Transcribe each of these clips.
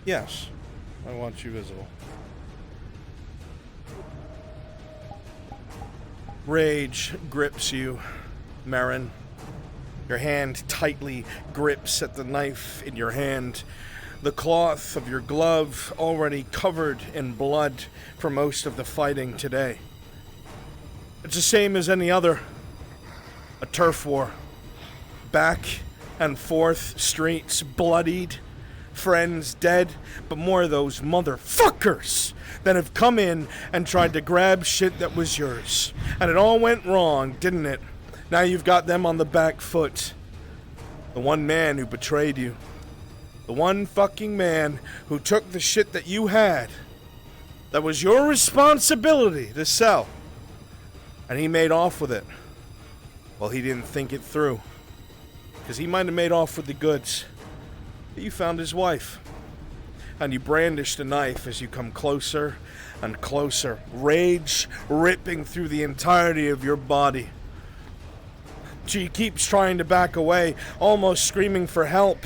Yes, I want you visible. Rage grips you, Marin. Your hand tightly grips at the knife in your hand. The cloth of your glove already covered in blood for most of the fighting today. It's the same as any other. A turf war. Back and forth, streets bloodied, friends dead, but more of those motherfuckers that have come in and tried to grab shit that was yours. And it all went wrong, didn't it? Now you've got them on the back foot. The one man who betrayed you. The one fucking man who took the shit that you had, that was your responsibility to sell, and he made off with it. Well, he didn't think it through. Because he might have made off with the goods. But you found his wife. And you brandished a knife as you come closer and closer. Rage ripping through the entirety of your body. She keeps trying to back away, almost screaming for help.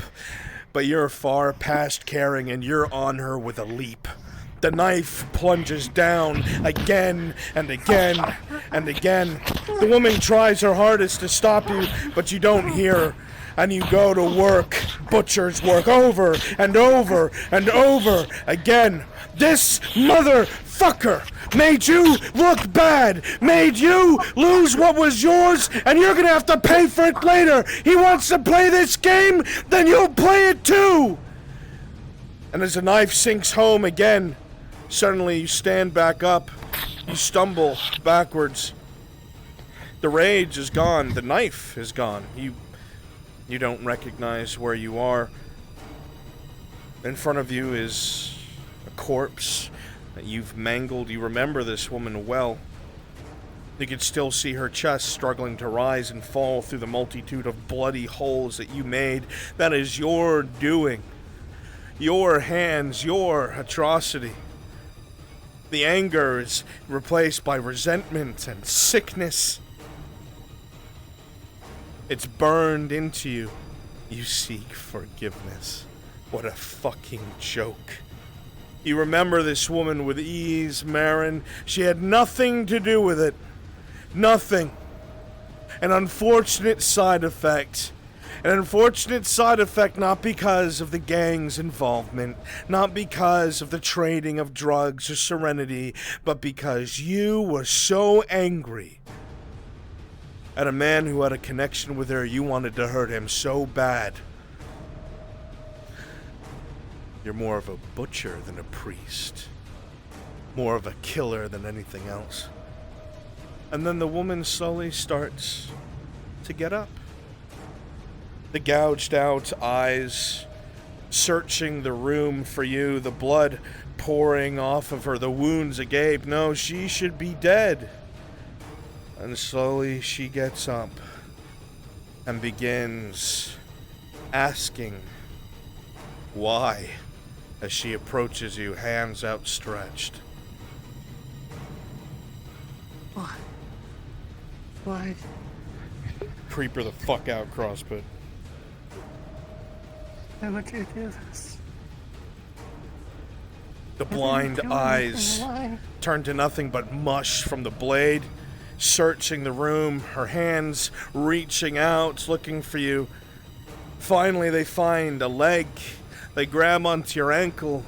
But you're far past caring and you're on her with a leap. The knife plunges down again and again and again. The woman tries her hardest to stop you, but you don't hear her. And you go to work, butcher's work, over and over and over again. This motherfucker made you look bad, made you lose what was yours, and you're gonna have to pay for it later. He wants to play this game, then you'll play it too. And as the knife sinks home again, suddenly you stand back up, you stumble backwards. The rage is gone, the knife is gone. You don't recognize where you are. In front of you is a corpse that you've mangled. You remember this woman well. You could still see her chest struggling to rise and fall through the multitude of bloody holes that you made. That is your doing. Your hands, your atrocity. The anger is replaced by resentment and sickness. It's burned into you. You seek forgiveness. What a fucking joke. You remember this woman with ease, Marin. She had nothing to do with it. Nothing. An unfortunate side effect. An unfortunate side effect not because of the gang's involvement, not because of the trading of drugs or serenity, but because you were so angry at a man who had a connection with her, you wanted to hurt him so bad. You're more of a butcher than a priest. More of a killer than anything else. And then the woman slowly starts to get up. The gouged out eyes searching the room for you, the blood pouring off of her, the wounds agape. No, she should be dead. And slowly she gets up and begins asking why as she approaches you, hands outstretched. Why? Why? Creep her the fuck out, Crossbow. Why would you do this? The blind eyes turn to nothing but mush from the blade. Searching the room, her hands reaching out, looking for you. Finally, they find a leg. They grab onto your ankle.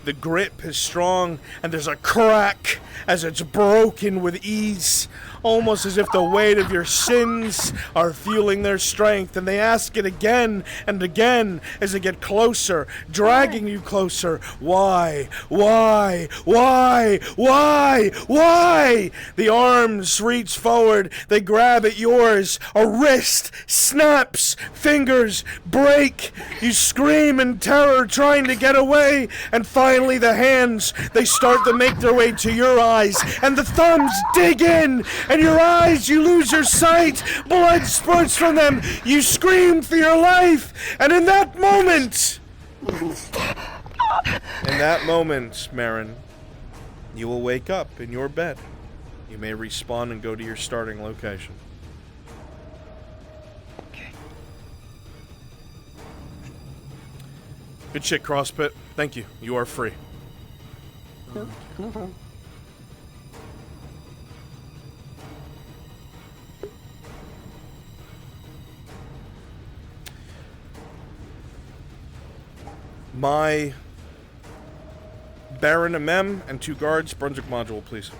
The grip is strong, and there's a crack as it's broken with ease, almost as if the weight of your sins are fueling their strength. And they ask it again and again as they get closer, dragging you closer. Why? Why? Why? Why? Why? The arms reach forward. They grab at yours. A wrist snaps. Fingers break. You scream in terror, trying to get away. And finally, the hands, they start to make their way to your eyes. And the thumbs dig in. And your eyes, you lose your sight. Blood spurts from them. You scream for your life. And in that moment, Marin, you will wake up in your bed. You may respawn and go to your starting location. Okay. Good shit, Crosspit. Thank you. You are free. Yep, no problem. My Baron MM and 2 guards, Brunswick module, please.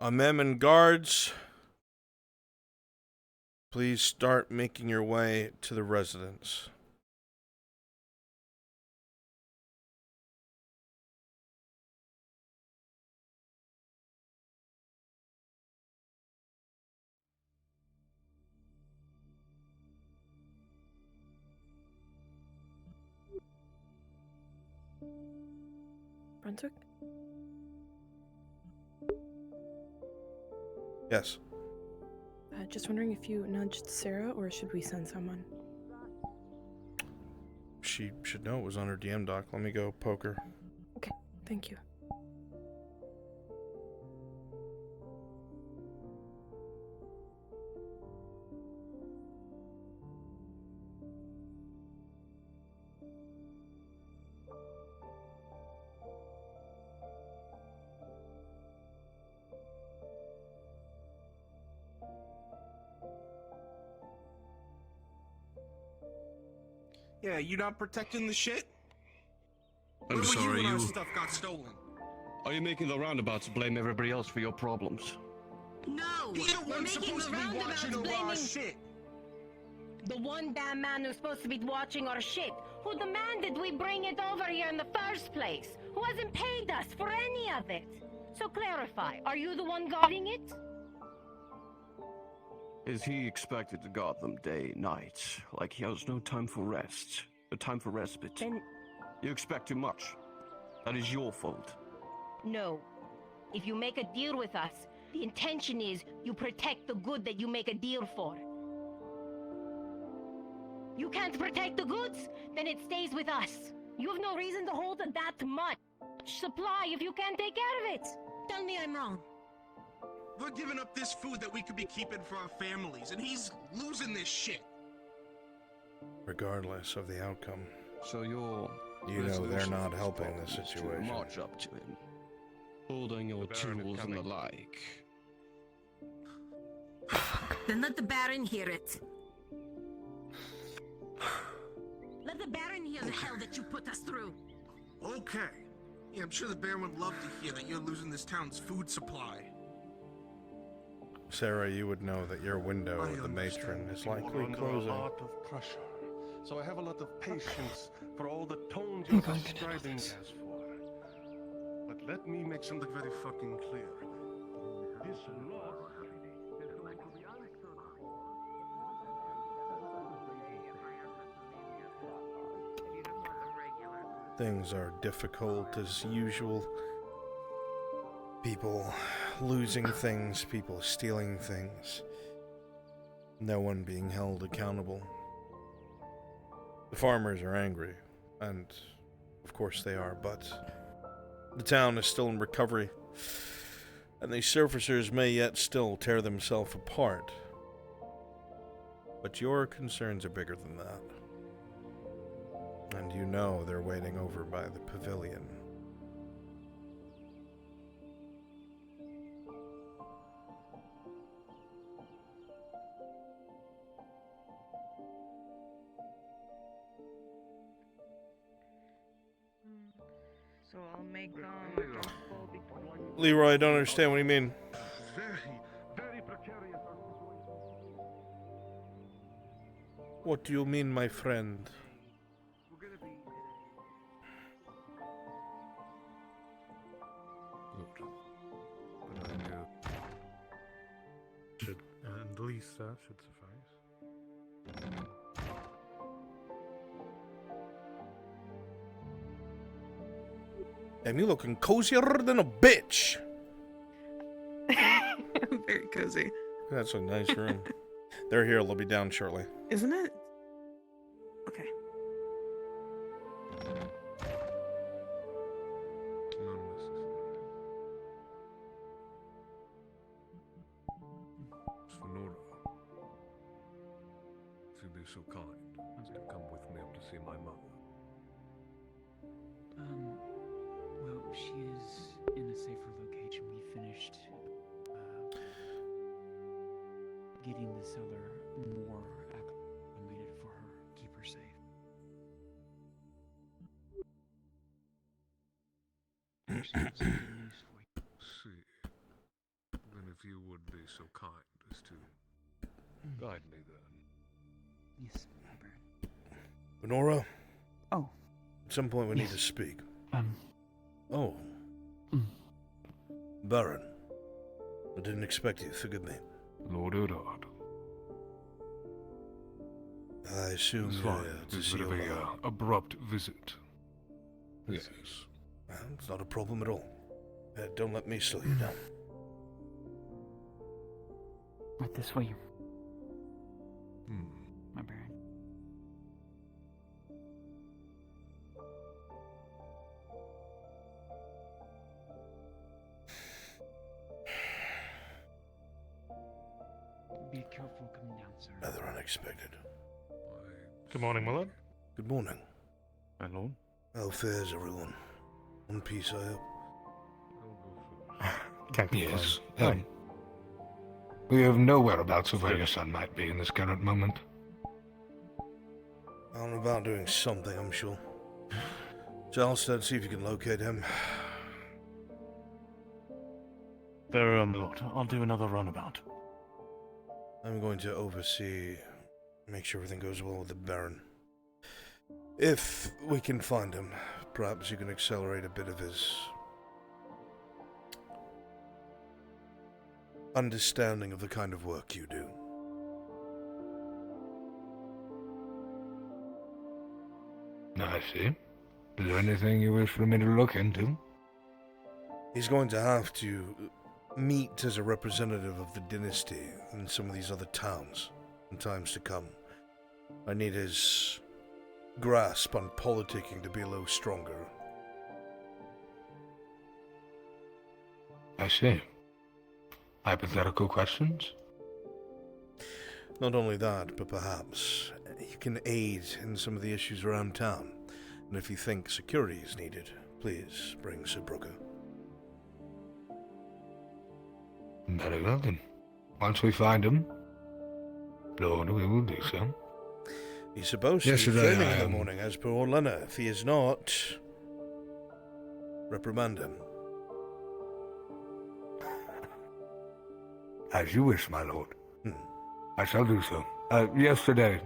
MM and guards, please start making your way to the residence. Brunswick? Yes. Just wondering if you nudged Sarah, or should we send someone? She should know it was on her DM doc. Let me go poke her. Okay, thank you. Yeah, you not protecting the shit? I'm Where were sorry, you when our you... stuff got stolen? Are you making the roundabouts blame everybody else for your problems? No, You're the we're one making supposed the to be roundabouts watching over our blaming shit. the one damn man who's supposed to be watching our shit. Who demanded we bring it over here in the first place? Who hasn't paid us for any of it? So clarify, are you the one guarding it? Is he expected to guard them day, night, like he has no time for rest, no time for respite? Then You expect too much. That is your fault. no. If you make a deal with us, the intention is you protect the good that you make a deal for. You can't protect the goods, then it stays with us. You have no reason to hold it that much supply if you can't take care of it. Tell me I'm wrong. We're giving up this food that we could be keeping for our families, and he's losing this shit. Regardless of the outcome. So your You know they're resolution not to this helping problem the is to situation. march up to him, holding your tools and the like. Then let the Baron hear it. Let the Baron hear the hell that you put us through. Okay. Yeah, I'm sure the Baron would love to hear that you're losing this town's food supply. Sarah, you would know that your window I of the matron understand is you are likely under closing. a lot of pressure, so I have a lot of patience for all the tones I'm you're going to describing this. as for. But let me make something very fucking clear. This law is going to be answered. Things are difficult as usual. People losing things, people stealing things. No one being held accountable. The farmers are angry, and of course they are, but the town is still in recovery, and the surfacers may yet still tear themselves apart. But your concerns are bigger than that. And you know they're waiting over by the pavilion. So I'll make Leroy, I don't understand what you mean. Very precarious. What do you mean, my friend? We're gonna be. But I knew. Should, at least that should suffice. Damn, you looking cozier than a bitch. Very cozy. That's a nice room. They're here. They'll be down shortly. Isn't it? Okay. so kind as to come with me up to see my mother? Well, she is in a safer location. We finished getting the cellar more acclimated for her, keep her safe. Actually, that's some good news for you. See. Then if you would be so kind as to guide me then. Yes, my Baron. Benora, Oh, at some point we need Yes. to speak. um, Oh, mm. Baron. I didn't expect you, forgive me. Lord Eddard. I assume It's you're fine. here to It's see a bit your of a mother. abrupt visit. Yes. Well, it's not a problem at all. Don't let me slow you down. right this way, Hmm. my Baron. Be careful coming down, sir. Rather unexpected. Good morning, my lord. Good morning. My lord? How fares everyone? One piece, I hope. Can't complain. Yes. We have no whereabouts of where your son might be in this current moment. I'm about doing something, I'm sure. Charleston, see if you can locate him. There, my lord. I'll do another runabout. I'm going to oversee, make sure everything goes well with the Baron. If we can find him, perhaps you can accelerate a bit of his understanding of the kind of work you do. I see. Is there anything you wish for me to look into? He's going to have to meet as a representative of the dynasty in some of these other towns in times to come. I need his grasp on politicking to be a little stronger. I see. Hypothetical questions? Not only that, but perhaps you can aid in some of the issues around town. And if you think security is needed, please bring Sir Brooker. Very well then. Once we find him, Lord, we will do so. He's supposed to be Yesterday, training in the morning, as per Orlena. If he is not, reprimand him. As you wish, my lord. Hmm. I shall do so. Yesterday,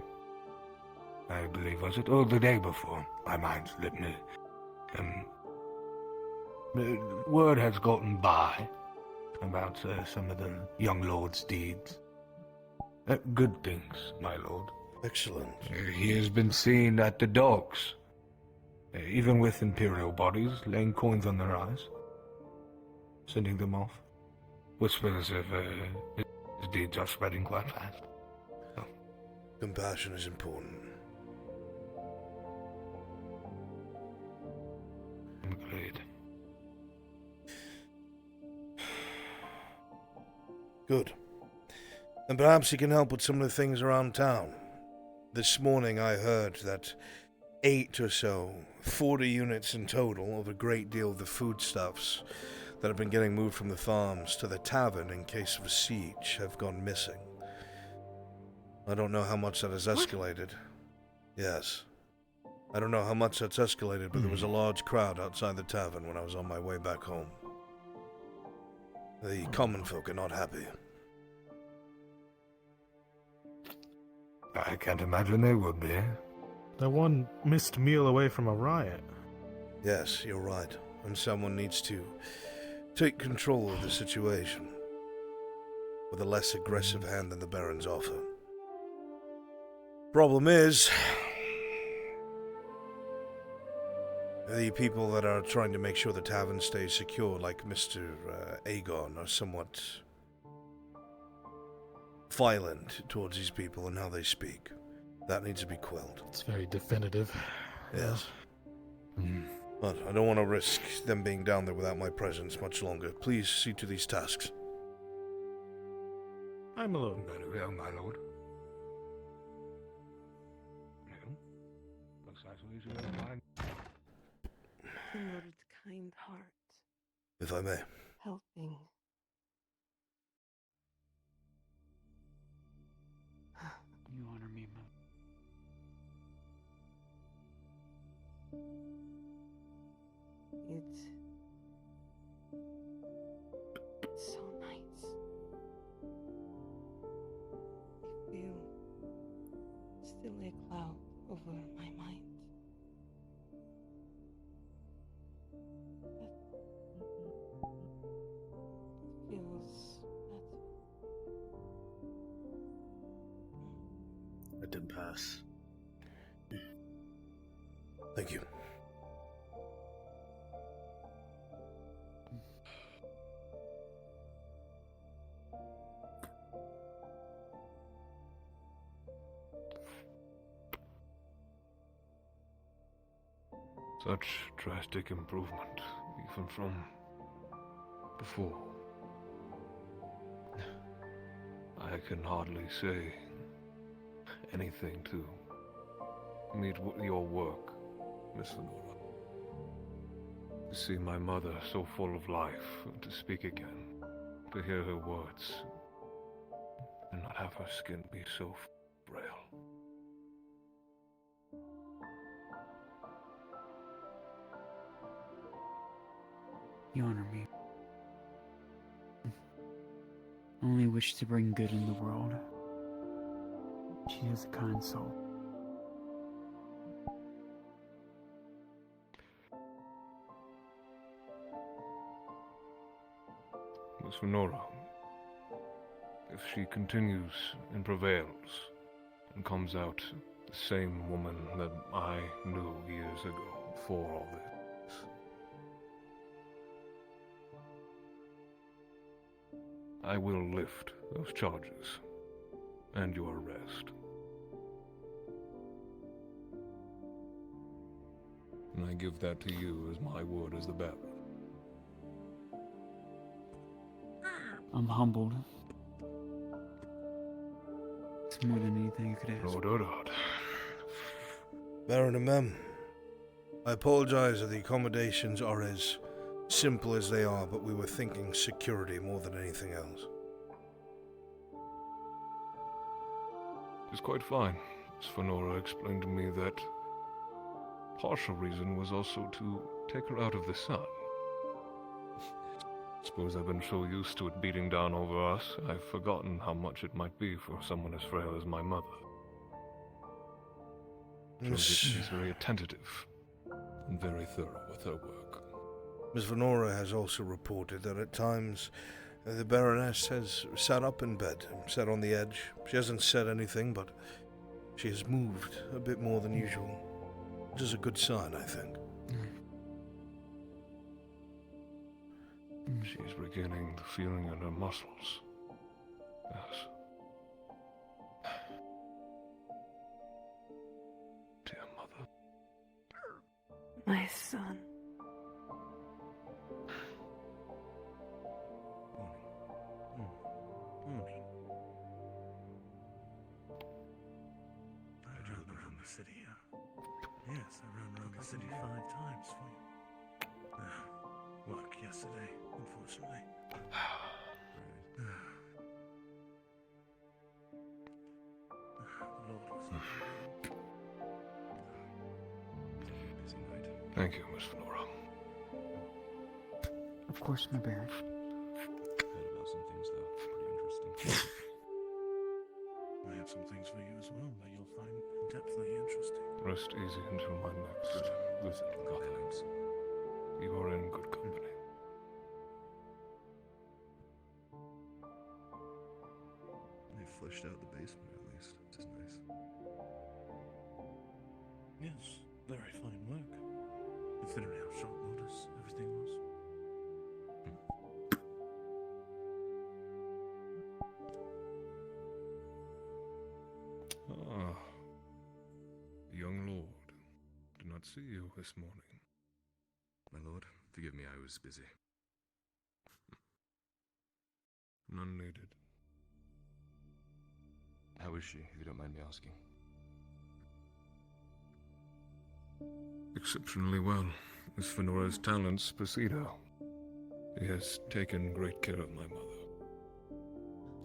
I believe, was it? Or the day before. My mind slipped me. Word has gotten by about some of the young lord's deeds. Good things, my lord. Excellent. He has been seen at the docks, even with imperial bodies, laying coins on their eyes, sending them off. Whispers of his deeds are spreading quite fast. So. Compassion is important. Agreed. Good. And perhaps he can help with some of the things around town. This morning I heard that 8 or so, 40 units in total of a great deal of the foodstuffs that have been getting moved from the farms to the tavern in case of a siege have gone missing. I don't know how much that has escalated. Yes. I don't know how much that's escalated, but there was a large crowd outside the tavern when I was on my way back home. The common folk are not happy. I can't imagine they would be. They're one missed meal away from a riot. Yes, you're right. And someone needs to take control of the situation with a less aggressive hand than the Baron's offer. Problem is, the people that are trying to make sure the tavern stays secure, like Mr. Aegon, are somewhat violent towards these people and how they speak. That needs to be quelled. It's very definitive. Yes. But I don't want to risk them being down there without my presence much longer. Please see to these tasks. I'm alone. Very well, my lord. Lord, kind heart, If I may. helping. You honor me, Mother. It's so nice. I feel still a cloud over my mind. That feels better. It did pass. Thank you. Such drastic improvement, even from before. I can hardly say anything to meet your work, Miss Sonora. To see my mother so full of life, to speak again, to hear her words, and not have her skin be so frail. You honor me. I only wish to bring good in the world. She is a kind soul. Miss Sonora, if she continues and prevails, and comes out the same woman that I knew years ago before all this, I will lift those charges and your arrest. And I give that to you as my word as the bearer. I'm humbled. It's more than anything you could ask. No doubt. Baron and Mem, I apologize that the accommodations are as simple as they are, but we were thinking security more than anything else. It's quite fine. Sonora explained to me that partial reason was also to take her out of the sun. Suppose I've been so used to it beating down over us, I've forgotten how much it might be for someone as frail as my mother. She's very attentive and very thorough with her work. Miss Venora has also reported that at times the Baroness has sat up in bed and sat on the edge. She hasn't said anything, but she has moved a bit more than usual, which is a good sign, I think. She's regaining the feeling in her muscles. Yes. Dear mother. My son. I ran around the city. Yes, I ran around the city 5 times for you. Work yesterday, unfortunately. The Lord was busy night. Thank you, Miss Flora. Of course, my Baron. Heard about some things, though. Pretty interesting. I have some things for you as well that you'll find in-depthly interesting. Rest easy until my next visit, Gotham. You are in good company. They flushed out the basement, at least. This is nice. Yes, very fine work. Considering how short notice everything was. Ah, young lord. Did not see you this morning. My lord, forgive me, I was busy. None needed. How is she, if you don't mind me asking? Exceptionally well. Miss Fenora's talents precede her. He has taken great care of my mother.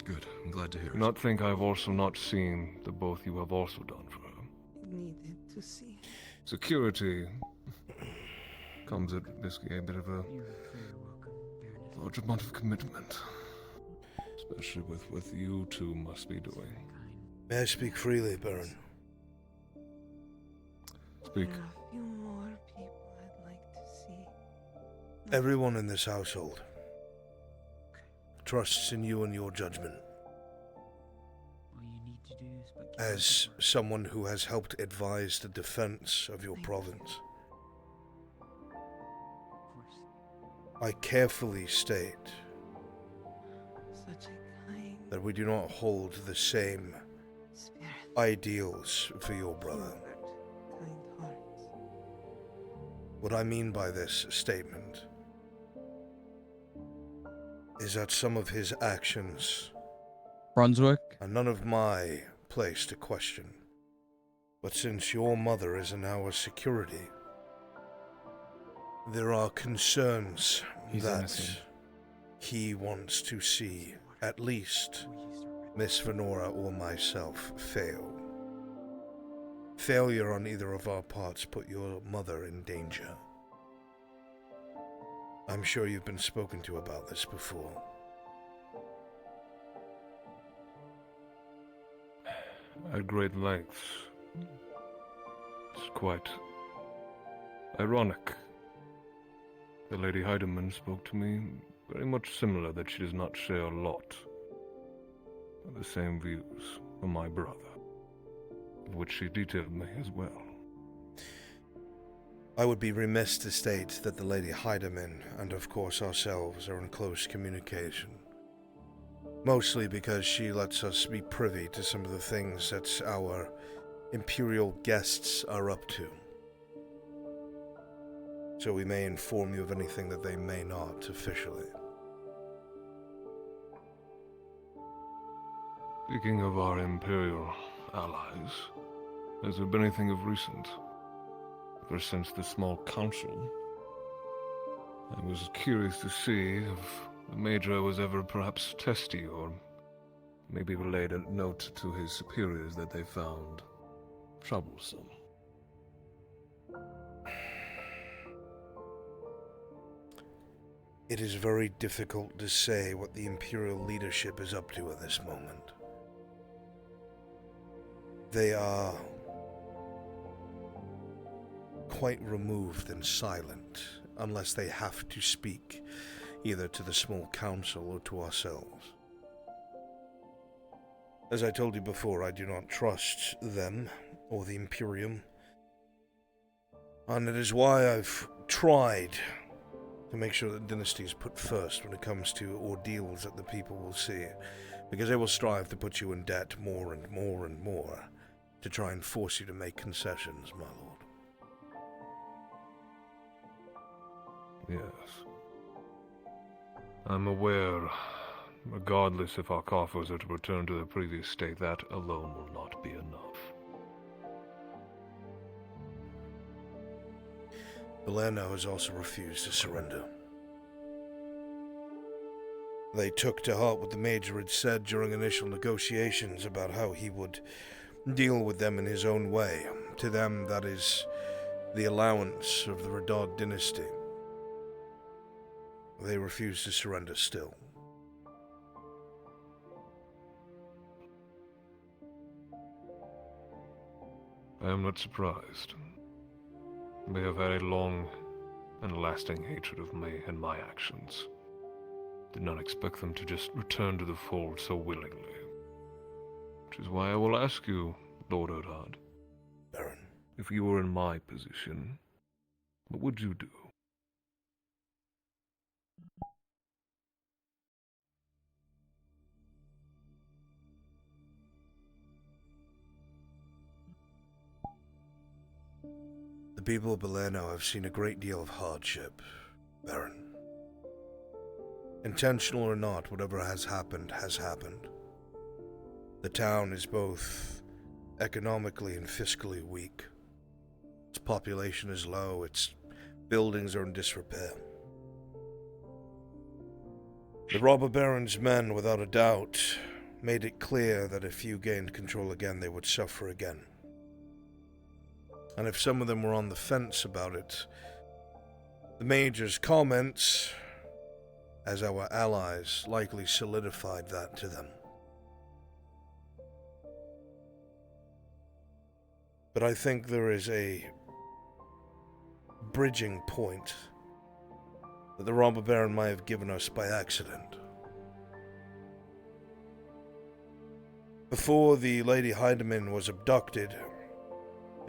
Good. I'm glad to hear Do it. not think I've also not seen the both you have also done for her. I needed to see. Security comes at this a bit of a You're very welcome, Baroness. large amount of commitment. Especially with what you two must be doing. May I speak freely, Baron? Speak. There are a few more people I'd like to see. Everyone in this household trusts in you and your judgment. All you need to do is but keep As up the someone who has helped advise the defense of your province, work, of course. I carefully state Such a kind that we do not hold the same spirit. ideals for your brother. Kind hearts. What I mean by this statement is that some of his actions Brunswick? are none of my place to question. But since your mother is in our security, there are concerns He's that innocent. he wants to see at least Miss Venora or myself fail. Failure on either of our parts put your mother in danger. I'm sure you've been spoken to about this before. At great lengths. It's quite ironic. The Lady Heidemann spoke to me very much similar, that she does not share a lot of the same views from my brother, of which she detailed me as well. I would be remiss to state that the Lady Heidemann and of course ourselves are in close communication. Mostly because she lets us be privy to some of the things that our imperial guests are up to. So we may inform you of anything that they may not officially. Speaking of our imperial allies, has there been anything of recent? Ever since the small council, I was curious to see if the Major was ever perhaps testy, or maybe relayed a note to his superiors that they found troublesome. It is very difficult to say what the Imperial leadership is up to at this moment. They are quite removed and silent, unless they have to speak, either to the small council or to ourselves. As I told you before, I do not trust them or the Imperium, and it is why I've tried to make sure that dynasty is put first when it comes to ordeals that the people will see, because they will strive to put you in debt more and more and more to try and force you to make concessions, my lord. Yes. I'm aware, regardless if our coffers are to return to their previous state, that alone will not be enough. Palermo has also refused to surrender. They took to heart what the Major had said during initial negotiations about how he would deal with them in his own way. To them, that is the allowance of the Redod dynasty. They refuse to surrender still. I am not surprised. They have had a long and lasting hatred of me and my actions. Did not expect them to just return to the fold so willingly. Which is why I will ask you, Lord Erhard. Baron. If you were in my position, what would you do? The people of Belerno have seen a great deal of hardship, Baron. Intentional or not, whatever has happened has happened. The town is both economically and fiscally weak. Its population is low, its buildings are in disrepair. The robber baron's men, without a doubt, made it clear that if you gained control again, they would suffer again. And if some of them were on the fence about it, the Major's comments, as our allies, likely solidified that to them. But I think there is a bridging point that the robber baron might have given us by accident. Before the Lady Heidemann was abducted,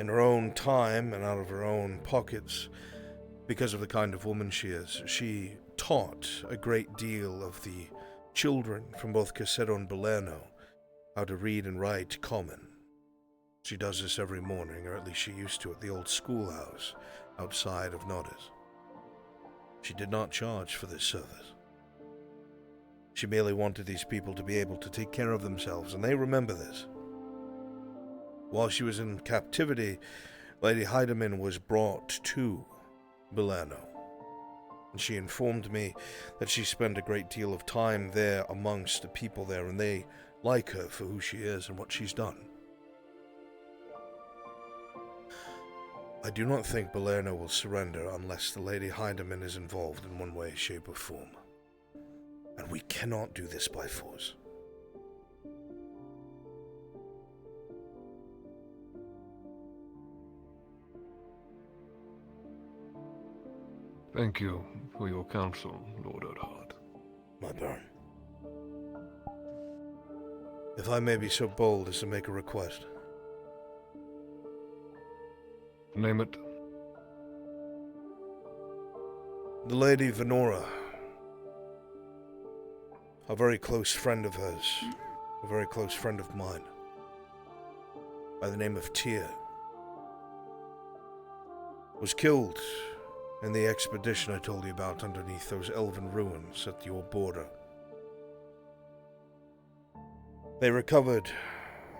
in her own time and out of her own pockets, because of the kind of woman she is, she taught a great deal of the children from both Cassero and Belerno how to read and write common. She does this every morning, or at least she used to, at the old schoolhouse outside of Nodis. She did not charge for this service. She merely wanted these people to be able to take care of themselves, and they remember this. While she was in captivity, Lady Heidemann was brought to Belerno, and she informed me that she spent a great deal of time there amongst the people there, and they like her for who she is and what she's done. I do not think Belerno will surrender unless the Lady Heidemann is involved in one way, shape, or form. And we cannot do this by force. Thank you for your counsel, Lord Odhard. My baron. If I may be so bold as to make a request. Name it. The Lady Venora, a very close friend of hers, a very close friend of mine, by the name of Tyr, was killed in the expedition I told you about underneath those elven ruins at your border. They recovered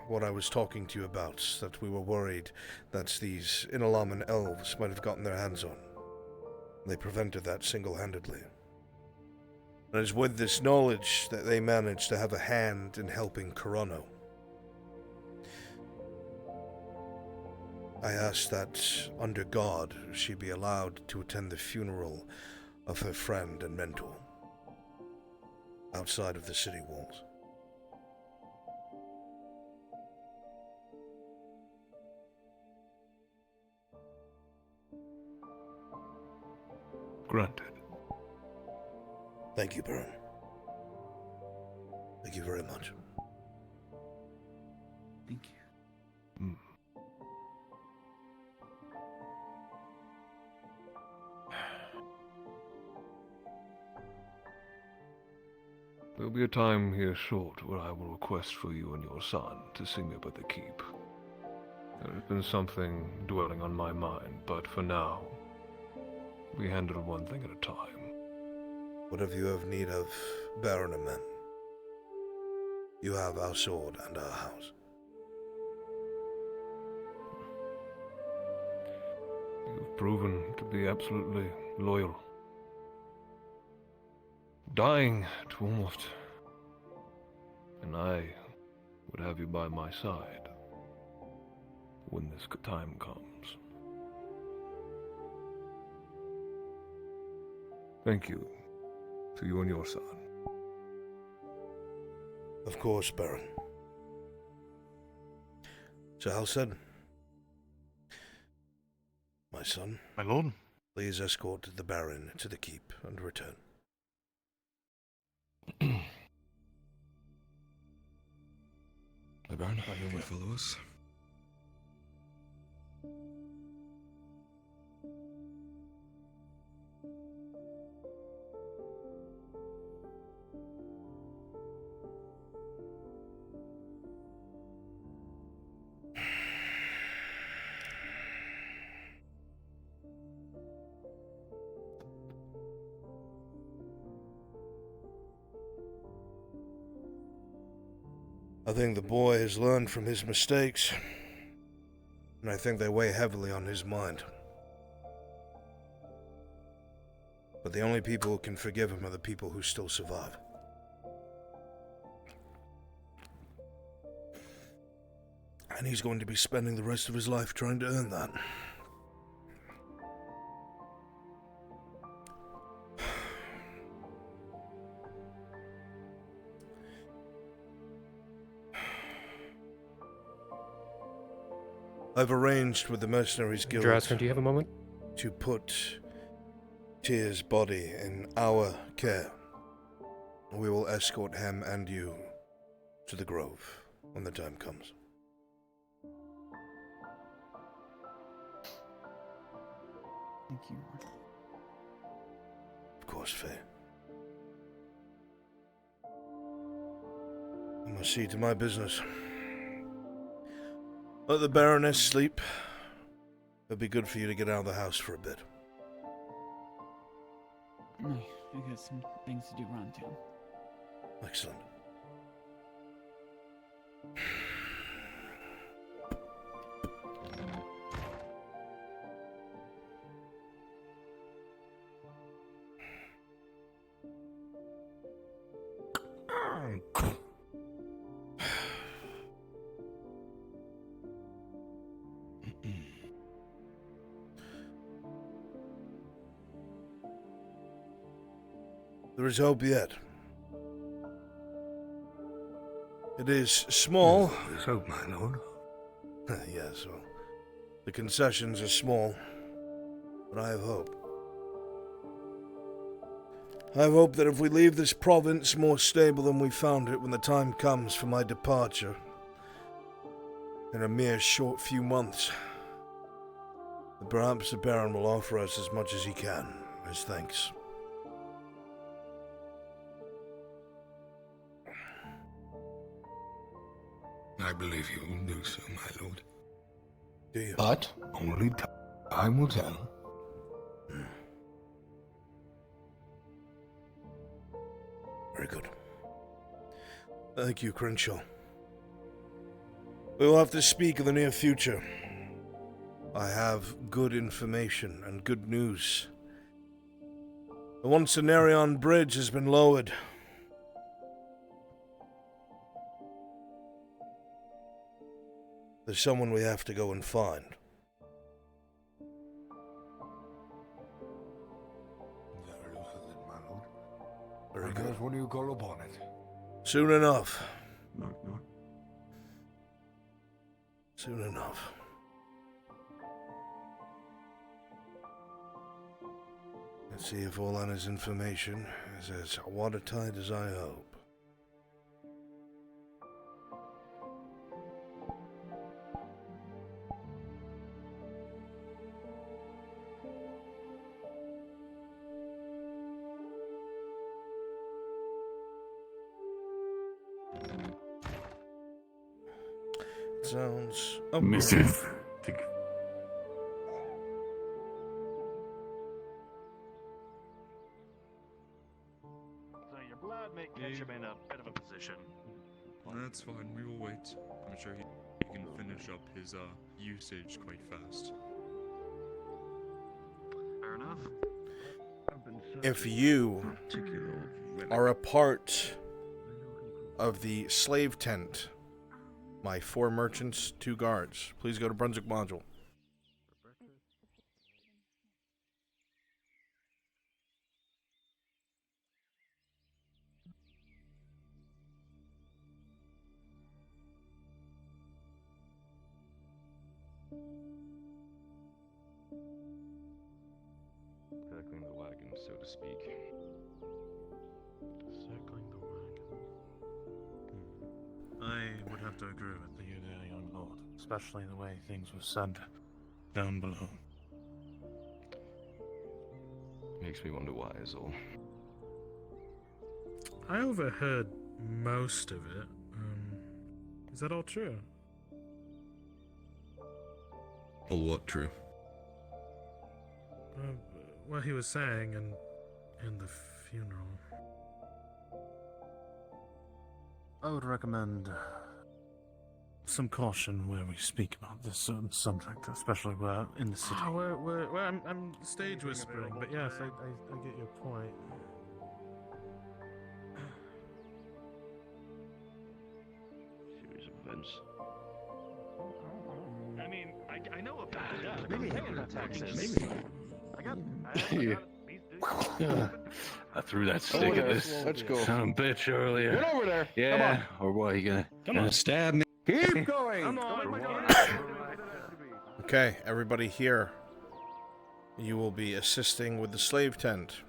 what I was talking to you about, that we were worried that these Inalaman elves might have gotten their hands on. They prevented that single-handedly. And it is with this knowledge that they managed to have a hand in helping Corono. I asked that, under God, she be allowed to attend the funeral of her friend and mentor, outside of the city walls. Granted. Thank you, Baron. Thank you very much. Thank you. There'll be a time here short where I will request for you and your son to see me up at the keep. There's been something dwelling on my mind, but for now, we handle one thing at a time. Whatever you have need of, Baron and men, you have our sword and our house. You've proven to be absolutely loyal. Dying to almost... And I would have you by my side when this time comes. Thank you to you and your son. Of course, Baron. Sir Halstead, my son. My lord. Please escort the Baron to the keep and return. My Baron, you would follow us? I think the boy has learned from his mistakes. and I think they weigh heavily on his mind. But the only people who can forgive him are the people who still survive. And he's going to be spending the rest of his life trying to earn that. I've arranged with the Mercenaries Guild Draskar, do you have a moment? to put Tyr's body in our care. We will escort him and you to the Grove when the time comes. Thank you. Of course, Faye. I must see to my business. Let the Baroness sleep. It'd be good for you to get out of the house for a bit. I got some things to do around town. Excellent. There is hope yet. It is small. There's hope, my lord. Yes, well, the concessions are small, but I have hope. I have hope that if we leave this province more stable than we found it when the time comes for my departure, in a mere short few months, that perhaps the Baron will offer us as much as he can, as thanks. I believe you will do so, my lord. Do you? But only time will tell. Very good. Thank you, Crenshaw. We will have to speak in the near future. I have good information and good news. The one Cenarion Bridge has been lowered. There's someone we have to go and find. Very well, my lord. Very good. When do you call upon it? Soon enough. Knock, knock. Soon enough. Let's see if Orlana's information is as watertight as I hope. Sounds... Oh, Mrs. So your blood may catch him in a bit of a position. That's fine, we will wait. I'm sure he can finish up his usage quite fast. Fair enough. If you are a part of the slave tent, my 4 merchants, 2 guards, please go to Brunswick Module. Circling the wagon, so to speak. Circling the wagon. I would have to agree with you there, young lord, especially the way things were said down below. Makes me wonder why is all. I overheard most of it. Is that all true? All what true? What he was saying in the funeral. I would recommend some caution where we speak about this certain subject, especially where in the city. I'm stage whispering, but yes, I get your point. Series of events. I mean, I know what that does. Maybe Texas. I threw that stick at this son of a bitch earlier. Get over there. Yeah. Or what? You gonna stab me? Keep going. Come on. Okay, everybody here. You will be assisting with the slave tent.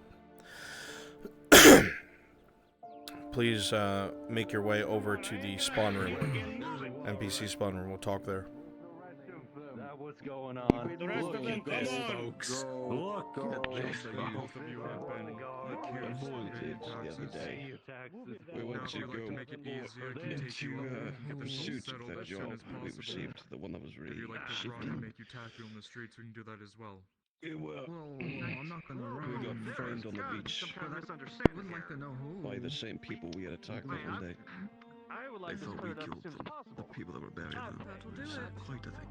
Please make your way over to the spawn room. NPC spawn room. We'll talk there. What's going on? The rest of them, this, come on. folks. Look at this. Both of you have been accused of the other day. We went to go make it easier to into take you the pursuit of that job we received, the one that was really shifty. make you tattoo on the streets, we can do that as well. I'm not gonna run. We got framed on the beach by the same people we had attacked that one day. They thought we killed them, the people that were buried them. It's quite a thing.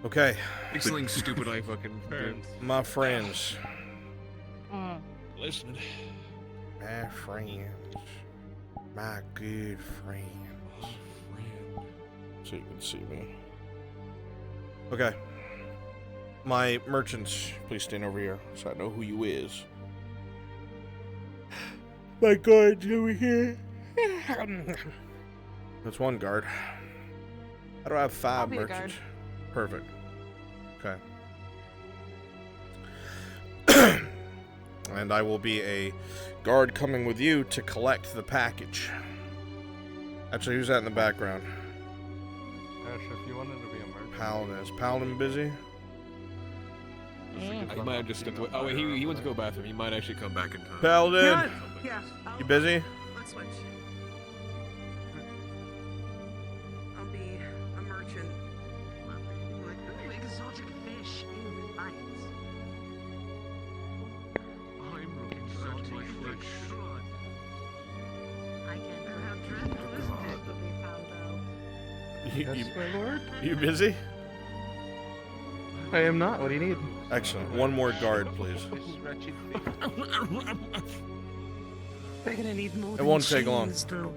Okay. Something stupid I fucking do. My friends. Listen. My friends. My good friends. So you can see me. Okay. My merchants, please stand over here so I know who you is. My guards over here. That's one guard. I don't have 5 merchants. Perfect. Okay. And I will be a guard coming with you to collect the package. Actually, who's that in the background? Ash, if you wanted to be a merchant. Paladin. Is Paladin busy? He might have just stepped away. Oh wait, he went to go bathroom. He might actually come back in time. Paladin! Yeah. You busy? Let's switch. I'll be a merchant. Like, ooh, exotic fish in bites. I'm looking exotic fish. I can't know how dreadful this dish will be found out. You, Yes, my lord. you busy? I am not. What do you need? Excellent. One more guard, please. We're gonna need more It than won't take long. chains, though.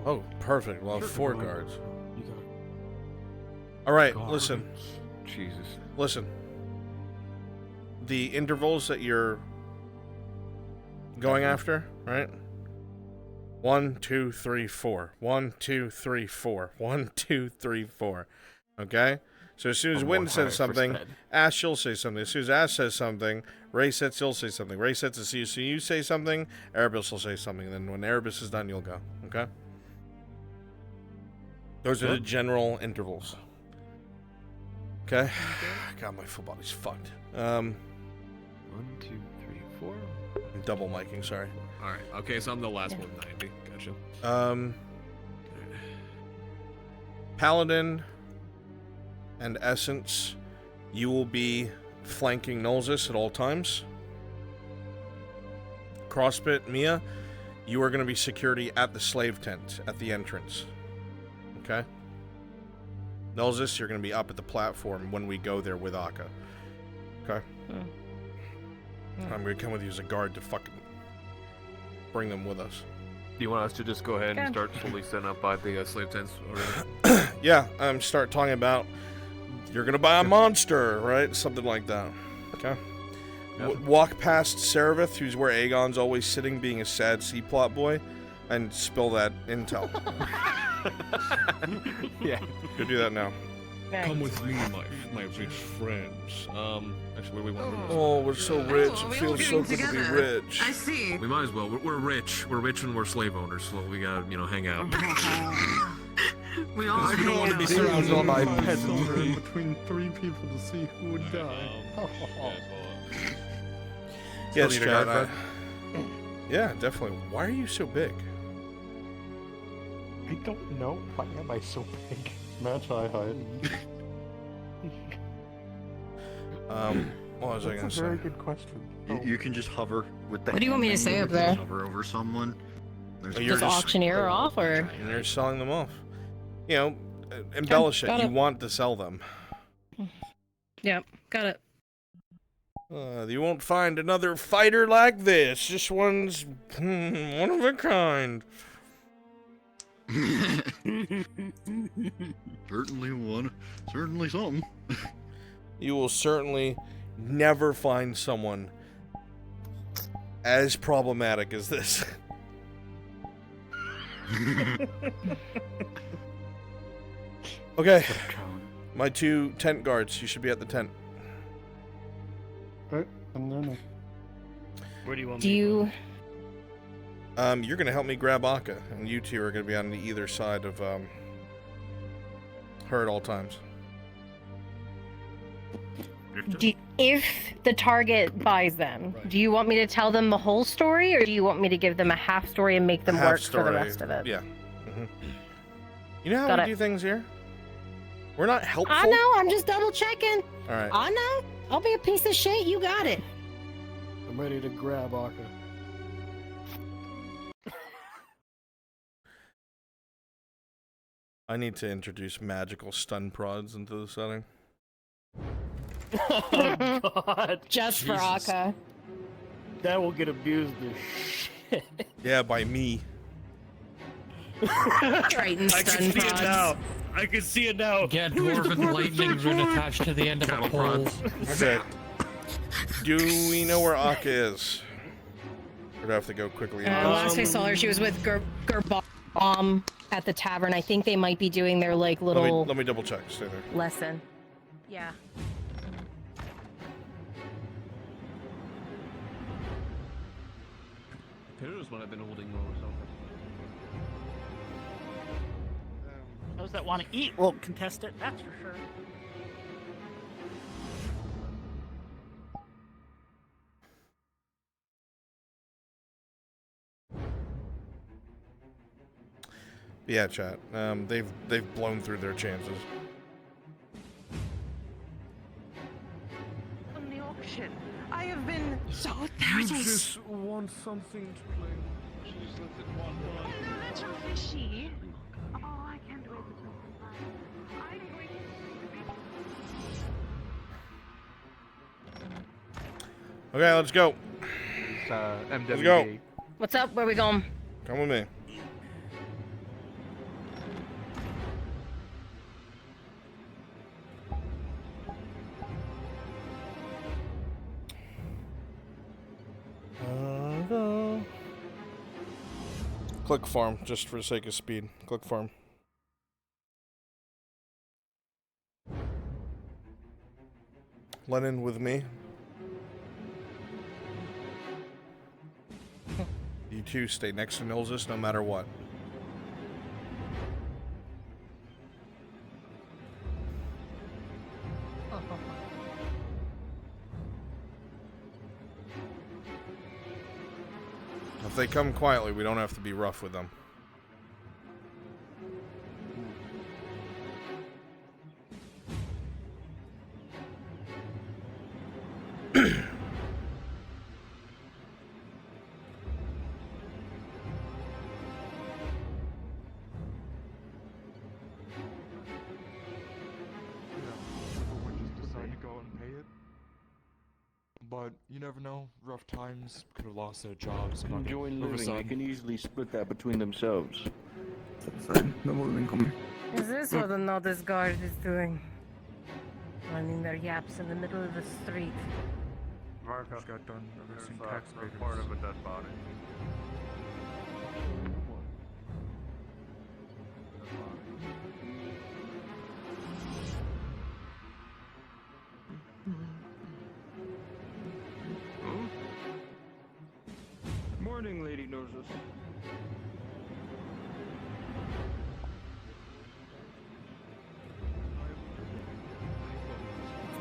Oh, perfect. We'll have 4 guards. Alright, listen. Jesus. Listen. The intervals that you're going after, right? 1, 2, 3, 4. 1, 2, 3, 4. 1, 2, 3, 4. Okay? So as soon as Wynn says something, Ash, you'll say something. As soon as Ash says something, Ray sets, you'll say something. Ray sets, as soon as you say something, Erebus will say something. And then when Erebus is done, you'll go. Okay? Those are the general intervals. Okay? God, my full body's fucked. 1, 2, 3, 4. I'm double miking, sorry. Alright, okay, so I'm the last 190. Gotcha. Paladin and Essence, you will be flanking Nolzus at all times. Crossbit, Mia, you are going to be security at the slave tent at the entrance. Okay? Nolzus, you're going to be up at the platform when we go there with Akka. Okay? I'm going to come with you as a guard to fucking bring them with us. Do you want us to just go ahead and start fully setting up by the slave tents already? Yeah, start talking about you're gonna buy a monster, right? Something like that. Okay. Walk past Serevith, who's where Aegon's always sitting, being a sad C-plot boy, and spill that intel. Yeah. Go do that now. Come with me, my rich friends. Actually, where we want to Oh, we're so rich. It feels so good to be rich. I see. We might as well. We're rich. We're rich and we're slave owners, so we gotta, hang out. We all We don't want to be surrounded by peasants. Between 3 people to see who would die. Yes, Still need a Chad. guard, Yeah, definitely. Why are you so big? I don't know. Why am I so big? Match high height. What was I gonna That's say? a very good question. You can just hover with the. What do you want me to say up there? Hover over someone. Just auctioneer off, or? And you're selling them off. You know, embellish it. You want to sell them. Yep, got it. You won't find another fighter like this. This one's one of a kind. Certainly something. You will certainly never find someone as problematic as this. Okay. My 2 tent guards. You should be at the tent. Right, I'm there now. Where do you want Do you... You're gonna help me grab Akka, and you two are gonna be on either side of her at all times. If the target buys them, do you want me to tell them the whole story, or do you want me to give them a half story and make them work for the rest of it? Yeah. You know how Got we it. do things here? We're not helpful. I know, I'm just double checking. All right. I know. I'll be a piece of shit, you got it. I'm ready to grab Akka. I need to introduce magical stun prods into the setting. Oh God! Just for Jesus. Akka. That will get abused as shit. Yeah, by me. Triton I can stun see it prods. now. I can see it now. Get dwarven lightning rune attached to the end of a pole. That's it. Do we know where Akka is? Or do I have to go quickly? Last I saw her, she was with Gerbom at the tavern. I think they might be doing their like little Let me double check. Stay there. lesson. Yeah. Here's what I've been holding low or something. Those that want to eat will contest it, that's for sure. Yeah, chat. They've blown through their chances. On the auction, I have been so You just want something to play with. Oh no, that's so fishy. Oh, I can't wait to talk about it. I'm going to... Okay, let's go. Let's go. What's up? Where we going? Come with me. Click farm, just for the sake of speed. Click farm. Lennon with me. You two stay next to Nilsis no matter what. If they come quietly, we don't have to be rough with them. Decide to go and pay it. But you never know. Rough times could have lost their jobs. And Join living. They Riverside. can easily split that between themselves. Is this what the notice guard is doing? Running their yaps in the middle of the street. Vargas got done arresting tax evaders. Part of a dead body. Morning, Lady Noses.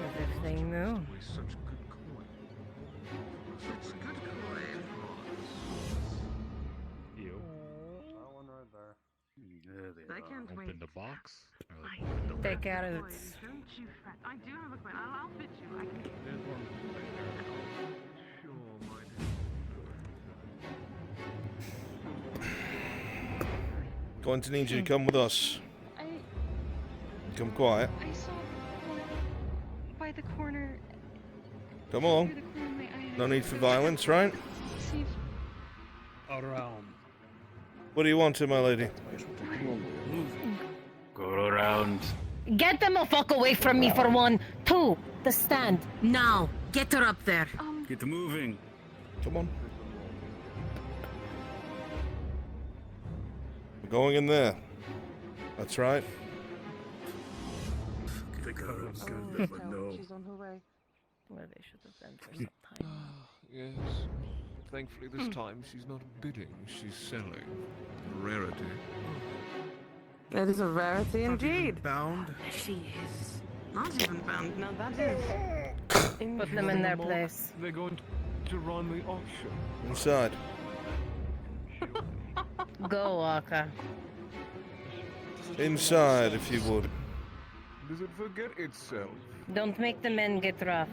As if they knew. Such good coin. Such good coin. You. That one right there. Yeah, they I can't wait. Open the box. Take care of it. Don't you fret. I do have a coin. I'll fit you. I can. There's one. Sure, my Going to need you to come with us. Come quiet. I saw by the corner. Come on. No need for violence, right? Around. What do you want to, my lady? Go around. Get them the fuck away from me for one. Two, the stand. Now, get her up there. Get moving. Come on. We're going in there. That's right. She's on her way. Where they should have been for some time. Yes. Thankfully this time she's not bidding, she's selling. Rarity. It is a rarity indeed. Bound? She is. Not even bound. No, that is. Put them in their place. They're going to run the auction. Inside. Go, Walker. Inside, if you would. Does it forget itself? Don't make the men get rough.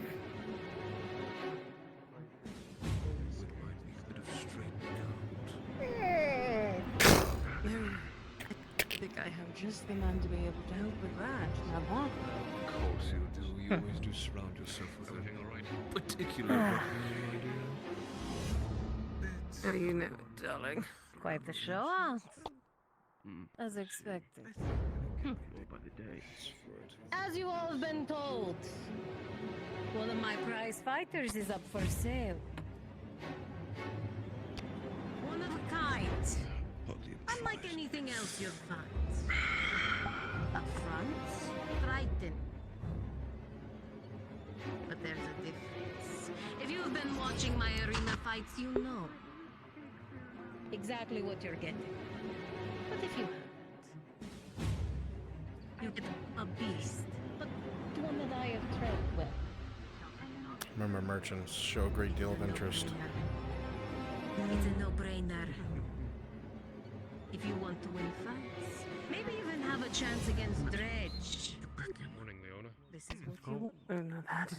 I think I have just the man to be able to help with that. Now what? Of course you do. You always do surround yourself with a particular idea. Oh, you know it, darling. Quite the show out. As expected. As you all have been told, one of my prize fighters is up for sale. One of a kind. Unlike anything else you'll find. Up front, frightened. But there's a difference. If you've been watching my arena fights, you know exactly what you're getting. But if you haven't, you get a beast, but one that I have trained well. Remember, merchants show a great deal of interest. It's a no-brainer. If you want to win fights, maybe even have a chance against Dredge. Morning, Leona. This is what you want. Oh no, that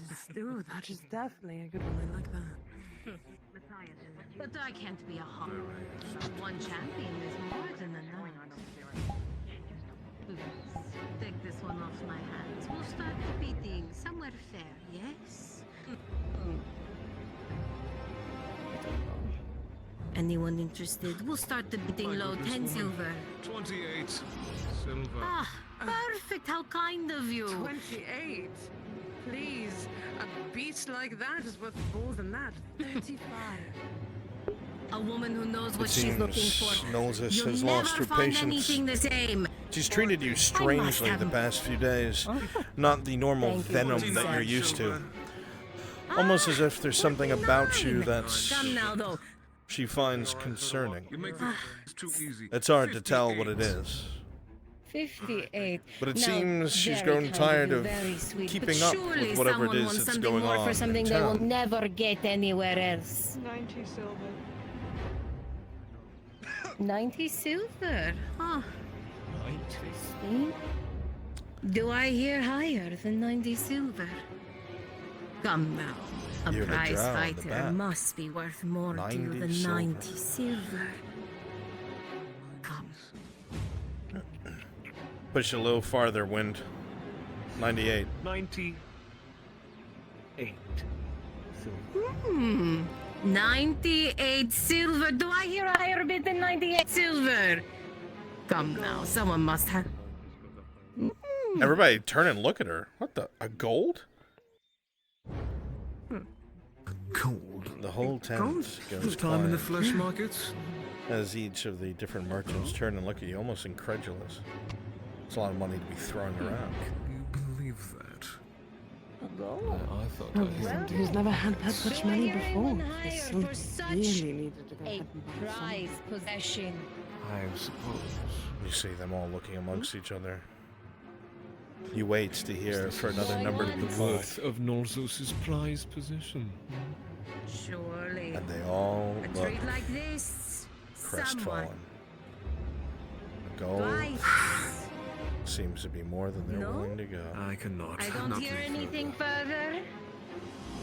is definitely a good one. I like that. But I can't be a hog. One champion is more than enough. Please, take this one off my hands. We'll start competing somewhere fair, yes? Anyone interested? We'll start the bidding low, 10 silver. 28 silver. Ah, perfect. How kind of you. 28? Please, a beast like that is worth more than that. 35. A woman who knows what It she's looking seems for. Nolzis You'll has never lost her find patience. anything the same. She's treated you strangely the past few days. Not the normal venom that you're used to. Almost as if there's something about you that's Come now, though. she finds concerning. You make this too easy. It's hard to tell what it is. 58. But it Now, seems she's very grown kind of tired you, of very sweet, keeping but up surely with whatever it someone is wants that's something going more on for in something they will town. never get anywhere else. 90 silver. 90 silver? Huh. Interesting. Do I hear higher than 90 silver? Come now. A You're the prize drow in the fighter back. must be worth more to you 90 than silver. 90 silver. Come. Push a little farther, Wind. 98. 98. 98 silver. Do I hear a higher bid than 98 silver? Come now, someone must have. Everybody turn and look at her. What the? A gold? Gold. The whole tent goes Time in the quiet flesh markets? as each of the different merchants turn and look at you, almost incredulous. It's a lot of money to be throwing around. You believe that? A gold? I thought Oh, I he's never had that much Do I money hear before. anyone This higher suit for such really needed to go a ahead and buy some. prized possession? I suppose. You see them all looking amongst each other. You wait to hear for another number to be The called, worth of Norzos's prized possession. Surely. and they all A look treat like this, someone. crestfallen. A gold, Twice seems to be more than they're willing to go. I cannot. I don't hear anything further.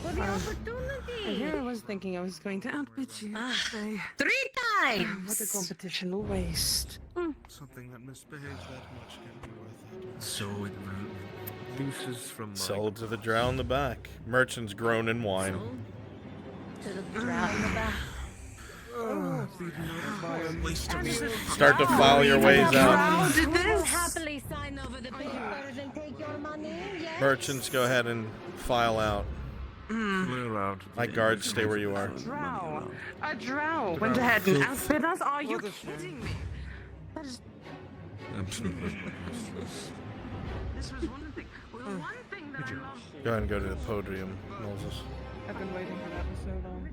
For the opportunity. Yeah, I was thinking I was going to outbid you. 3 times! What a competition waste. Something that misbehaves that much can be worth it. So it looses from my... Sold to the drow in the back. Merchants groan and whine. To the drow in the back. Start to file your ways out. You will happily sign over the papers and take your money, yes? Merchants, go ahead and file out. Clear out. My guards, stay where you are. A drow went ahead and outbid us? Are you kidding me? That is... Absolutely. This was one thing. Well, one thing that I loved. Go ahead and go to the podium, Moses. I've been waiting for that for so long.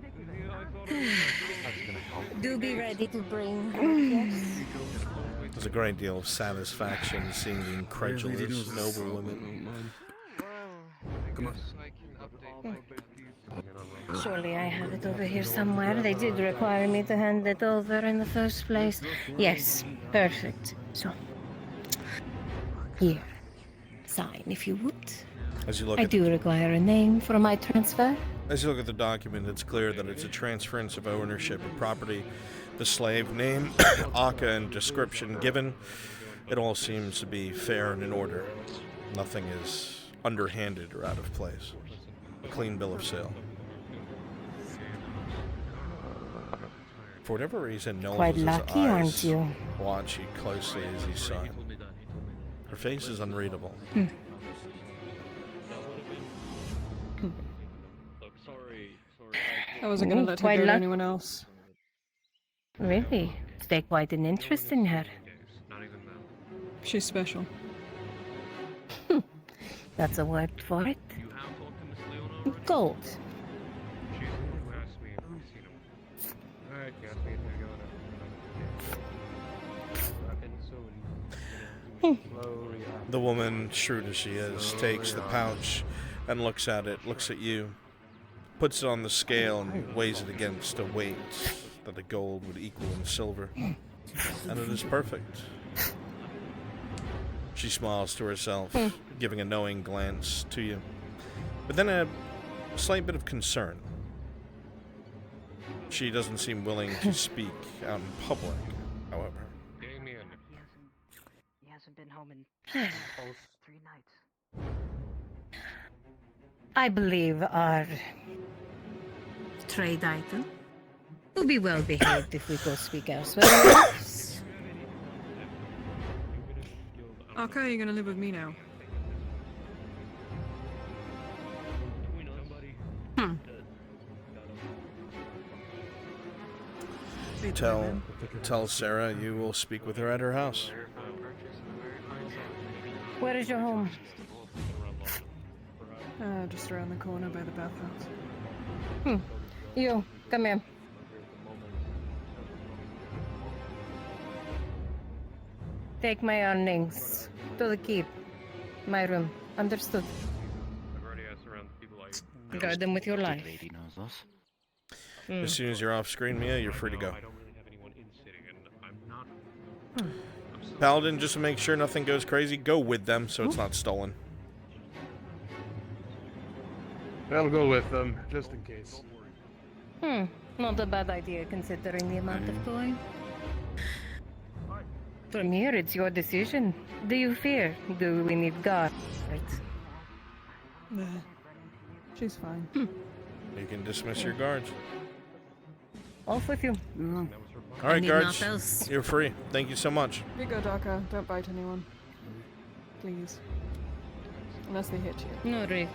Do be ready to bring. There's a great deal of satisfaction seeing the incredulous noble women. Come on. Surely I have it over here somewhere. They did require me to hand it over in the first place. Yes, perfect. So, here, sign if you would. As you look I at do require a name for my transfer. As you look at the document, it's clear that it's a transference of ownership of property. The slave name, Aka, and description given. It all seems to be fair and in order. Nothing is underhanded or out of place. A clean bill of sale. For whatever reason, no Quite one's lucky, eyes aren't you? watch you closely as he signed. Her face is unreadable. I wasn't going to let her go to anyone else. Really? Take quite an interest in her. She's special. That's a word for it. Gold. The woman, shrewd as she is, takes the pouch and looks at it, looks at you, puts it on the scale and weighs it against a weight that the gold would equal in silver. And it is perfect. She smiles to herself, giving a knowing glance to you. But then a slight bit of concern. She doesn't seem willing to speak out in public, however. He hasn't been home in 3 nights. I believe our trade item will be well behaved if we go speak elsewhere. Okay, you're gonna live with me now. Tell Sarah you will speak with her at her house. Where is your home? Just around the corner by the bathhouse. You, come here. Take my earnings to the keep. My room. Understood. Guard them with your life. As soon as you're off screen, Mia, you're free to go. Paladin, just to make sure nothing goes crazy, go with them so it's not stolen. I'll go with them, just in case. Not a bad idea considering the amount of coin. From here, it's your decision. Do you fear? Do we need guards? Nah, she's fine. You can dismiss your guards. Off with you. All right, need guards, naught else. you're free. Thank you so much. You go, Daka. Don't bite anyone. Please. Unless they hit you. No, Rick.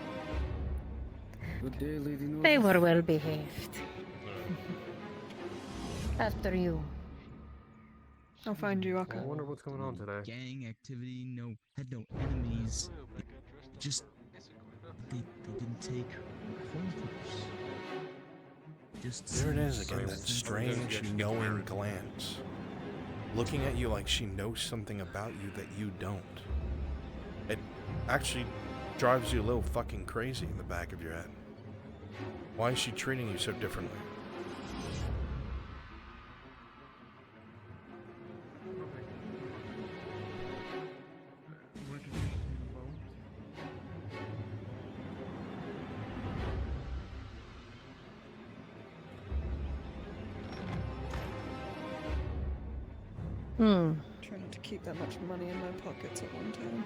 They were well behaved. After you. I'll find you, Aka. I wonder what's going on today. Gang activity, had no enemies. Just they didn't take phone calls. There it is again, that strange, knowing glance. Looking at you like she knows something about you that you don't. It actually drives you a little fucking crazy in the back of your head. Why is she treating you so differently? Try not to keep that much money in my pockets at one time.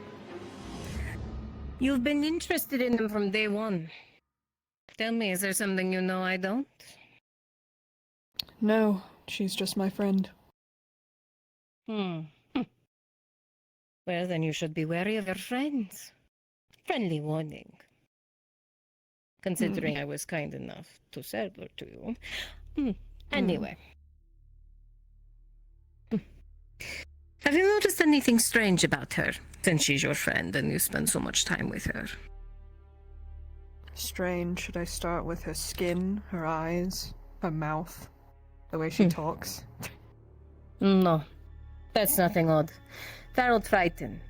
You've been interested in them from day one. Tell me, is there something you know I don't? No, she's just my friend. Well, then you should be wary of your friends. Friendly warning. Considering I was kind enough to sell her to you. Anyway. Have you noticed anything strange about her, since she's your friend and you spend so much time with her? Strange. Should I start with her skin, her eyes, her mouth, the way she talks? No, that's nothing odd. Feral Triton.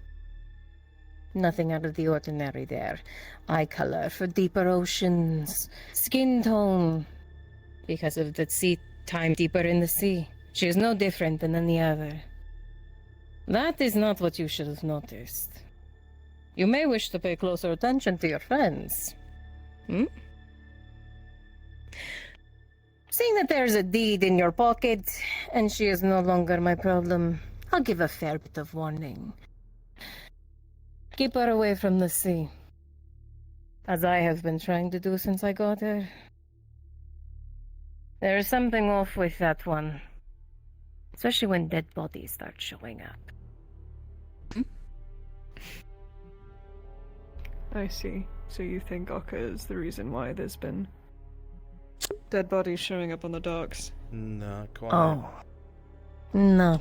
Nothing out of the ordinary there. Eye color for deeper oceans. Skin tone. Because of the sea time deeper in the sea. She is no different than any other. That is not what you should have noticed. You may wish to pay closer attention to your friends. Seeing that there's a deed in your pocket, and she is no longer my problem, I'll give a fair bit of warning. Keep her away from the sea. As I have been trying to do since I got her. There is something off with that one. Especially when dead bodies start showing up. I see. So you think Akka is the reason why there's been dead bodies showing up on the docks? Not quite. Oh. No.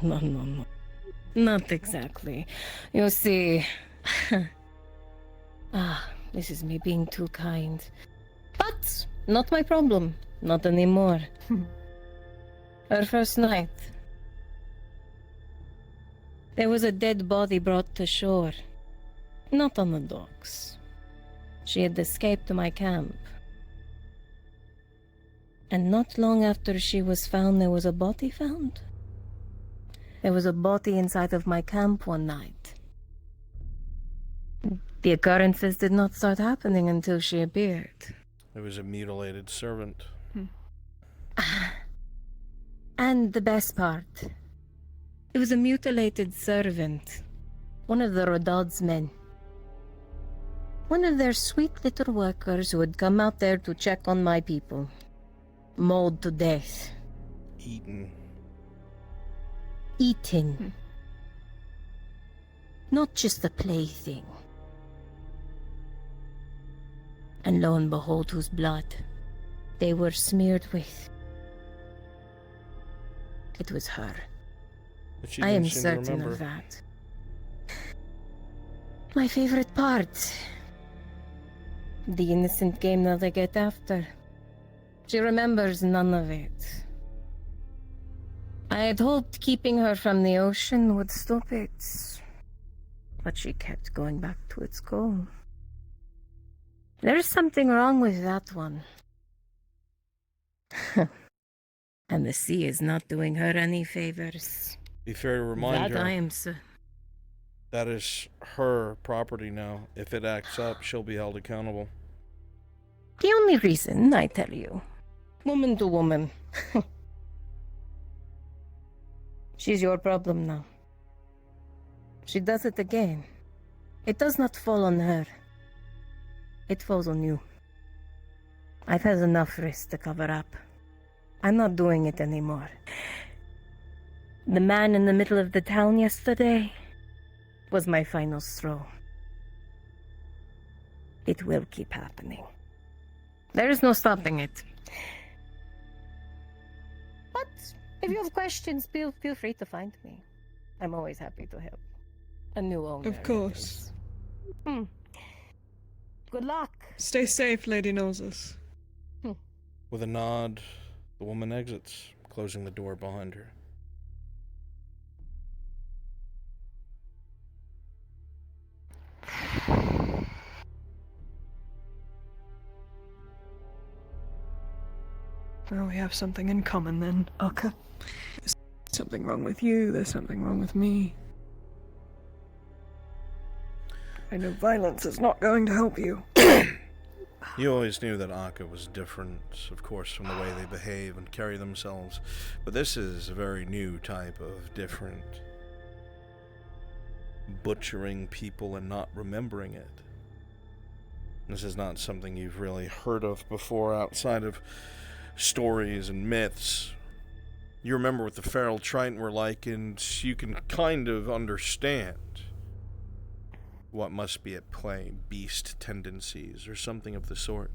Not exactly. You see... this is me being too kind. But, not my problem. Not anymore. Her first night. There was a dead body brought to shore. Not on the docks. She had escaped to my camp. And not long after she was found, there was a body found. There was a body inside of my camp one night. The occurrences did not start happening until she appeared. It was a mutilated servant. And the best part. It was a mutilated servant. One of the Rodod's men. One of their sweet little workers who had come out there to check on my people. Mauled to death. Eaten. Not just a plaything. And lo and behold, whose blood they were smeared with. It was her. But she I didn't am seem to certain remember. of that. My favorite part. The innocent game that I get after. She remembers none of it. I had hoped keeping her from the ocean would stop it. But she kept going back to its goal. There's something wrong with that one. And the sea is not doing her any favors. Be fair to remind That her. I am certain. That is her property now. If it acts up, she'll be held accountable. The only reason, I tell you, woman to woman. She's your problem now. She does it again. It does not fall on her. It falls on you. I've had enough risk to cover up. I'm not doing it anymore. The man in the middle of the town yesterday was my final straw. It will keep happening. There is no stopping it. But if you have questions, feel free to find me. I'm always happy to help. A new owner. Of course. Good luck. Stay safe, Lady Noses. With a nod, the woman exits, closing the door behind her. Well, we have something in common then, Akka. There's something wrong with you, there's something wrong with me. I know violence is not going to help you. You always knew that Akka was different, of course, from the way they behave and carry themselves. But this is a very new type of different. butchering people and not remembering it. This is not something you've really heard of before outside of stories and myths. You remember what the feral Triton were like, and you can kind of understand what must be at play, beast tendencies or something of the sort.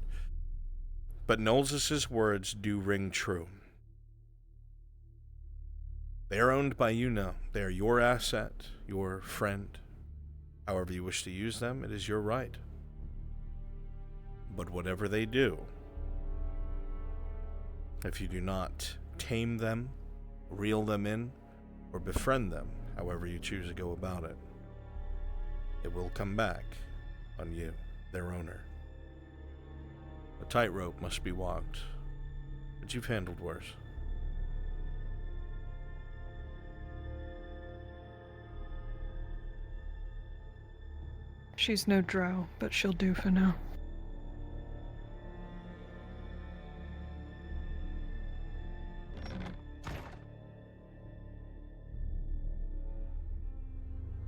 But Nolzus's words do ring true. They are owned by you now. They are your asset, your friend. However you wish to use them, it is your right. But whatever they do, if you do not tame them, reel them in, or befriend them, however you choose to go about it, it will come back on you, their owner. A tightrope must be walked, but you've handled worse. She's no drow, but she'll do for now.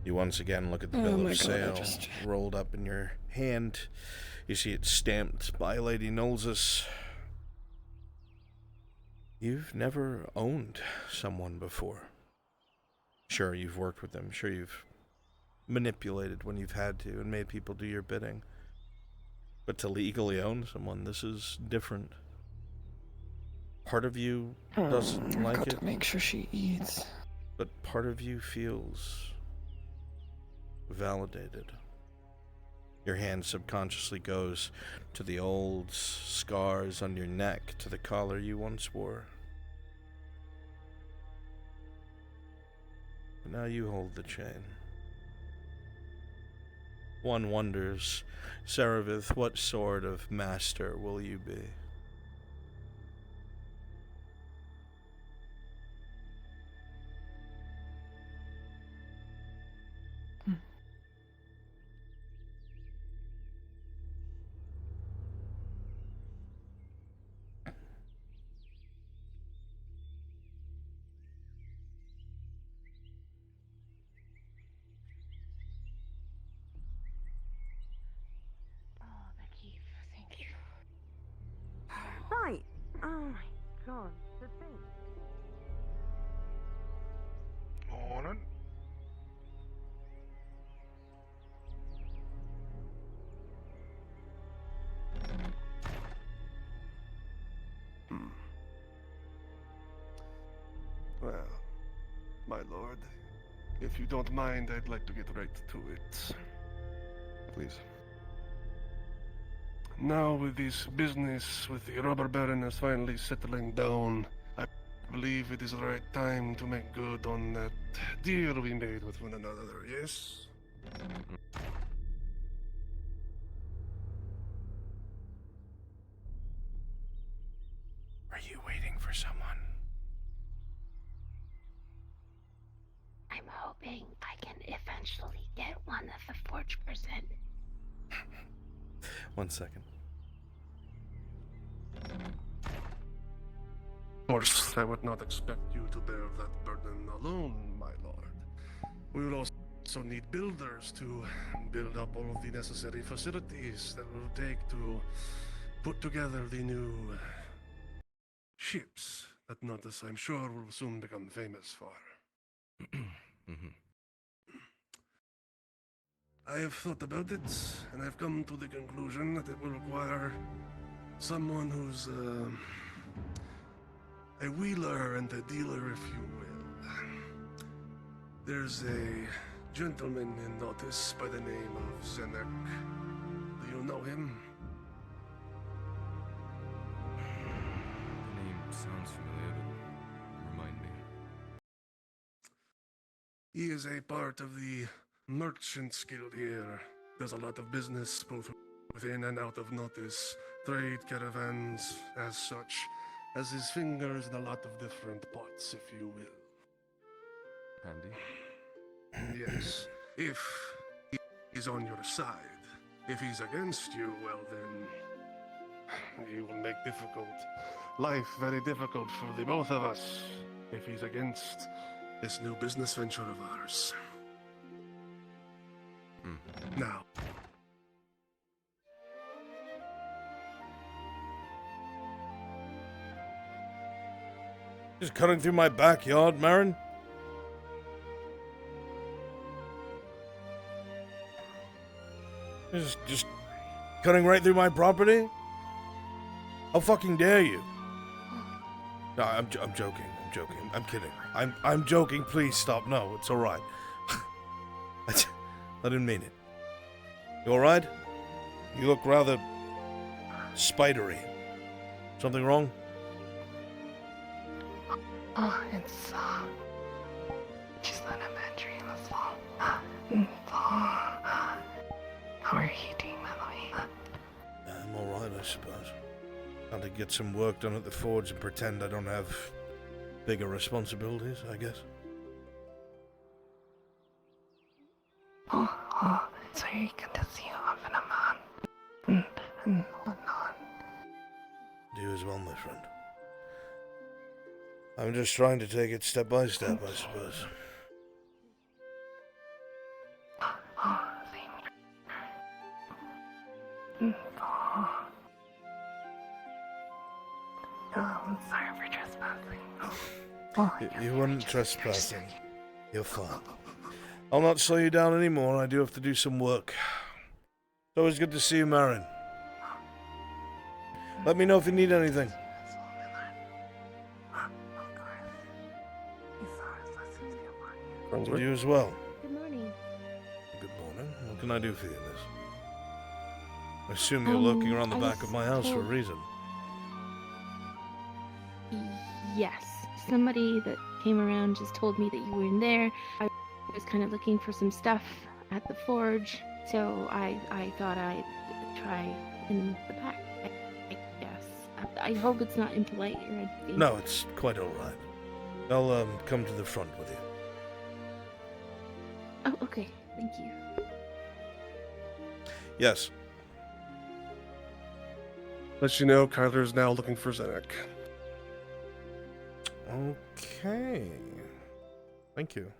You once again look at the bill of sale rolled up in your hand. You see it stamped by Lady Nolzus. You've never owned someone before. Sure, you've worked with them. Sure, you've manipulated when you've had to and made people do your bidding. But to legally own someone, this is different. Part of you doesn't like got it. To make sure she eats. But part of you feels validated. Your hand subconsciously goes to the old scars on your neck, to the collar you once wore. But now you hold the chain. One wonders, Saravith, what sort of master will you be? Right. Oh my god. The thing. Morning. Well, my lord, if you don't mind, I'd like to get right to it. Please. Now, with this business with the robber baron is finally settling down, I believe it is the right time to make good on that deal we made with one another, yes? Are you waiting for someone? I'm hoping I can eventually get one of the forge person. 1 second. Of course, I would not expect you to bear that burden alone, my lord. We will also need builders to build up all of the necessary facilities that will take to put together the new ships that Notice, I'm sure, will soon become famous for. I have thought about it, and I've come to the conclusion that it will require someone who's a wheeler and a dealer, if you will. There's a gentleman in Notice by the name of Zenek. Do you know him? The name sounds familiar, but remind me. He is a part of the Merchants Guild here. Does a lot of business both within and out of Notice. Trade caravans, as such. Has his fingers in a lot of different pots, if you will. Handy? Yes. If he's on your side. If he's against you, well then... he will make life very difficult for the both of us. If he's against this new business venture of ours. Now. Just cutting through my backyard, Marin? Just cutting right through my property? How fucking dare you? No, I'm joking. I'm joking. I'm kidding. I'm joking. Please stop. No, it's all right. I didn't mean it. You all right? You look rather spidery. Something wrong? Oh, it's just an adventure in the fall. How are you doing, by the way? I'm all right, I suppose. Had to get some work done at the forge and pretend I don't have bigger responsibilities, I guess. Oh, it's very good to see you up and man. And whatnot. You as well, my friend. I'm just trying to take it step by step, I suppose. Oh, same. I'm sorry for trespassing. You weren't trespassing. You're fine. I'll not slow you down anymore. I do have to do some work. It's always good to see you, Marin. Let me know if you need anything. Brunswick. You as well. Good morning. Good morning. What can I do for you, miss? I assume you're lurking around the back of my house for a reason. Yes. Somebody that came around just told me that you were in there. I was kind of looking for some stuff at the forge, so I thought I'd try in the back, I guess. I hope it's not impolite or anything. No, it's quite all right. I'll come to the front with you. Oh, okay. Thank you. Yes. Let you know, Kyler is now looking for Zenek. Okay. Thank you.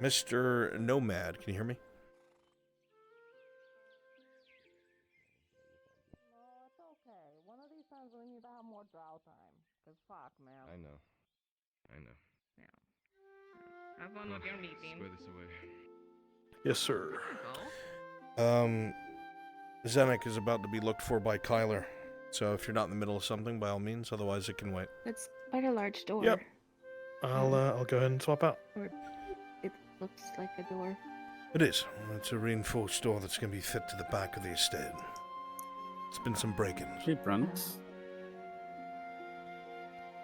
Mr. Nomad, can you hear me? We need to have more draw time. Cause fuck, man. I know. Yeah. Have fun with your meeting. Square this away. Yes, sir. Zenek is about to be looked for by Kyler. So if you're not in the middle of something, by all means, otherwise it can wait. That's quite a large door. Yep. I'll go ahead and swap out. Or it looks like a door. It is. It's a reinforced door that's going to be fit to the back of the estate. It's been some break-ins. Hey, Bruns.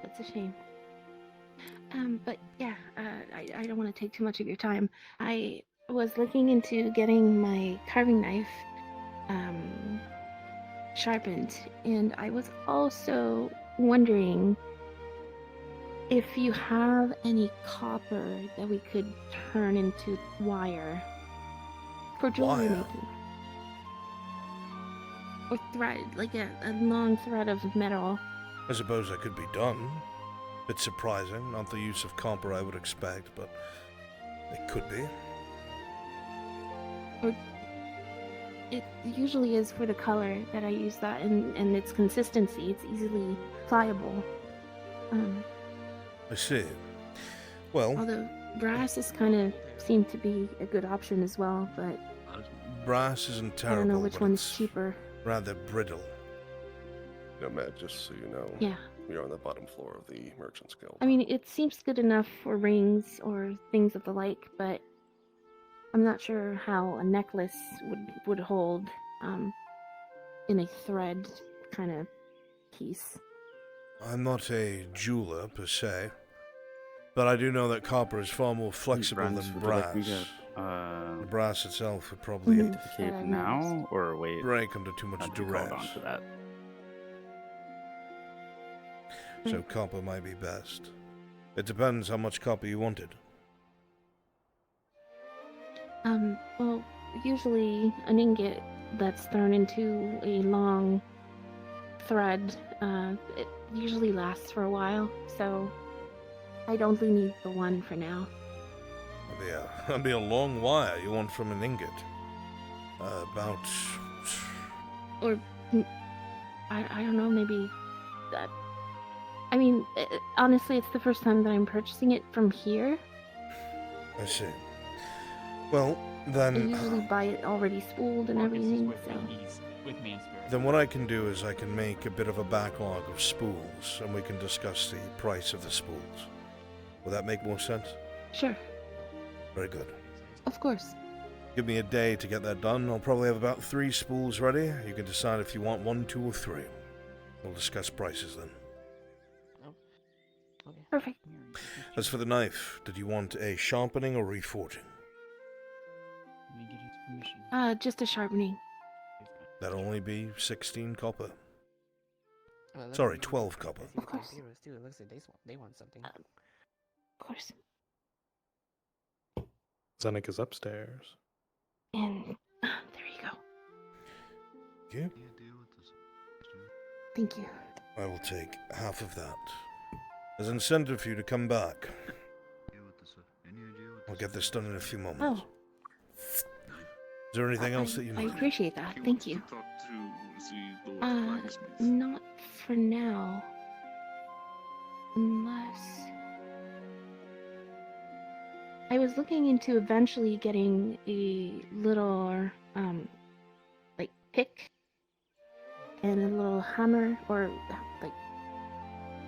That's a shame. But yeah, I don't want to take too much of your time. I was looking into getting my carving knife sharpened, and I was also wondering if you have any copper that we could turn into wire for jewelry making. Or thread, like a long thread of metal. I suppose that could be done. Bit surprising, not the use of copper I would expect, but it could be. Or it usually is for the color that I use that, and its consistency. It's easily pliable. I see. Well, although brass is kind of seemed to be a good option as well, but brass isn't terrible. I don't know which but one's it's cheaper. rather brittle. Nomad, just so you know. Yeah. You're on the bottom floor of the Merchants Guild. I mean, it seems good enough for rings or things of the like, but I'm not sure how a necklace would hold in a thread kind of piece. I'm not a jeweler per se, but I do know that copper is far more flexible Bruns, than would you like brass. me to, The brass itself would probably get to the cave now, or wait? break under too much I'd be duress. called on to that. So copper might be best. It depends how much copper you wanted. Well, usually an ingot that's thrown into a long thread. It usually lasts for a while, so I'd only need the one for now. That'd be a long wire you want from an ingot. About... Or, I don't know, maybe... I mean, honestly, it's the first time that I'm purchasing it from here. I see. Well, then... I usually buy it already spooled and everything, so... Then what I can do is I can make a bit of a backlog of spools, and we can discuss the price of the spools. Will that make more sense? Sure. Very good. Of course. Give me a day to get that done. I'll probably have about 3 spools ready. You can decide if you want 1, 2, or 3. We'll discuss prices then. Perfect. As for the knife, did you want a sharpening or reforging? Just a sharpening. That'll only be 16 copper. Sorry, 12 copper. Of course. It looks like they want something. Of course. Zenik is upstairs. And there you go. Thank you. Thank you. I will take half of that as incentive for you to come back. I'll get this done in a few moments. Oh. Is there anything else that you I need? appreciate that. Thank you. Not for now. Unless... I was looking into eventually getting a little, like, pick and a little hammer, or, like,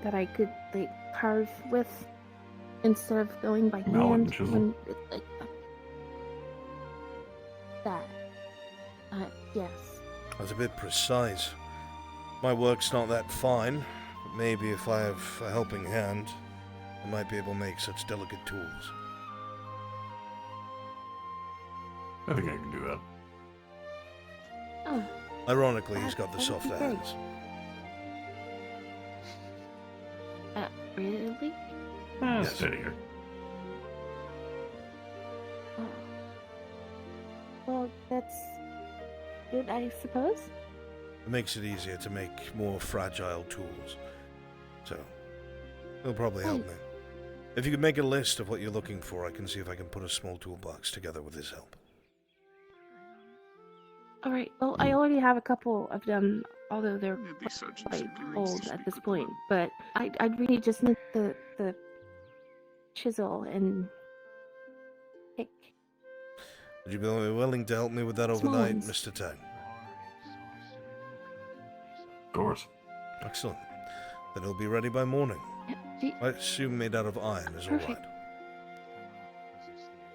that I could, like, carve with instead of going by hand. When it, like, that. Yes. That's a bit precise. My work's not that fine, but maybe if I have a helping hand, I might be able to make such delicate tools. I think I can do that. Oh. Ironically, he's got the that would soft be great. hands. Really? Yes. Steadier. Oh. Well, that's good, I suppose. It makes it easier to make more fragile tools. So, it'll probably help me. If you could make a list of what you're looking for, I can see if I can put a small toolbox together with his help. Alright, well, I already have a couple of them, although they're quite old at this point. But I'd really just need the chisel and pick. Would you be willing to help me with that overnight, Mr. Tang? Of course. Excellent. Then it'll be ready by morning. I assume made out of iron is Perfect. alright.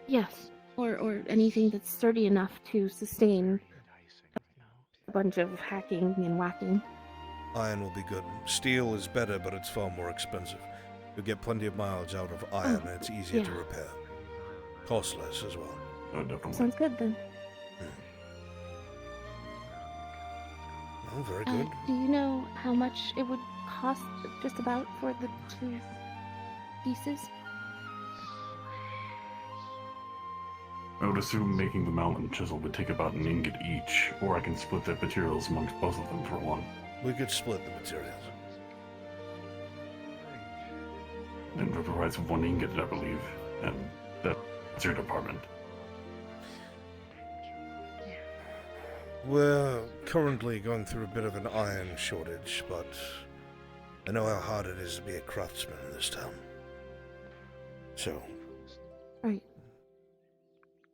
Yes, or anything that's sturdy enough to sustain a bunch of hacking and whacking. Iron will be good. Steel is better, but it's far more expensive. You'll get plenty of miles out of iron, and it's easier to repair. Cost less as well. Sounds good then. Oh, very good. Do you know how much it would cost just about for the 2 pieces? I would assume making the mallet and chisel would take about an ingot each, or I can split the materials amongst both of them for one. We could split the materials. And it provides 1 ingot, I believe, and that's your department. We're currently going through a bit of an iron shortage, but I know how hard it is to be a craftsman in this town. So, Right.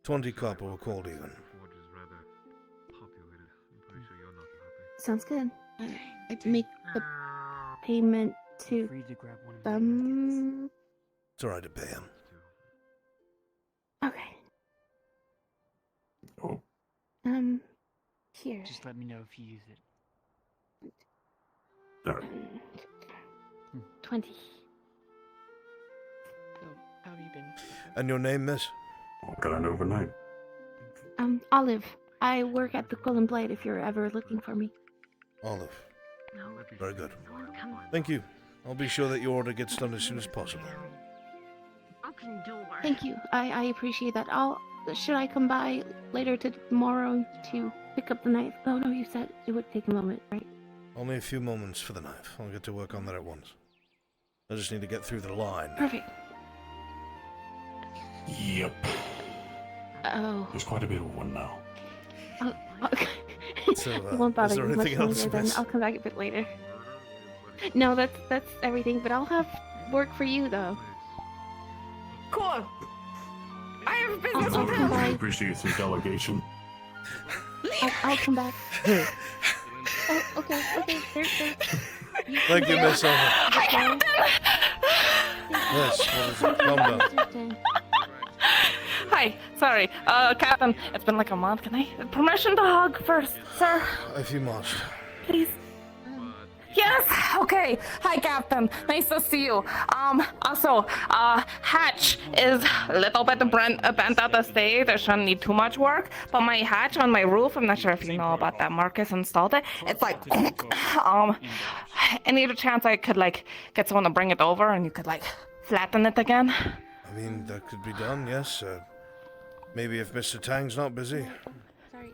20 copper will call even. Sounds good. I'd make the payment to them. It's alright to pay him. Okay. Oh. Here. Just let me know if you use it. Alright. 20. So, how have you been? And your name, miss? I'll get on overnight. Olive. I work at the Quill and Blade if you're ever looking for me. Olive. Very good. Thank you. I'll be sure that your order gets done as soon as possible. Thank you. I appreciate that. Should I come by later tomorrow to pick up the knife? Oh no, you said it would take a moment, right? Only a few moments for the knife. I'll get to work on that at once. I just need to get through the line. Perfect. Yep. Oh. There's quite a bit of one now. Oh, okay. So, It won't bother is there you much anything else, longer then. miss? I'll come back a bit later. No, that's everything, but I'll have work for you, though. Cool. I have business I'll with come him. by. Appreciate your delegation. I'll come back. Oh, okay. There. Thank you, Miss Ella. Hi, Captain! Yes, what is it? Calm down. Hi, sorry. Captain, it's been like a month. Can I... Permission to hug first, sir? If you must. Please. Yes, okay. Hi, Captain. Nice to see you. Also, hatch is a little bit bent at the state. It shouldn't need too much work, but my hatch on my roof, I'm not sure if you know about that. Marcus installed it. It's like, any chance I could, like, get someone to bring it over and you could, like, flatten it again? I mean, that could be done, yes. Maybe if Mr. Tang's not busy. Sorry.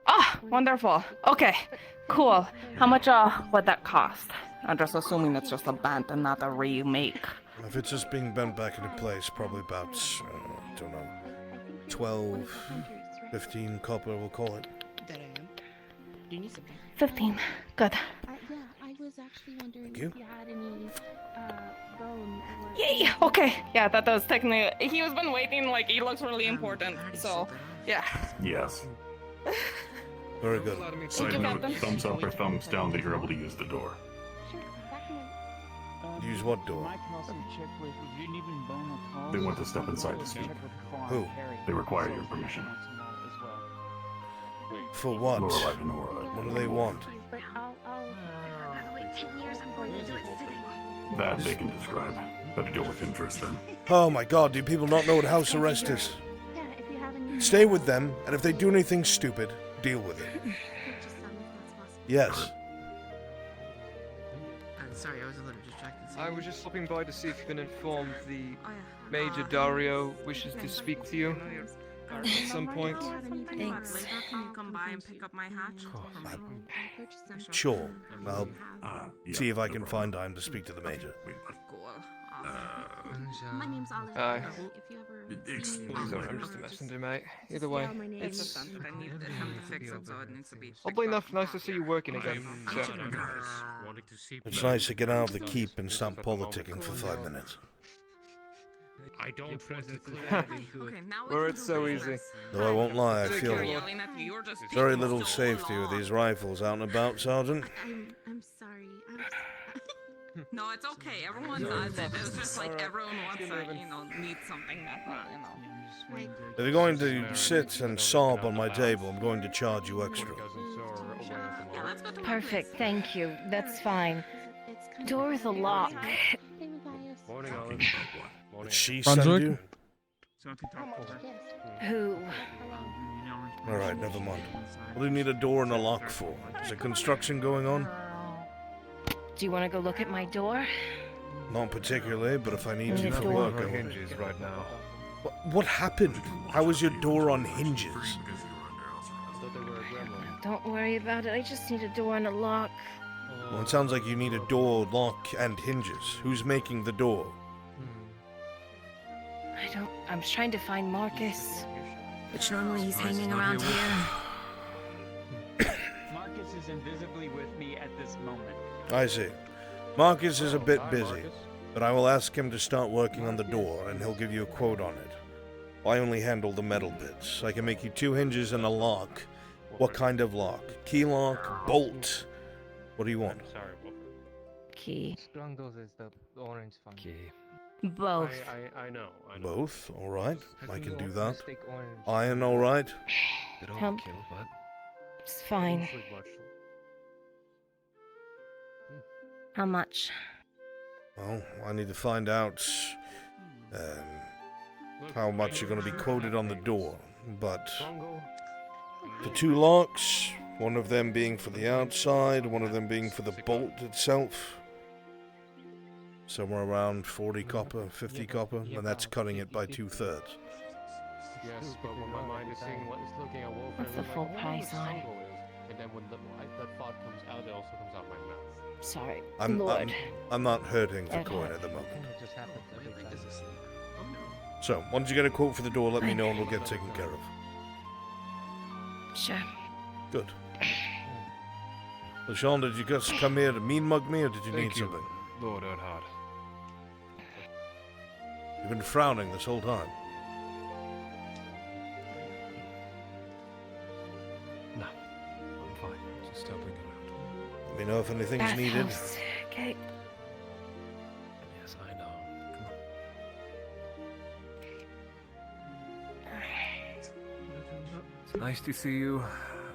Ah, wonderful. Okay, cool. How much, would that cost? I'm just assuming it's just a bent and not a remake. If it's just being bent back into place, probably about, I don't know, 12, 15 copper, we'll call it. 15. Good. Yeah, I was actually wondering Thank you. if you had any, bone or... Yay! Okay, yeah, that does technically... He's been waiting, like, he looks really important, so, yeah. Yes. Very good. Side note, thumbs up or thumbs down that you're able to use the door. Use what door? They want to step inside to speak. Who? They require your permission. For what? Lorelei and Nora. What do they want? That they can describe. Better deal with him first then. Oh my god, do people not know what house arrest is? Stay with them, and if they do anything stupid, deal with it. Yes. Sorry, I was a little distracted. I was just stopping by to see if you've been informed the Major Dario wishes to speak to you at some point. Thanks. Can you come by and pick up my hatch? Sure. I'll see if I can find time to speak to the Major. My name's Oliver. Aye. If you ever Sorry, I'm just a messenger, mate. Either way, it's I need him to fix it, so it needs to be. oddly enough nice to see you working again. So. It's nice to get out of the keep and stop politicking for 5 minutes. I don't trust it. Where it's so easy. Though I won't lie, I feel You're just very little safety with these rifles out and about, Sergeant. I'm sorry. No, it's okay. Everyone does it. It's just like everyone wants to, need something that, If you're going to sit and sob on my table, I'm going to charge you extra. Perfect, thank you. That's fine. Door's a lock. Did she send you? Who? Alright, never mind. What do you need a door and a lock for? Is there construction going on? Do you want to go look at my door? Not particularly, but if I need you for Nothing work, on I will. hinges right now. What happened? How is your door on hinges? Don't worry about it. I just need a door and a lock. Well, it sounds like you need a door, lock, and hinges. Who's making the door? I'm trying to find Marcus. Which normally he's hanging around here. Marcus is invisibly with me at this moment. I see. Marcus is a bit busy, but I will ask him to start working on the door, and he'll give you a quote on it. I only handle the metal bits. I can make you 2 hinges and a lock. What kind of lock? Key lock? Bolt? What do you want? Key. Strongles is the orange fun. Key. Both. I know. Both? Alright, I can do that. Mystic orange. Iron, alright? It's fine. How much? Well, I need to find out how much you're going to be quoted on the door. But the 2 locks, one of them being for the outside, one of them being for the bolt itself, somewhere around 40 copper, 50 copper, and that's cutting it by 2/3. Yes, but when my mind is seeing what is looking at Wolf, What's the full price on? and then when that thought comes out, it also comes out my mouth. Sorry, I'm Lord. I'm not hurting for It coin hurt. at the moment. It just happens every time. So, once you get a quote for the door, let me know and we'll get taken care of. Sure. Good. So, Sean, did you just come here to mean mug me, or did you need Thank you, something? Lord Erhard. You've been frowning this whole time. No, I'm fine. Just helping around. Let me know if anything's needed. Okay. Yes, I know. Come on. It's nice to see you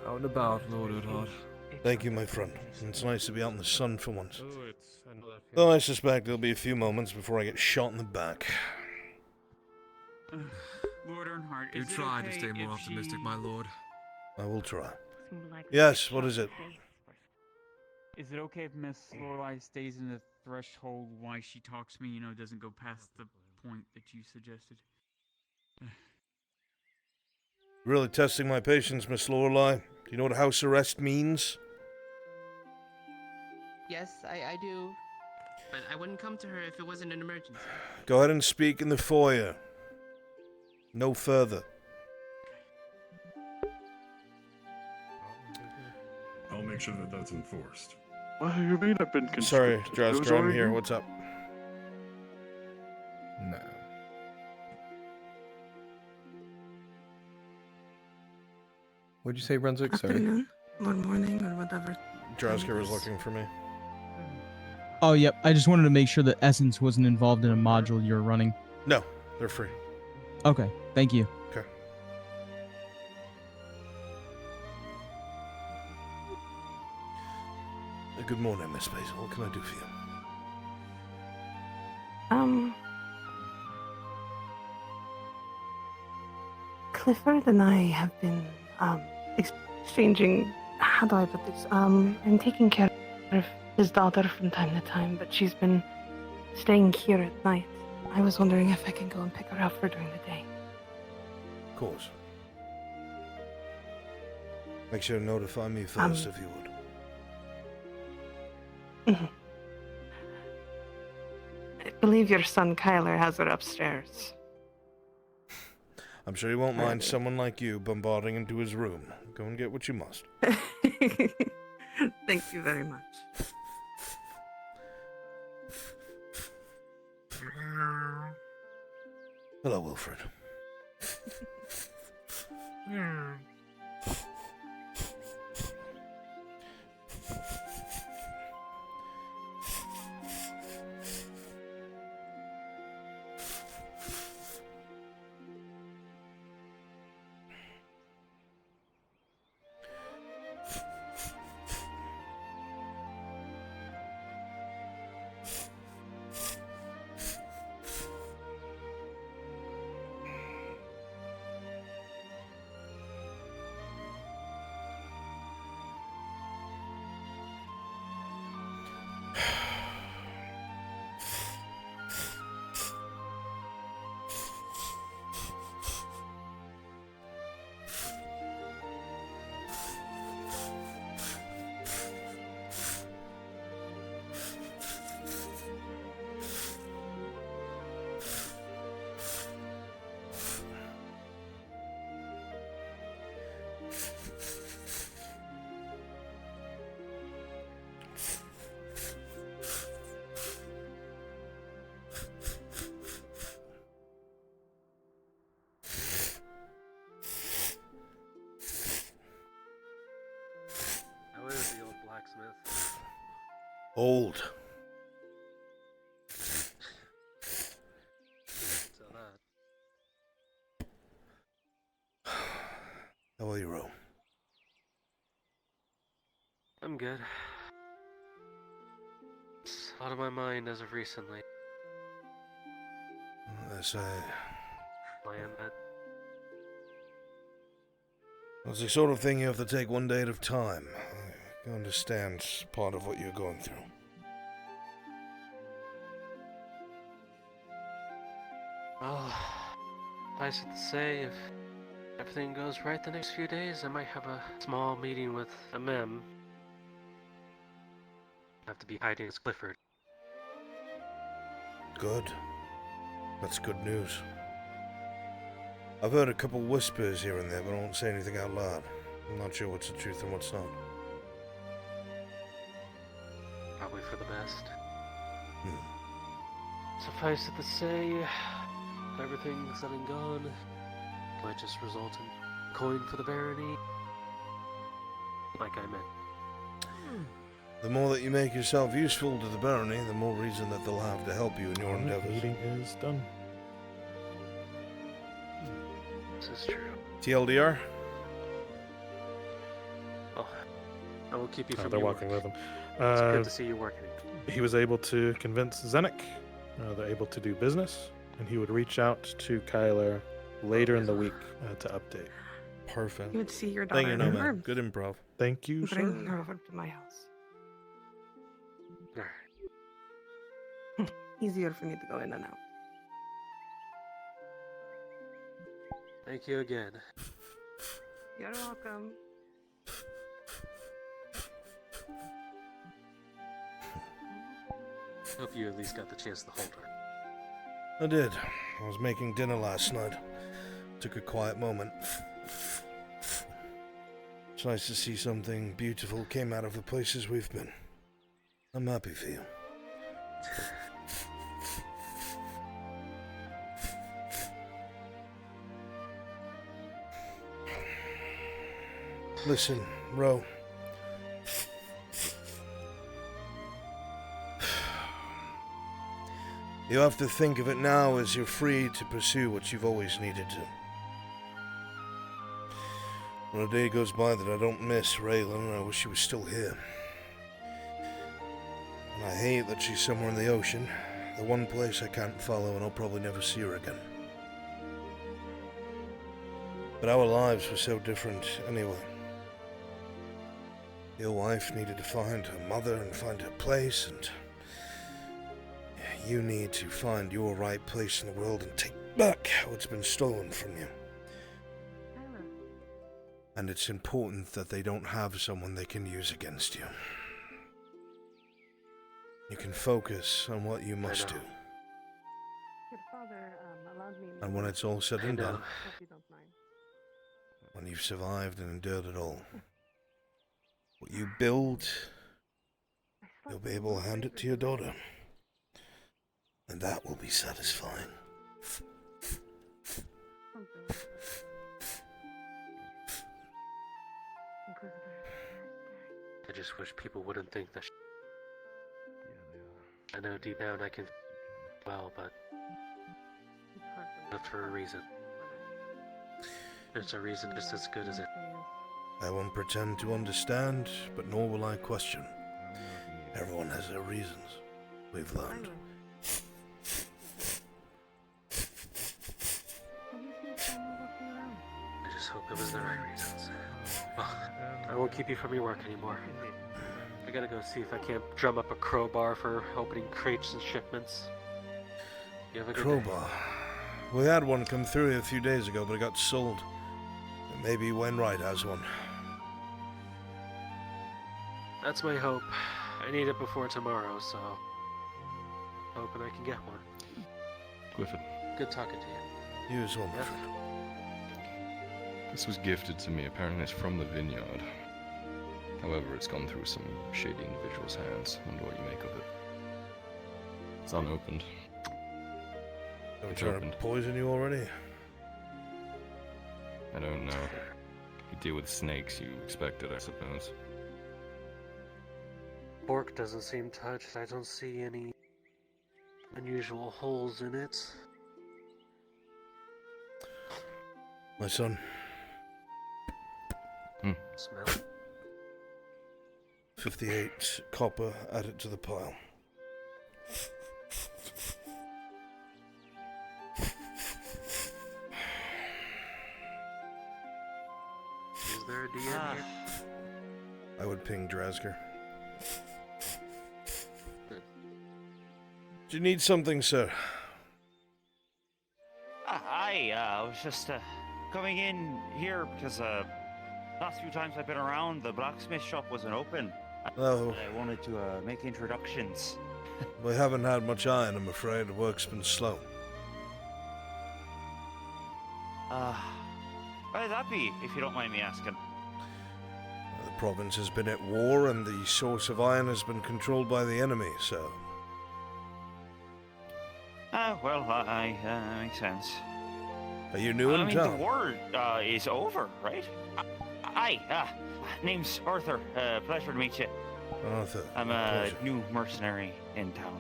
out and about, Lord Erhard. Thank you, my friend. It's nice to be out in the sun for once. Though I suspect there'll be a few moments before I get shot in the back. Lord Earnhardt, Do is try it to okay stay more if optimistic, she- my lord. I will try. Like Yes, what is it? Is it okay if Miss Lorelai stays in the threshold while she talks to me, doesn't go past the point that you suggested? Really testing my patience, Miss Lorelai. Do you know what house arrest means? Yes, I do. But I wouldn't come to her if it wasn't an emergency. Go ahead and speak in the foyer. No further. I'll make sure that that's enforced. What do you mean I've been Sorry, conscripted? Drasker, I'm here. What's up? No. What'd you say, Brunswick? Sorry. Afternoon, or morning, or whatever. Drasker was looking for me. Oh, yep. I just wanted to make sure that Essence wasn't involved in a module you're running. No, they're free. Okay, thank you. Okay. Good morning, Miss Basil. What can I do for you? Clifford and I have been, exchanging, how do I put this? I'm taking care of his daughter from time to time, but she's been staying here at night. I was wondering if I can go and pick her up for during the day. Of course. Make sure to notify me first if you would. I believe your son Kyler has her upstairs. I'm sure he won't mind someone like you bombarding into his room. Go and get what you must. Thank you very much. Hello, Wilfred. How is the old blacksmith? Old. So that. How are you, Ro? I'm good. It's out of my mind as of recently. That's I am at. It's the sort of thing you have to take one day at a time. I can understand part of what you're going through. Well, I should say if everything goes right the next few days, I might have a small meeting with a mem. Have to be hiding as Clifford. Good. That's good news. I've heard a couple whispers here and there, but I won't say anything out loud. I'm not sure what's the truth and what's not. Probably for the best. Suffice it to say, if everything's said and gone, might just result in coin for the barony, like I meant. The more that you make yourself useful to the barony, the more reason that they'll have to help you in your endeavors. Meeting is done. This is true. TLDR? Well, I will keep you from They're your walking work. with him. It's good to see you working. He was able to convince Zenek. They're able to do business, and he would reach out to Kyler later in the week to update. Perfect. You would see your Thank daughter you, in no her man. arms. Good improv. Thank you, sir. Bring her over to my house. Easier for me to go in and out. Thank you again. You're welcome. Hope you at least got the chance to hold her. I did. I was making dinner last night. Took a quiet moment. It's nice to see something beautiful came out of the places we've been. I'm happy for you. Listen, Ro. You have to think of it now as you're free to pursue what you've always needed to. When a day goes by that I don't miss Raylan, I wish she was still here. And I hate that she's somewhere in the ocean, the one place I can't follow and I'll probably never see her again. But our lives were so different anyway. Your wife needed to find her mother and find her place, and you need to find your right place in the world and take back what's been stolen from you. And it's important that they don't have someone they can use against you. You can focus on what you must do. Your father allowed me. And when it's all said and done, Hope you don't mind. when you've survived and endured it all, what you build, you'll be able to hand it to your daughter. And that will be satisfying. I just wish people wouldn't think that. I know deep down I can well, but for a reason. There's a reason just as good as it. I won't pretend to understand, but nor will I question. Everyone has their reasons. We've learned. I just hope it was the right reasons. Well, I won't keep you from your work anymore. I gotta go see if I can't drum up a crowbar for opening crates and shipments. You have a good Crowbar. day. We had one come through here a few days ago, but it got sold. Maybe Wainwright has one. That's my hope. I need it before tomorrow, so hoping I can get one. Clifford. Good talking to you. You as well, my friend. This was gifted to me. Apparently it's from the vineyard. However, it's gone through some shady individual's hands. Wonder what you make of it. It's unopened. Don't It's try to opened. poison you already? I don't know. You deal with snakes, you expect it, I suppose. Pork doesn't seem touched. I don't see any unusual holes in it. My son. Smell it. 58 copper added to the pile. Is there a DM here? I would ping Drazger. Do you need something, sir? I was just coming in here because last few times I've been around, the blacksmith shop wasn't open. Oh. I wanted to make introductions. We haven't had much iron, I'm afraid. The work's been slow. Why'd that be, if you don't mind me asking? The province has been at war, and the source of iron has been controlled by the enemy, so... Well, makes sense. Are you new in town? The war is over, right? Name's Arthur. Pleasure to meet you. Arthur. I'm a new mercenary in town.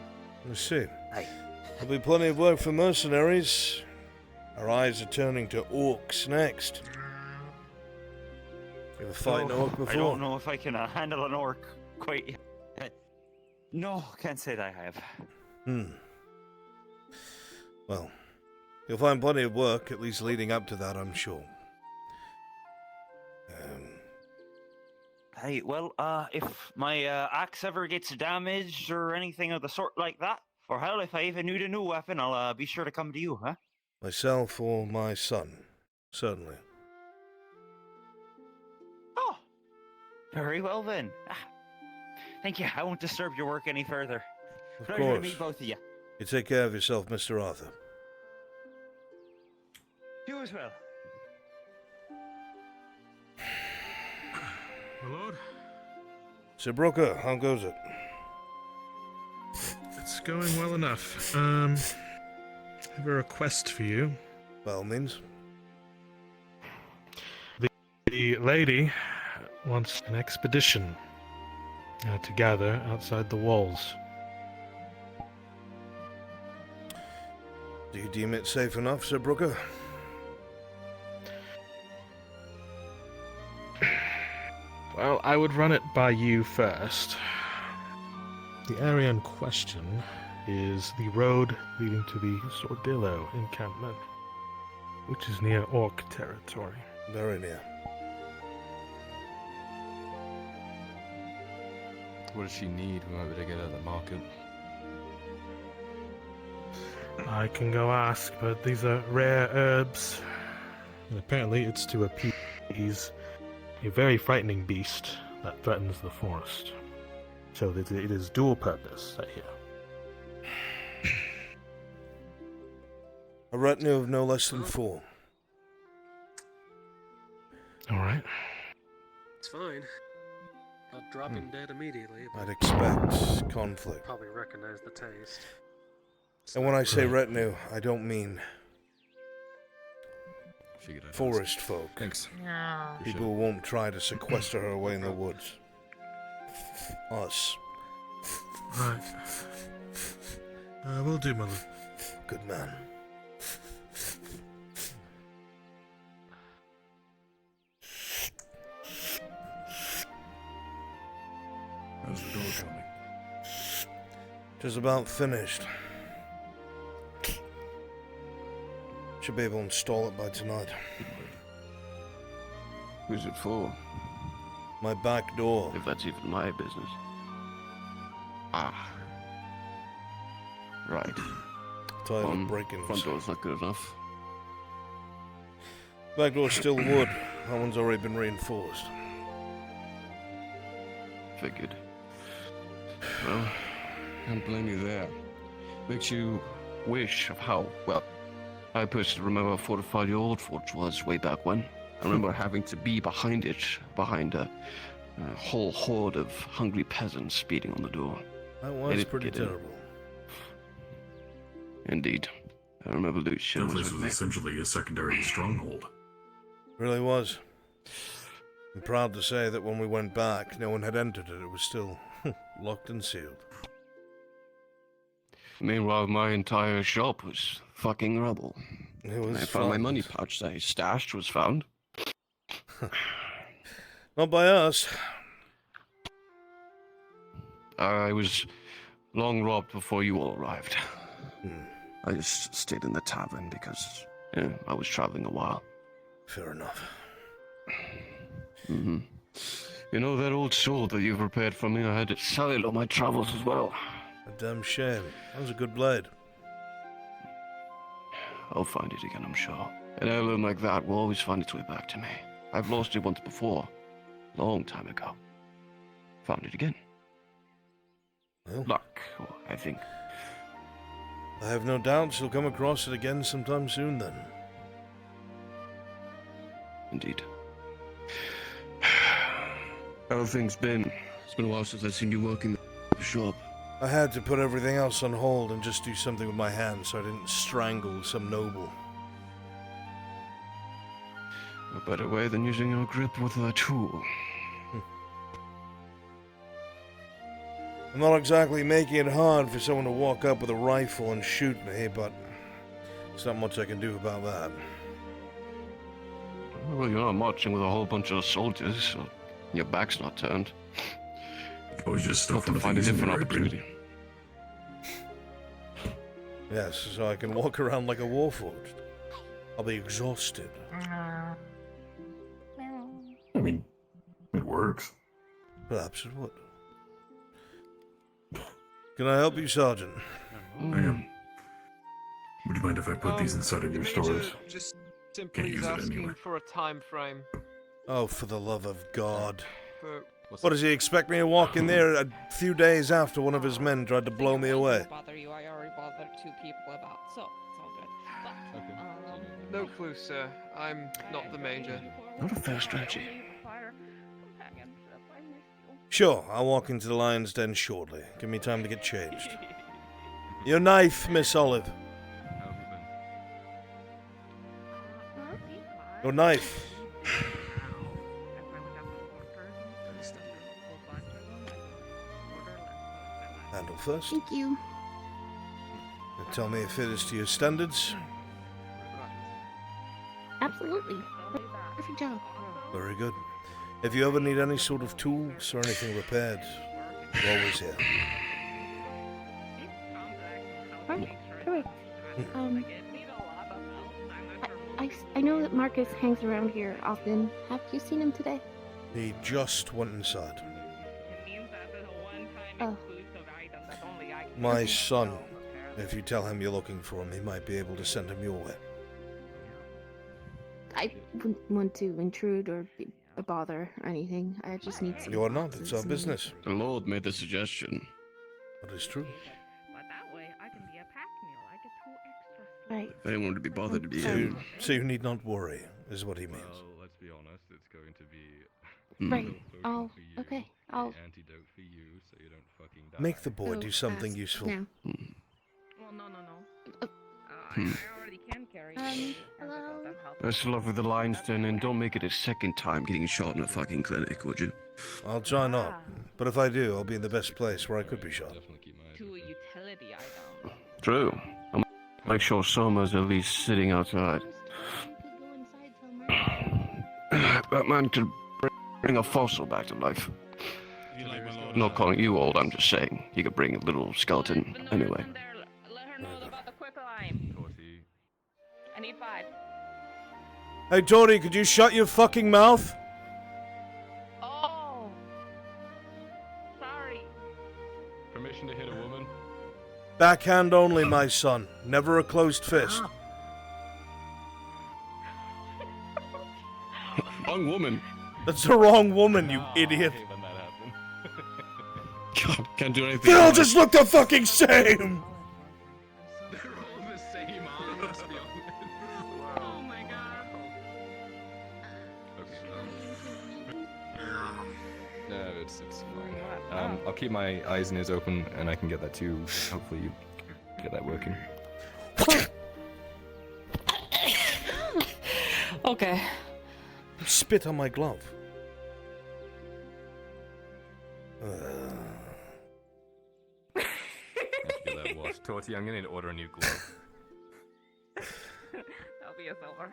I see. Hi. There'll be plenty of work for mercenaries. Our eyes are turning to orcs next. You ever fight an orc before? I don't know if I can handle an orc quite yet. No, can't say that I have. Well, you'll find plenty of work, at least leading up to that, I'm sure. Hey, well, if my axe ever gets damaged or anything of the sort like that, or hell, if I even need a new weapon, I'll be sure to come to you, huh? Myself or my son, certainly. Oh, very well then. Thank you. I won't disturb your work any further. Of Pleasure course. to meet both of you. You take care of yourself, Mr. Arthur. You as well. My lord? Sir Brooker, how goes it? It's going well enough. I have a request for you. By all means. The lady wants an expedition to gather outside the walls. Do you deem it safe enough, Sir Brooker? Well, I would run it by you first. The area in question is the road leading to the Sordillo encampment, which is near Orc territory. Very near. What does she need in order to get out of the market? I can go ask, but these are rare herbs. And apparently it's to appease a very frightening beast that threatens the forest. So it is dual purpose, I hear. A retinue of no less than 4. Alright. It's fine. I'll drop him dead immediately. but I'd expect conflict. Probably recognize the taste. And when I say retinue, I don't mean forest folk. Thanks. People who won't try to sequester her away in the woods. Us. Right. Will do, mother. Good man. How's the door coming? Just about finished. Should be able to install it by tonight. Who's it for? My back door. If that's even my business. Ah. Right. Tired of breaking. Front door's not good enough. Back door's still wood. That one's already been reinforced. Figured. Well, can't blame you there. Makes you wish of how, well, I personally remember how fortified your old fort was way back when. I remember having to be behind it, behind a whole horde of hungry peasants beating on the door. That was pretty terrible. Indeed. I remember Lucian That place with was me. essentially a secondary stronghold. Really was. I'm proud to say that when we went back, no one had entered it. It was still locked and sealed. Meanwhile, my entire shop was fucking rubble. It was I found my fun. money pouch that I stashed was found. Not by us. I was long robbed before you all arrived. I just stayed in the tavern because I was traveling a while. Fair enough. Mm-hmm. You know that old sword that you prepared for me? I had to sell it on my travels as well. A damn shame. That was a good blade. I'll find it again, I'm sure. An heirloom like that will always find its way back to me. I've lost it once before, long time ago. Found it again. Well, luck, I think. I have no doubt she'll come across it again sometime soon then. Indeed. How have things been? It's been a while since I've seen you working the shop. I had to put everything else on hold and just do something with my hands so I didn't strangle some noble. A better way than using your grip with a tool. I'm not exactly making it hard for someone to walk up with a rifle and shoot me, but there's not much I can do about that. Well, you're not marching with a whole bunch of soldiers, so your back's not turned. I was just have to find a different opportunity. Yes, so I can walk around like a warforged. I'll be exhausted. I mean, it works. Perhaps it would. Can I help you, Sergeant? I am. Would you mind if I put these inside of your stores? Just Can't simply use it asking anyway. for a time frame. Oh, for the love of God. For What, does he expect me to walk in there a few days after one of his men tried to blow me away? Bother you, I already bothered 2 people about, so it's all good. But, no clue, sir. I'm not the major. Not a fair strategy. Sure, I'll walk into the lion's den shortly. Give me time to get changed. Your knife, Miss Olive. Your knife. Handle first. Thank you. Now tell me if it is to your standards. Absolutely. Perfect job. Very good. If you ever need any sort of tools or anything repaired, you're always here. Right, correct. I know that Marcus hangs around here often. Have you seen him today? He just went inside. Oh. My son. If you tell him you're looking for him, he might be able to send him your way. I wouldn't want to intrude or be a bother or anything. I just need some. You're not. It's our business. The Lord made the suggestion. That is true. Right. If anyone would be bothered to be So you need not worry, is what he means. Well, let's be honest, it's going to be Right. Oh, okay. I'll antidote for you so you don't fucking die. Make the boy do something useful. now. well, no. Hmm. I already can carry Hello? Best of luck with the lion's den, and don't make it a second time getting shot in a fucking clinic, would you? I'll try not. But if I do, I'll be in the best place where I could be shot. To a utility item. True. I'll make sure Soma's at least sitting outside. That man could bring a fossil back to life. I'm not calling you old, I'm just saying. You could bring a little skeleton anyway. Let her know about the quick line. I need 5. Hey, Tori, could you shut your fucking mouth? Oh. Sorry. Permission to hit a woman? Backhand only, my son. Never a closed fist. Wrong woman. That's the wrong woman, you idiot. God, can't do anything. They all just look the fucking same! They're all the same arm, let's be honest. Oh my god. No, it's fine. I'll keep my eyes and ears open, and I can get that too. Hopefully, you get that working. Okay. Spit on my glove. That was Torty. I'm gonna need to order a new glove. That'll be a silver.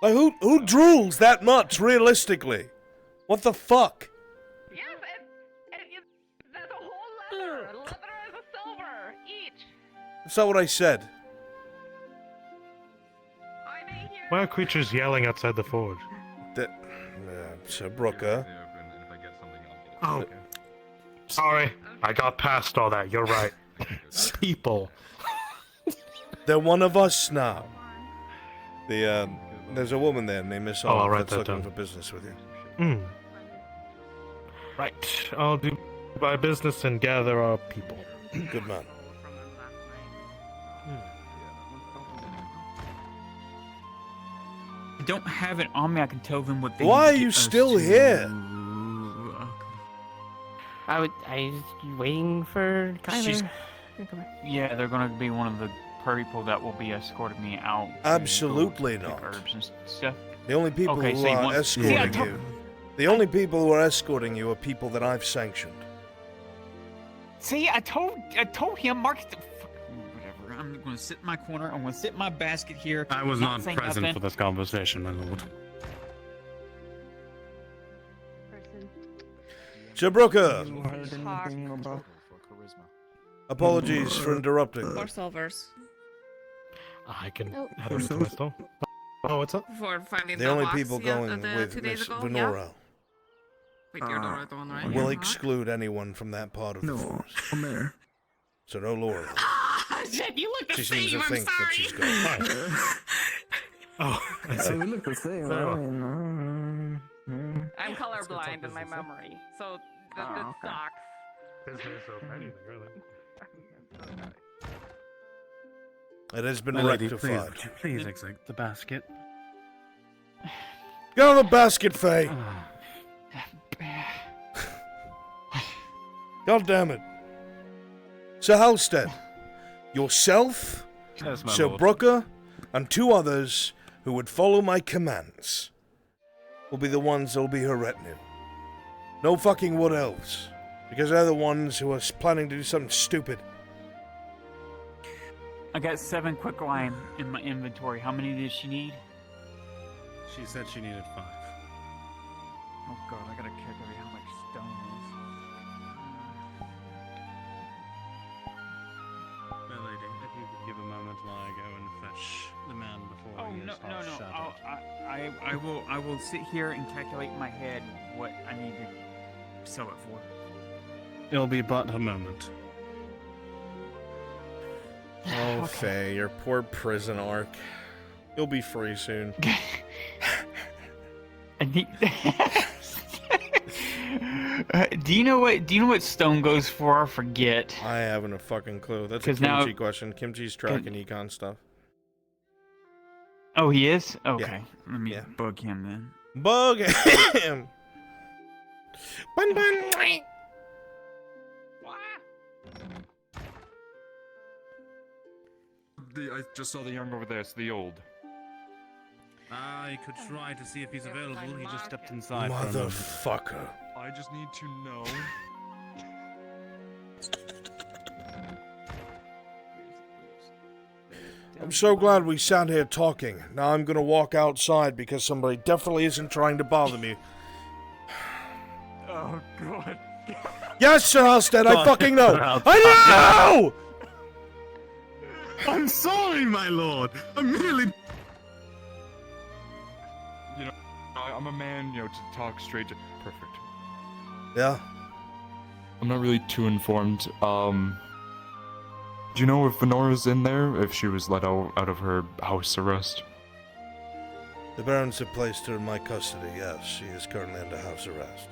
Like, who drools that much, realistically? What the fuck? Yes, there's a whole leather. Leather is a silver each. That's not what I said. Why are creatures yelling outside the forge? Sir Brooker. Oh, sorry. I got past all that. You're right. People. They're one of us now. There's a woman there named Miss I'll Olive write that's that looking down. for business with you. Right. I'll do my business and gather our people. Good man. I don't have it on me. I can tell them what they Why need are to you get us still to. here? I was waiting for She's- Kyler. Yeah, they're gonna be one of the people that will be escorting me out. to Absolutely go pick not. Herbs and stuff. The only people Okay, who so you are want- escorting See, I you. The only people who are escorting you are people that I've sanctioned. See, I told him, Mark. Whatever. I'm gonna sit in my corner. I'm gonna sit in my basket here. I was not say present nothing. for this conversation, my lord. Sir Brooker! Apologies for interrupting. Or solvers. I can Oh. have a pistol. Oh, what's up? For finding The the only box, people going with 2 days Miss ago, Venora Wait, you're the right one, right? will exclude anyone from that part of the forest. I'm there. So no Laura. Shit, you look the She same. seems to I'm think that sorry. she's gone. Oh, I see. we look the same. I'm colorblind in my memory, so that sucks. It has been My lady, rectified. please exit the basket. Get on the basket, Faye! God damn it. Sir Halstead, yourself, Yes, my Sir lord. Brooker, and 2 others who would follow my commands will be the ones that will be her retinue. No fucking wood elves, because they're the ones who are planning to do something stupid. I got 7 quicklime in my inventory. How many does she need? She said she needed 5. Oh god, I gotta calculate how much stone My lady, if you could give a moment while I go and fetch the man before is. Oh he no, is no, half no! shattered. I will sit here and calculate in my head what I need to sell it for. It'll be but a moment. Oh, Faye, your poor prison arc. You'll be free soon. I need. Do you know what stone goes for? I forget. I haven't a fucking clue. That's a 'Cause now- Kimchi question. Kimchi's tracking econ stuff. Oh, he is. Okay, let me bug him then. Bug him! Bun bun! I just saw the young over there. It's the old. I could try to see if he's available. He just stepped inside. for a moment. Motherfucker. I just need to know. I'm so glad we sat here talking. Now I'm gonna walk outside because somebody definitely isn't trying to bother me. Oh god. Yes, Sir Halstead, I fucking know! I know! I'm sorry, my lord. I'm merely. You know, I'm a man, to talk straight to. Perfect. Yeah? I'm not really too informed. Do you know if Venora's in there? If she was let out of her house arrest? The barons have placed her in my custody, yes. She is currently under house arrest.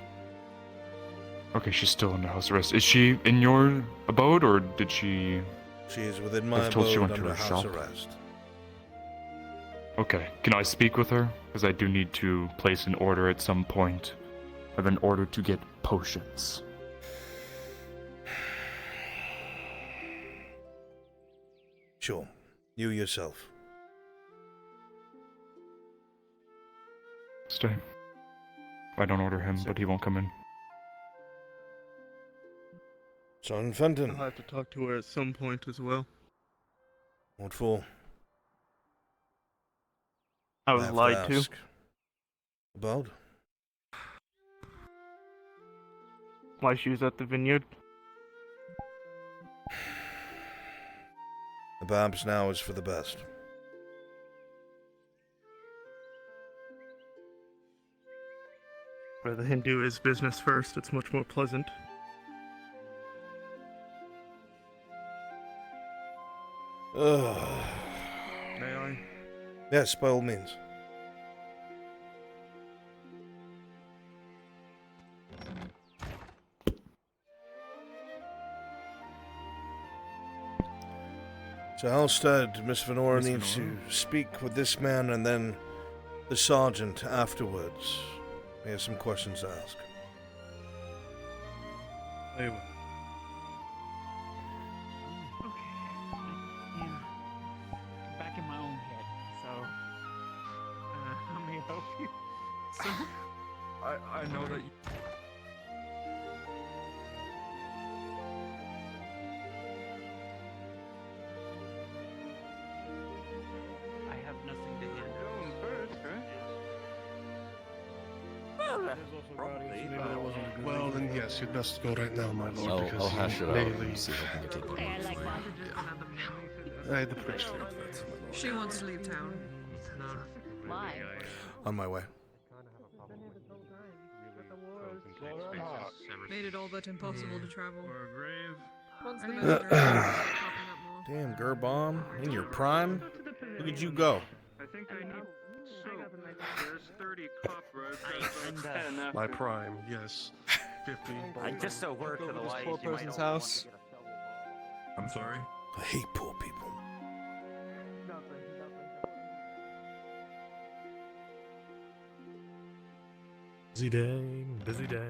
Okay, she's still under house arrest. Is she in your abode, or did she... She is within I my was told she abode went to under her house shop. arrest. Okay, can I speak with her? Because I do need to place an order at some point. I have an order to get potions. Sure. You yourself. Stay. I don't order him, but he won't come in. Son Fenton. I'll have to talk to her at some point as well. What for? I was have lied to. ask. About? Why she was at the vineyard? Perhaps now is for the best. Rather than do his business first, it's much more pleasant. Ugh. May I? Yes, by all means. So Halstead, Miss Venora needs to speak with this man and then the sergeant afterwards. He has some questions to ask. Okay. Yeah. Back in my own head. So, how may I help you? So, I know that you... I have nothing to hand Well, then yes, you'd best go right now, my lord, because I'll hash you it may out and leave. see if I can get taken I had the pressure of that. She wants to leave town. Why? On my way. Made it all but impossible to travel. Once the Damn, manager starts popping up more. Gerbomb, in your prime? Look at you go. I think I need soap. There's 30 copper. My prime, yes. 50. I just so word to the wise. poor You might person's also want house. to get a double wall. I'm sorry? I hate poor people. Busy day, busy day.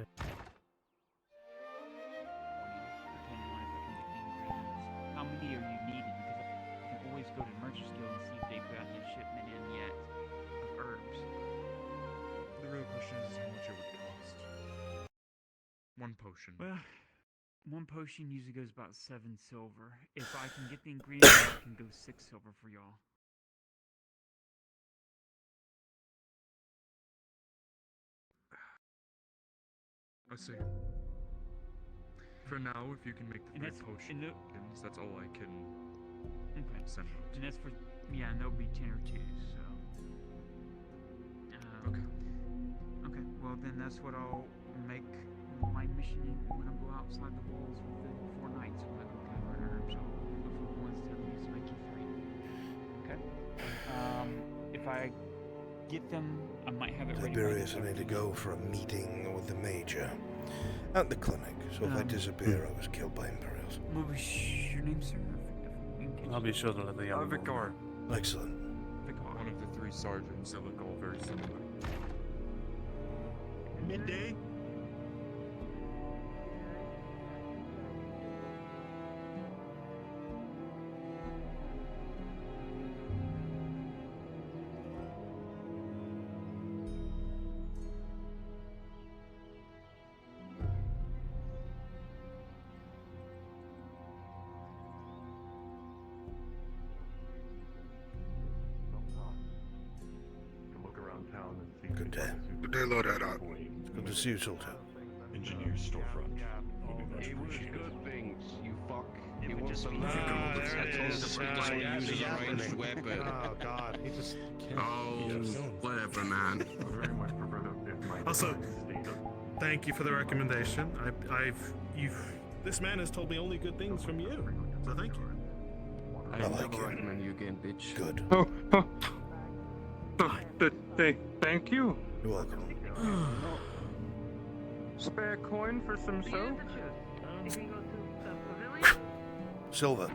How many are you needing? Because I can always go to Merchant Guild and see if they've got a shipment in yet of herbs. The real question is how much it would cost. One potion. Well, one potion usually goes about 7 silver. If I can get the ingredients, I can go 6 silver for y'all. I see. For now, if you can make the And 3 that's- potions, and that's all I can Okay. send out. And that's for, yeah, and there'll be 10 or 2, so. Okay. Okay, well then that's what I'll make my mission in when I go outside the walls within 4 nights when I go gather herbs. I'll look for the ones that leads my key 3. Okay? If I get them, I might have it ready. by Tiberius, I the need to go for a meeting with the major at the clinic. So if I disappear, I was killed by Imperials. What was your name, sir? I'll be sure to let the young Victor. Excellent. One of the 3 sergeants that look all very similar. Midday? Look around town and see. Good day. Good day, Lord Haddock. It's good to see you, Sultan. Engineer storefront. Would be much It was appreciated. good things, you fuck. He wants just to be learn. good. I told There it him is. to bring Yeah, use yeah, a ranged weapon. Oh god, he just can't. Oh, whatever, man. I very much prefer to if my Also, state of thank you for the recommendation. This man has told me only good things from you, so thank you. I never recommend you again, bitch. Good. Thank you. You're welcome. Spare coin for some soap? Silver.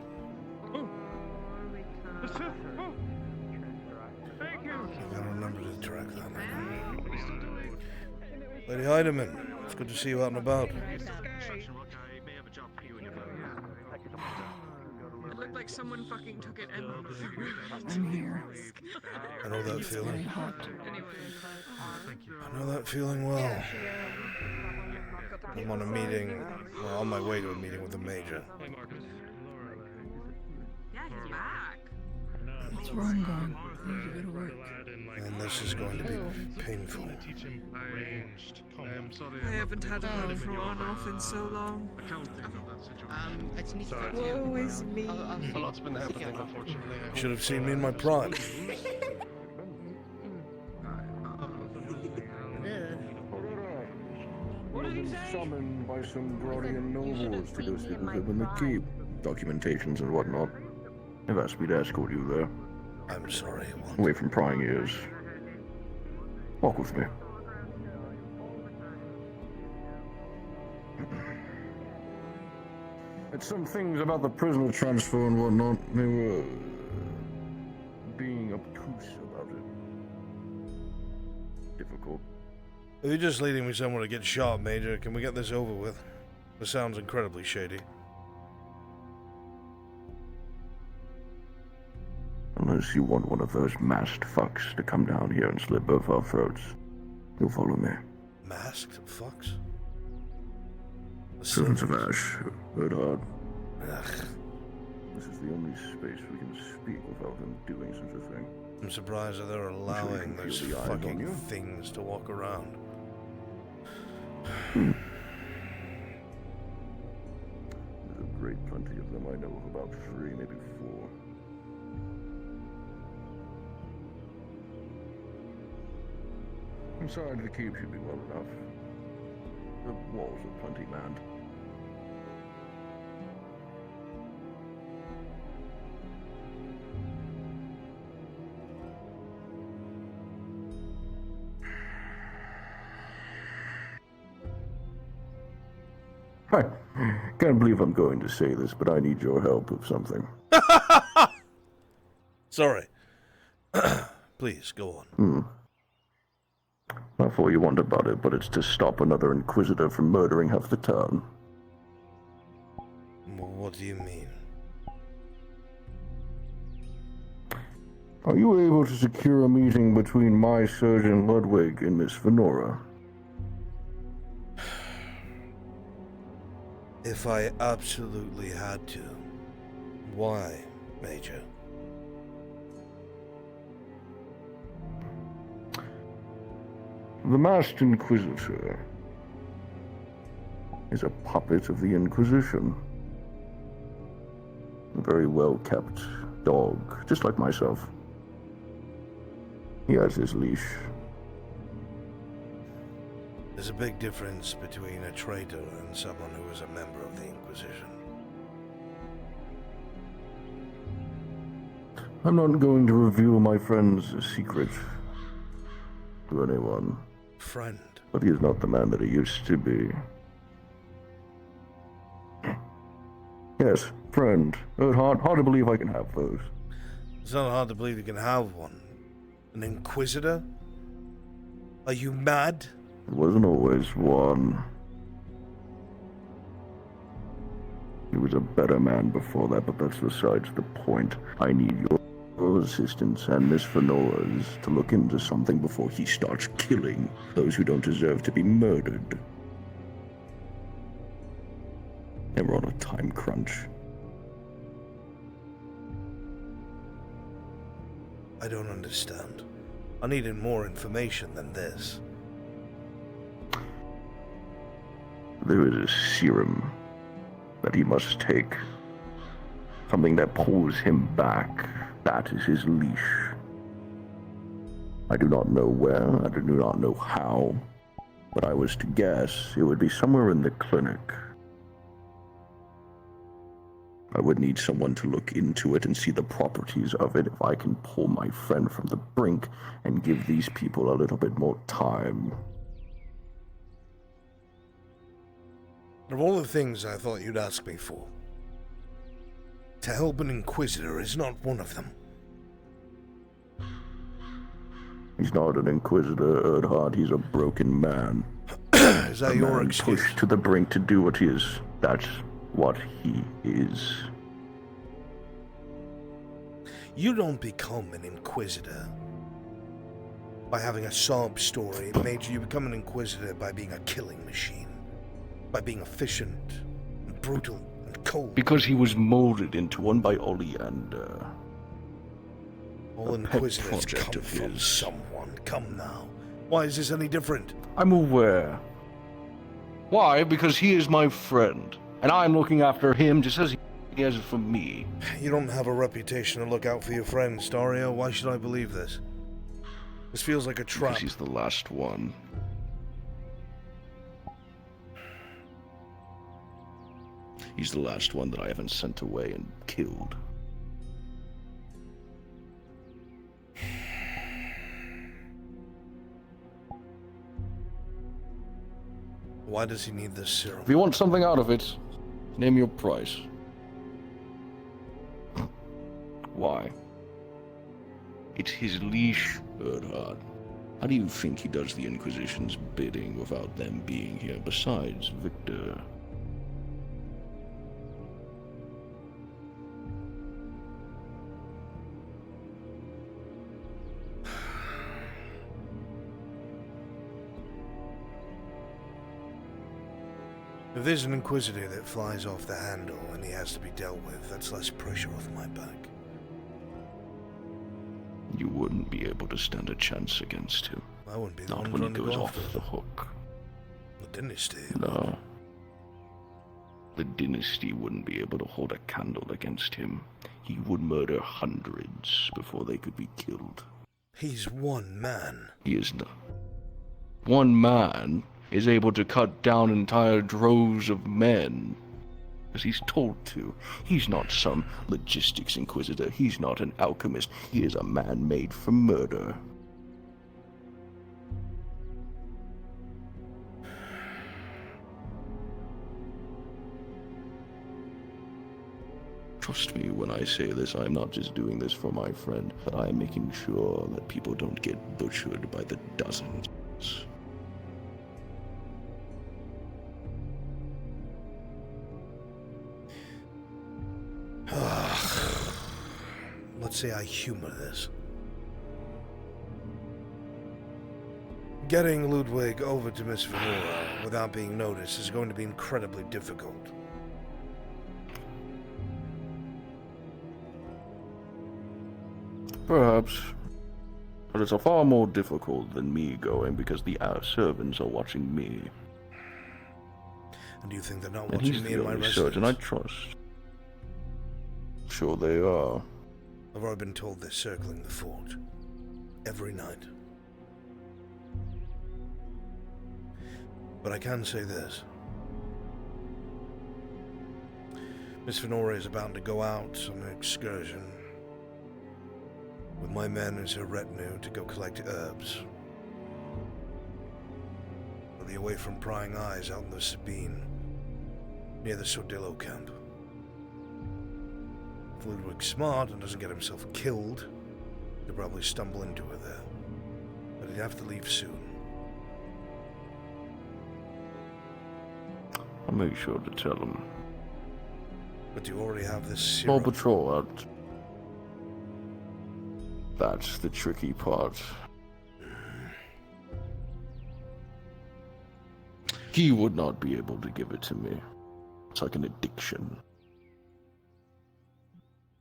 Thank you. I gotta remember to track that later. Lady Heidemann, it's good to see you out and about. It looked like someone fucking took it and I'm here. I know that feeling. Anyway. I know that feeling well. I'm on a meeting, well, on my way to a meeting with the major. Yeah, he's back. What's wrong, Gone? I need to go to work. And this is going to be painful. I'm sorry. I haven't had a run for on-off in so long. I just need to talk to Woe is me. A lot's been happening, unfortunately. You should have seen me in my prime. Summoned by some Brodian nobles to go see the keep, documentations and whatnot. I've asked me to escort you there. I'm sorry, what? Away from prying ears. Walk with me. It's some things about the prisoner transfer and whatnot. They were being obtuse about it. Difficult. If you're just leading me somewhere to get shot, Major, can we get this over with? This sounds incredibly shady. Unless you want one of those masked fucks to come down here and slit both our throats, you'll follow me. Masked fucks? Servants of Ash, Erdhard. This is the only space we can speak without them doing such a thing. I'm surprised that they're allowing those fucking things to walk around. There's a great plenty of them. I know of about 3, maybe 4. Inside the keep should be well enough. The walls are plenty manned. I can't believe I'm going to say this, but I need your help with something. Sorry. Please, go on. Not for what you want about it, but it's to stop another Inquisitor from murdering half the town. What do you mean? Are you able to secure a meeting between my Surgeon Ludwig and Miss Venora? If I absolutely had to. Why, Major? The Masked Inquisitor is a puppet of the Inquisition. A very well-kept dog, just like myself. He has his leash. There's a big difference between a traitor and someone who is a member of the Inquisition. I'm not going to reveal my friend's secret to anyone. Friend? But he is not the man that he used to be. Yes, friend. Hard to believe I can have those. It's not hard to believe you can have one. An Inquisitor? Are you mad? It wasn't always one. He was a better man before that, but that's besides the point. I need your assistance and Miss Venora's to look into something before he starts killing those who don't deserve to be murdered. And we're on a time crunch. I don't understand. I needed more information than this. There is a serum that he must take. Something that pulls him back. That is his leash. I do not know where, I do not know how, but I was to guess it would be somewhere in the clinic. I would need someone to look into it and see the properties of it if I can pull my friend from the brink and give these people a little bit more time. Of all the things I thought you'd ask me for, to help an Inquisitor is not one of them. He's not an Inquisitor, Erdhard. He's a broken man. Is that your excuse? Pushed to the brink to do what he is. That's what he is. You don't become an Inquisitor by having a sob story, Major. You become an Inquisitor by being a killing machine. By being efficient, and brutal, and cold. Because he was molded into one by Oleander. All Inquisitors come from someone. Come now. Why is this any different? I'm aware. Why? Because he is my friend. And I'm looking after him just as he has it for me. You don't have a reputation to look out for your friends, Dario. Why should I believe this? This feels like a trap. Because he's the last one. He's the last one that I haven't sent away and killed. Why does he need this serum? If you want something out of it, name your price. Why? It's his leash, Bernhard. How do you think he does the Inquisition's bidding without them being here? Besides, Victor... If there's an Inquisitor that flies off the handle and he has to be dealt with, that's less pressure off my back. You wouldn't be able to stand a chance against him. I wouldn't be the Not one when he trying to goes go off after the hook. the dynasty. No. The dynasty wouldn't be able to hold a candle against him. He would murder hundreds before they could be killed. He's one man. He is not. One man is able to cut down entire droves of men, as he's told to. He's not some logistics inquisitor. He's not an alchemist. He is a man made for murder. Trust me when I say this, I'm not just doing this for my friend, but I'm making sure that people don't get butchered by the dozens. Let's say I humor this. Getting Ludwig over to Miss Venora without being noticed is going to be incredibly difficult. Perhaps. But it's a far more difficult than me going because the servants are watching me. And do you think they're not And watching he's me the and my only residence? surgeon I trust. Sure they are. I've already been told they're circling the fort. Every night. But I can say this. Miss Venora is about to go out on an excursion with my men as her retinue to go collect herbs. They'll be away from prying eyes out in the Sabine, near the Sordillo camp. If Ludwig's smart and doesn't get himself killed, he'll probably stumble into her there. But he'd have to leave soon. I'll make sure to tell him. But you already have this Small serum. patrol out. That's the tricky part. He would not be able to give it to me. It's like an addiction.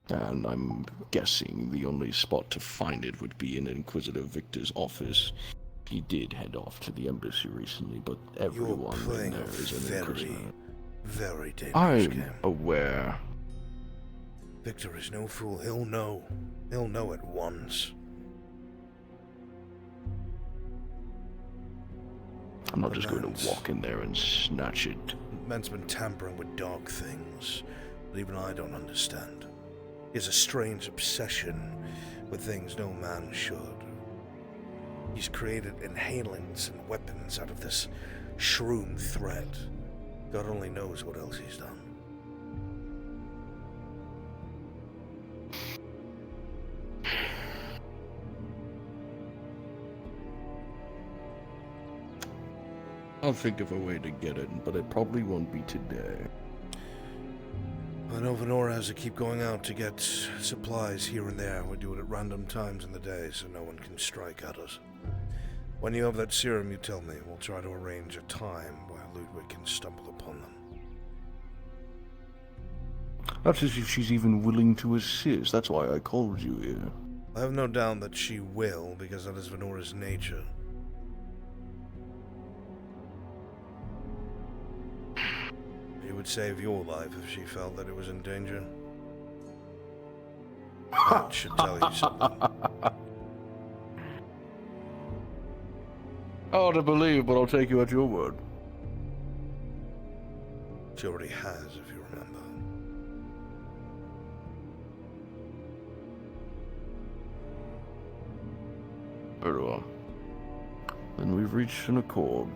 And I'm guessing the only spot to find it would be in Inquisitor Victor's office. He did head off to the embassy recently, but everyone in there is an Inquisitor. Very dangerous I'm game. aware. Victor is no fool. He'll know. He'll know at once. I'm not just going to walk in there and snatch it. Man's been tampering with dark things that even I don't understand. He has a strange obsession with things no man should. He's created inhalants and weapons out of this shroom thread. God only knows what else he's done. I'll think of a way to get it, but it probably won't be today. I know Venora has to keep going out to get supplies here and there. We do it at random times in the day so no one can strike at us. When you have that serum, you tell me. We'll try to arrange a time where Ludwig can stumble upon them. That's as if she's even willing to assist. That's why I called you here. I have no doubt that she will, because that is Venora's nature. She would save your life if she felt that it was in danger. That should tell you something. Hard to believe, but I'll take you at your word. She already has, if you remember. Very well. Then we've reached an accord.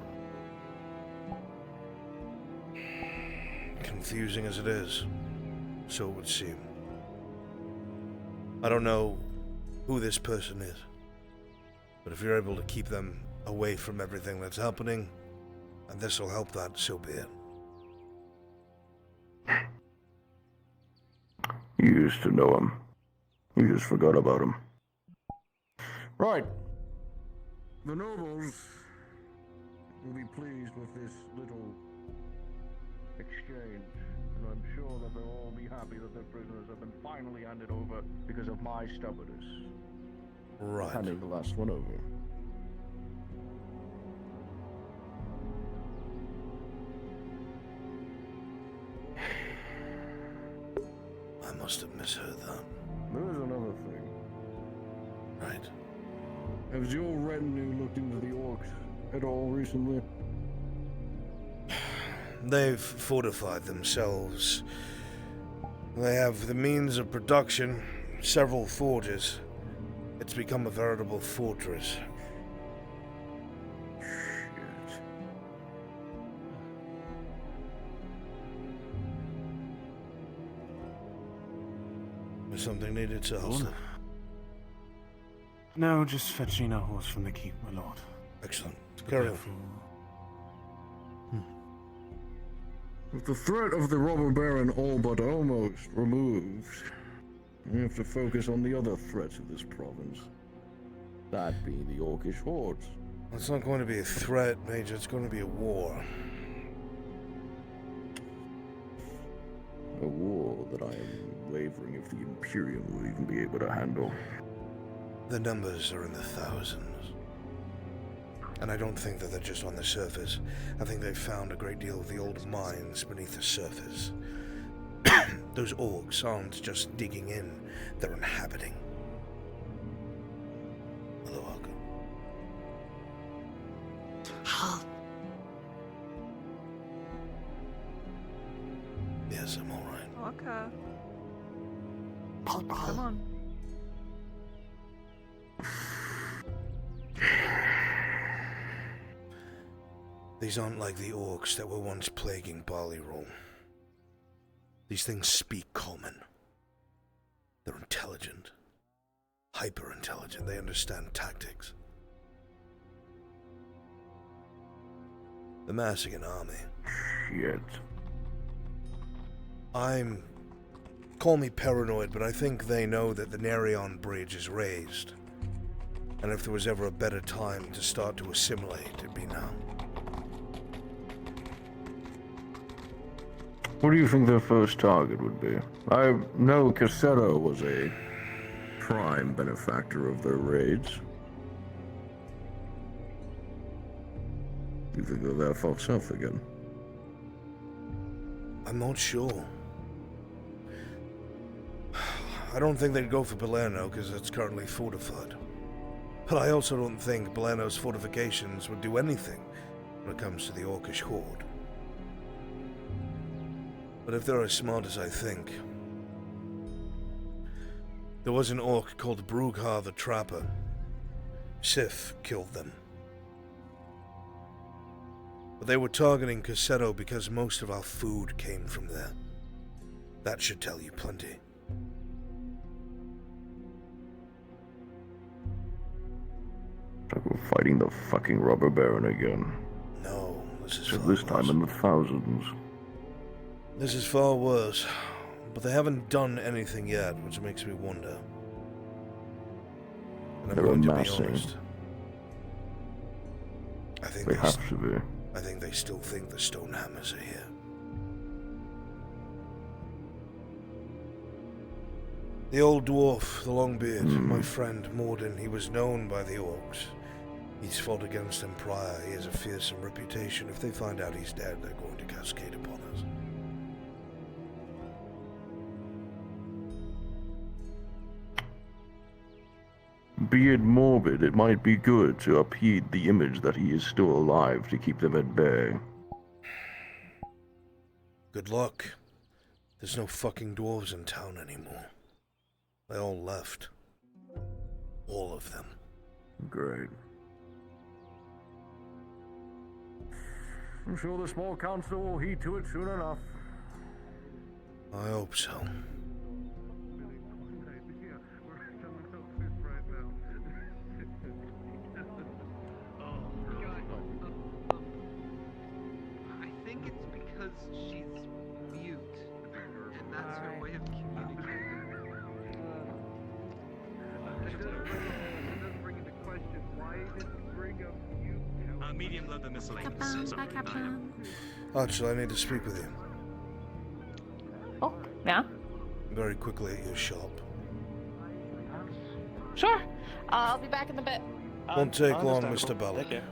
confusing as it is. So it would seem. I don't know who this person is, but if you're able to keep them away from everything that's happening, and this will help that, so be it. You used to know him. You just forgot about him. Right. The nobles will be pleased with this little exchange, and I'm sure that they'll all be happy that their prisoners have been finally handed over because of my stubbornness. Right. Handing the last one over. I must have misheard that. There is another thing. Right. Has your retinue looked into the orcs at all recently? They've fortified themselves. They have the means of production, several forges. It's become a veritable fortress. Shit. There's something needed to holster. No, just fetching a horse from the keep, my lord. Excellent. Carry on. With the threat of the robber baron all but almost removed, we have to focus on the other threats of this province. That being the orcish hordes. It's not going to be a threat, Major. It's going to be a war. A war that I am wavering if the Imperium will even be able to handle. The numbers are in the thousands. And I don't think that they're just on the surface. I think they've found a great deal of the old mines beneath the surface. Those orcs aren't just digging in, they're inhabiting. Hello, Arco. Yes, I'm alright. Okay. Come on. These aren't like the orcs that were once plaguing Barleyroll. These things speak common. They're intelligent. Hyper-intelligent. They understand tactics. The massing an army. Shit. Call me paranoid, but I think they know that the Nerion Bridge is raised. And if there was ever a better time to start to assimilate, it'd be now. What do you think their first target would be? I know Cassetto was a prime benefactor of their raids. You think they'll that fucks up again? I'm not sure. I don't think they'd go for Palermo because it's currently fortified. But I also don't think Palermo's fortifications would do anything when it comes to the Orcish horde. But if they're as smart as I think... There was an orc called Brughar the Trapper. Sif killed them. But they were targeting Cassetto because most of our food came from there. That should tell you plenty. Like we're fighting the fucking robber baron again. No, this is so this time in the thousands. This is far worse, but they haven't done anything yet, which makes me wonder. And I'm They're going amassing. to be honest. I think they have to be. I think they still think the Stonehammers are here. The old dwarf, the Longbeard, my friend Morden, he was known by the orcs. He's fought against them prior, he has a fearsome reputation. If they find out he's dead, they're going to cascade upon us. Be it morbid, it might be good to upheave the image that he is still alive to keep them at bay. Good luck. There's no fucking dwarves in town anymore. They all left. All of them. Great. I'm sure the small council will heed to it soon enough. I hope so. I think it's because she's mute, and that's her way of communicating. It doesn't bring into question why did it bring up mute? Medium leather miscellaneous. Actually, I need to speak with you. Oh, yeah? Very quickly at your shop. Sure. I'll be back in a bit. Won't take long, Mr. Bellick. Of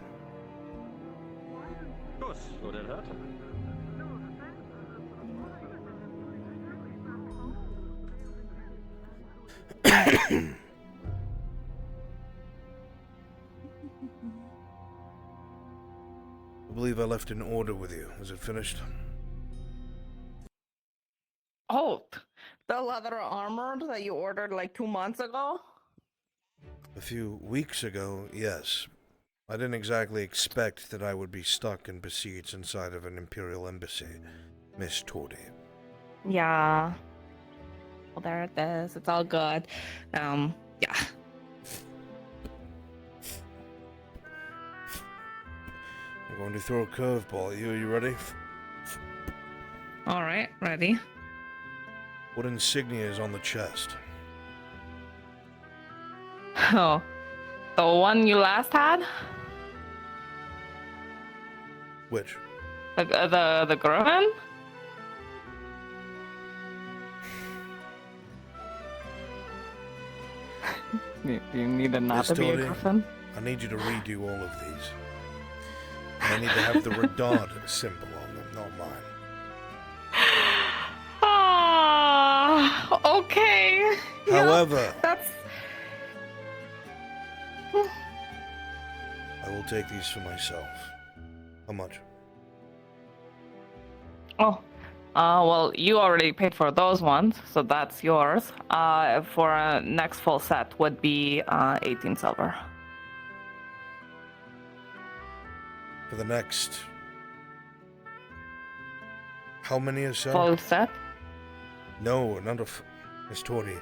course. Would it hurt? I believe I left an order with you. Is it finished? Oh, the leather armor that you ordered like 2 months ago? A few weeks ago, yes. I didn't exactly expect that I would be stuck and besieged inside of an Imperial embassy, Miss Tordy. Yeah. Well, there it is. It's all good. Yeah. I'm going to throw a curveball at you. Are you ready? All right, ready. What insignia is on the chest? Oh, the one you last had? Which? The Griffin? Do you need it not to be a Griffin? I need you to redo all of these. And I need to have the Redard symbol on them, not mine. Ah, okay. However, That's. I will take these for myself. How much? Oh, well, you already paid for those ones, so that's yours. For a next full set would be 18 silver. For the next... How many is that? Full set? No, not a... Miss Tordy.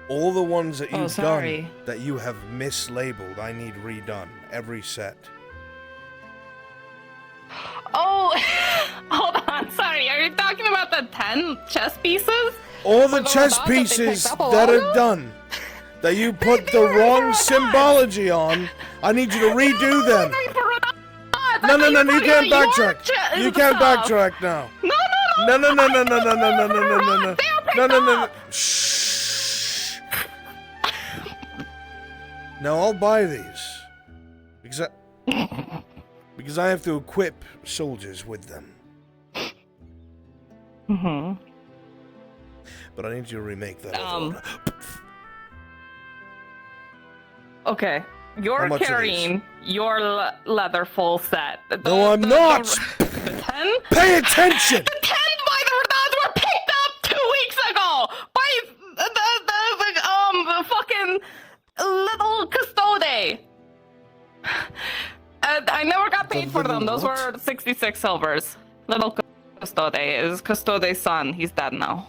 All the ones that you've done that you have mislabeled, I need redone. Every set. Oh, hold on, sorry. Are you talking about the 10 chess pieces? All the chess pieces that are done, that you put the wrong symbology on, I need you to redo them. No, you can't backtrack. You can't backtrack now. No. Shh. Now I'll buy these because I have to equip soldiers with them. Mm-hmm. But I need you to remake that. Order. Okay, you're carrying your leather full set. No, I'm not! The 10? Pay attention! The 10 by the Renads were picked up 2 weeks ago! By the fucking little custode! I never got paid for them. Those were 66 silvers. Little custode is Custode's son. He's dead now.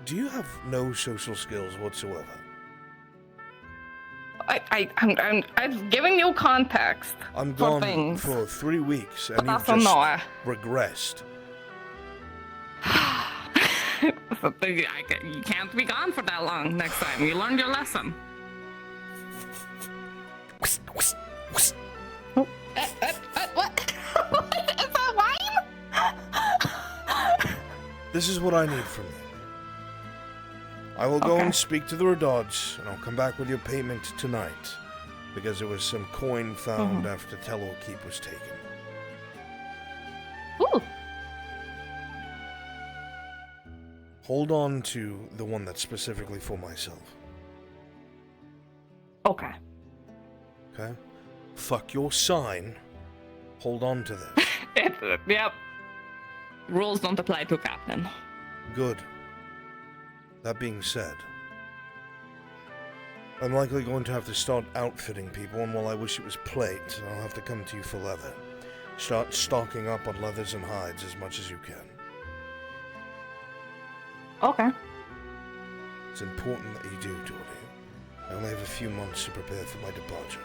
Do you have no social skills whatsoever? I'm giving you context. I'm for gone things. for 3 weeks and But you've also just regressed. You can't be gone for that long next time. You learned your lesson. What? Is that wine? This is what I need from you. I will go and speak to the Redards, and I'll come back with your payment tonight. Because there was some coin found after Telor Keep was taken. Ooh. Hold on to the one that's specifically for myself. Okay. Okay? Fuck your sign. Hold on to this. Yep. Rules don't apply to Captain. Good. That being said, I'm likely going to have to start outfitting people, and while I wish it was plate, I'll have to come to you for leather. Start stocking up on leathers and hides as much as you can. Okay. It's important that you do, Jordy. I only have a few months to prepare for my departure.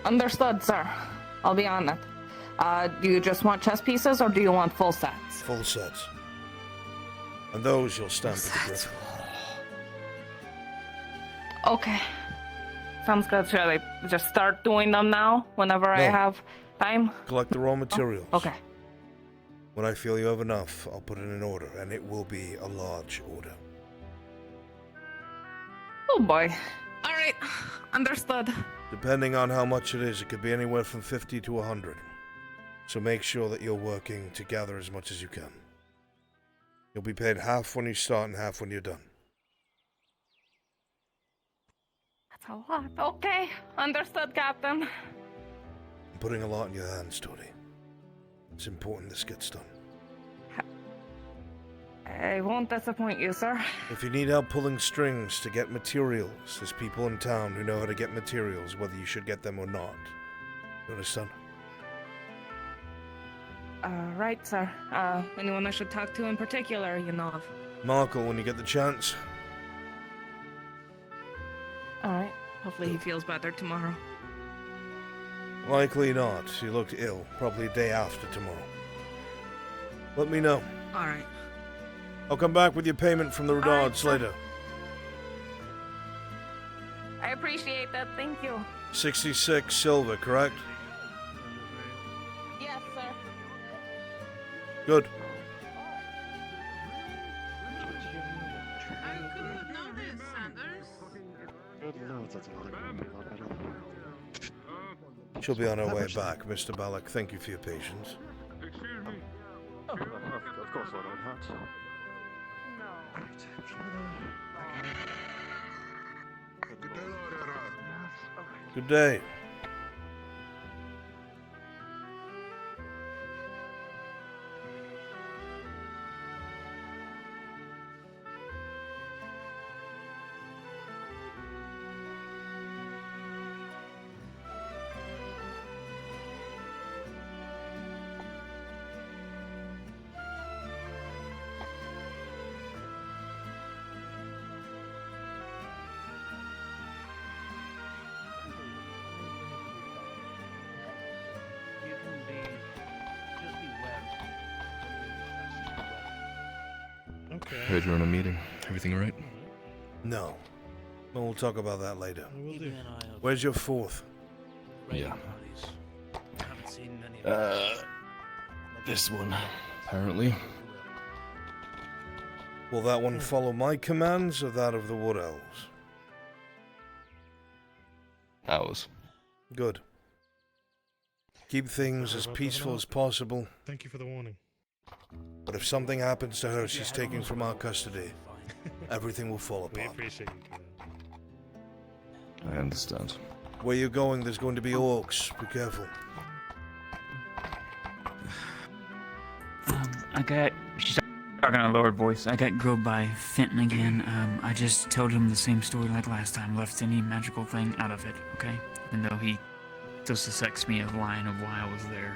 Understood, sir. I'll be on it. Do you just want chess pieces, or do you want full sets? Full sets. And those you'll stamp with the griffin. Okay. Sounds good. Should I just start doing them now, whenever I have time? Collect the raw materials. Okay. When I feel you have enough, I'll put it in order, and it will be a large order. Oh boy. Alright. Understood. Depending on how much it is, it could be anywhere from 50 to 100. So make sure that you're working to gather as much as you can. You'll be paid half when you start and half when you're done. That's a lot. Okay. Understood, Captain. I'm putting a lot in your hands, Tony. It's important this gets done. I won't disappoint you, sir. If you need help pulling strings to get materials, there's people in town who know how to get materials, whether you should get them or not. You understand? Right, sir. Anyone I should talk to in particular, you know of? Markle, when you get the chance. Alright. Hopefully he feels better tomorrow. Likely not. He looked ill, probably a day after tomorrow. Let me know. Alright. I'll come back with your payment from the regards later. I appreciate that. Thank you. 66 silver, correct? Yes, sir. Good. She'll be on her way back, Mr. Balak. Thank you for your patience. Excuse me. Of course I don't have to. Good day. Heard you're in a meeting. Everything alright? No. We'll talk about that later. will do. Where's your fourth? Yeah. Haven't seen many This one, apparently. Will that one follow my commands or that of the Wood Elves? Ours. Good. Keep things as peaceful as possible. Thank you for the warning. But if something happens to her she's taking from our custody, everything will fall We apart. appreciate you. I understand. Where you're going, there's going to be orcs. Be careful. She's talking in a lowered voice. I got grilled by Fenton again. I just told him the same story like last time. Left any magical thing out of it, okay? Even though he still suspects me of lying of why I was there.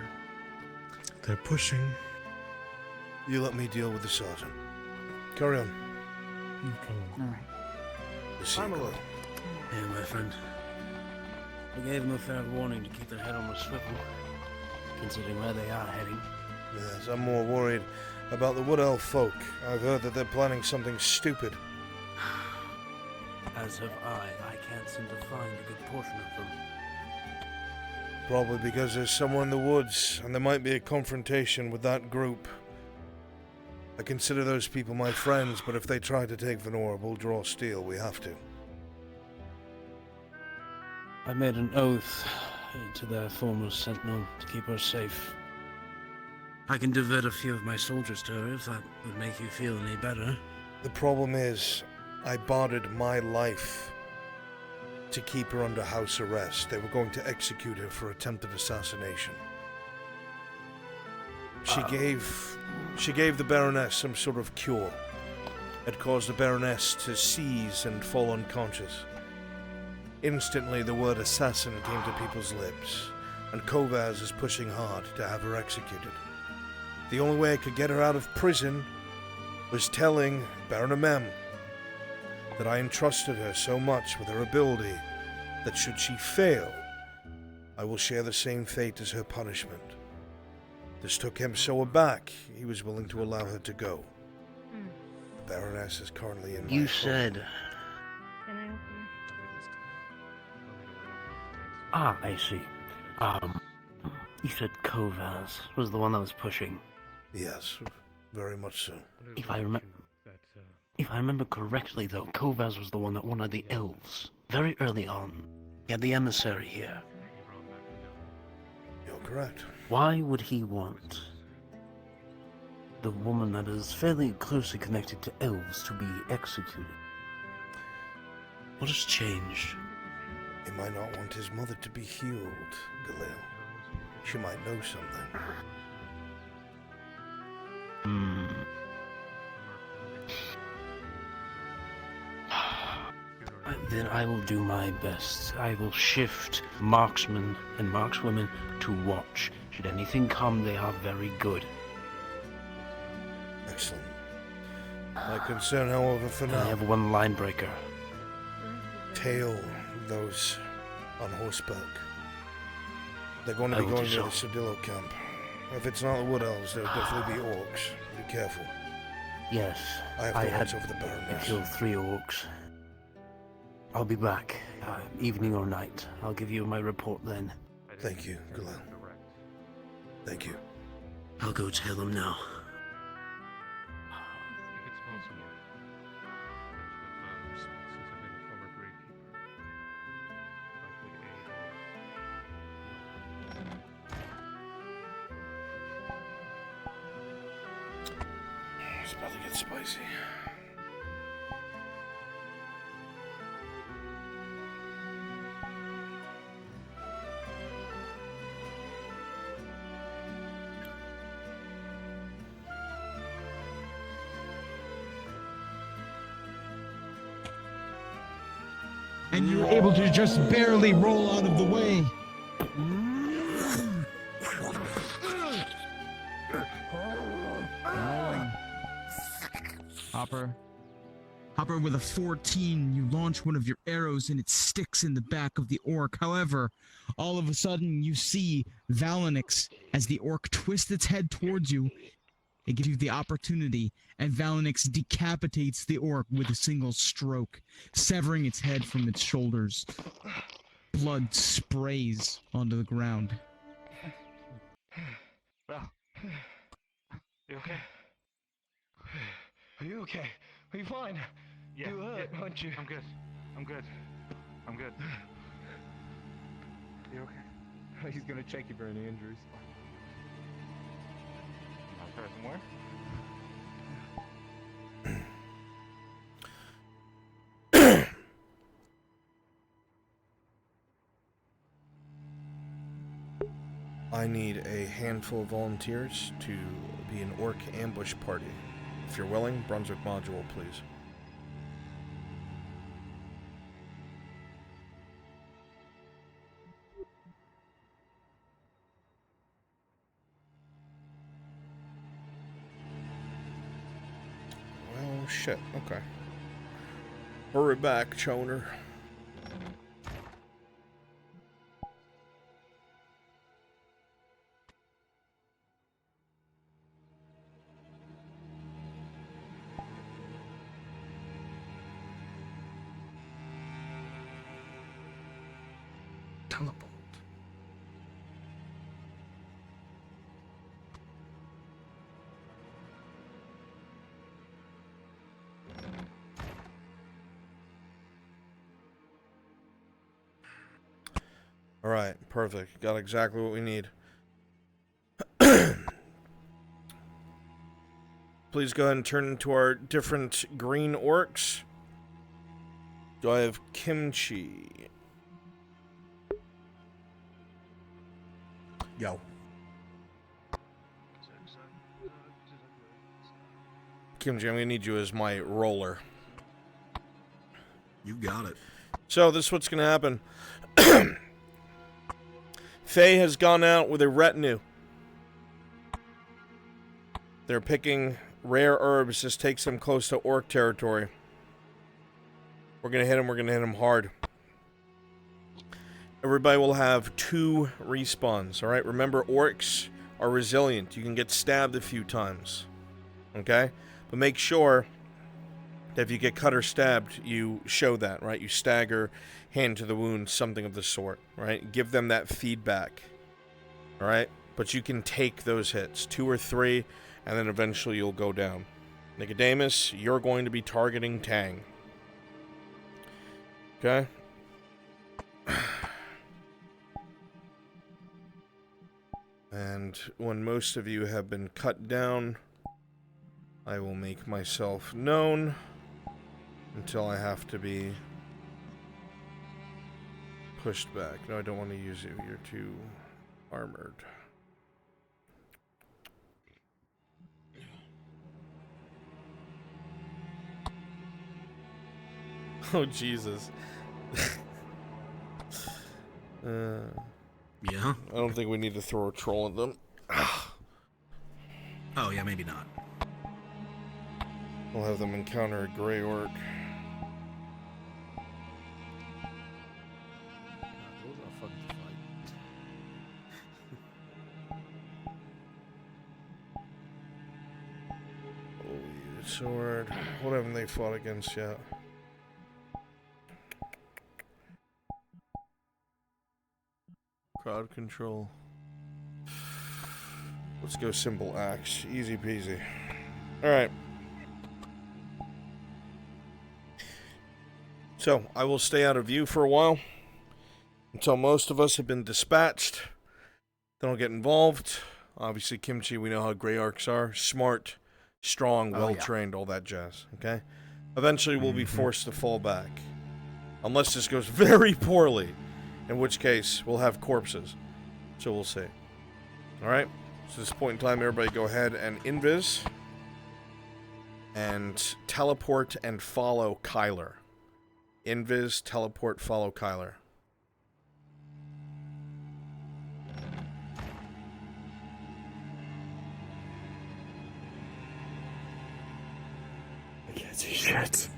They're pushing. You let me deal with the sergeant. Carry on. Alright. Hey, my friend. I gave them a fair warning to keep their head on the swivel, considering where they are heading. Yes, I'm more worried about the Wood Elf folk. I've heard that they're planning something stupid. As have I. I can't seem to find a good portion of them. Probably because there's someone in the woods, and there might be a confrontation with that group. I consider those people my friends, but if they try to take Venora, we'll draw steel. We have to. I made an oath to their former sentinel to keep her safe. I can divert a few of my soldiers to her if that would make you feel any better. The problem is, I bartered my life to keep her under house arrest. They were going to execute her for attempted assassination. She gave the Baroness some sort of cure. It caused the Baroness to seize and fall unconscious. Instantly, the word assassin came to people's lips, and Kovaz is pushing hard to have her executed. The only way I could get her out of prison was telling Baron Mem that I entrusted her so much with her ability that should she fail, I will share the same fate as her punishment. This took him so aback, he was willing to allow her to go. The Baroness is currently in my You home. said... Ah, I see. You said Kovaz was the one that was pushing. Yes, very much so. If I remember correctly, though, Kovaz was the one that wanted the elves. Very early on. He had the emissary here. You're correct. Why would he want the woman that is fairly closely connected to elves to be executed? What has changed? He might not want his mother to be healed, Galil. She might know something. Then I will do my best. I will shift marksmen and markswomen to watch. Should anything come, they are very good. Excellent. My concern, however, for now... I have one line breaker. Tail those on horseback. They're going to be going to the Cedillo camp. If it's not the Wood Elves, there'll definitely be orcs. Be careful. Yes. I have to watch over the Baroness. I killed 3 orcs. I'll be back, evening or night. I'll give you my report then. Thank you, Galil. Thank you. I'll go tell them now. It's about to get spicy. And you were able to just barely roll out of the way. Hopper, with a 14, you launch one of your arrows and it sticks in the back of the orc. However, all of a sudden you see Valinix as the orc twists its head towards you. It gives you the opportunity, and Valinix decapitates the orc with a single stroke, severing its head from its shoulders. Blood sprays onto the ground. Well, you okay? Are you okay? Are you fine? Yeah, you hurt, aren't you? I'm good. I'm good. I'm good. You okay? He's gonna check you for any injuries. I'll try some more. I need a handful of volunteers to be an orc ambush party. If you're willing, Brunswick module, please. Well, shit, okay. Hurry back, Choner. Teleport. Alright, perfect. Got exactly what we need. Please go ahead and turn into our different green orcs. Do I have kimchi? Yo. Kimchi, I'm gonna need you as my roller. You got it. So this is what's going to happen. Faye has gone out with a retinue. They're picking rare herbs. This takes them close to orc territory. We're going to hit them. We're going to hit them hard. Everybody will have 2 respawns, alright? Remember, orcs are resilient. You can get stabbed a few times. Okay? But make sure that if you get cut or stabbed, you show that, right? You stagger, hand to the wound, something of the sort, right? Give them that feedback. Alright? But you can take those hits. 2 or 3, and then eventually you'll go down. Nicodemus, you're going to be targeting Tang. Okay? And when most of you have been cut down, I will make myself known until I have to be pushed back. No, I don't want to use you. You're too armored. Oh, Jesus. Yeah? I don't think we need to throw a troll at them. Oh, yeah, maybe not. We'll have them encounter a gray orc. Holy sword. What haven't they fought against yet? Crowd control. Let's go simple axe. Easy peasy. Alright. So, I will stay out of view for a while. Until most of us have been dispatched. Then I'll get involved. Obviously, Kimchi, we know how gray arcs are. Smart, strong, well-trained, all that jazz. Okay? Eventually, we'll be forced to fall back. Unless this goes very poorly. In which case, we'll have corpses. So we'll see. Alright? So at this point in time, everybody go ahead and invis. And teleport and follow Kyler. Invis, teleport, follow Kyler. I can't see shit.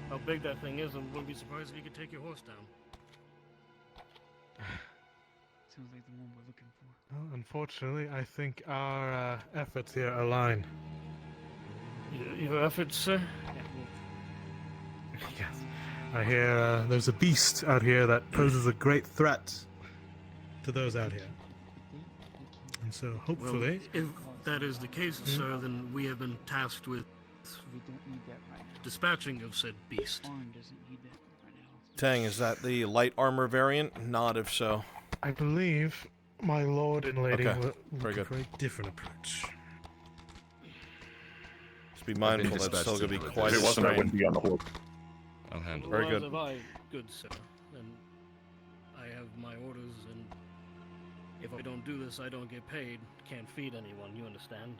How big that thing is, and wouldn't be surprised if you could take your horse down. Sounds like the one we're looking for. Well, unfortunately, I think our efforts here align. Your efforts, sir? Yes. I hear there's a beast out here that poses a great threat to those out here. And so, hopefully... Well, if that is the case, sir, then we have been tasked with dispatching of said beast. Tang, is that the light armor variant? Not if so. I believe my lord and lady will Very take good. a very different approach. Just be mindful that's still going to be quite If it wasn't, I wouldn't strain. be on the hook. I'll handle Very it. good. Have I, good sir, and I have my orders, and if I don't do this, I don't get paid. Can't feed anyone, you understand?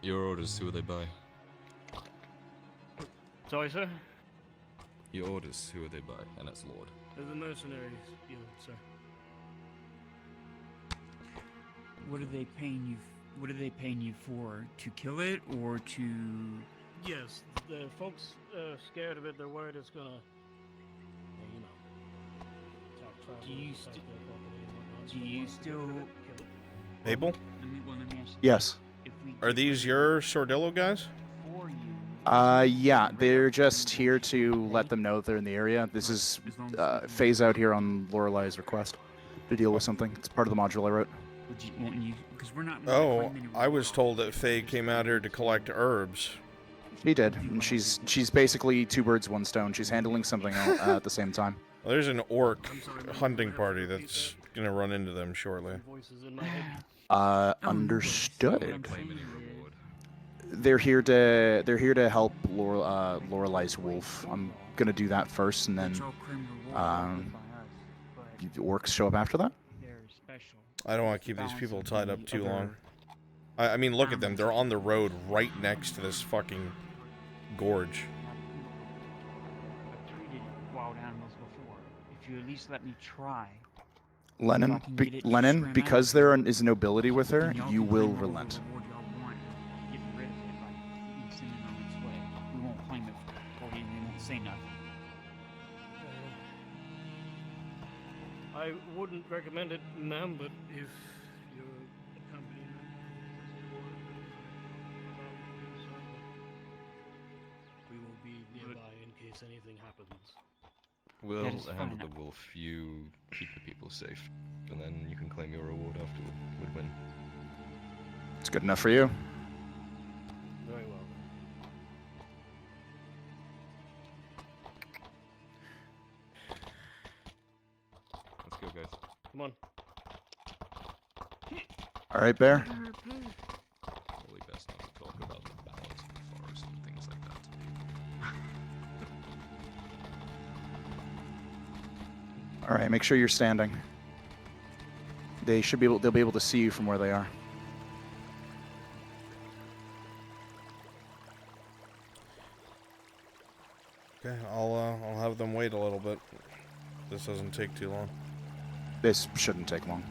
Your orders, who are they by? Sorry, sir? Your orders, who are they by? And that's Lord. They're the mercenaries, you, sir. What are they paying you? What are they paying you for? To kill it or to? Yes, the folks are scared of it. They're worried it's gonna, you know, attack travelers. Do you still? Abel? Let me ask you. Yes. Are these your Sordillo guys? Yeah, they're just here to let them know that they're in the area. This is phase out here on Lorelei's request to deal with something. It's part of the module I wrote. Because we're not. Oh, I was told that Faye came out here to collect herbs. She did, and she's basically 2 birds, 1 stone. She's handling something at the same time. Well, there's an orc hunting party that's going to run into them shortly. Understood. They're here to help Lorelei's wolf. I'm gonna do that first, and then the orcs show up after that. I don't want to keep these people tied up too long. I mean, look at them. They're on the road right next to this fucking gorge. I've treated wild animals before. If you at least let me try. Lennon, because there is nobility with her, you will relent. Get rid of it by sending it on its way. We won't claim it for you, and they won't say nothing. I wouldn't recommend it, ma'am, but if you're accompanying we will be nearby in case anything happens. We'll handle the wolf. You keep the people safe, and then you can claim your reward after we win. It's good enough for you. Very well. Let's go, guys. Come on. All right, Bear. Probably best not to talk about the balance of the forest and things like that. All right, make sure you're standing. They should be able. They'll be able to see you from where they are. Okay, I'll have them wait a little bit. This doesn't take too long. This shouldn't take long.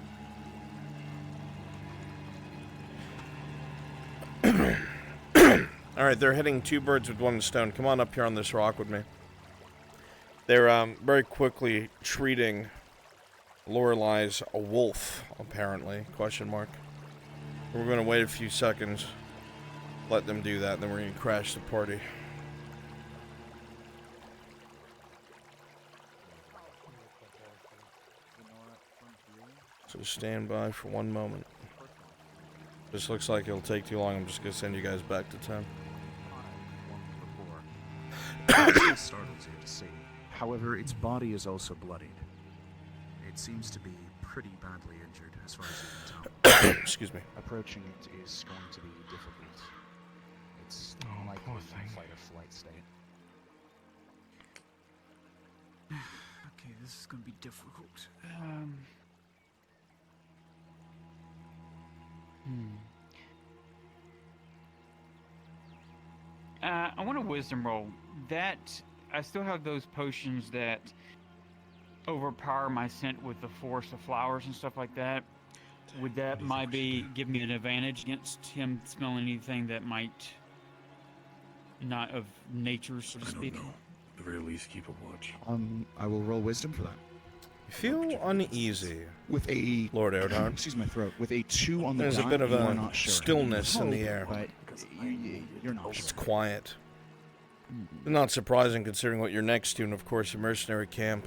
All right, they're hitting two birds with one stone. Come on up here on this rock with me. They're very quickly treating Lorelai's a wolf, apparently. Question mark. We're going to wait a few seconds. Let them do that, then we're going to crash the party. So stand by for 1 moment. This looks like it'll take too long. I'm just going to send you guys back to 10. It startles you to see. However, its body is also bloodied. It seems to be pretty badly injured, as far as you can tell. Excuse me. Approaching it is going to be difficult. It's likely a fight or flight state. Okay, this is gonna be difficult. I want a wisdom roll. That I still have those potions that overpower my scent with the forest of flowers and stuff like that. Would that give me an advantage against him smelling anything that might not of nature, so to speak? At the very least, keep a watch. I will roll wisdom for that. You feel uneasy with a Lord Erdhard. Excuse my throat. With a 2 on the There's dot, a bit of you are a not sure. stillness in the Hope, air. But you're not It's sure. quiet. Not surprising considering what you're next to, and of course, a mercenary camp.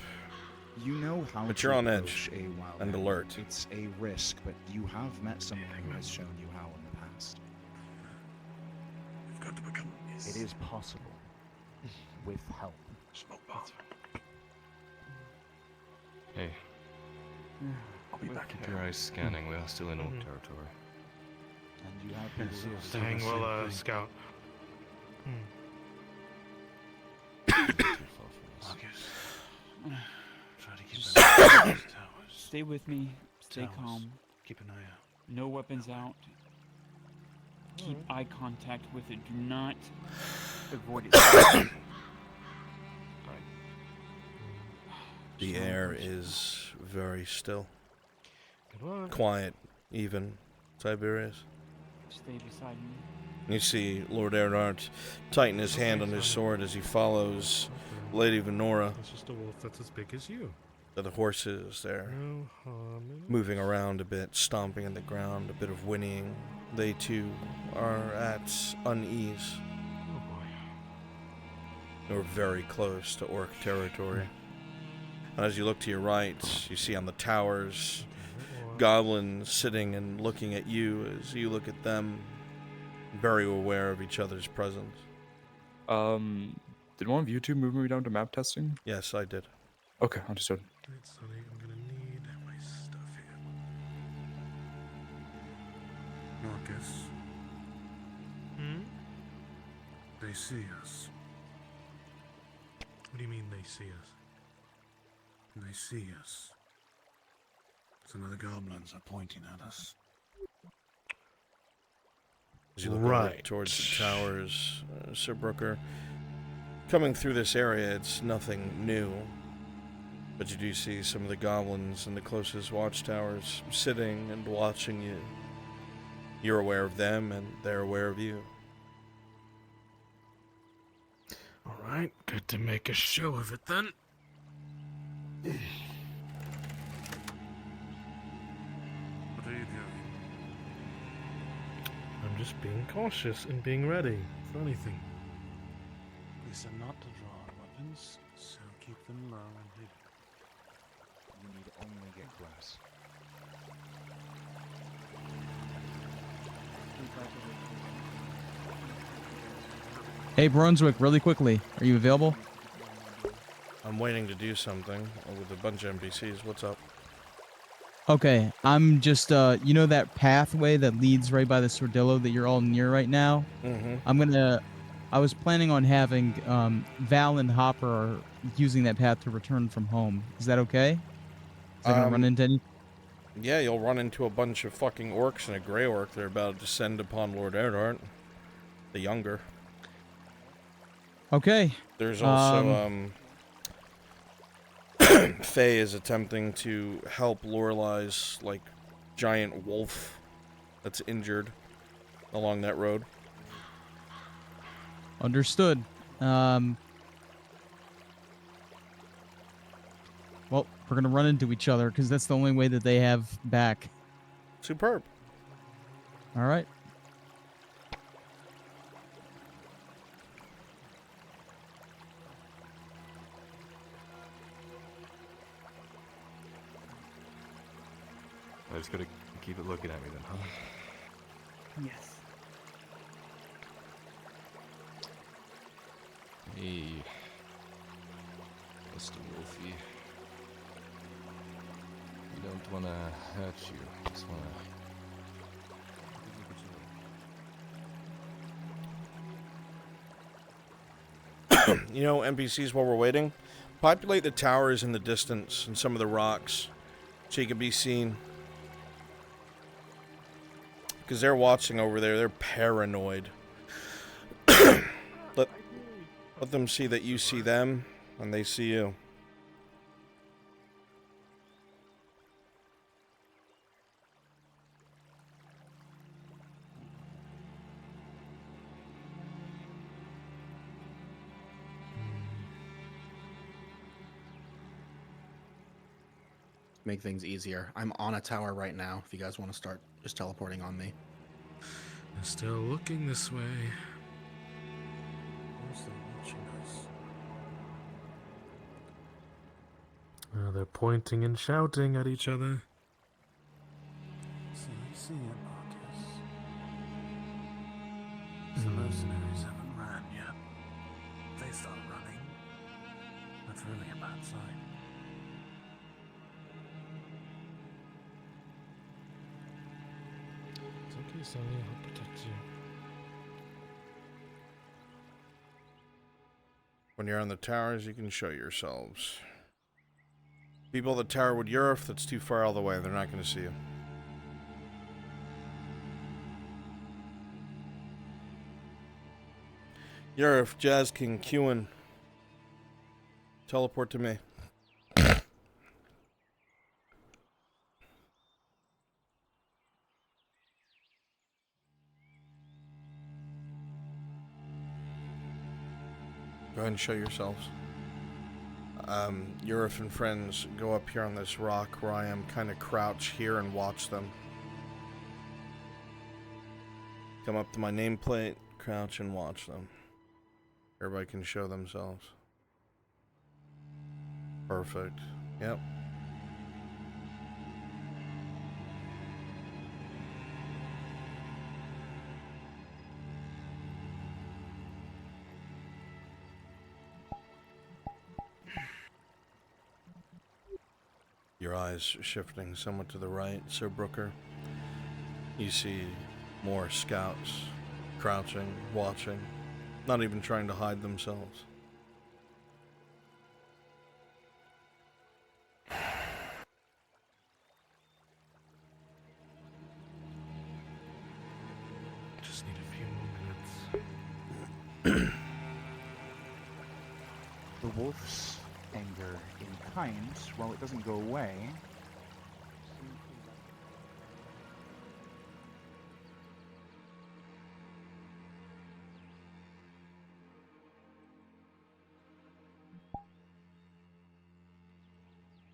You know how But to you're on approach edge a wild and animal. alert. It's a risk, but you have met someone who has shown you how in the past. We've got to become. It is possible with help. Smoke bomb. Hey. I'll be back Keep your eyes scanning. We are still in orc territory. And you have Yes, staying well, Scout. Try to keep Stay with me. Stay Towers. calm. Keep an eye out. No weapons out. Keep eye contact with it. Do not avoid it. The air is very still. Good work. Quiet, even. Tiberius. Stay beside me. You see Lord Erdhard tighten his hand on his sword as he follows Lady Venora. It's just a wolf that's as big as you. The horses there, No harm in it. moving around a bit, stomping in the ground, a bit of whinnying. They too are at unease. Oh boy. You're very close to orc territory. And as you look to your right, you see on the towers goblins sitting and looking at you as you look at them, very aware of each other's presence. Did one of you two move me down to map testing? Yes, I did. Okay, understood. Right, Sonny, I'm gonna need my stuff here. Marcus. They see us. What do you mean they see us? They see us. Some of the goblins are pointing at us. As you look over towards the towers, Sir Brooker, coming through this area, it's nothing new. But you do see some of the goblins in the closest watchtowers sitting and watching you. You're aware of them, and they're aware of you. Alright, good to make a show of it then. What are you doing? I'm just being cautious and being ready for anything. We said not to draw our weapons, so keep them low and hidden. You need only get close. Hey, Brunswick, really quickly. Are you available? I'm waiting to do something with a bunch of NPCs. What's up? Okay, I'm just, you know that pathway that leads right by the Sordillo that you're all near right now? Mm-hmm. I was planning on having, Val and Hopper are using that path to return from home. Is that okay? Is that gonna run into any? Yeah, you'll run into a bunch of fucking orcs and a grey orc. They're about to descend upon Lord Erdart, the younger. Okay. There's also, Faye is attempting to help Lorelai's, like, giant wolf that's injured along that road. Understood. Well, we're gonna run into each other because that's the only way that they have back. Superb. All right. I just gotta keep it looking at me then, huh? Yes. Hey, Mr. Wolfie. We don't wanna hurt you, just wanna... You know, NPCs, while we're waiting, populate the towers in the distance and some of the rocks so you can be seen. Because they're watching over there, they're paranoid. Let them see that you see them, and they see you. Make things easier. I'm on a tower right now. If you guys want to start just teleporting on me. They're still looking this way. Where's they watching us? They're pointing and shouting at each other. So I see it, Marcus. The mercenaries haven't ran yet. If they start running, that's really a bad sign. It's okay, Sonny. I'll protect you. When you're on the towers, you can show yourselves. People at the tower with Eurif, that's too far all the way. They're not going to see you. Eurif, Jazz King, Qin. Teleport to me. Go ahead and show yourselves. Eurif and friends, go up here on this rock where I am. Kind of crouch here and watch them. Come up to my nameplate, crouch and watch them. Everybody can show themselves. Perfect. Yep. Your eyes shifting somewhat to the right, Sir Brooker. You see more scouts crouching, watching, not even trying to hide themselves. wolf's anger in kind, while it doesn't go away,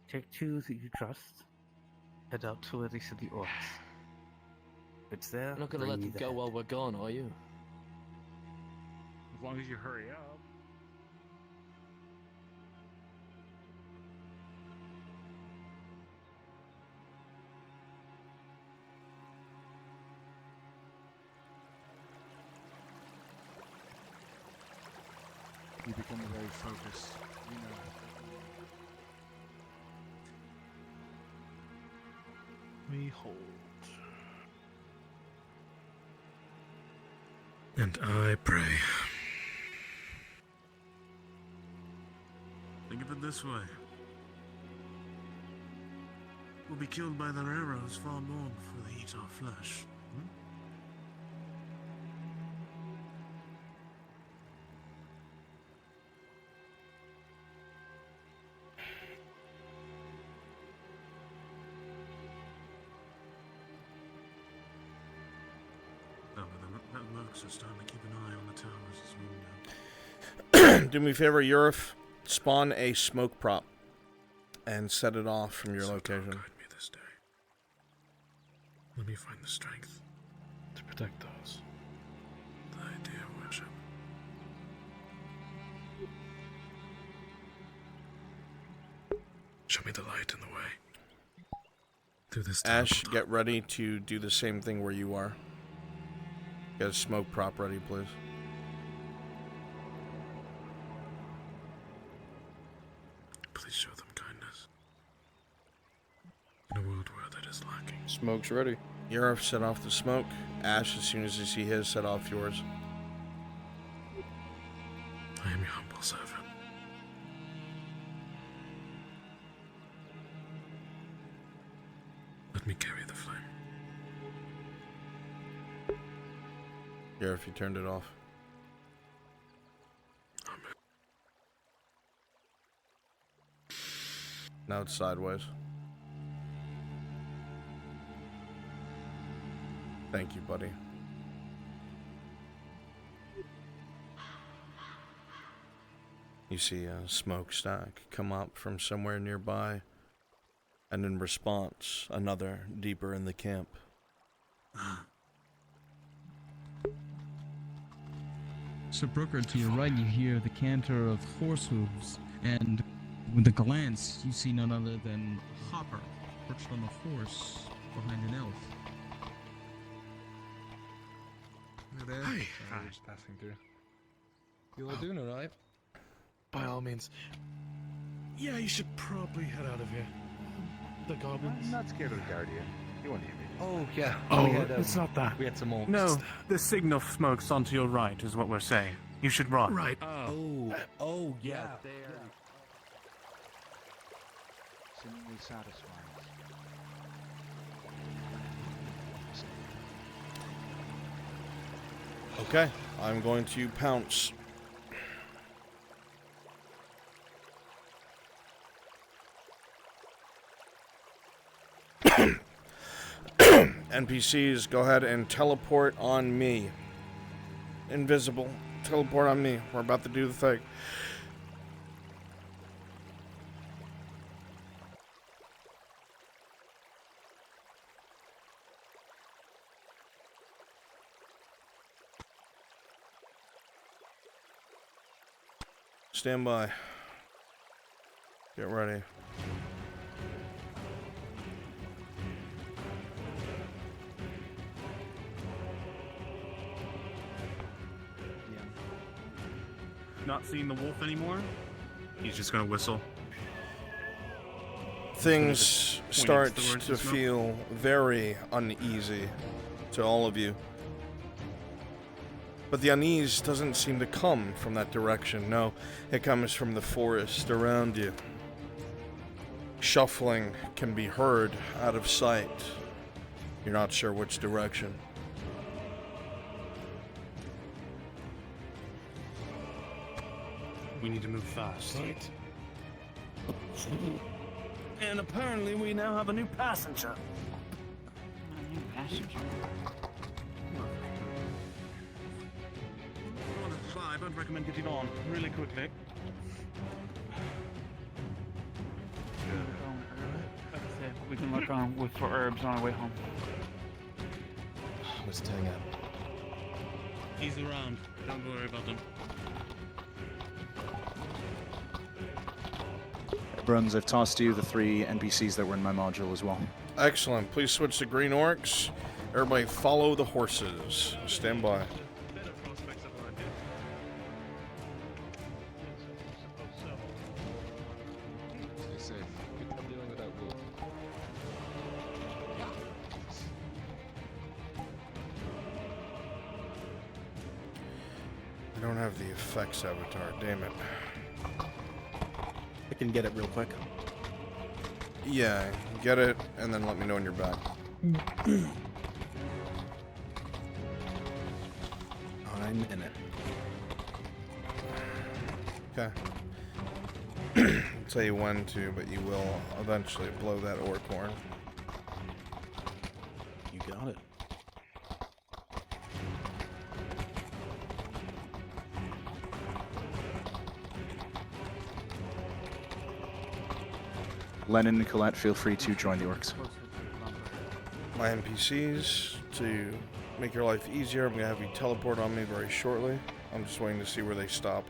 Take two that you trust. Head out to where they said the orcs. If it's there, You're not gonna bring let me them the go head. while we're gone, are you? As long as you hurry up. you become very focused. You know. We hold. And I pray. Think of it this way. We'll be killed by their arrows far more before they eat our flesh. No, but the mercs are starting to keep an eye on the towers as we know. Do me a favor, Eurif. Spawn a smoke prop and set it off from your location. Guide me this day. Let me find the strength to protect those. The idea of worship. Show me the light in the way. Through this Ash, get ready to do the same thing where you are. Get a smoke prop ready, please. Please show them kindness. In a world where that is lacking. Smoke's ready. Eurif, set off the smoke. Ash, as soon as you see his, set off yours. I am your humble servant. Let me carry the flame. Eurif, you turned it off. Now it's sideways. Thank you, buddy. You see a smokestack come up from somewhere nearby, and in response, another deeper in the camp. So, Brooker, to your right, you hear the canter of horse hooves, and with a glance, you see none other than Hopper, perched on a horse behind an elf. Hi. Just passing through. You all doing alright? By all means. Yeah, you should probably head out of here. The goblins. I'm not scared of the Guardian. He won't eat me. Oh, yeah. Oh, we had, it's not that. We had some more. No, the signal smokes onto your right is what we're saying. You should run. Right. Oh, yeah. There. Seemingly satisfying. Okay, I'm going to pounce. NPCs, go ahead and teleport on me. Invisible. Teleport on me. We're about to do the thing. Stand by. Get ready. Not seeing the wolf anymore? He's just gonna whistle. Things Pointing start towards to the smoke. feel very uneasy to all of you. But the unease doesn't seem to come from that direction. No, it comes from the forest around you. Shuffling can be heard out of sight. You're not sure which direction. We need to move fast. Right. And apparently we now have a new passenger. A new passenger. I would recommend getting on really quickly. Like I said, we can look for herbs on our way home. Let's hang out. He's around. Don't worry about him. Bruns, I've tossed you the 3 NPCs that were in my module as well. Excellent. Please switch to green orcs. Everybody follow the horses. Stand by. Stay safe. Good job dealing with that wolf. I don't have the effects avatar. Damn it. I can get it real quick. Yeah, get it, and then let me know when you're back. I'm in it. Okay. I'll tell you when to, but you will eventually blow that orc horn. You got it. Lennon and Colette, feel free to join the orcs. My NPCs, to make your life easier, I'm going to have you teleport on me very shortly. I'm just waiting to see where they stop.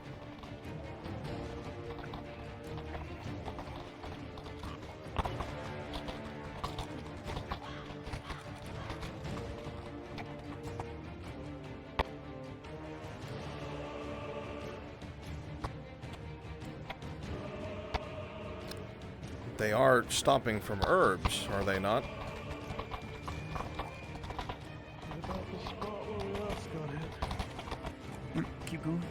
They are stopping from herbs, are they not? Keep going.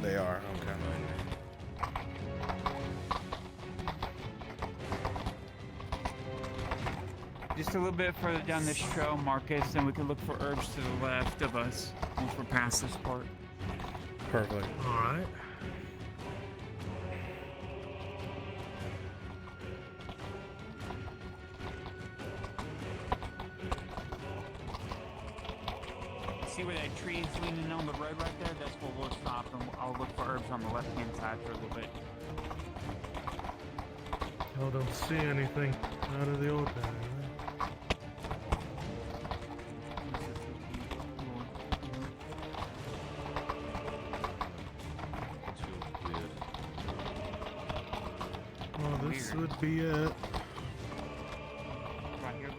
They are, okay. Just a little bit further down this trail, Marcus, and we can look for herbs to the left of us once we're past this part. Perfect. Alright. See where that tree is leaning on the road right there? That's where we'll stop, and I'll look for herbs on the left-hand side for a little bit. I don't see anything out of the ordinary. Well, this would be it. Right here.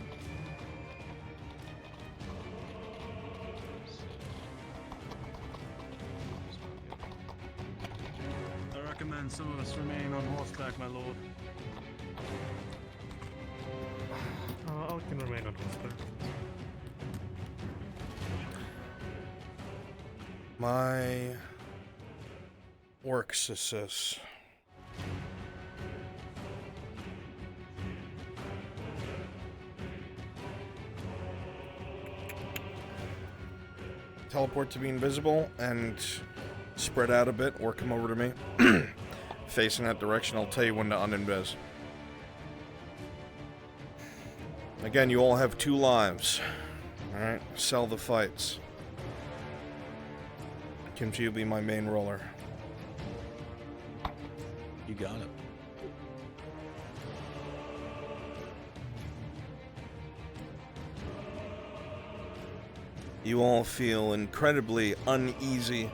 I recommend some of us remain on horseback, my lord. I can remain on horseback. My orcs assist. Teleport to be invisible and spread out a bit, or come over to me. Facing that direction, I'll tell you when to uninvis. Again, you all have 2 lives. Alright, sell the fights. Kimchi will be my main roller. You got it. You all feel incredibly uneasy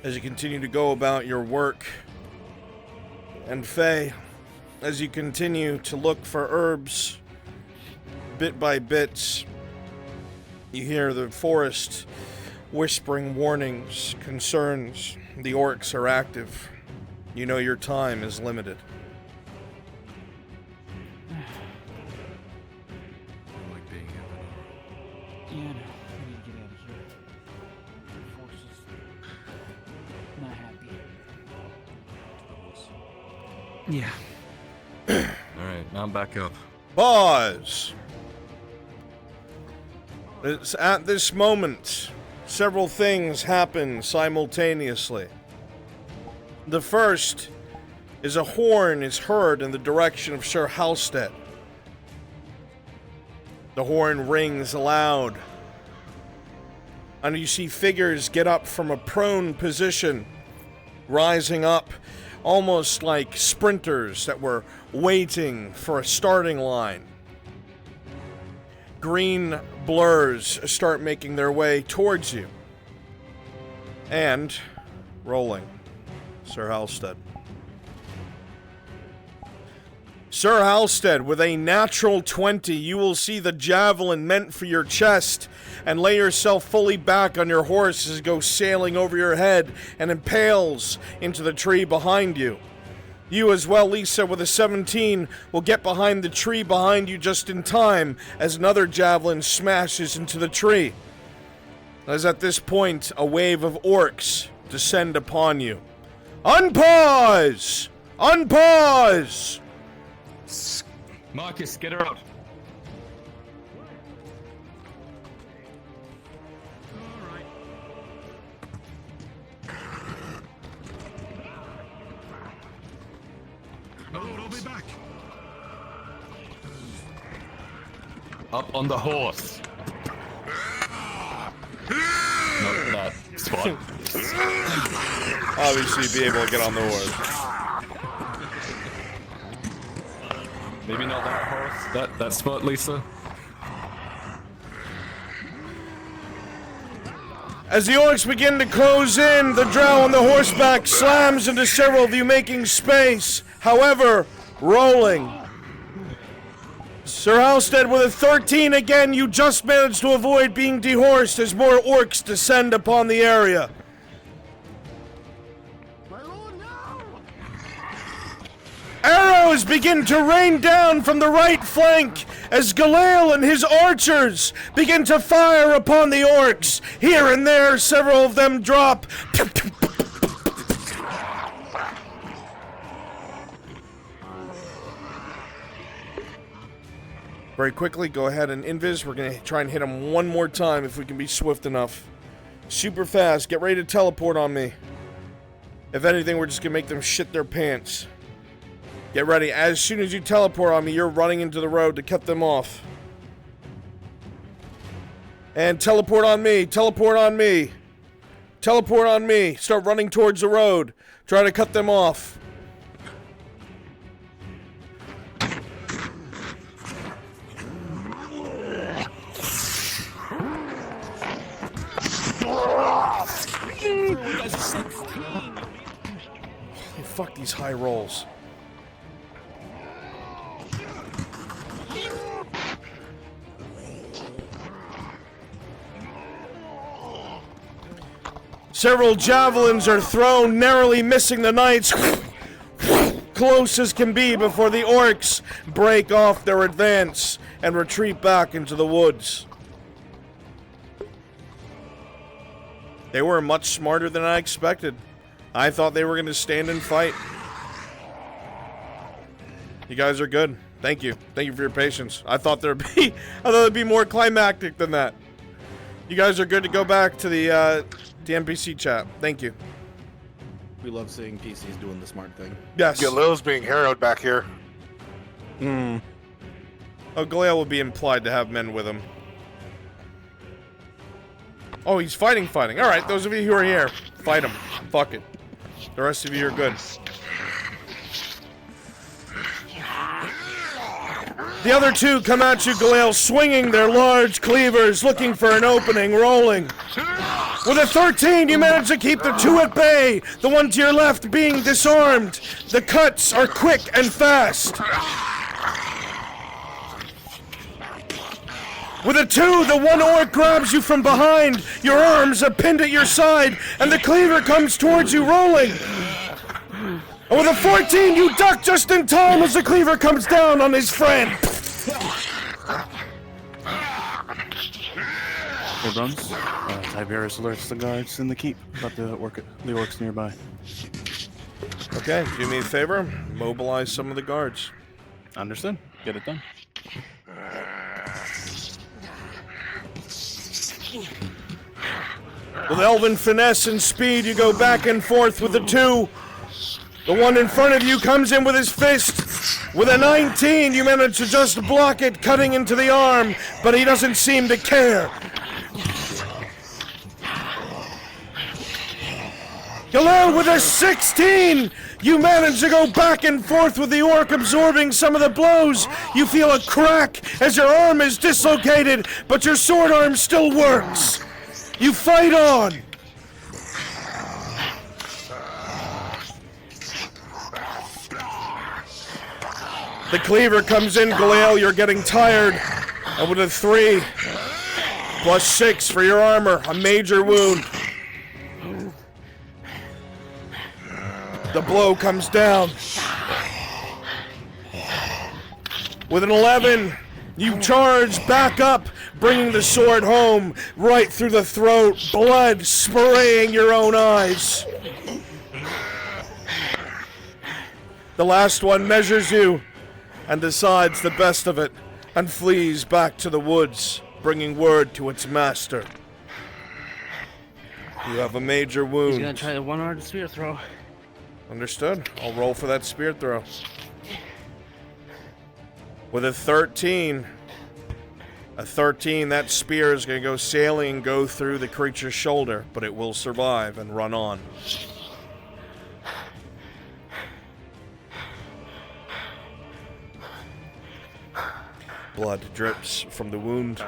as you continue to go about your work. And Faye, as you continue to look for herbs, bit by bit, you hear the forest whispering warnings, concerns. The orcs are active. You know your time is limited. I like being here. Yeah, no. We need to get out of here. The force is not happy. Yeah. Alright, now I'm back up. Pause! It's at this moment, several things happen simultaneously. The first is a horn is heard in the direction of Sir Halstead. The horn rings aloud, and you see figures get up from a prone position, rising up almost like sprinters that were waiting for a starting line. Green blurs start making their way towards you. And rolling, Sir Halstead. Sir Halstead, with a natural 20, you will see the javelin meant for your chest and lay yourself fully back on your horse as it goes sailing over your head and impales into the tree behind you. You as well, Lisa, with a 17, will get behind the tree behind you just in time as another javelin smashes into the tree. As at this point, a wave of orcs descend upon you. Unpause! Unpause! Marcus, get her out. My lord, I'll be back. Up on the horse. Not that spot. Obviously, be able to get on the horse. Maybe not that horse. That spot, Lisa. As the orcs begin to close in, the drow on the horseback slams into several of you, making space. However, rolling. Sir Halstead with a 13 again, you just managed to avoid being dehorsed as more orcs descend upon the area. Arrows begin to rain down from the right flank as Galil and his archers begin to fire upon the orcs. Here and there, several of them drop. Very quickly, go ahead and invis. We're going to try and hit him one more time if we can be swift enough. Super fast. Get ready to teleport on me. If anything, we're just going to make them shit their pants. Get ready. As soon as you teleport on me, you're running into the road to cut them off. And teleport on me. Teleport on me. Teleport on me. Start running towards the road. Try to cut them off. Fuck these high rolls. Several javelins are thrown, narrowly missing the knights. Close as can be before the orcs break off their advance and retreat back into the woods. They were much smarter than I expected. I thought they were going to stand and fight. You guys are good. Thank you. Thank you for your patience. I thought there'd be more climactic than that. You guys are good to go back to the NPC chat. Thank you. We love seeing PCs doing the smart thing. Yes. Galil's being harrowed back here. Oh, Galil will be implied to have men with him. Oh, he's fighting. Alright, those of you who are here, fight him. Fuck it. The rest of you are good. The other two come at you, Galil, swinging their large cleavers, looking for an opening, rolling. With a 13, you manage to keep the two at bay, the one to your left being disarmed. The cuts are quick and fast. With a 2, the one orc grabs you from behind. Your arms are pinned at your side, and the cleaver comes towards you, rolling. And with a 14, you duck just in time as the cleaver comes down on his friend. Hey, Bruns. Tiberius alerts the guards in the keep about the orcs nearby. Okay, do me a favor. Mobilize some of the guards. Understood. Get it done. With elven finesse and speed, you go back and forth with the 2. The one in front of you comes in with his fist. With a 19, you manage to just block it, cutting into the arm, but he doesn't seem to care. Galil with a 16! You manage to go back and forth with the orc, absorbing some of the blows. You feel a crack as your arm is dislocated, but your sword arm still works. You fight on. The cleaver comes in, Galil. You're getting tired. And with a 3, plus 6 for your armor, a major wound. The blow comes down. With an 11, you charge back up, bringing the sword home, right through the throat, blood spraying your own eyes. The last one measures you and decides the best of it and flees back to the woods, bringing word to its master. You have a major wound. He's gonna try the one-armed spear throw. Understood. I'll roll for that spear throw. With a 13, that spear is going to go sailing and go through the creature's shoulder, but it will survive and run on. Blood drips from the wound.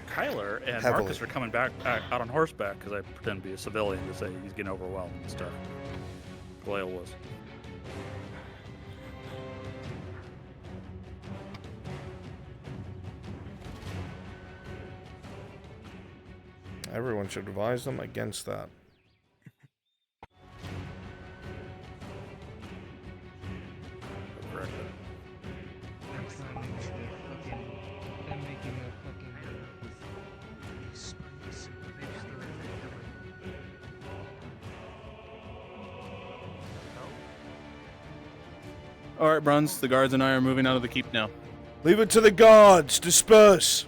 Kyler and Heavily. Marcus are coming back out on horseback because I pretend to be a civilian to say he's getting overwhelmed and stuff. Galil was. Everyone should advise them against that. All right, Bruns. The guards and I are moving out of the keep now. Leave it to the guards. Disperse.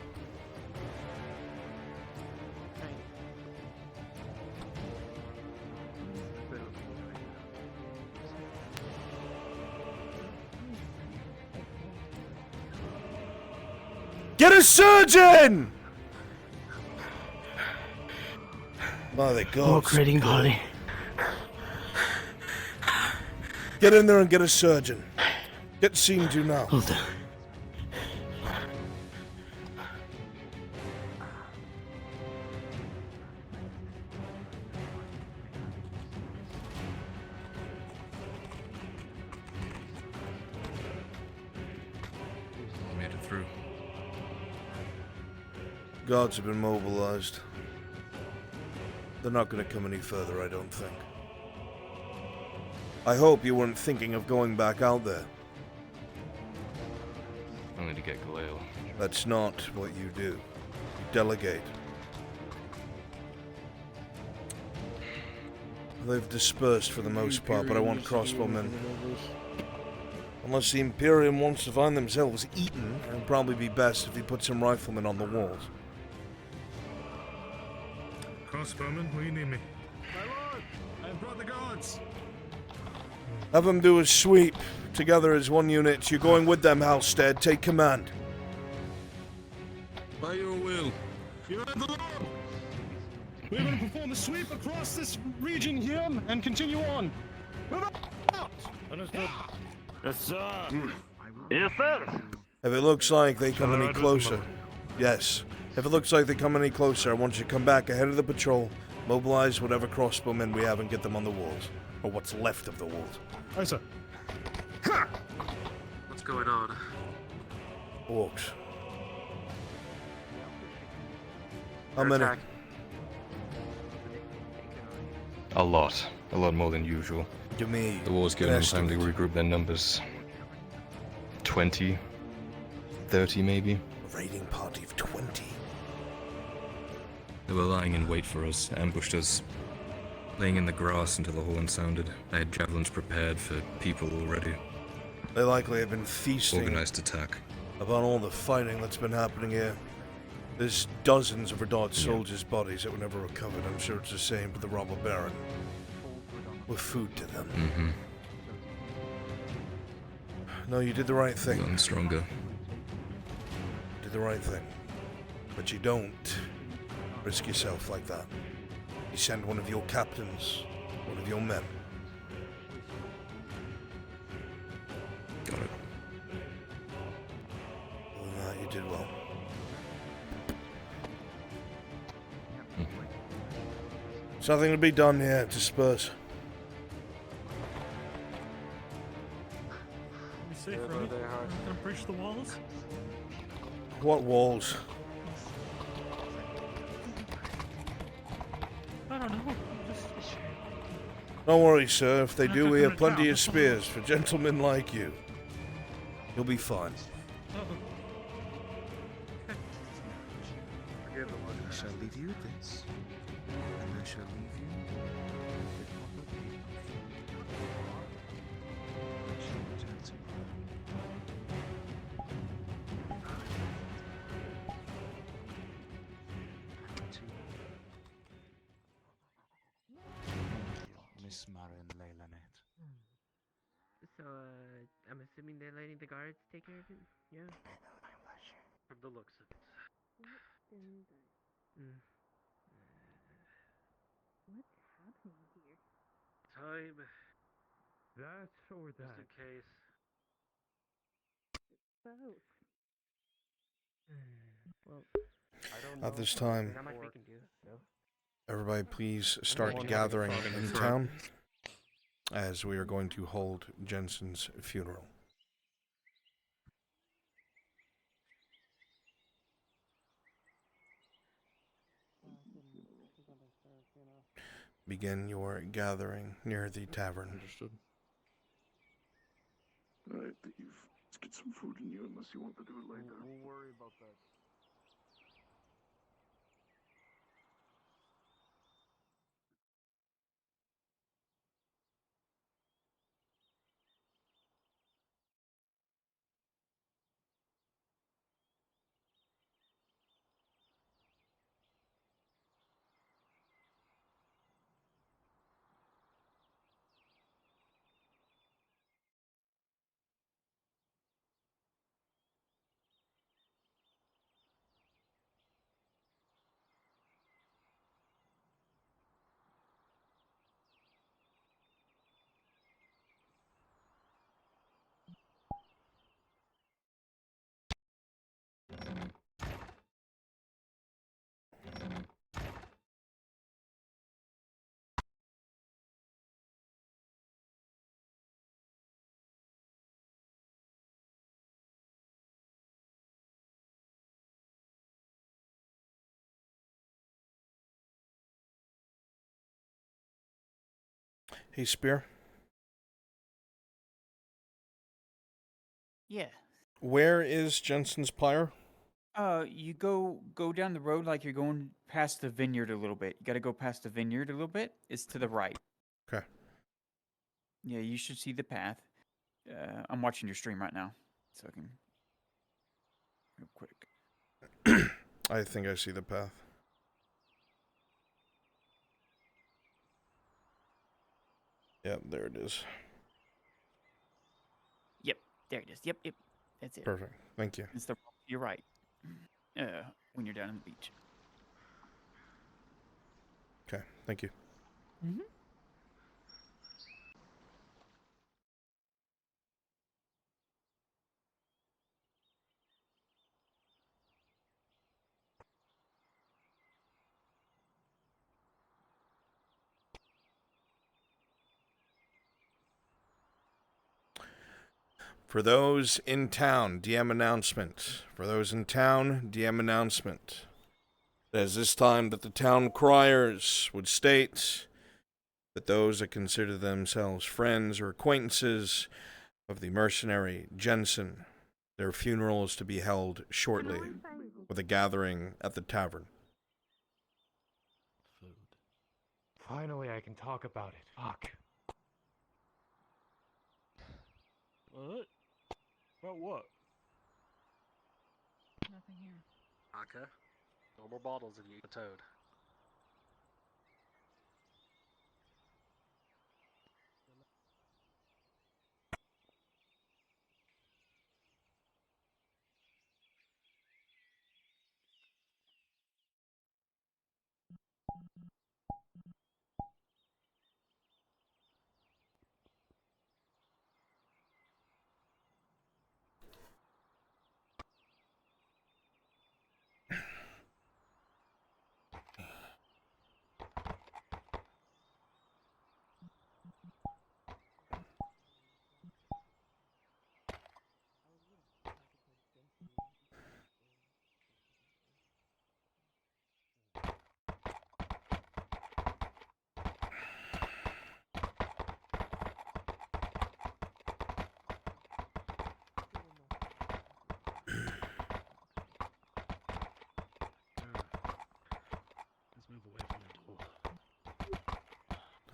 Get a surgeon! By the gods. Raiding party. Get in there and get a surgeon. Get seen to now. Hold on. Made it through. Guards have been mobilized. They're not going to come any further, I don't think. I hope you weren't thinking of going back out there. Only to get Galil. That's not what you do. You delegate. They've dispersed for the most part, but I want crossbowmen. Unless the Imperium wants to find themselves eaten, it'll probably be best if we put some riflemen on the walls. Crossbowman, will you need me? My lord, I have brought the guards. Have them do a sweep. Together as one unit. You're going with them, Halstead. Take command. By your will. You heard the Lord. We're going to perform a sweep across this region here and continue on. Move out! Understood. Yes, sir. Yes, sir. If it looks like they come any closer. Yes. If it looks like they come any closer, I want you to come back ahead of the patrol, mobilize whatever crossbowmen we have and get them on the walls. Or what's left of the walls. Aye, sir. What's going on? Orcs. How many? A lot. A lot more than usual. To me. The war's given them time to regroup their numbers. 20? 30 maybe? A raiding party of 20. They were lying in wait for us, ambushed us, laying in the grass until the horn sounded. I had javelins prepared for people already. They likely have been feasting Organized attack. upon all the fighting that's been happening here. There's dozens of Redoubt soldiers' bodies that were never recovered. I'm sure it's the same for the robber baron. We're food to them. Mm-hmm. No, you did the right thing. Young, stronger. Did the right thing. But you don't risk yourself like that. You send one of your captains, one of your men. Got it. Other than that, you did well. There's nothing to be done here to Spurs. Be safe, right? Not gonna breach the walls? What walls? I don't know. Don't worry, sir. If they Not do, just we have gonna plenty drop of us. spears for gentlemen like you. You'll be fine. I shall leave you this, and I shall leave you the copper paper. I shall return tomorrow. Miss Marin Leylanet. So, I'm assuming they're letting the guards take care of it? Yeah. I'm not sure. From the looks of it. Mm. What's happening here? Time. That or Just in case. Both. Well, I don't know. At this time, Not much we can do. No. everybody please start Anyone gathering having fun in in the town as we are going to hold Jensen's funeral. Begin your gathering near the tavern. Understood. Alright, Steve. Let's get some food in you unless you want to do it later. We'll worry about that. Hey, Spear. Yeah. Where is Jensen's pyre? You go down the road like you're going past the vineyard a little bit. You got to go past the vineyard a little bit. It's to the right. Okay. Yeah, you should see the path. I'm watching your stream right now, so I can real quick. I think I see the path. Yep, there it is. Yep, there it is. Yep, that's it. Perfect. Thank you. It's the you're right. When you're down on the beach. Okay, thank you. Mm-hmm. For those in town, DM announcement. For those in town, DM announcement. As this time that the town criers would state that those that consider themselves friends or acquaintances of the mercenary Jensen, their funeral is to be held shortly with a gathering at the tavern. Finally, I can talk about it. Fuck. What? About what? Nothing here. Aka. No more bottles if you eat a toad.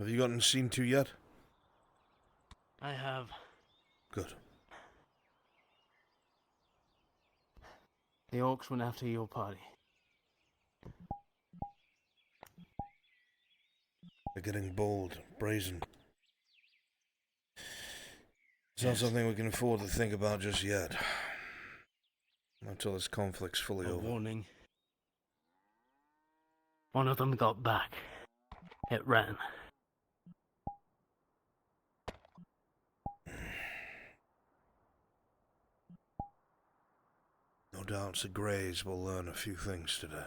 Have you gotten seen to yet? I have. Good. The orcs went after your party. They're getting bold, brazen. It's not something we can afford to think about just yet. Not until this conflict's fully over. Warning. One of them got back. It ran. No doubt the Greys will learn a few things today.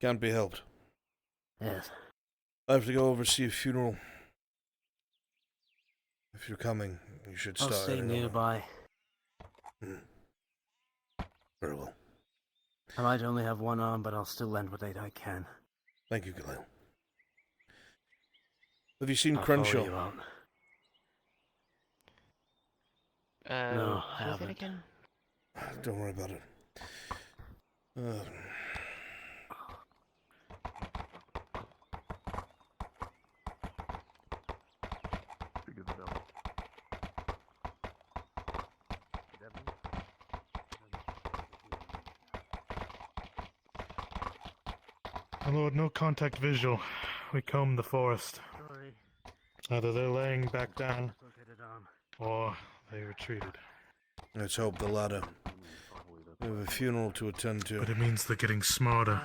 Can't be helped. Yes. I have to go oversee a funeral. If you're coming, you should I'll start. stay nearby. Very well. I might only have one arm, but I'll still lend what aid I can. Thank you, Galil. Have you seen I'll follow Crenshaw? you out. No, I who's it haven't. again? Don't worry about it. My lord, no contact visual. We combed the forest. Sorry. Either they're laying back down, or they retreated. Let's hope the latter. We have a funeral to attend to. But it means they're getting smarter.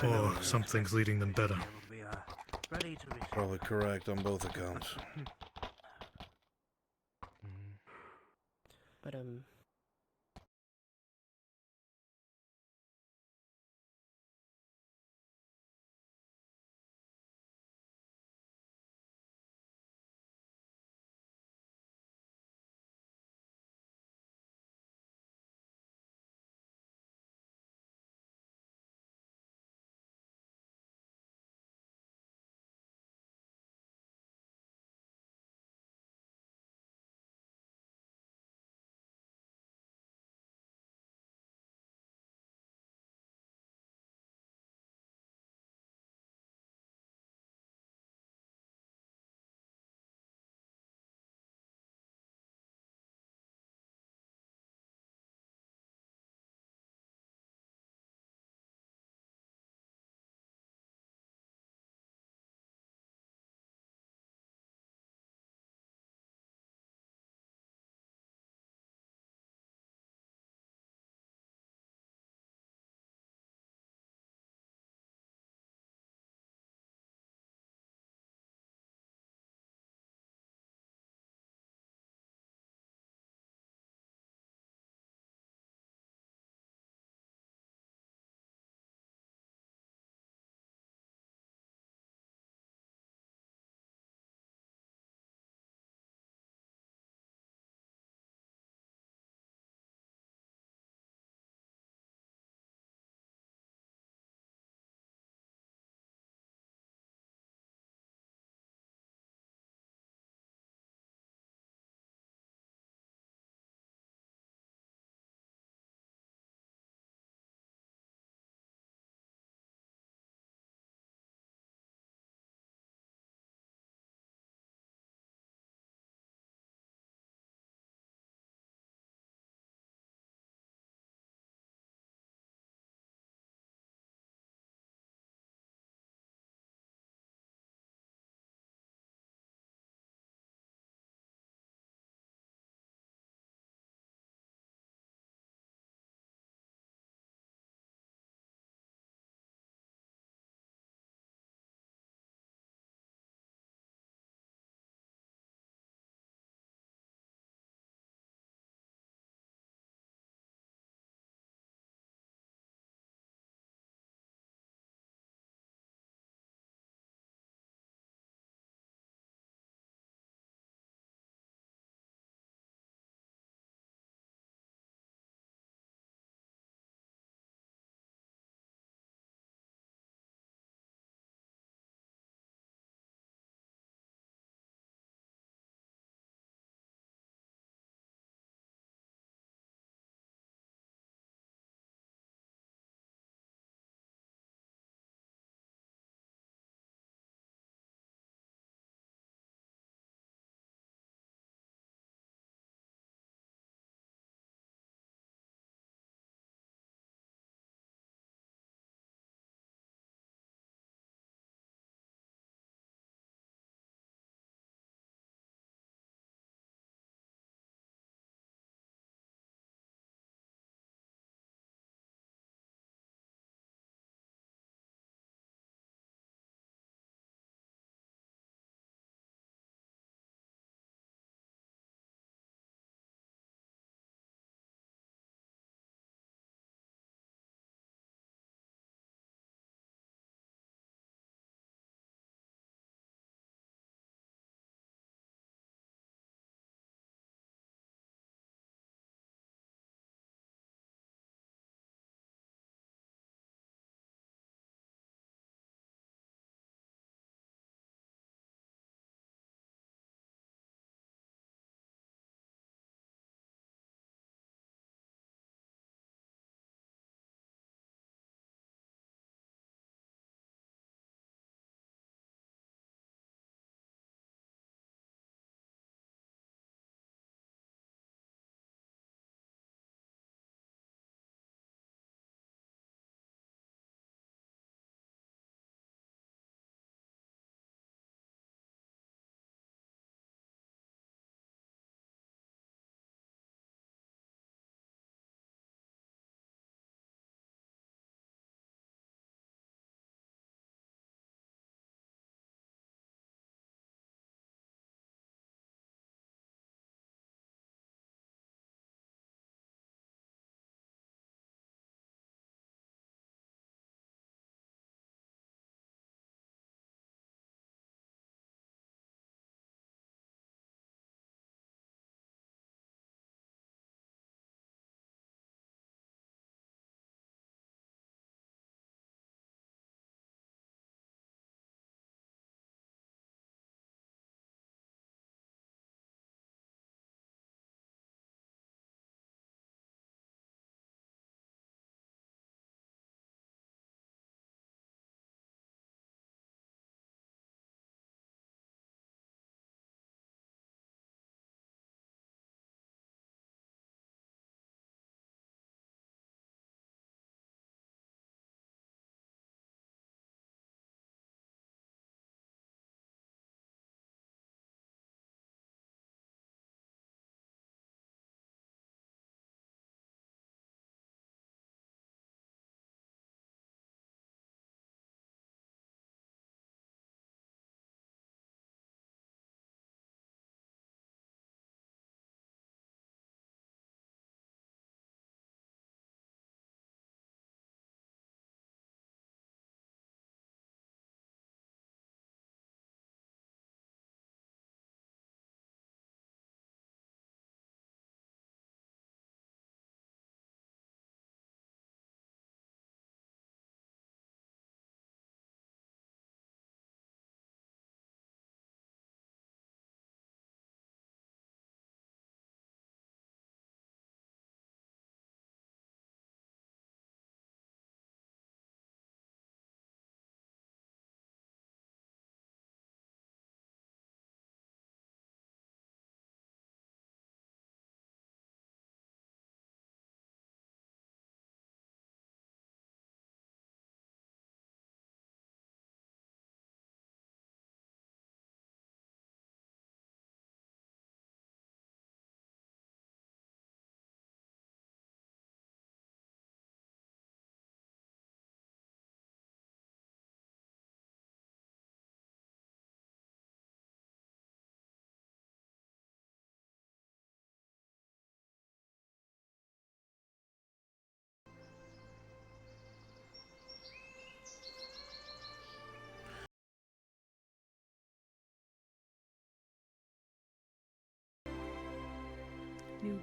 Or something's leading them better. Probably correct on both accounts. But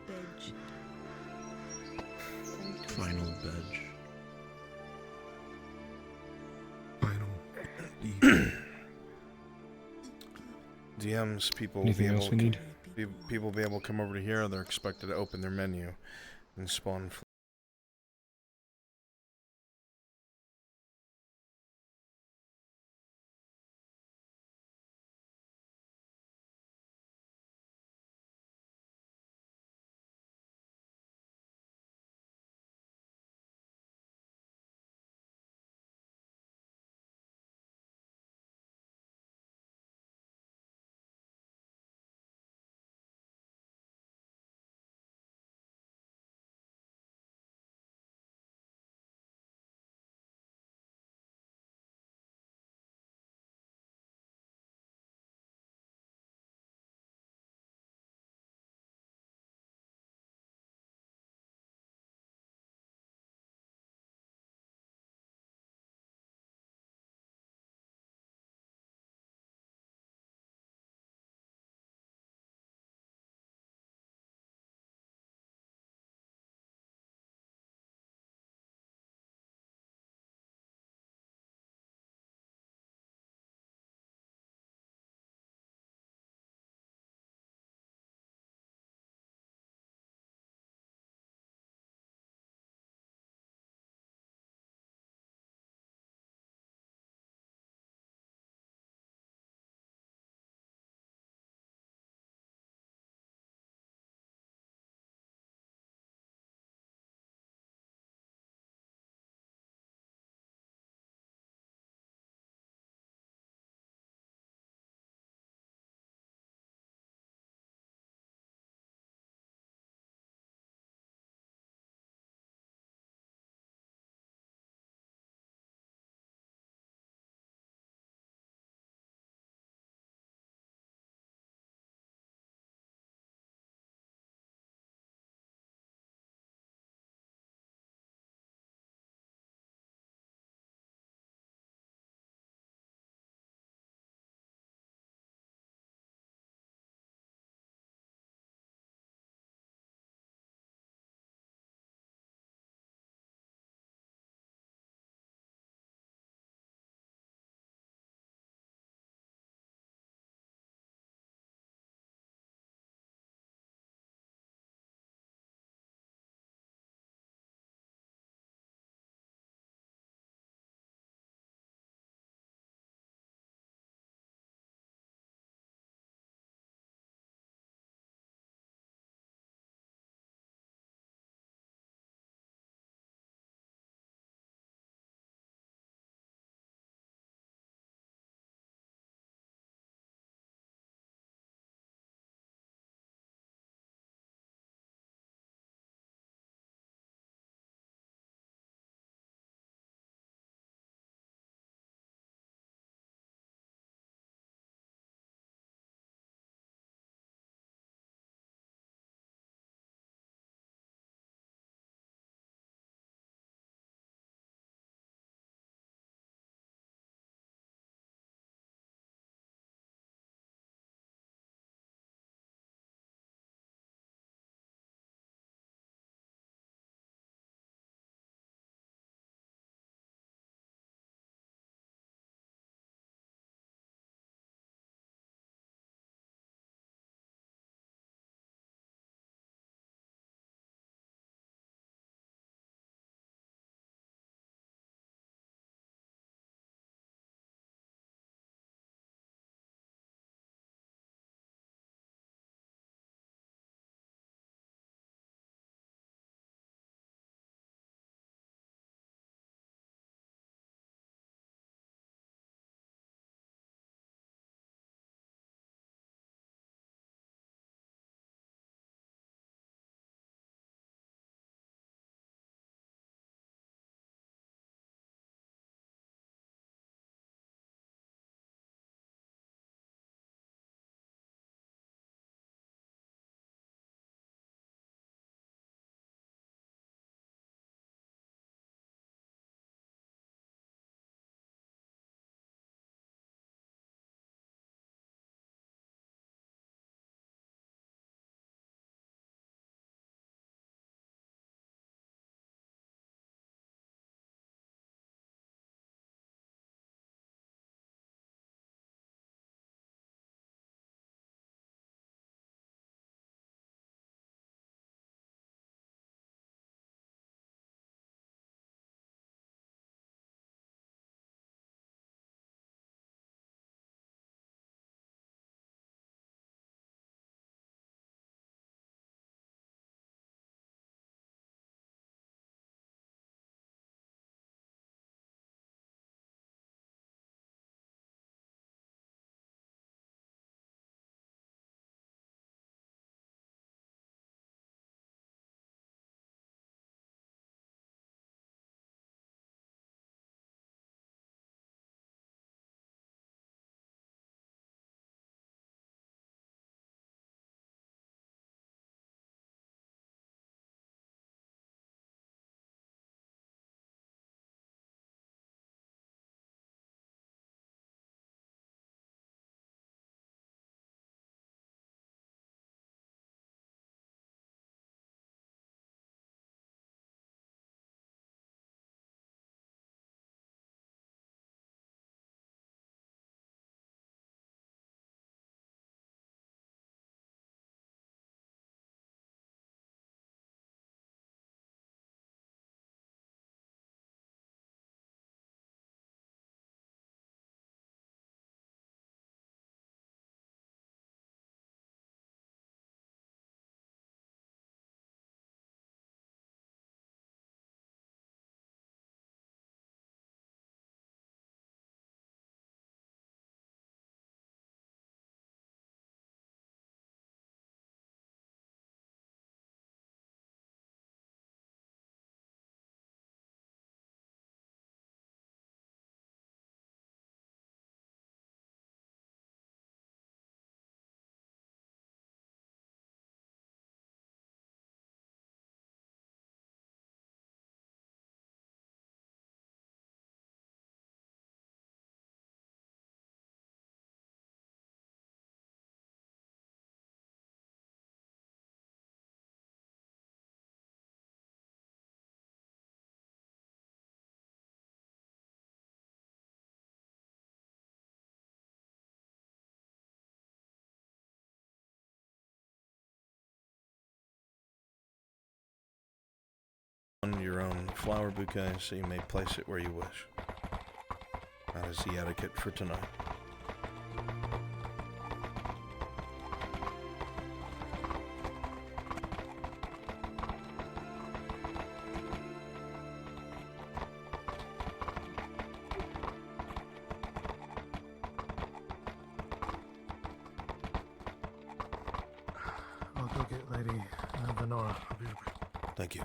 badge. Final badge. DMs, people will Anything be else able we need? people will be able to come over to here. They're expected to open their menu and spawn your own flower bouquet, so you may place it where you wish. That is the etiquette for tonight. I'll go get Lady Venora. I'll be right back. Thank you.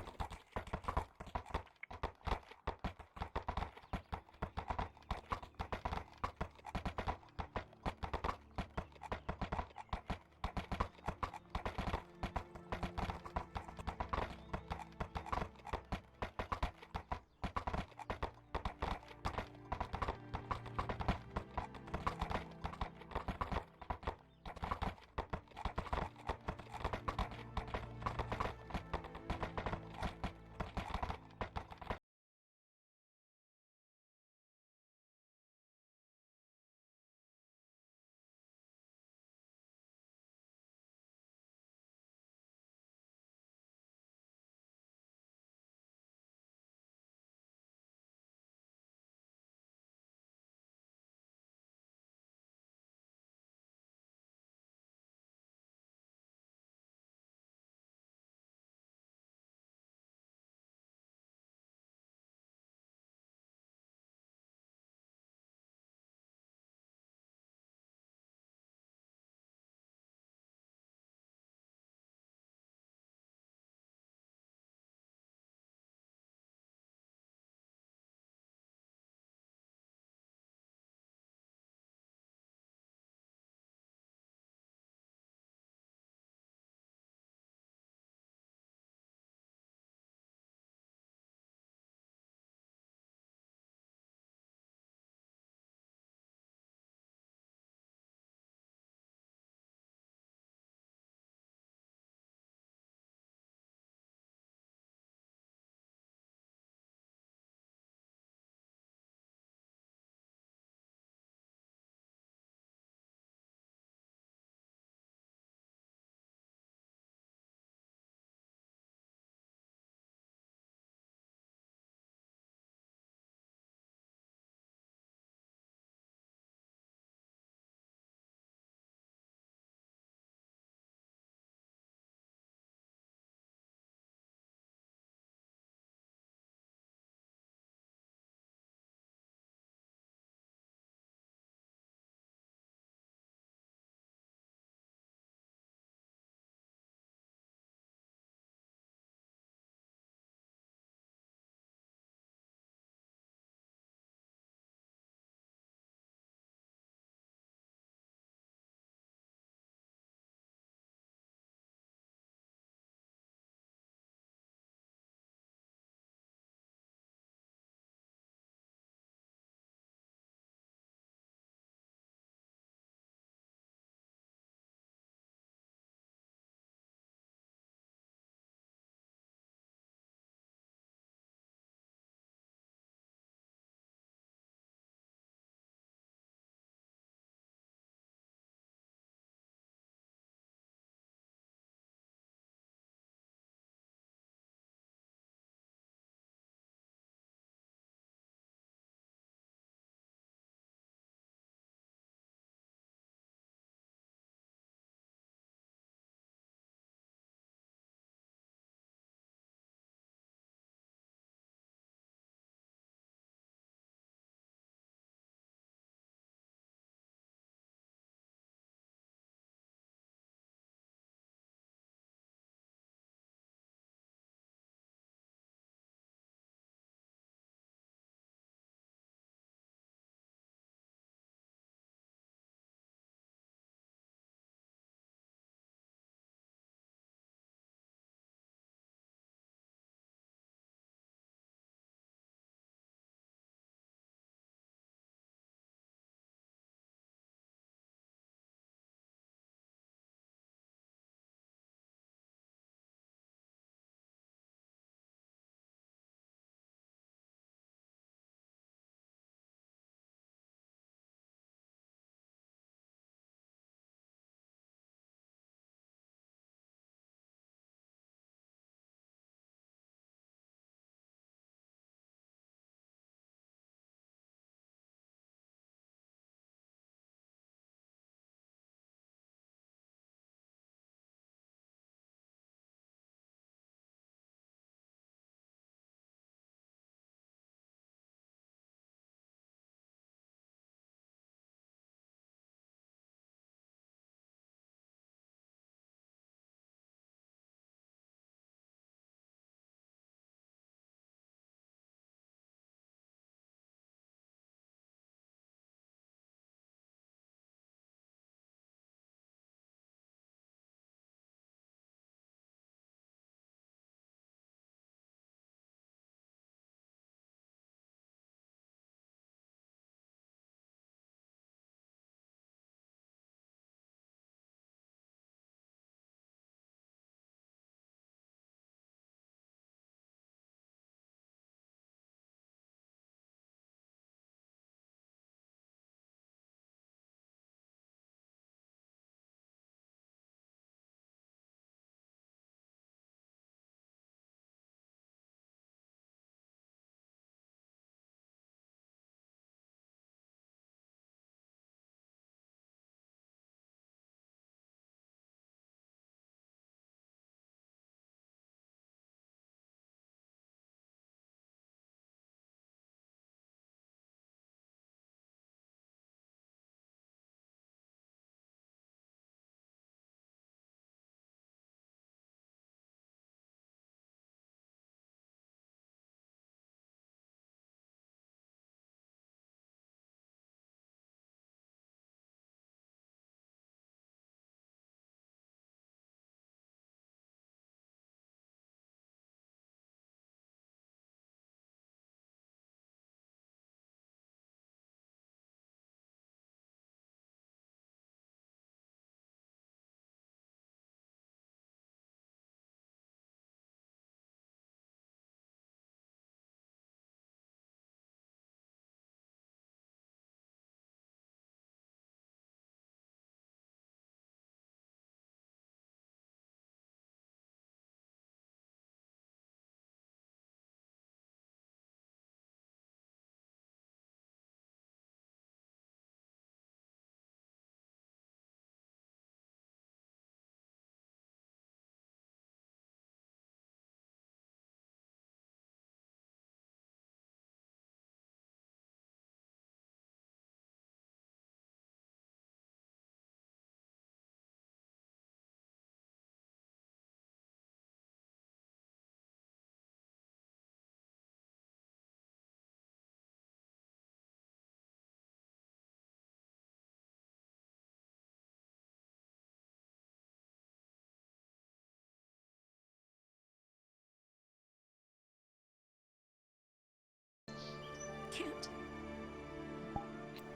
can't.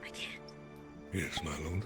I can't. Yes, my lord.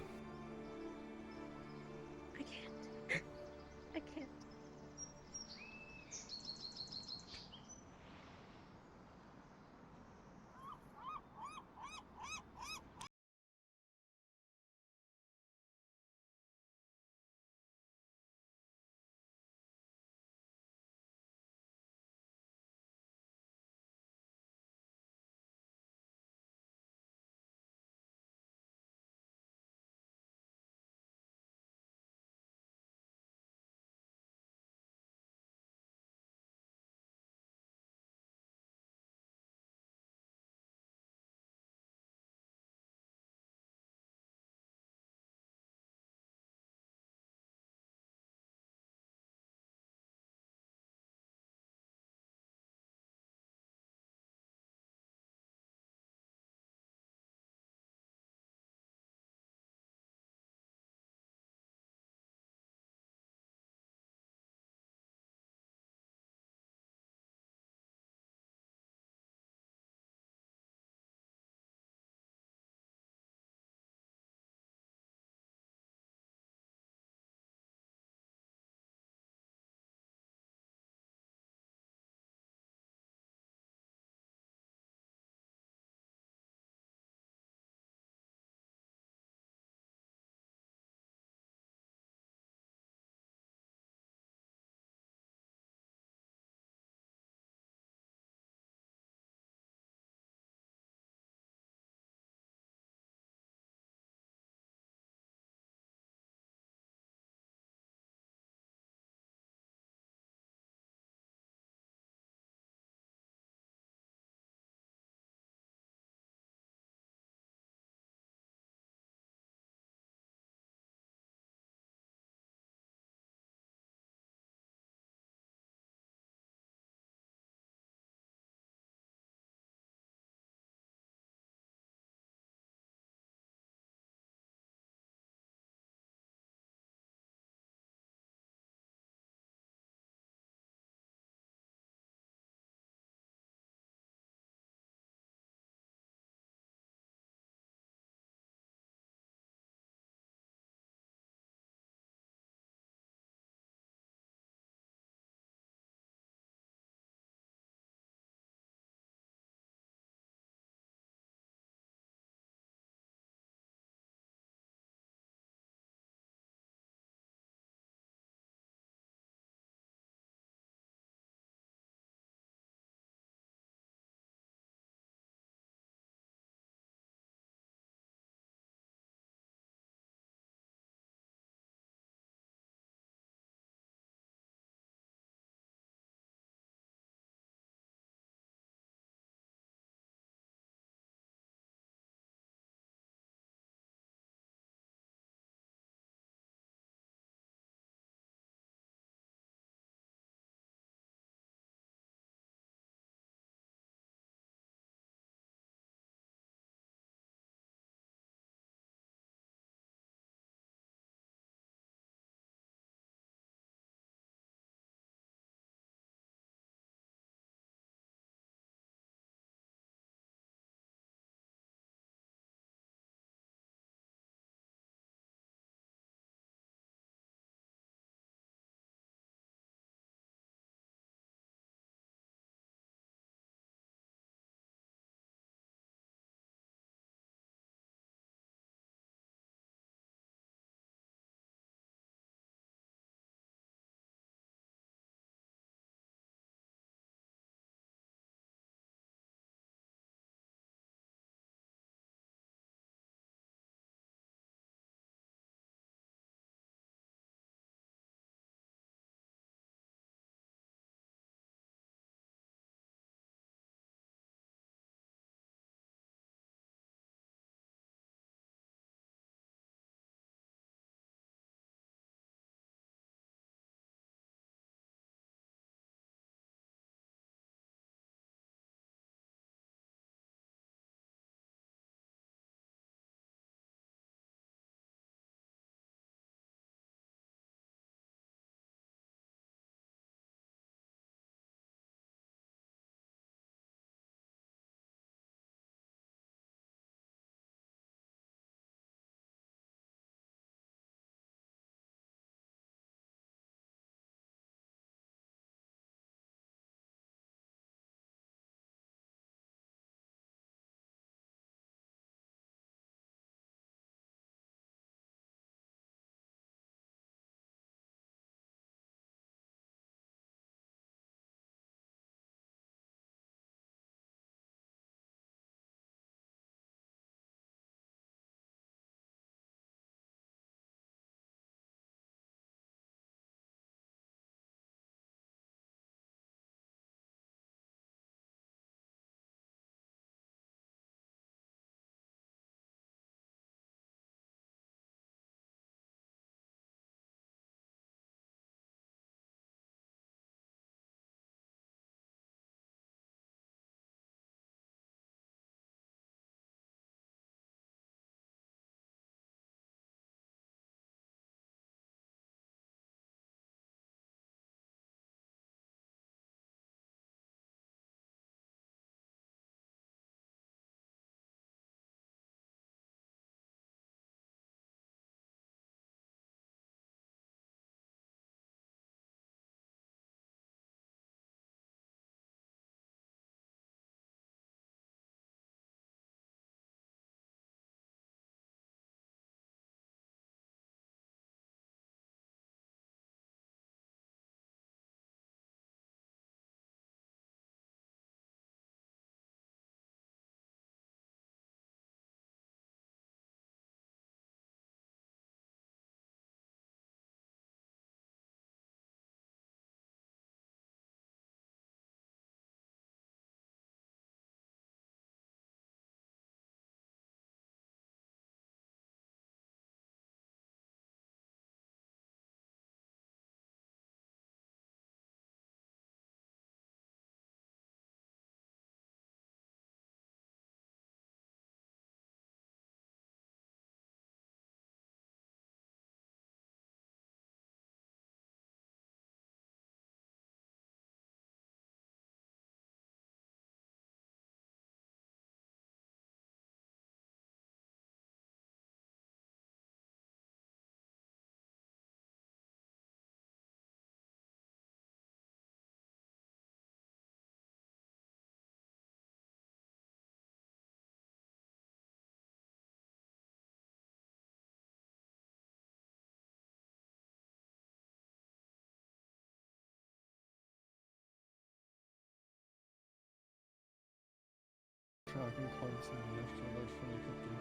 tracking cards in the afterlife when I get there.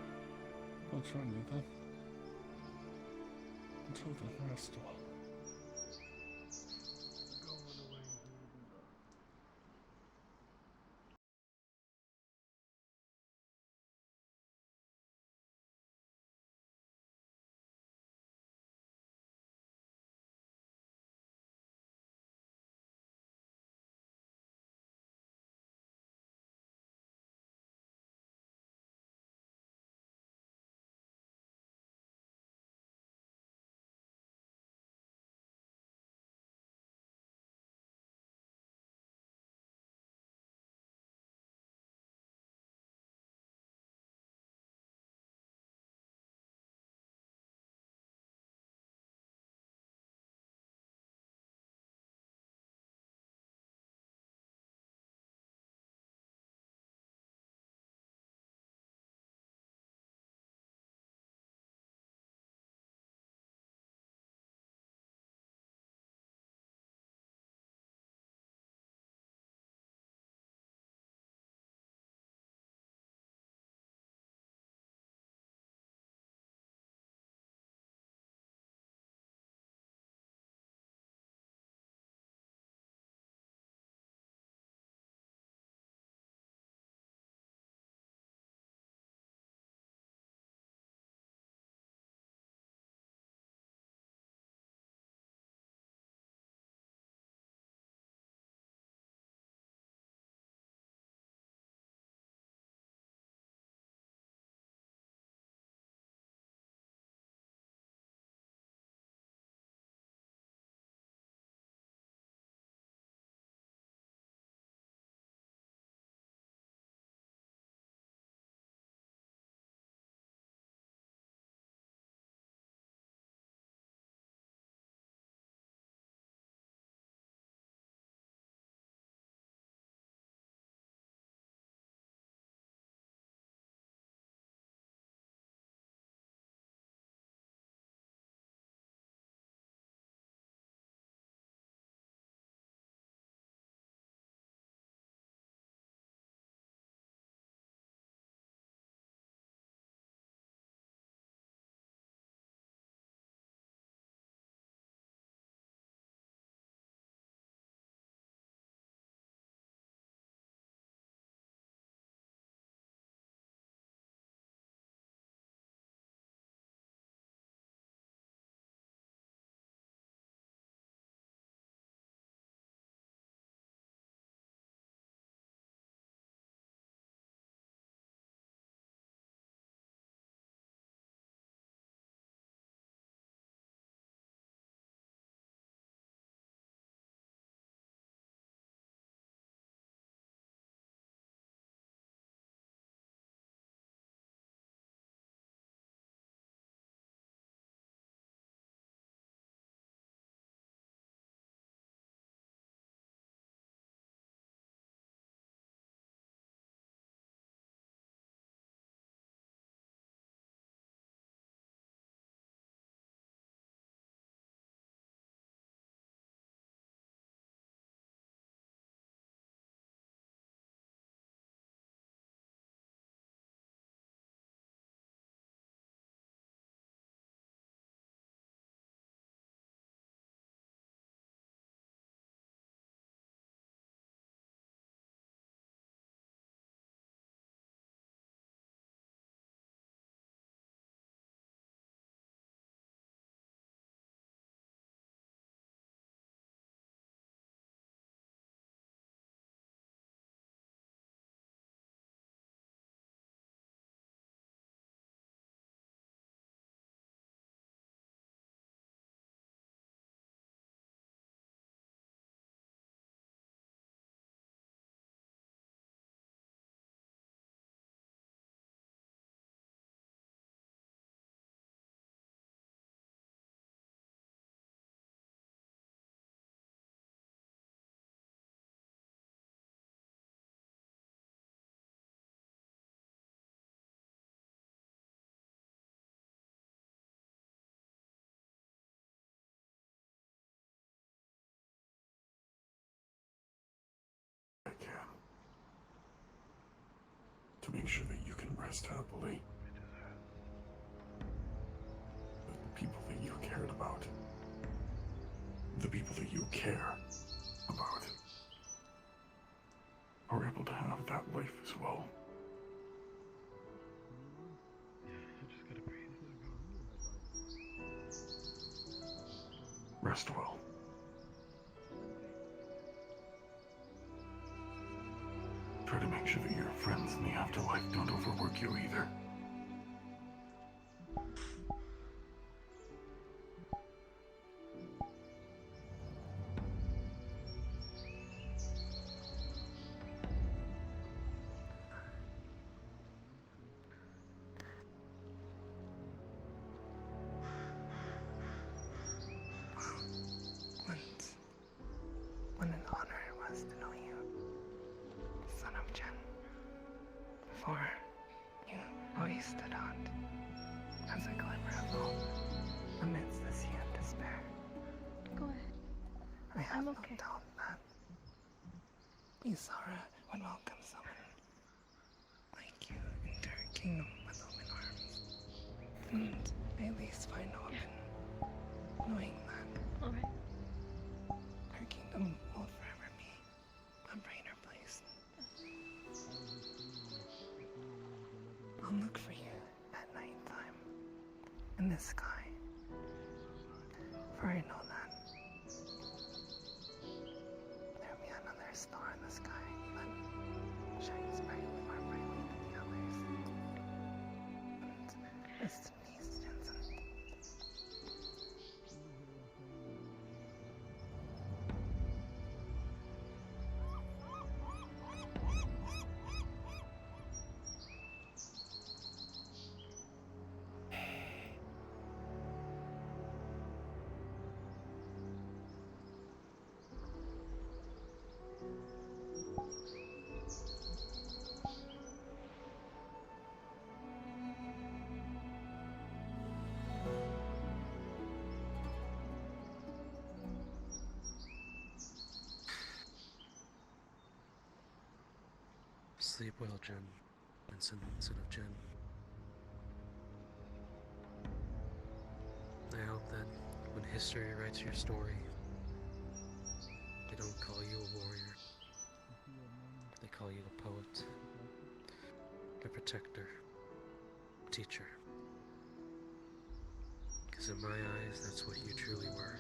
I'll join you then. Until then, rest well. to make sure that you can rest happily. That the people that you cared about, the people that you care about, are able to have that life as well. Rest well. Try to make sure that your friends in the afterlife don't overwork you either. What an honor it was to know you, son of Jen. Before, you always stood out as a glimmer of hope amidst the sea of despair. Go ahead. I have I'm no okay. doubt that Isara would welcome someone like you into her kingdom with open arms, and at least find hope in knowing that Alright. her kingdom will forever be a brighter place. I'll look for you at nighttime in the sky, for I know that there'll be another star in the sky that shines brightly, more brightly than the others. And rest in peace, Jensen. Sleep well, Jen. Vincent, son of Jen. I hope that when history writes your story, they don't call you a warrior. They call you a poet, a protector, teacher. Because in my eyes, that's what you truly were.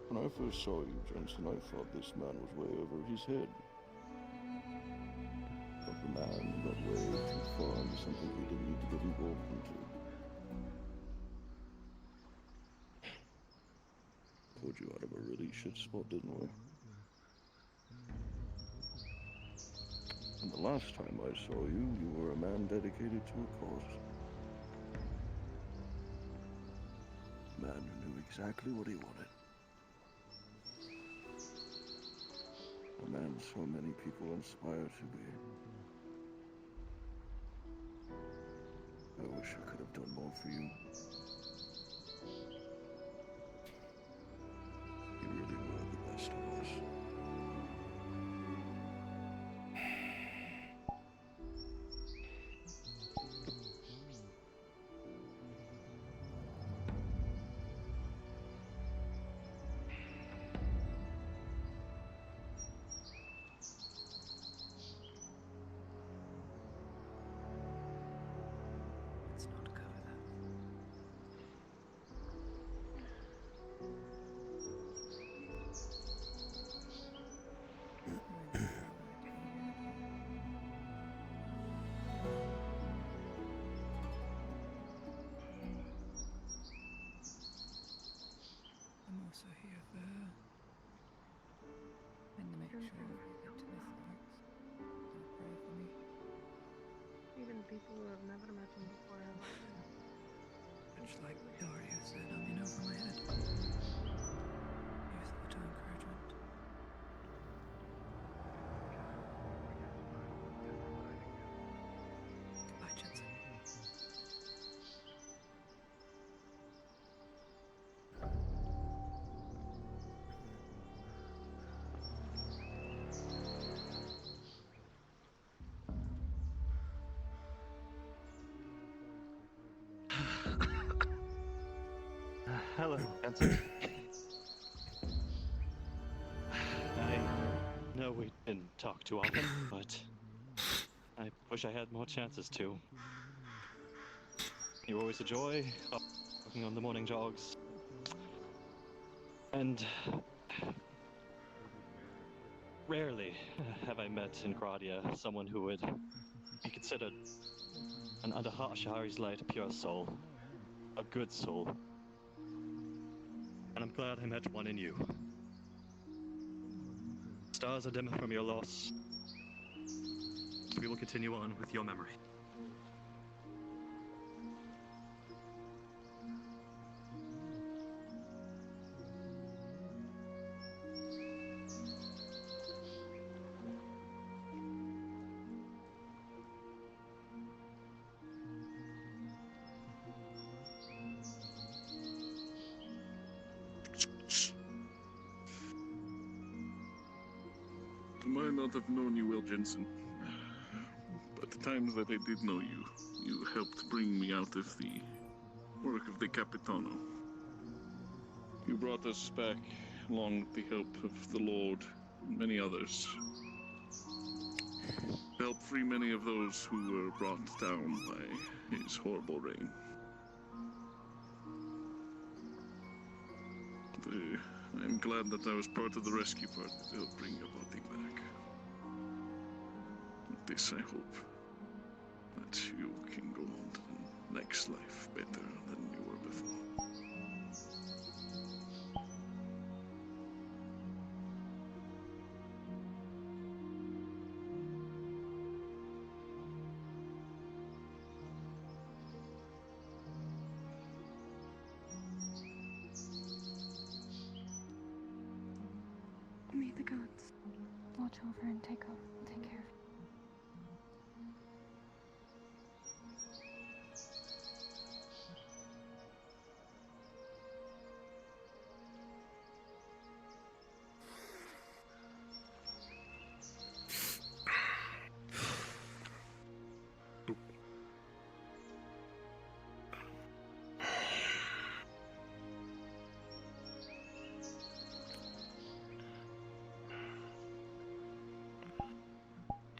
When I first saw you, Jensen, I thought this man was way over his head. But the man got way too far into something he didn't need to get involved into. Pulled you out of a really shit spot, didn't we? And the last time I saw you, you were a man dedicated to a cause. A man who knew exactly what he wanted. A man so many people aspire to be. I wish I could have done more for you. You really were the best of us. Let's not go there. sure if you get to my thoughts, you'll pray for me. Even people who have never met him before have either. Much like Daria said, I'm in over my head. Here's a little encouragement. Goodbye, Jensen. Hello, Benson. I know we didn't talk too often, but I wish I had more chances to. You're always a joy, walking on the morning jogs. And rarely have I met in Gradia someone who would be considered an under Shahari's light pure soul. A good soul. And I'm glad I met one in you. Stars are dimmer from your loss. We will continue on with your memory. I might not have known you well, Jensen, but the times that I did know you, you helped bring me out of the work of the Capitano. You brought us back along with the help of the Lord and many others. Helped free many of those who were brought down by his horrible reign. I'm glad that I was part of the rescue party to help bring your body back. With this, I hope that you can go on to the next life better than you were before. May the gods watch over and take care of you.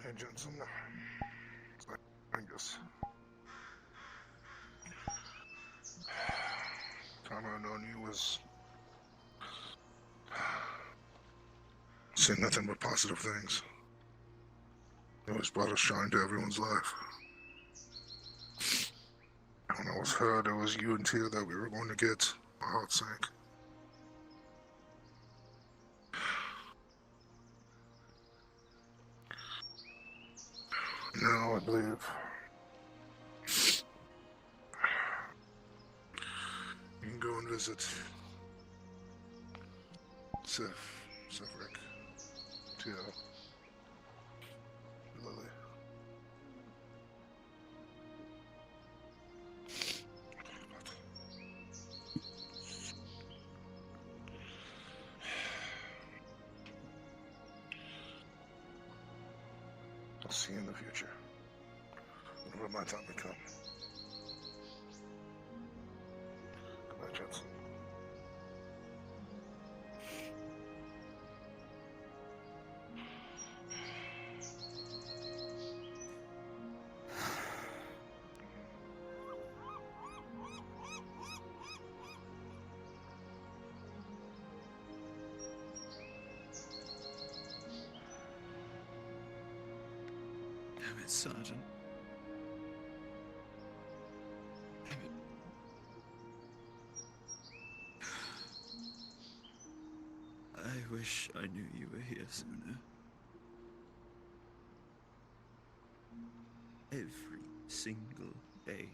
Hey, Jensen. Angus. Time I've known you was... say nothing but positive things. You always brought a shine to everyone's life. When I was heard it was you and Tia that we were going to get, my heart sank. Now I believe you can go and visit Rick, Tia, Lily. I'll see you in the future. Whenever my time may come. Goodbye, Jensen. Damn it, Sergeant. Damn it. I will wish I knew you were here sooner. Every single day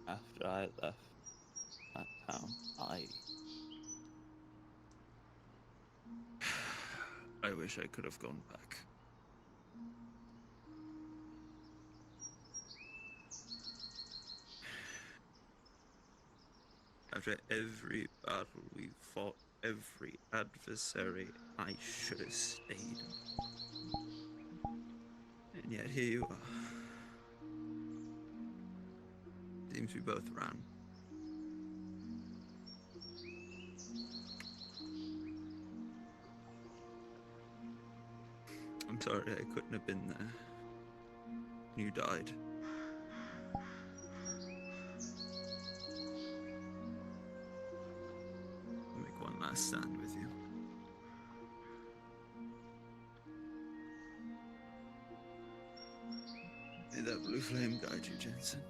after I left that town, I wish I could have gone back. After every battle we fought, every adversary, I should have stayed. And yet here you are. Seems we both ran. I'm sorry I couldn't have been there. You died. I'll make one last stand with you. May that blue flame guide you, Jensen.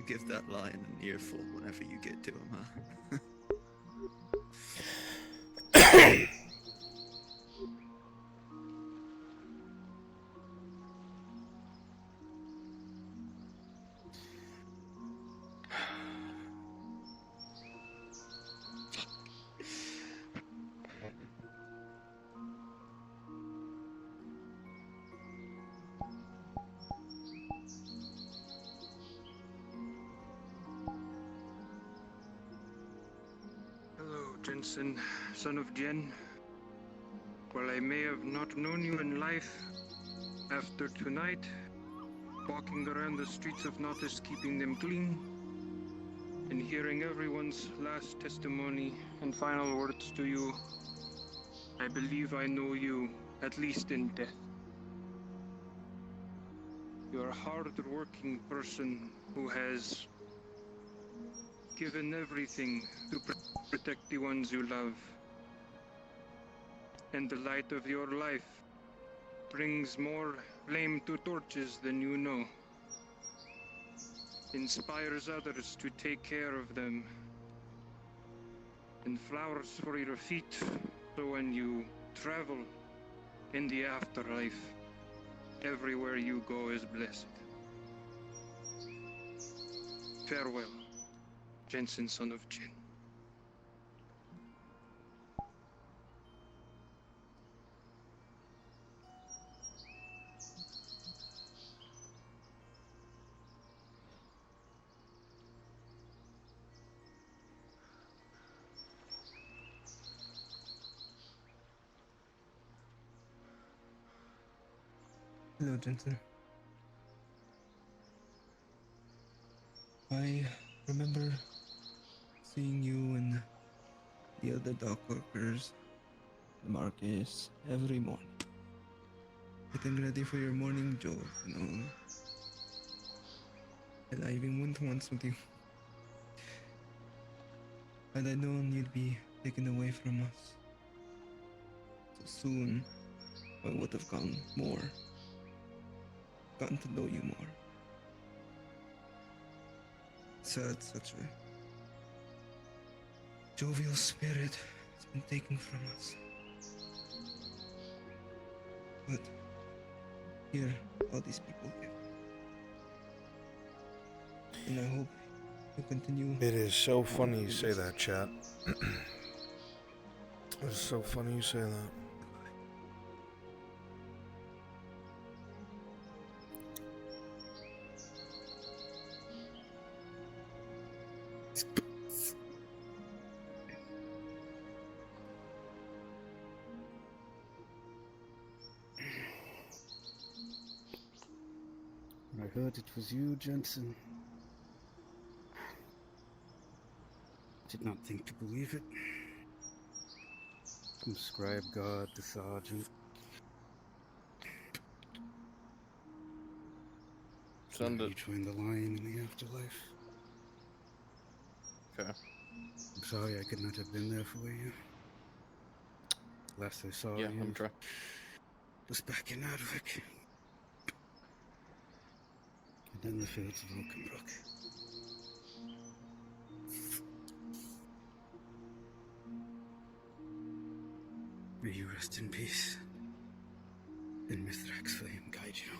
Give that lion an earful whenever you get to him, huh? Hello, Jensen, son of Jen. While I may have not known you in life, after tonight, walking around the streets of Nautis keeping them clean, and hearing everyone's last testimony and final words to you, I believe I know you, at least in death. You're a hard-working person who has given everything to protect the ones you love. And the light of your life brings more flame to torches than you know. Inspires others to take care of them. And flowers for your feet, so when you travel in the afterlife, everywhere you go is blessed. Farewell, Jensen, son of Jen. Hello, Jensen. I remember seeing you and the other dock workers, the Marcus, every morning. Getting ready for your morning jog, you know. And I even went once with you. Had I known you'd be taken away from us so soon, I would have gotten to know you more. Sad, such a jovial spirit has been taken from us. But here, all these people give. And I hope you continue. It is so funny you say that, chat. It's so funny you say that. I heard it was you, Jensen. Did not think to believe it. From scribe guard to sergeant. Send it. You joined the line in the afterlife. Okay. I'm sorry I could not have been there for you. Last I saw Yeah, you I'm trying. was back in Adwick. And then the fields of Oakenbrook. May you rest in peace, and Mithrak's flame guide you.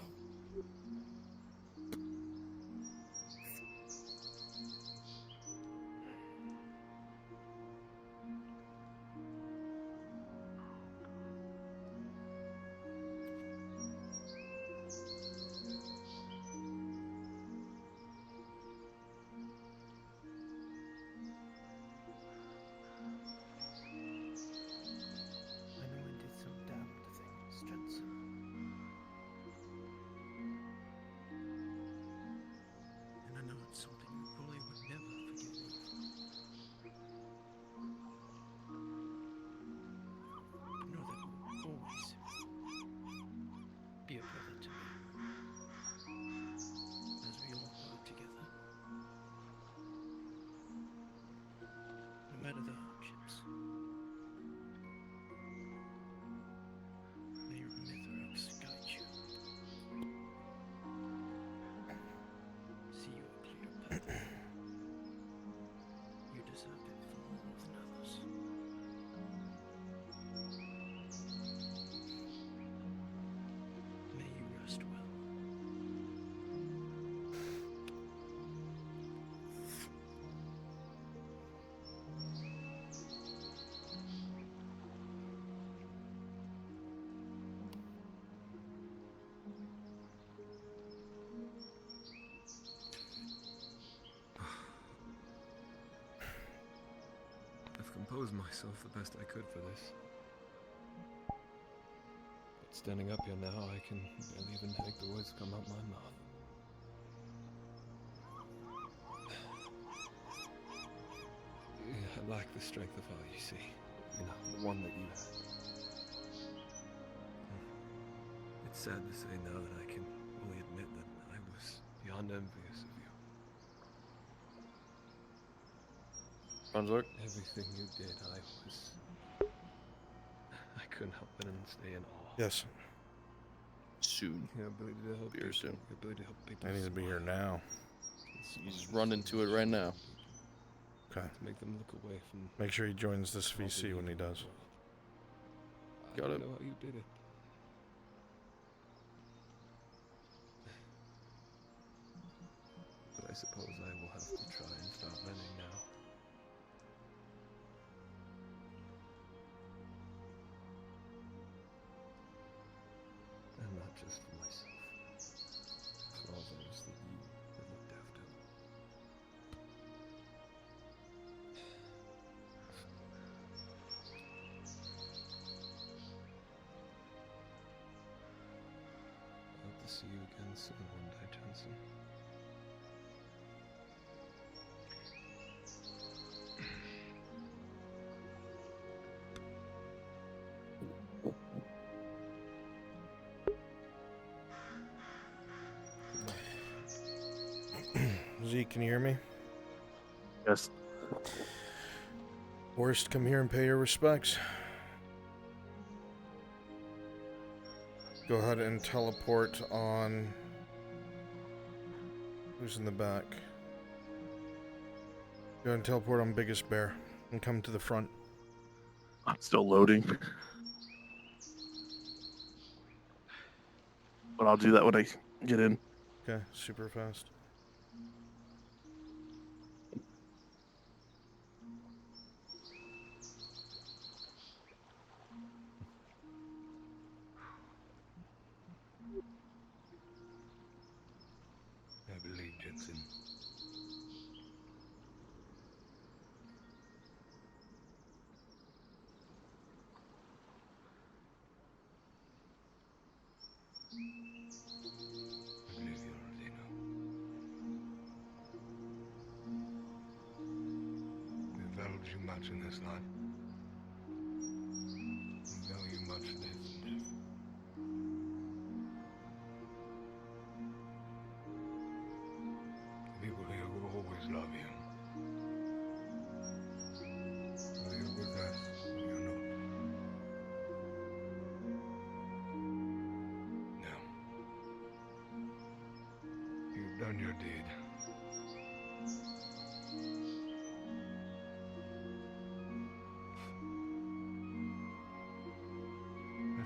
I know I did some damned things, Jensen. And I know it's something you probably would never forgive me for. But know that you will always be a brother to me. As we all are together. No matter the hardships. May your Mithrax guide you. See you a clear path. You deserve it far more than others. May you rest well. I've composed myself the best I could for this. But standing up here now, I can barely even make the words come out my mouth. Yeah, I lack the strength of her, you see. You know, the one that you had. It's sad to say now that I can only admit that I was beyond envious of you. Brunswick? Everything you did, I couldn't help but stay in awe. Yes. Soon. Your ability to help Be here people, soon. your ability to help people. I need to be here now. You just run into it right now. Okay. To make them look away from. Make sure he joins this VC when he does. I don't know how you did it. But I suppose I will have to try and start learning now. And not just for myself, for all those that you have looked after. I hope to see you again soon one day, Jensen. Zeke, can you hear me? Yes. Worst, come here and pay your respects. Go ahead and teleport on... Who's in the back? Go ahead and teleport on Biggest Bear and come to the front. I'm still loading. But I'll do that when I get in. Okay, super fast. I believe, Jensen. I believe you already know. We valued you much in this life. We value much death and death. The people here will always love you. Whether you're with us or you're not. Now, you've done your deed.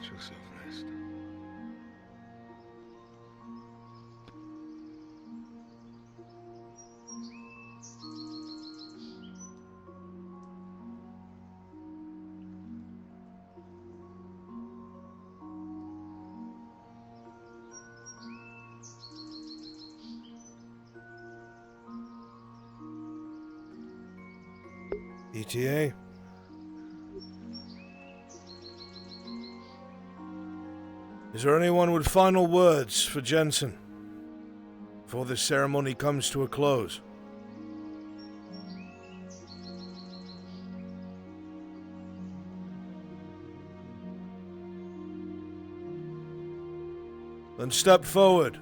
Get yourself rest. ETA? Is there anyone with final words for Jensen before this ceremony comes to a close? Then step forward.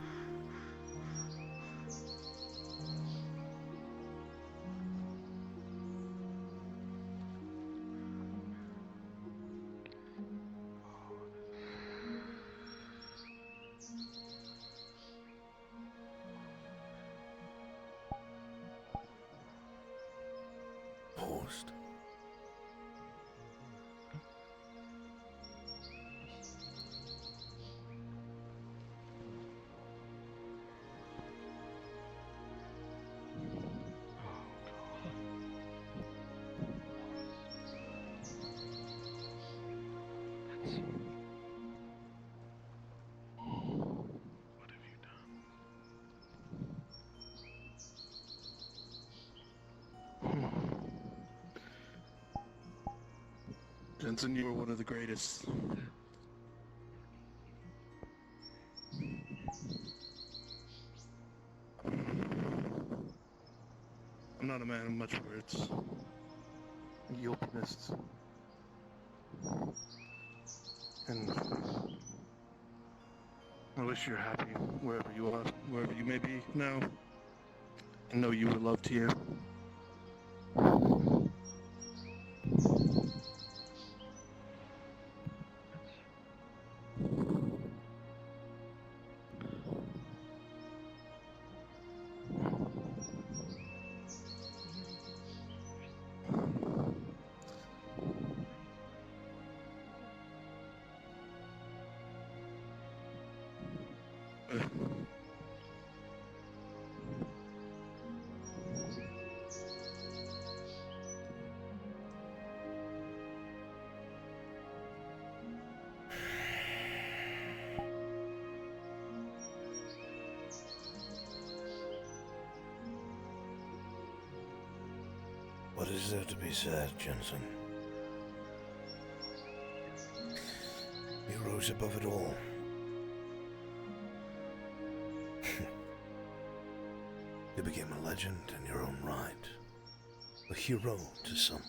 Paused. Jensen, you were one of the greatest. I'm not a man of much words. You optimists. And I wish you're happy wherever you are, wherever you may be now. I know you were loved here. What is there to be said, Jensen? You rose above it all. You became a legend in your own right. A hero to some.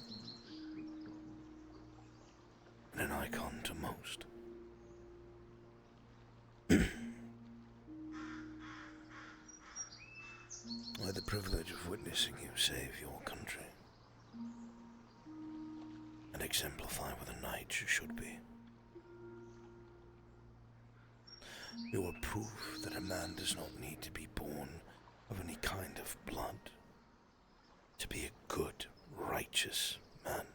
And an icon to most. I had the privilege of witnessing you save your country. And exemplify what a knight you should be. You were proof that a man does not need to be born of any kind of blood to be a good, righteous man.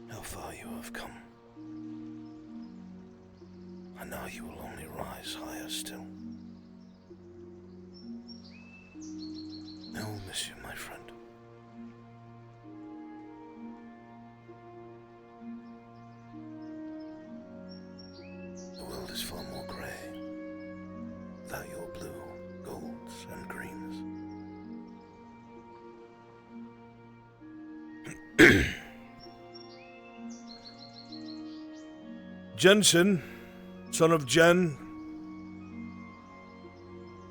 How far you have come. And now you will only rise higher still. I will miss you, my friend. The world is far more grey without your blue, golds, and greens. Jensen, son of Jen.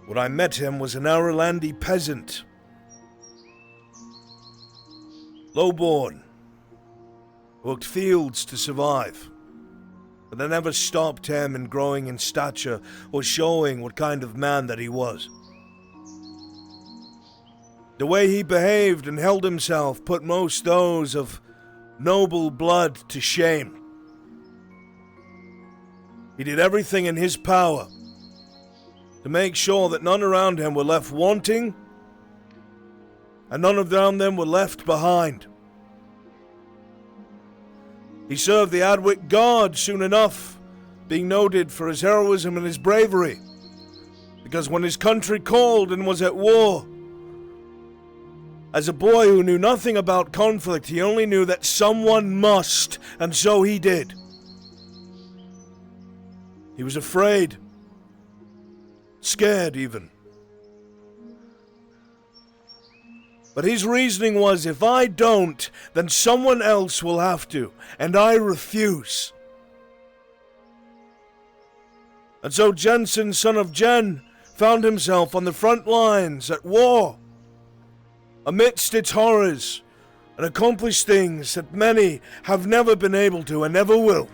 When I met him was an Aurelandi peasant. Low-born. Worked fields to survive. But that never stopped him in growing in stature or showing what kind of man that he was. The way he behaved and held himself put most those of noble blood to shame. He did everything in his power to make sure that none around him were left wanting and none of them were left behind. He served the Adwick Guard soon enough, being noted for his heroism and his bravery, because when his country called and was at war, as a boy who knew nothing about conflict, he only knew that someone must, and so he did. He was afraid, scared even. But his reasoning was, if I don't, then someone else will have to, and I refuse. And so Jensen, son of Jen, found himself on the front lines at war, amidst its horrors, and accomplished things that many have never been able to and never will.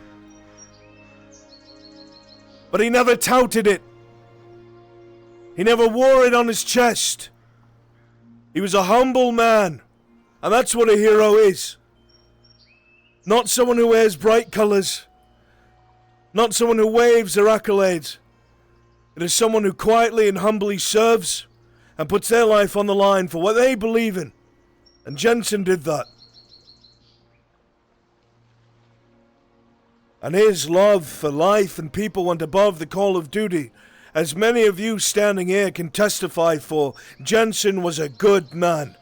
But he never touted it. He never wore it on his chest. He was a humble man, and that's what a hero is. Not someone who wears bright colors, not someone who waves their accolades. It is someone who quietly and humbly serves and puts their life on the line for what they believe in. And Jensen did that. And his love for life and people went above the call of duty. As many of you standing here can testify for, Jensen was a good man.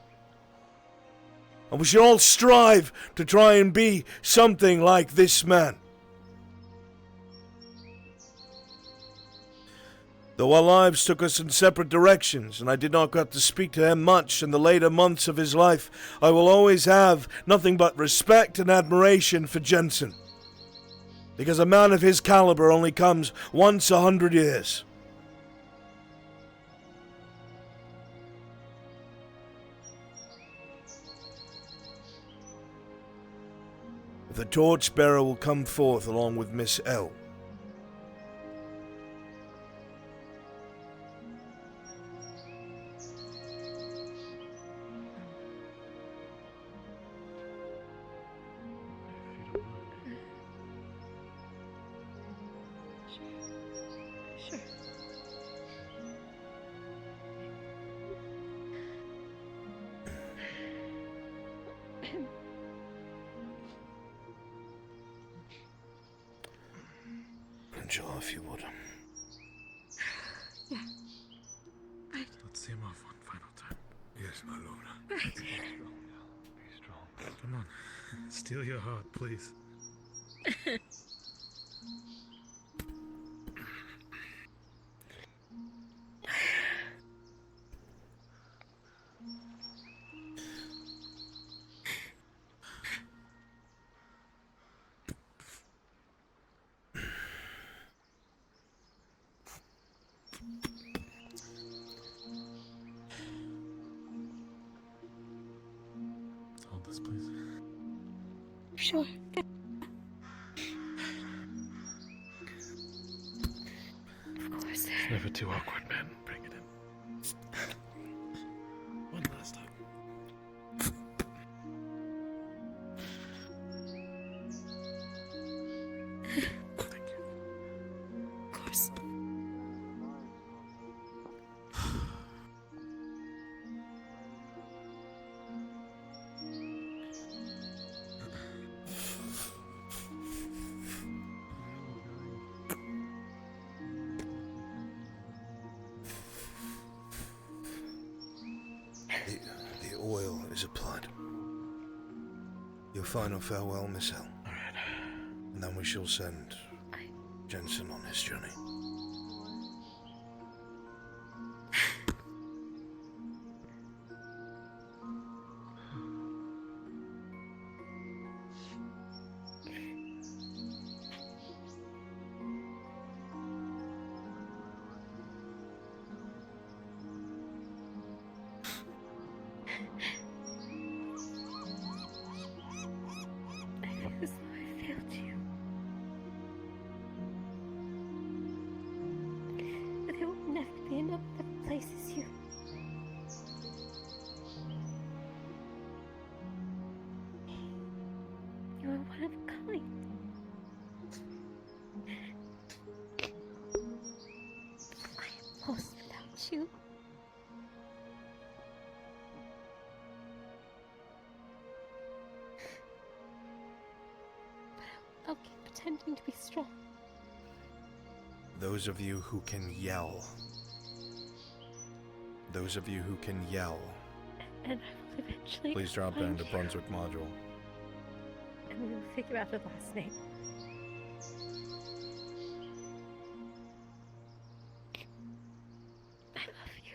And we should all strive to try and be something like this man. Though our lives took us in separate directions, and I did not get to speak to him much in the later months of his life, I will always have nothing but respect and admiration for Jensen. Because a man of his caliber only comes once 100 years. The torchbearer will come forth along with Miss L. Sure. Angela, if you would. Yeah. Right. Let's see him off one final time. Yes, my lord. Right. Be strong. Come on. Steal your heart, please. Hold this, please. Sure. Of course. It's never too awkward, man. Bring it in. One last time. Of course. The oil is applied. Your final farewell, Miss L. All right. And then we shall send Jensen on his journey. I feel as though I failed you. But there will never be another that replaces you. You are one of a kind. I am lost without you. pretending to be strong. Those of you who can yell. Those of you who can yell. And I will eventually Please drop down find to you, Brunswick module. and we will figure out the last name. I love you.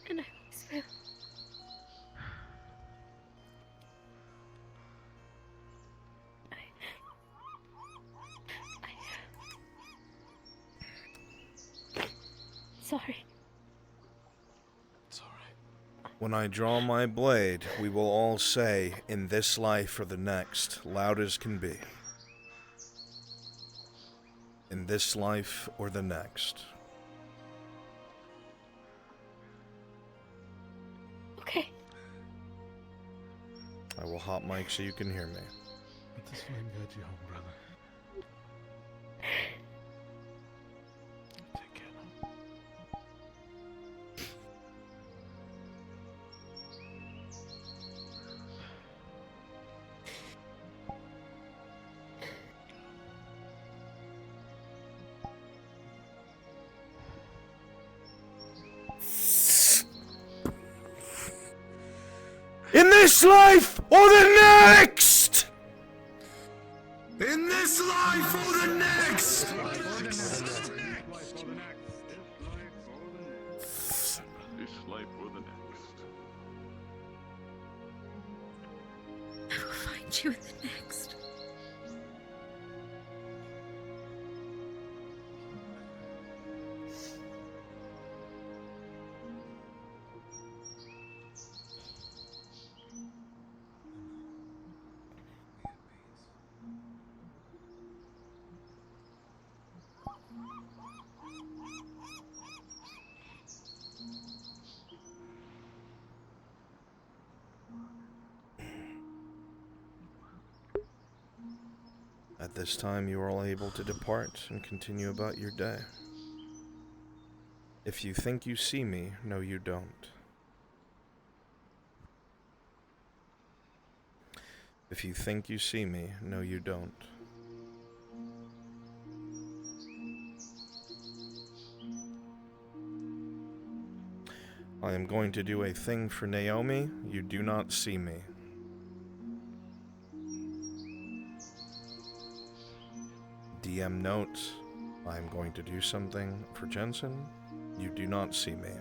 And I always will. Sorry. It's alright. When I draw my blade, we will all say, in this life or the next, loud as can be. In this life or the next. Okay. I will hot mic so you can hear me. This one got you home, brother. Take care now. In this life or the next! In this life or the next! This life or the next. I will find you in the next. At this time, you are all able to depart and continue about your day. If you think you see me, no you don't. If you think you see me, no you don't. I am going to do a thing for Naomi. You do not see me. DM note, I am going to do something for Jensen. You do not see me.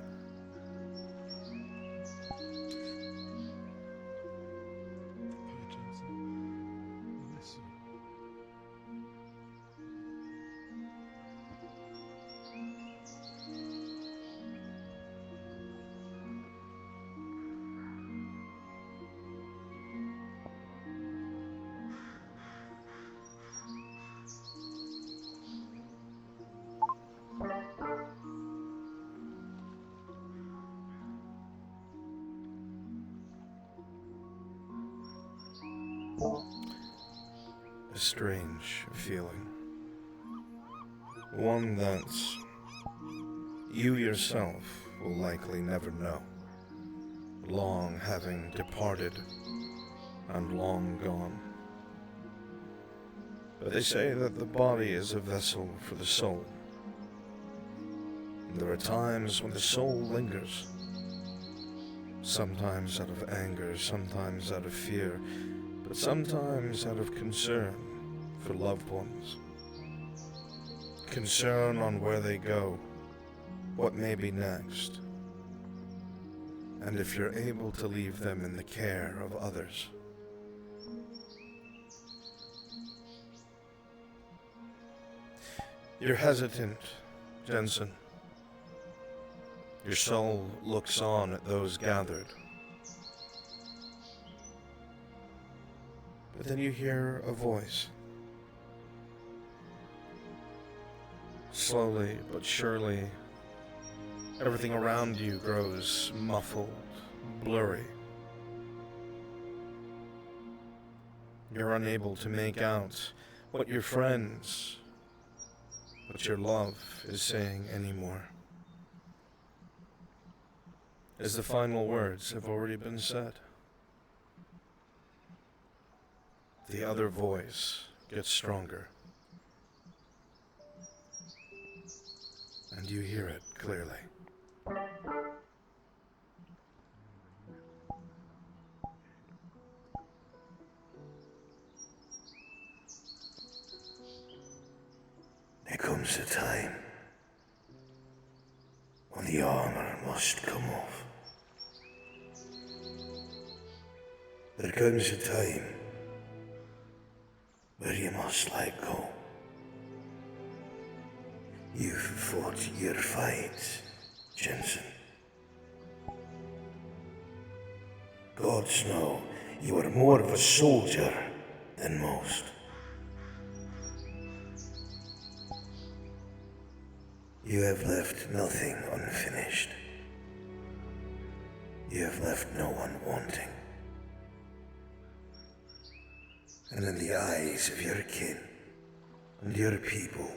A strange feeling. One that you yourself will likely never know. Long having departed and long gone. But they say that the body is a vessel for the soul. And there are times when the soul lingers. Sometimes out of anger, sometimes out of fear, but sometimes out of concern for loved ones. Concern on where they go, what may be next, and if you're able to leave them in the care of others. You're hesitant, Jensen. Your soul looks on at those gathered. But then you hear a voice. Slowly but surely, everything around you grows muffled, blurry. You're unable to make out what your friends, what your love is saying anymore. As the final words have already been said. The other voice gets stronger. And you hear it clearly. There comes a time when the armor must come off. There comes a time where you must let go. You've fought your fight, Jensen. Gods know you are more of a soldier than most. You have left nothing unfinished. You have left no one wanting. And in the eyes of your kin and your people,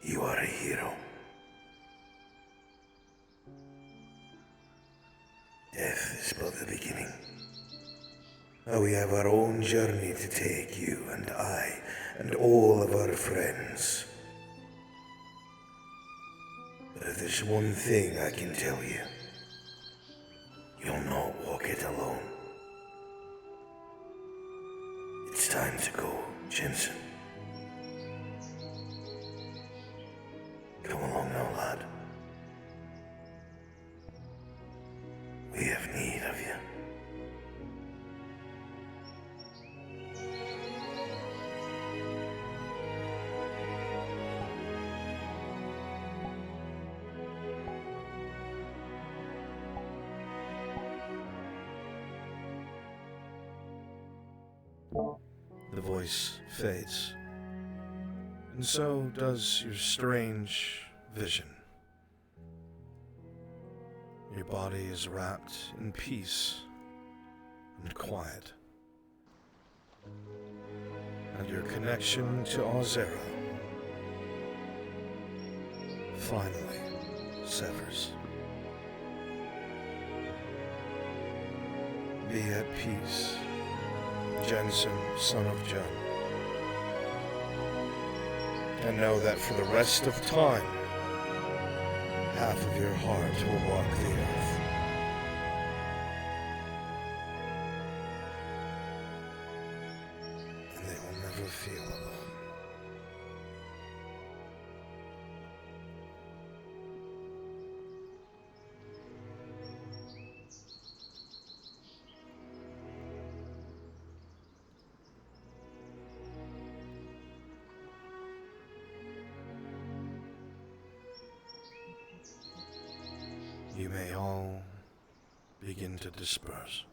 you are a hero. Death is but the beginning. Now we have our own journey to take, you and I, and all of our friends. But if there's one thing I can tell you, you'll not walk it alone. It's time to go, Jensen. Come along now, lad. We have need of you. The voice fades. And so does your strange vision. Your body is wrapped in peace and quiet. And your connection to Ozera finally severs. Be at peace, Jensen, son of Jun. And know that for the rest of time, half of your heart will walk the earth. And they will never feel alone. You may all begin to disperse.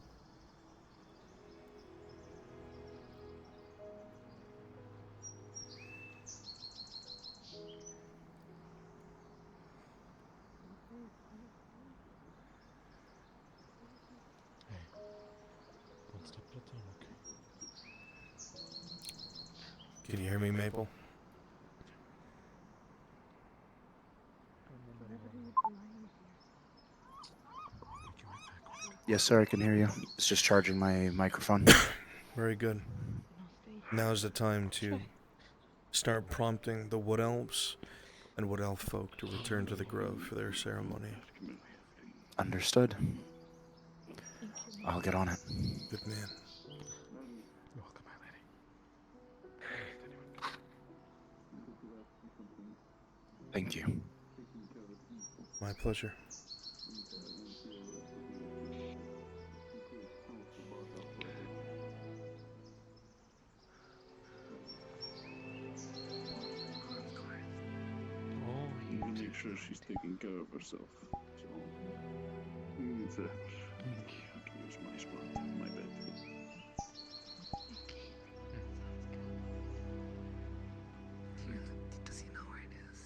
One step at a time, okay? Can you hear me, Maple? Yes, sir, I can hear you. It's just charging my microphone. Very good. Now's the time to start prompting the Wood Elves and Wood Elf folk to return to the grove for their ceremony. Understood. I'll get on it. Good man. You're welcome, my lady. Thank you. My pleasure. Make sure she's taking care of herself. So, where's my spot? My bed. Does he know where it is?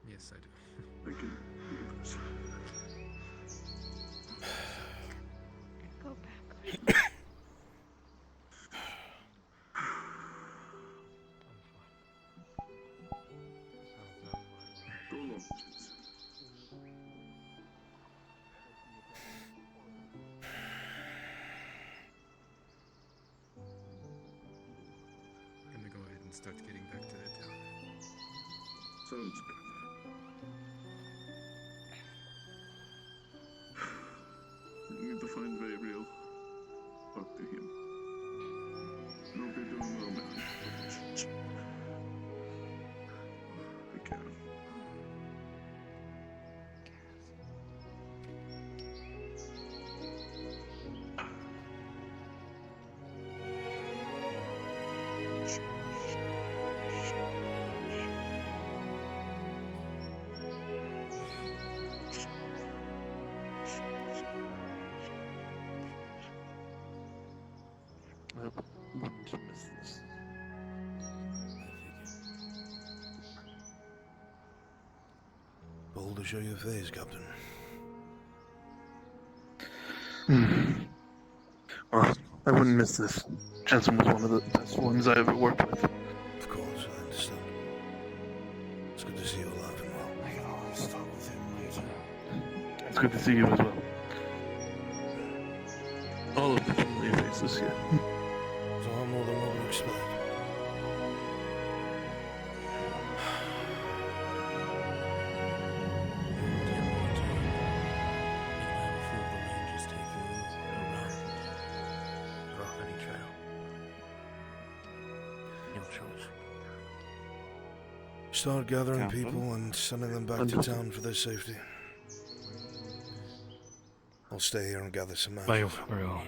Yes, I do. I can give this. Go back. Go along, Jensen. start getting back to the town. Sounds good. You need to find Gabriel. Talk to him. I hope you're doing well, man. Take care. I wouldn't miss this. Bold to show your face, Captain. Well, I wouldn't miss this. Jensen was one of the best ones I ever worked with. Of course, I understand. It's good to see you alive and well. I can always talk with him later. It's good to see you as well. All of the familiar faces here. So I'm more than what we expect. Start gathering Captain? people and sending them back to town for their safety. I'll stay here and gather some Very ashes. well.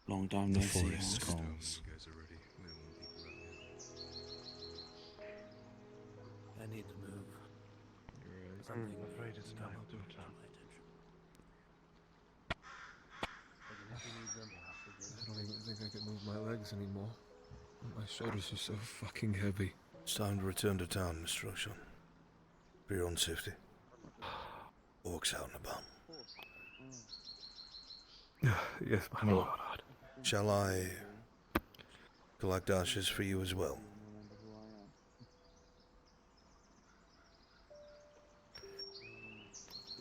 Long time The no see. forest calls. You guys are ready. We have more people out here. I need to move. I'm afraid it's time to return. I don't even think I can move my legs anymore. My shoulders are so fucking heavy. It's time to return to town, Mr. O'Shawn. For your own safety. Orcs out and about. Yes, my lord. Shall I collect ashes for you as well?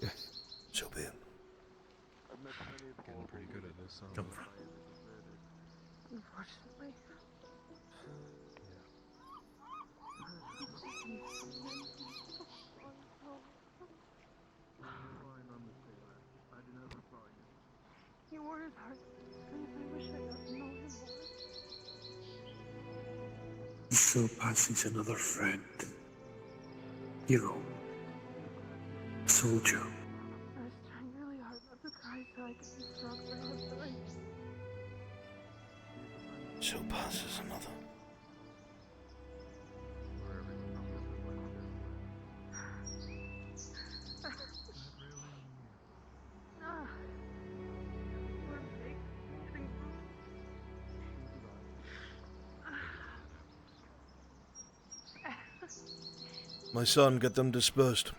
Yes. So be it. Getting pretty good at this, Come aren't from. Unfortunately. You were his heart. I wish I got to know him more. So passes another friend. Hero. Soldier. I was trying really hard not to cry so I could be strong for him, but I... So passes another. My son, get them dispersed.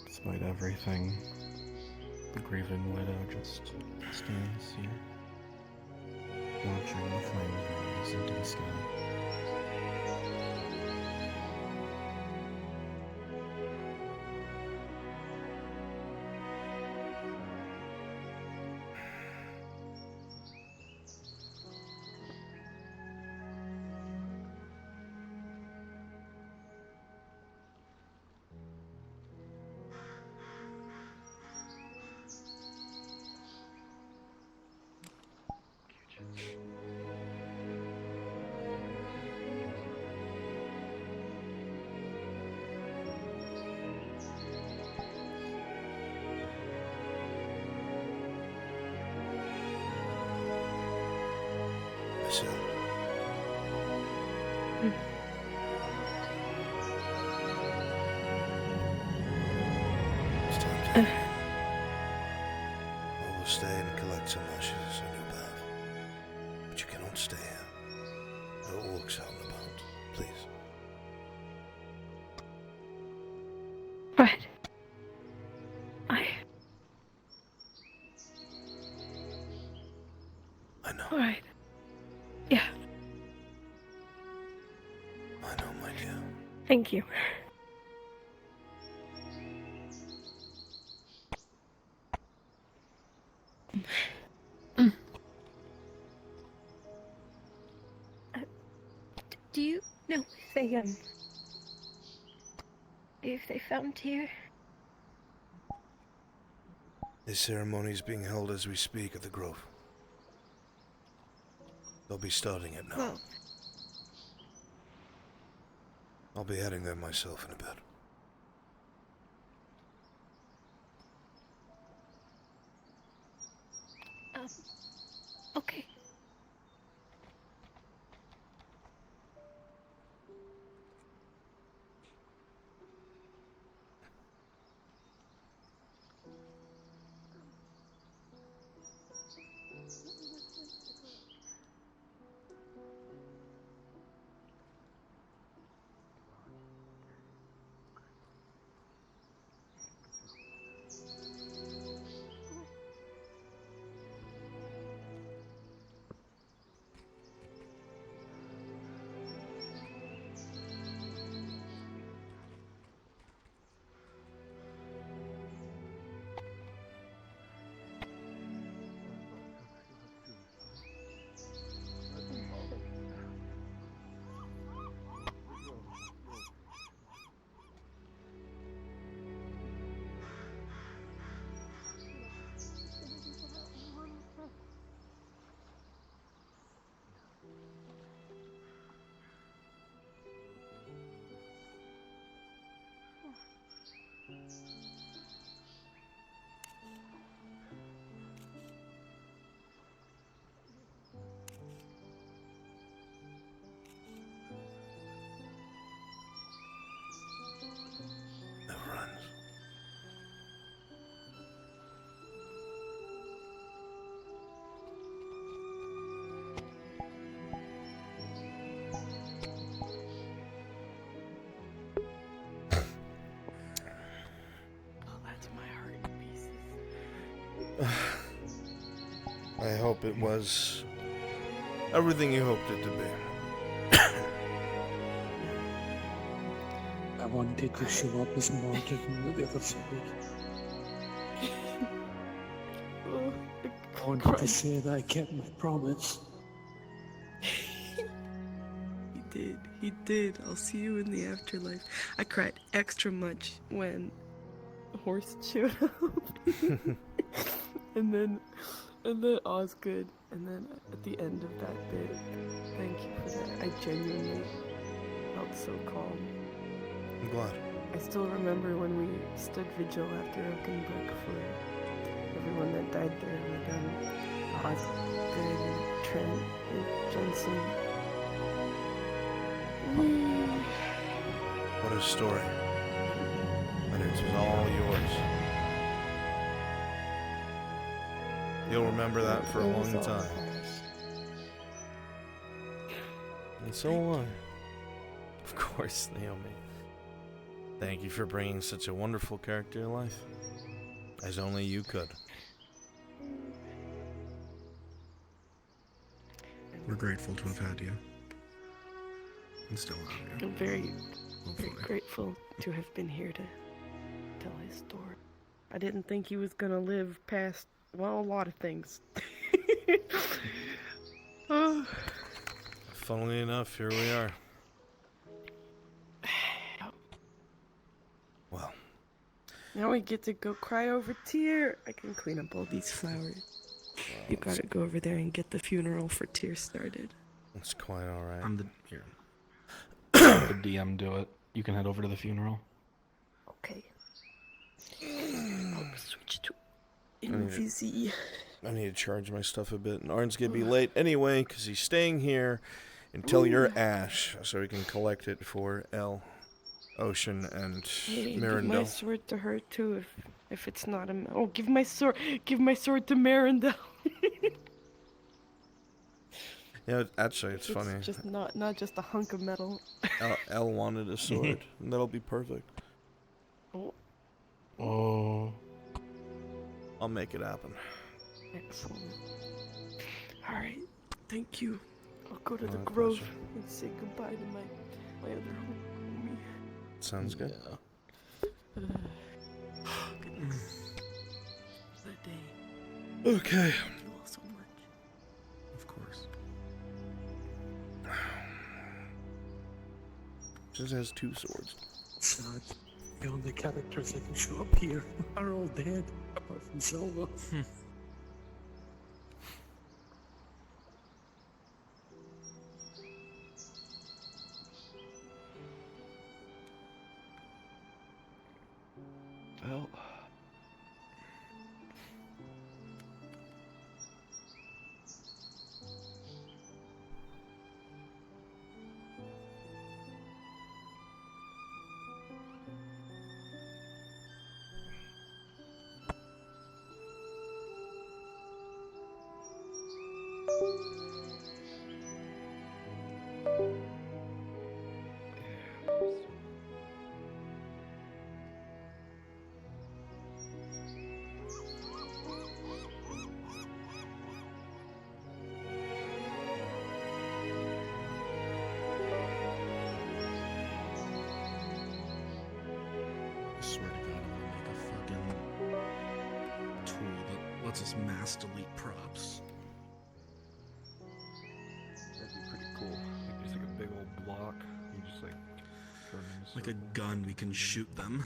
Despite everything, the grieving widow just stands here, watching the flames rise into the sky. some ashes on your path. But you cannot stay here. No orcs out and about. Please. But I know. Alright. Yeah. I know, my dear. Thank you. Do you know if they found Tyr? This ceremony is being held as we speak at the Grove. They'll be starting it now. Well, I'll be heading there myself in a bit. okay. Never ends. Oh, that's my heart in pieces. I hope it was everything you hoped it to be. I wanted to show up as martyr from the other side. I wanted to say that I kept my promise. He did. I'll see you in the afterlife. I cried extra much when Horse showed up. and then Osgood. And then at the end of that bit, thank you for that. I genuinely felt so calm. I'm glad. I still remember when we stood vigil after Oakenbrook for everyone that died there, like Osgood and Trent and Jensen. What a story. And it was all yours. You'll remember that for a long time. And so will I. Of course, Naomi. Thank you for bringing such a wonderful character to life. As only you could. We're grateful to have had you. And still have you. I'm very Hopefully. grateful to have been here to tell his story. I didn't think he was gonna live past, well, a lot of things. Oh. Funnily enough, here we are. Well. Now we get to go cry over Tyr. I can clean up all these flowers. You gotta go over there and get the funeral for Tyr started. It's quite alright. I'm the here. The DM do it. You can head over to the funeral. Okay. I'll switch to Invisi. I need to charge my stuff a bit, and Arn's gonna be late anyway, because he's staying here until you're Ash, so he can collect it for El, Ocean, and Hey, give my Mirandel. sword to her too if it's not a. Oh, give my sword to Mirandel. Yeah, actually, it's funny. Just not just a hunk of metal. Elle wanted a sword, and that'll be perfect. Oh. Oh. I'll make it happen. Excellent. All right. Thank you. I'll go to the My grove pleasure. and say goodbye to my other homie. Sounds good. That day. Okay. Thank you all so much. Of course. Just has 2 swords. Sad. The only characters that can show up here are all dead, apart from Silva. Well. I swear to God, I'm gonna make a fucking tool that lets us mass delete props. That'd be pretty cool. Like just like a big old block. You just like turn in a Like a circle. gun, we can shoot them.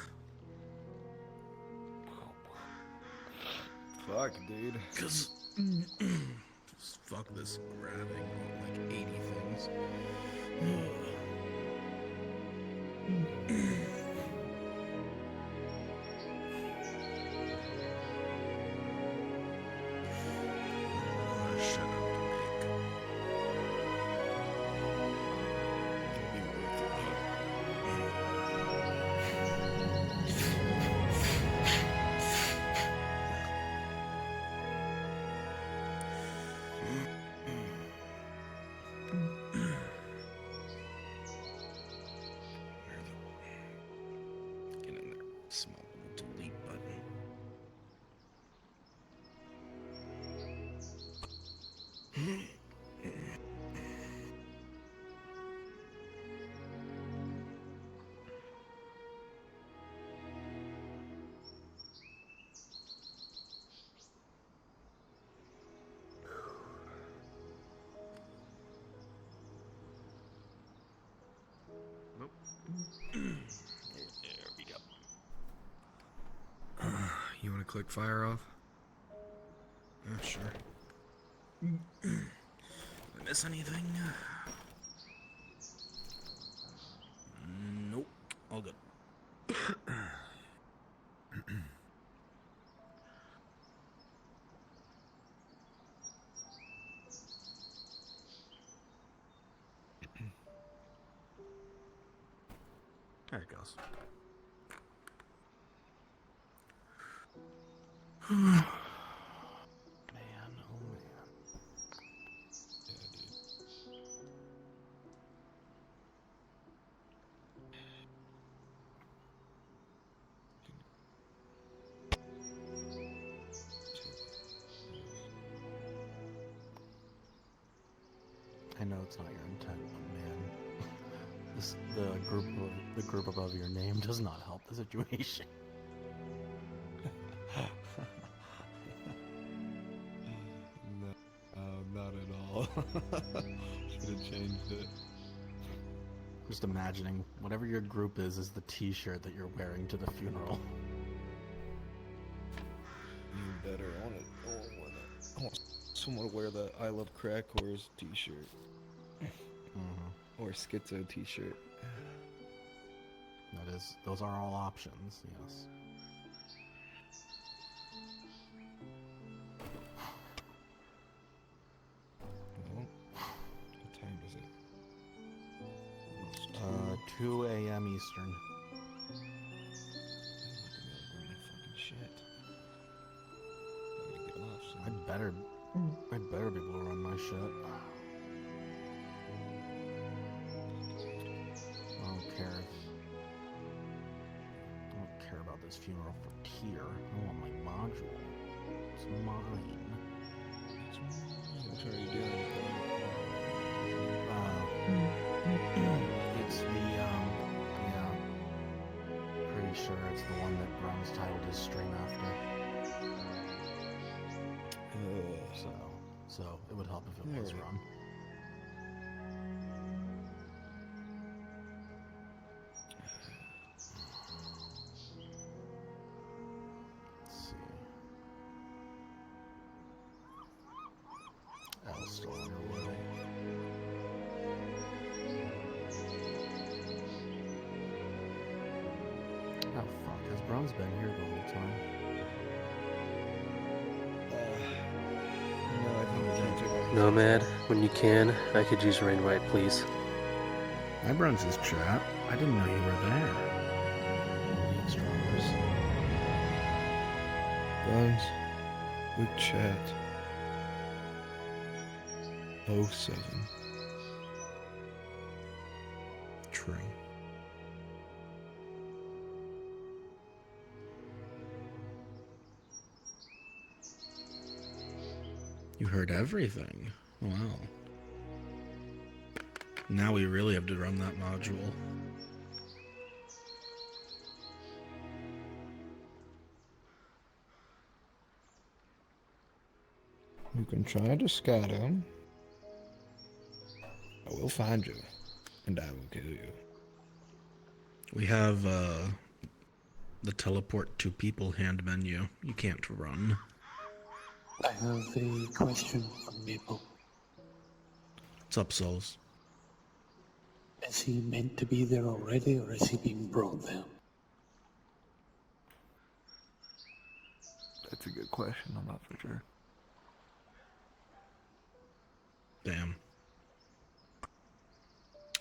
Fuck, dude. Cause just fuck this grabbing like 80 things. Shut up to make. It'll be worth it Get in there. Small little delete button. Nope. There we go. You want to click fire off? Yeah, sure. Did I miss anything? Nope. All good. There it goes. Man, oh man. I know it's not your intent, but man, the group above your name does not help the situation. No, not at all. Should have changed it. Just imagining whatever your group is the T-shirt that you're wearing to the funeral. Even better. I want someone to wear the I Love Crack Whores t-shirt. Or Schizo t-shirt. Those are all options, yes. Well, what time is it? 2 a.m. Eastern. I'd better be able to run my shit. grandmother's funeral for Tyr. I want my module. It's mine. What are you doing? It's the, yeah. Pretty sure it's the one that Brum's titled his stream after. So it would help if it was Rum. Let's see. Elle's still on her way. Oh fuck, has Brum's been here the whole time? No, I think we're gonna take Nomad, when you can, I could use Rainwhite, please. Hi, Brunswick chat. I didn't know you were there. VRChat 07. True. You heard everything. Wow. Now we really have to run that module. You can try to scatter him. I will find you, and I will kill you. We have the teleport to people hand menu. You can't run. I have a question from Maple. What's up, Souls? Is he meant to be there already, or is he being brought there? That's a good question. I'm not for sure. Damn.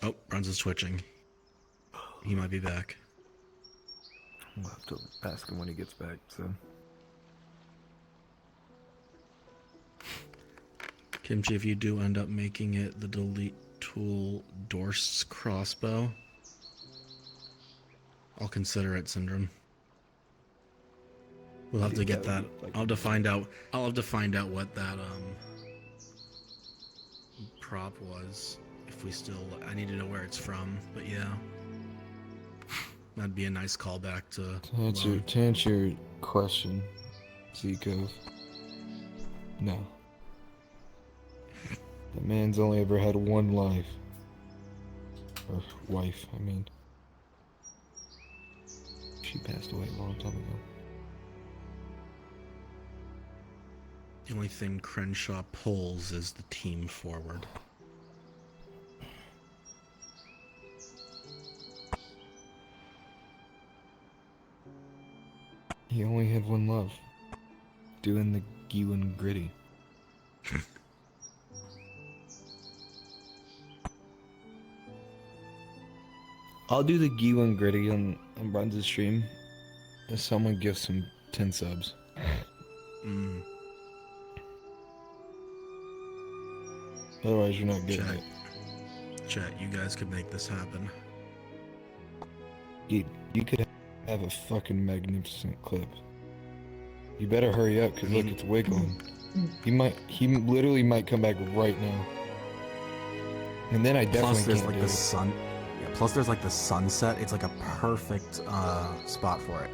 Oh, Bruns is twitching. He might be back. We'll have to ask him when he gets back, so. Kimchi, if you do end up making it the delete tool Dorst's crossbow, I'll consider it, Syndrome. We'll have to get that. I'll have to find out. I'll have to find out what that prop was. If we still, I need to know where it's from. But yeah, that'd be a nice callback to. To answer your question, Zico. No. The man's only ever had one life. Or wife, I mean. She passed away a long time ago. The only thing Crenshaw pulls is the team forward. He only had one love. Doing the Gewin gritty. I'll do the Gewin gritty on Bruns' stream if someone gives him 10 subs. Otherwise, you're not getting it. Chat, you guys could make this happen. You could have a fucking magnificent clip. You better hurry up, cause look, it's wiggling. He literally might come back right now. And then I definitely Plus, there's can't like do the it. sun. Yeah. Plus, there's like the sunset. It's like a perfect spot for it.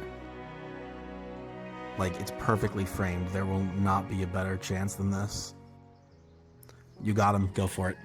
Like it's perfectly framed. There will not be a better chance than this. You got him. Go for it.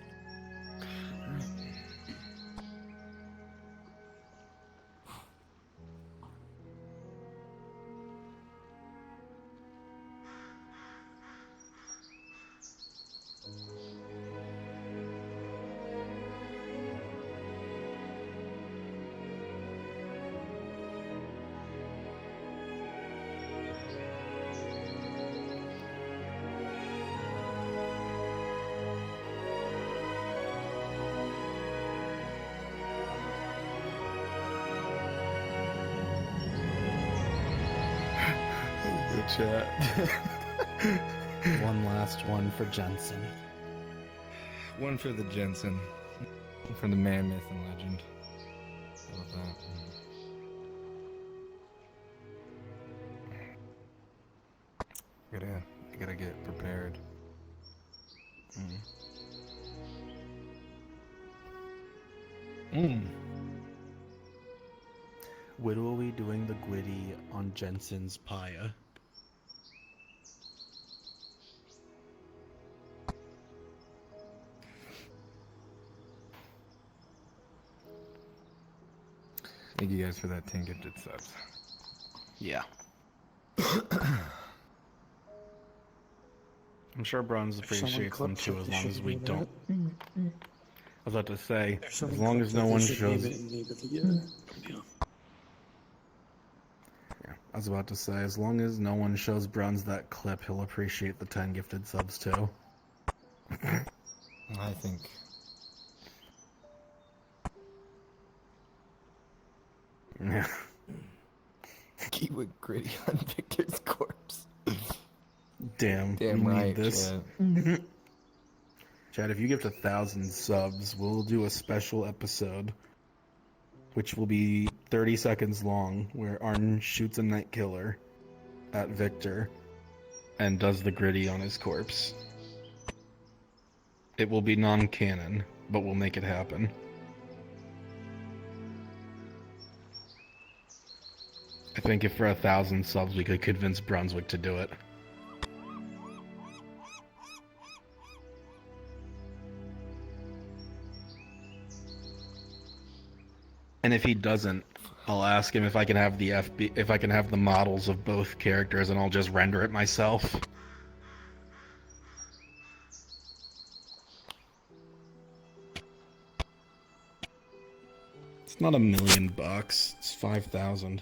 Good chat. One last one for Jensen. One for the Jensen. One for the man, myth, and legend. How about that? I gotta get prepared. When are we doing the Gwitty on Jensen's pyre? Thank you guys for that 10 gifted subs. Yeah. I'm sure Bruns appreciates them too, as long as we don't. I was about to say, as long as no one shows. I was about to say, as long as no one shows Bruns that clip, he'll appreciate the 10 gifted subs too. I think. Yeah. Keep it gritty on Victor's corpse. Damn Damn we right, need this. Chad, if you give 1,000 subs, we'll do a special episode, which will be 30 seconds long, where Arn shoots a night killer at Victor and does the gritty on his corpse. It will be non-canon, but we'll make it happen. I think if for 1,000 subs we could convince Brunswick to do it. And if he doesn't, I'll ask him if I can have the models of both characters, and I'll just render it myself. It's not $1 million bucks. It's 5,000.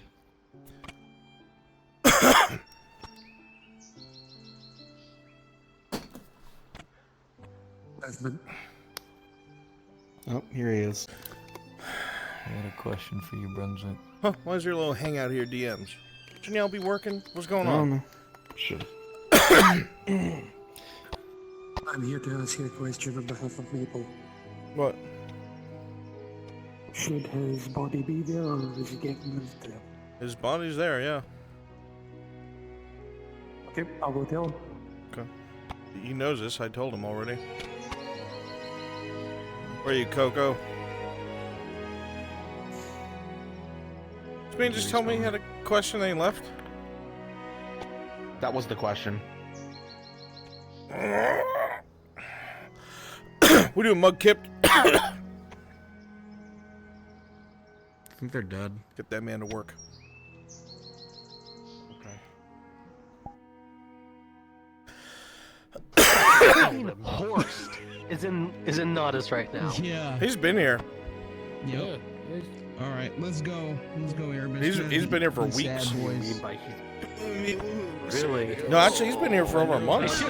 Oh, here he is. I got a question for you, Brunswick. Huh, why is your little hangout here, DMs? Janelle be working? What's going I on? don't know. Sure. I'm here to ask you a question on behalf of Maple. What? Should his body be there, or is he getting moved there? His body's there, yeah. Okay, I'll go tell him. Okay. He knows this, I told him already. Where are you, Coco? This man just told me he had a question and he left? That was the question. We doing mug kip? I think they're dead. Get that man to work. Horst is in Nodus right now. Yeah. He's been here. Yep. All right, let's go. Let's go, Airbus. He's been here for Sad weeks. boys. Really? No, actually, he's been here for over a month. He's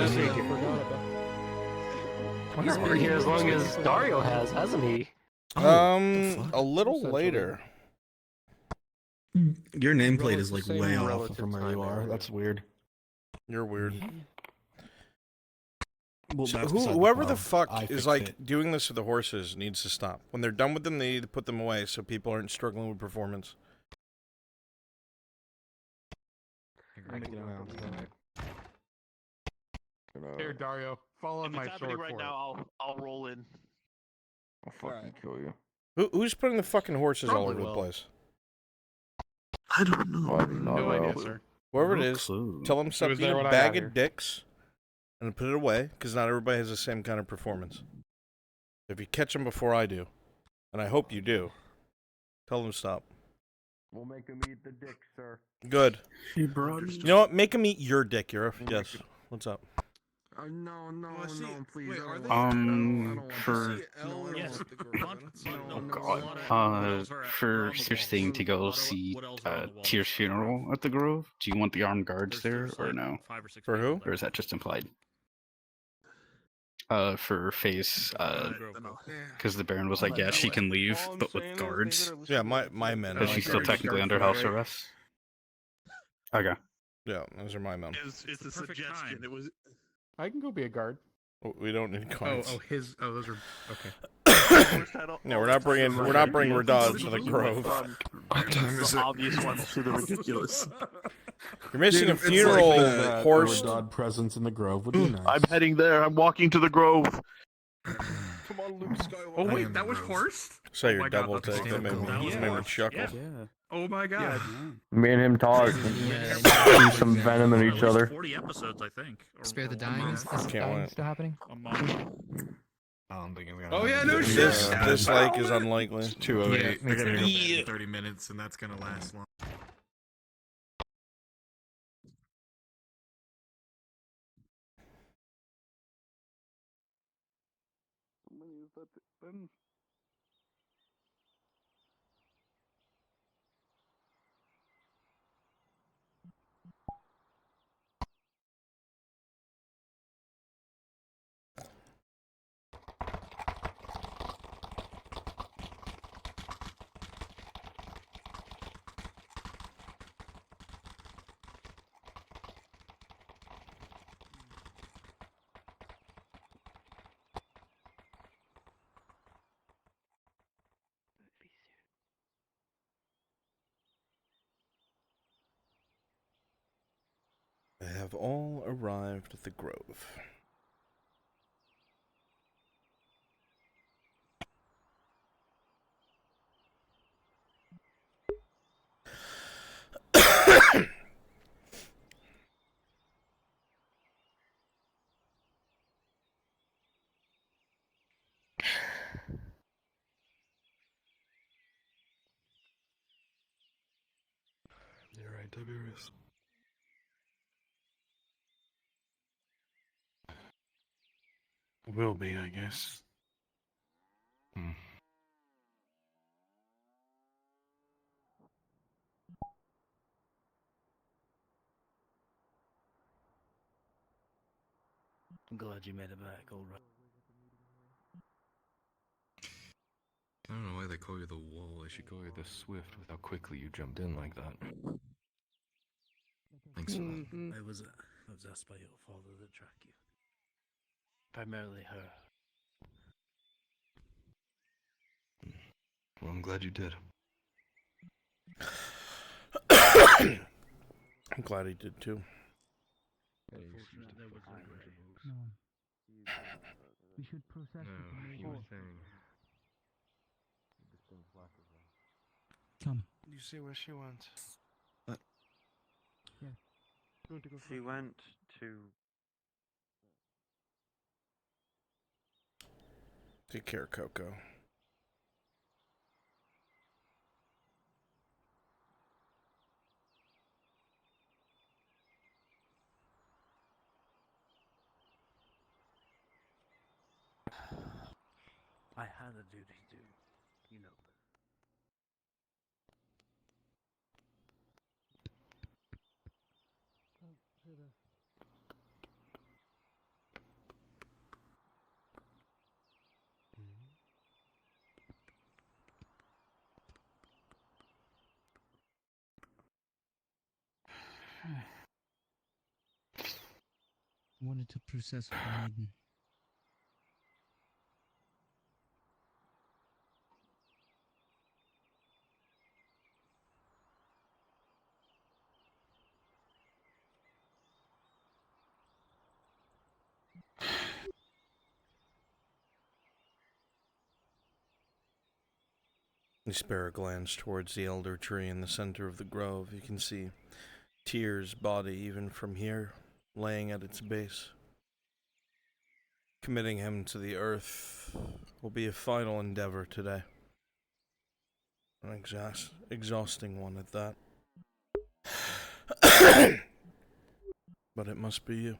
been here as long as Dario has, hasn't he? A little later. Your nameplate is like way off from where you are. That's weird. You're weird. Well, So that's beside the whoever the problem. fuck I is fixed like it. doing this to the horses needs to stop. When they're done with them, they need to put them away so people aren't struggling with performance. Here, Dario, follow in my sword right for now, I'll roll in. I'll fucking kill you. Who's putting the fucking horses all Probably over the will. place? I don't know. No idea, sir. Whoever it No is, clue. tell them It stop was being there a when I bag got of here. dicks and put it away, because not everybody has the same kind of performance. If you catch them before I do, and I hope you do, tell them stop. We'll make him eat the dick, sir. Good. She brought You know what? Make them eat your dick, Yura. Yes. What's up? No, please. For for Thursday to go see Tyr's funeral at the Grove, do you want the armed guards there or no? For who? Or is that just implied? For Face, because the Baron was like, yeah, she can leave, but with guards. Yeah, my men. But she's still technically under house arrest. Okay. Yeah, those are my men. It's a suggestion. It was. I can go be a guard. We don't need guards. Those are okay. No, we're not bringing Radaz to the Grove. What time is it? Obvious ones to the ridiculous. You're missing a It's like funeral, that Horst. God presence in the grove would be nice. I'm heading there. I'm walking to the grove. Come on, Luke Skywalker. Oh wait, that was Horst? So Oh your my God, double that's take that made me, awesome. that made me chuckle. Yeah. Oh my God. Me and him talk. See some venom in each other. 40 episodes, I think. Spare the dying. Is Can't dying wait. still happening? A month. I don't think it's gonna. Oh yeah, happen. no This shit. this lake is unlikely. 208. Yeah, I gotta go back yeah. in 30 minutes, and that's gonna last long. They have all arrived at the grove. You're right, Tiberius. Will be, I guess. I'm glad you made it back, all right. I don't know why they call you the Wall. They should call you the Swift with how quickly you jumped in like that. Thanks for that. I was asked by your father to track you. Primarily her. Well, I'm glad you did. I'm glad he did too. We should process it. You were saying. Come. You see where she went? What? Yeah. She went to. Take care, Coco. I had a duty to, you know. Wanted to process the maiden. You spare a glance towards the elder tree in the center of the grove. You can see Tyr's body even from here, laying at its base. Committing him to the earth will be a final endeavor today. An exhausting one at that. But it must be you.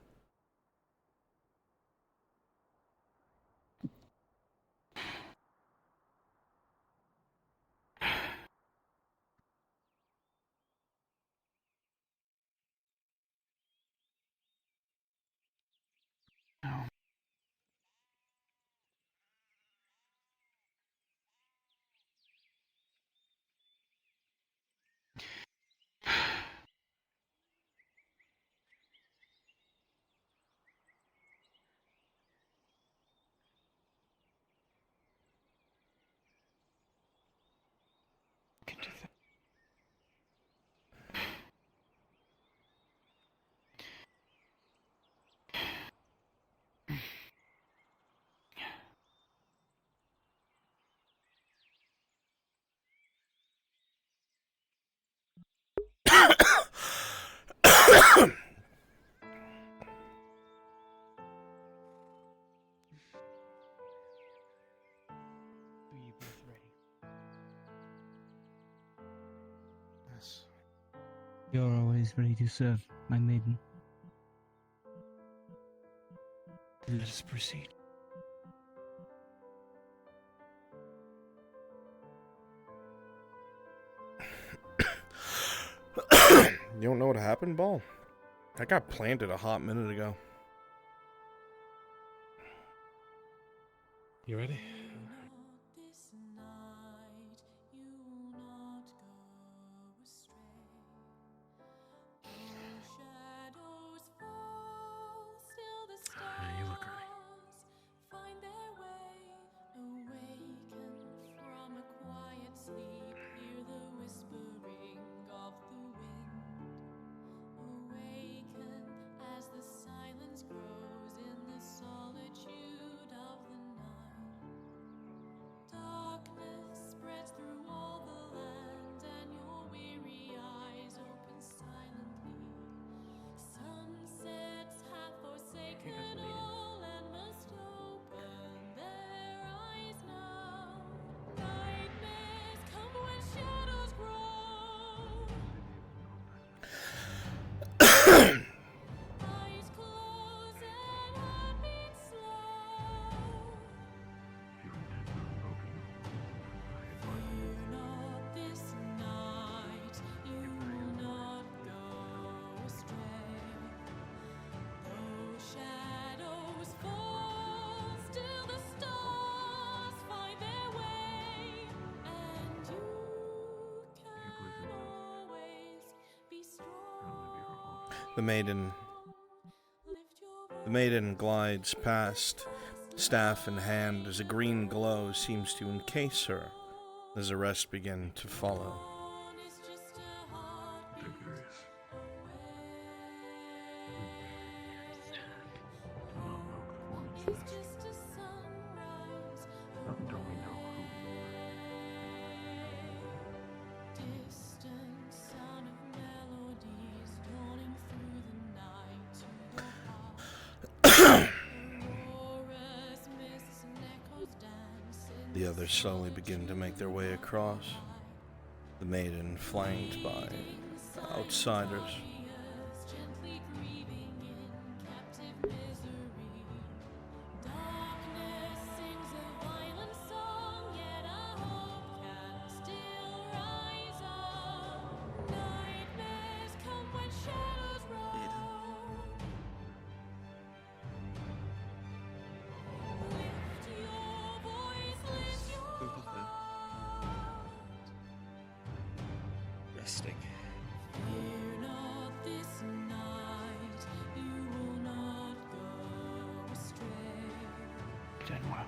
you both ready? Yes. You're always ready to serve, my maiden. Let us proceed. You don't know what happened, Ball? I got planted a hot minute ago. You ready? You look ready. The maiden glides past, staff in hand, as a green glow seems to encase her, as the rest begin to follow. The others slowly begin to make their way across, the maiden flanked by outsiders. Resting. Done well.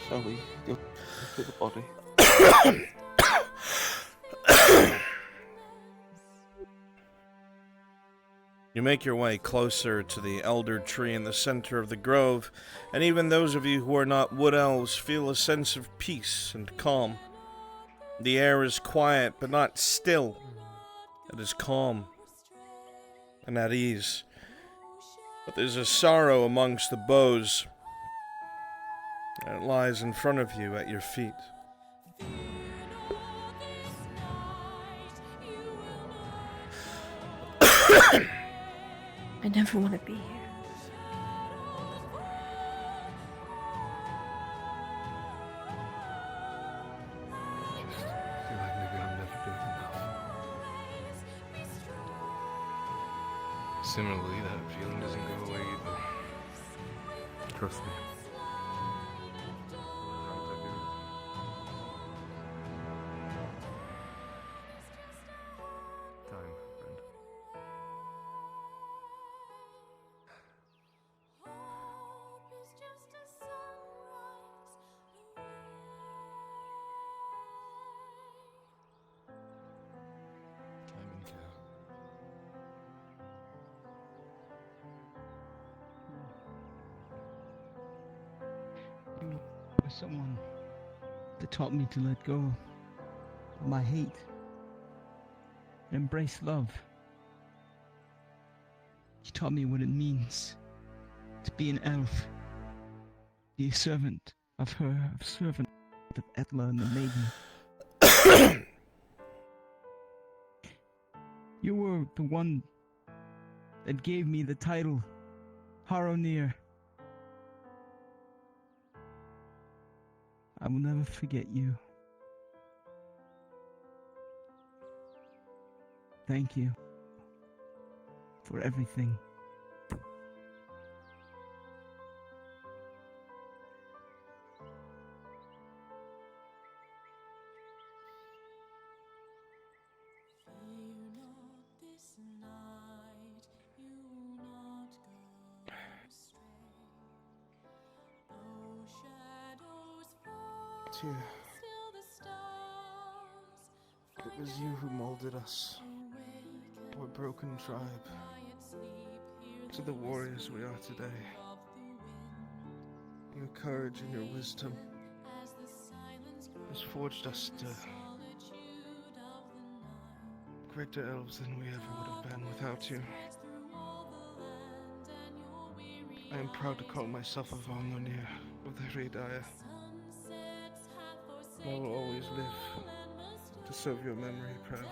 Shall we go to the body? You make your way closer to the elder tree in the center of the grove, and even those of you who are not wood elves feel a sense of peace and calm. The air is quiet, but not still. It is calm and at ease. But there's a sorrow amongst the boughs, and it lies in front of you at your feet. I never want to be here. Feel like maybe I'll never do it enough. Similarly, that feeling doesn't go away either. Trust me. Time, friend. Time and care. With someone that taught me to let go of my hate and embrace love. He taught me what it means to be an elf, be a servant of her, a servant of Etla and the maiden. You were the one that gave me the title Haronir. I will never forget you. Thank you for everything. Tyr, it was you who molded us, our broken tribe, to the warriors we are today. Your courage and your wisdom has forged us to greater elves than we ever would have been without you. I am proud to call myself a Vanonir of the Redaya. I will always live to serve your memory proud.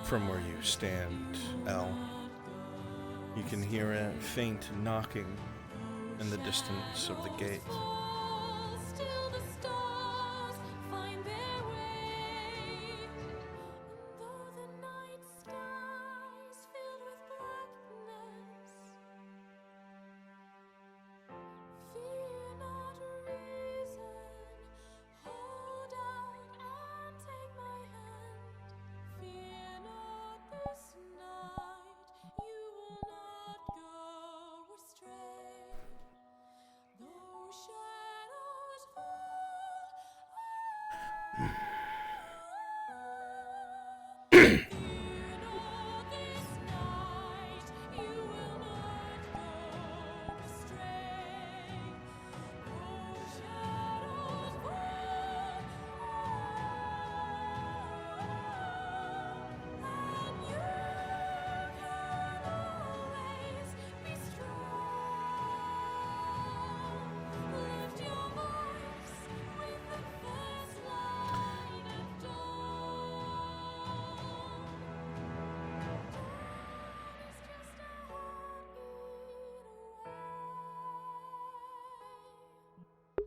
From where you stand, El, you can hear a faint knocking in the distance of the gate.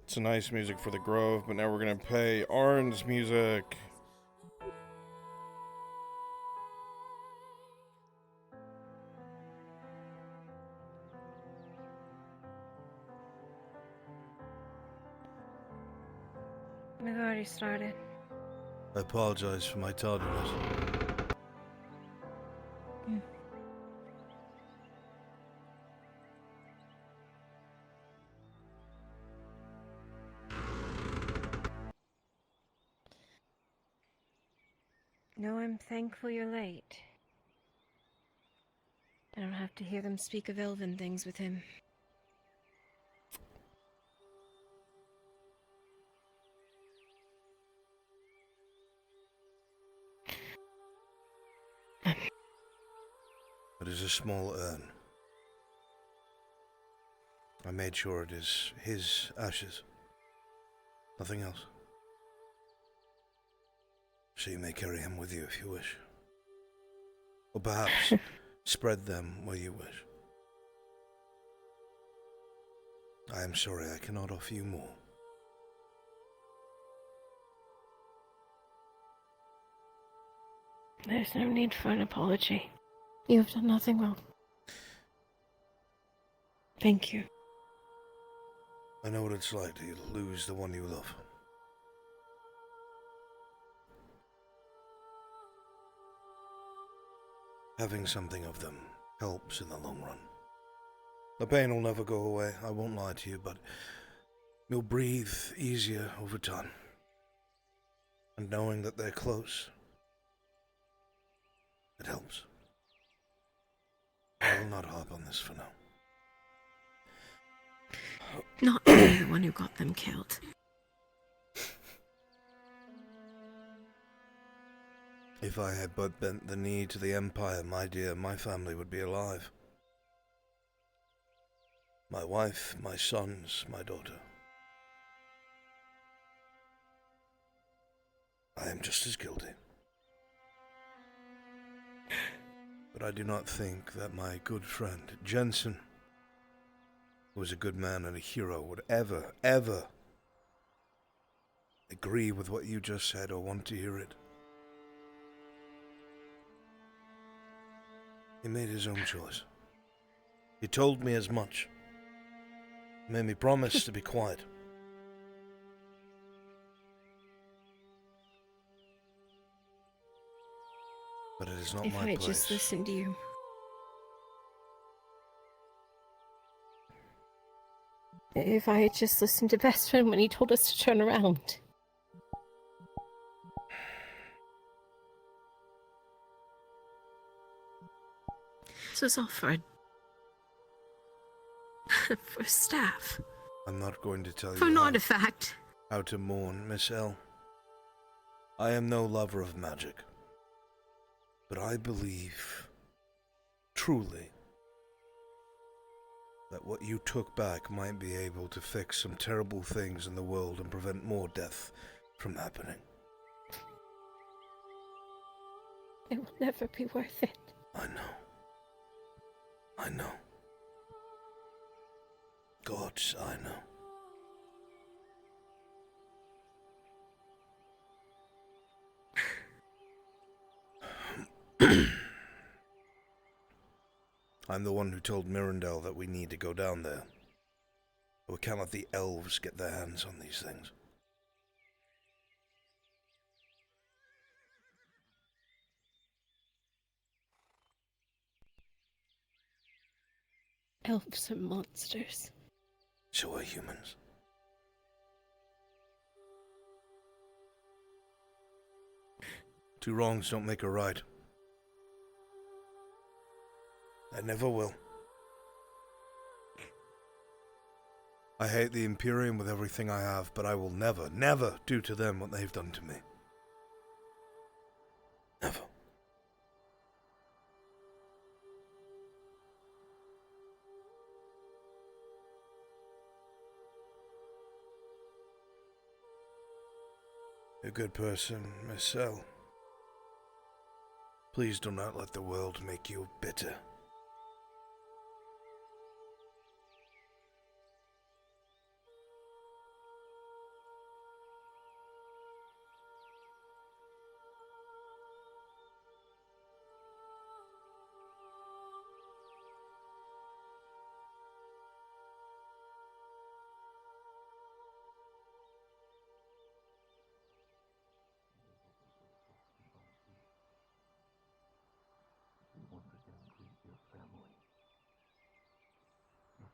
It's a nice music for the Grove, but now we're gonna play Arn's music. We've already started. I apologize for my tardiness. No, I'm thankful you're late. I don't have to hear them speak of elven things with him. It is a small urn. I made sure it is his ashes. Nothing else. So you may carry him with you if you wish. Or perhaps spread them where you wish. I am sorry I cannot offer you more. There's no need for an apology. You've done nothing wrong. Thank you. I know what it's like to lose the one you love. Having something of them helps in the long run. The pain will never go away, I won't lie to you, but you'll breathe easier over time. And knowing that they're close, it helps. I will not harp on this for now. Not me, the one who got them killed. If I had but bent the knee to the Empire, my dear, my family would be alive. My wife, my sons, my daughter. I am just as guilty. But I do not think that my good friend, Jensen, who was a good man and a hero, would ever agree with what you just said or want to hear it. He made his own choice. He told me as much. He made me promise to be quiet. But it is not If my I had place. just listened to you. If I had just listened to Best Friend when he told us to turn around. This was all for staff. I'm not going to tell For you an artifact. how to mourn, Miss L. I am no lover of magic. But I believe, truly, that what you took back might be able to fix some terrible things in the world and prevent more death from happening. It will never be worth it. I know. I know. Gods, I know. I'm the one who told Mirandel that we need to go down there. We can't let the elves get their hands on these things. Elves are monsters. So are humans. Two wrongs don't make a right. I never will. I hate the Imperium with everything I have, but I will never, never do to them what they've done to me. Never. A good person, Miss L. Please do not let the world make you bitter.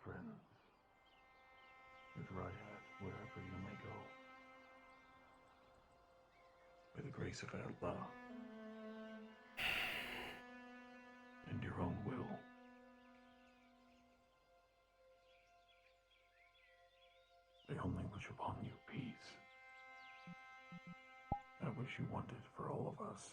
friends, with Ryad wherever you may go. By the grace of Allah and your own will. I only wish upon you peace. I wish you wanted for all of us.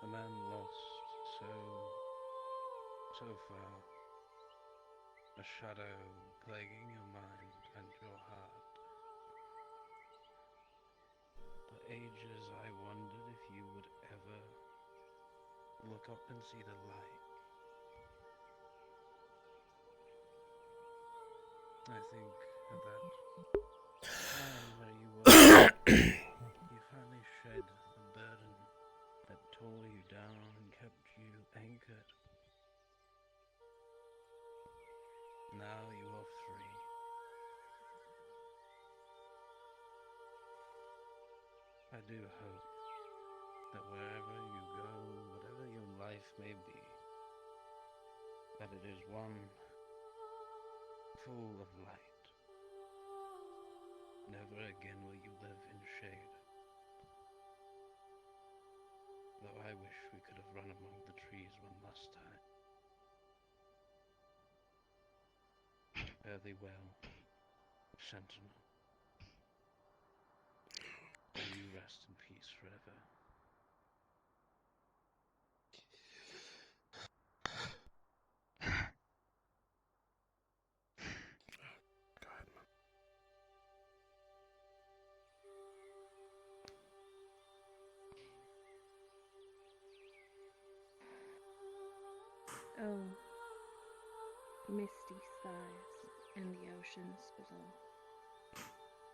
A man lost so far. A shadow plaguing your mind and your heart. For ages I wondered if you would ever look up and see the light. I think at that time where you were, you finally shed the burden that tore you down and kept you anchored. Now you are free. I do hope that wherever you go, whatever your life may be, that it is one full of light. Never again will you live in shade. Though I wish we could have run among the trees one last time. Fare thee well, Sentinel. May you rest in peace forever. Oh, misty skies and the oceans below.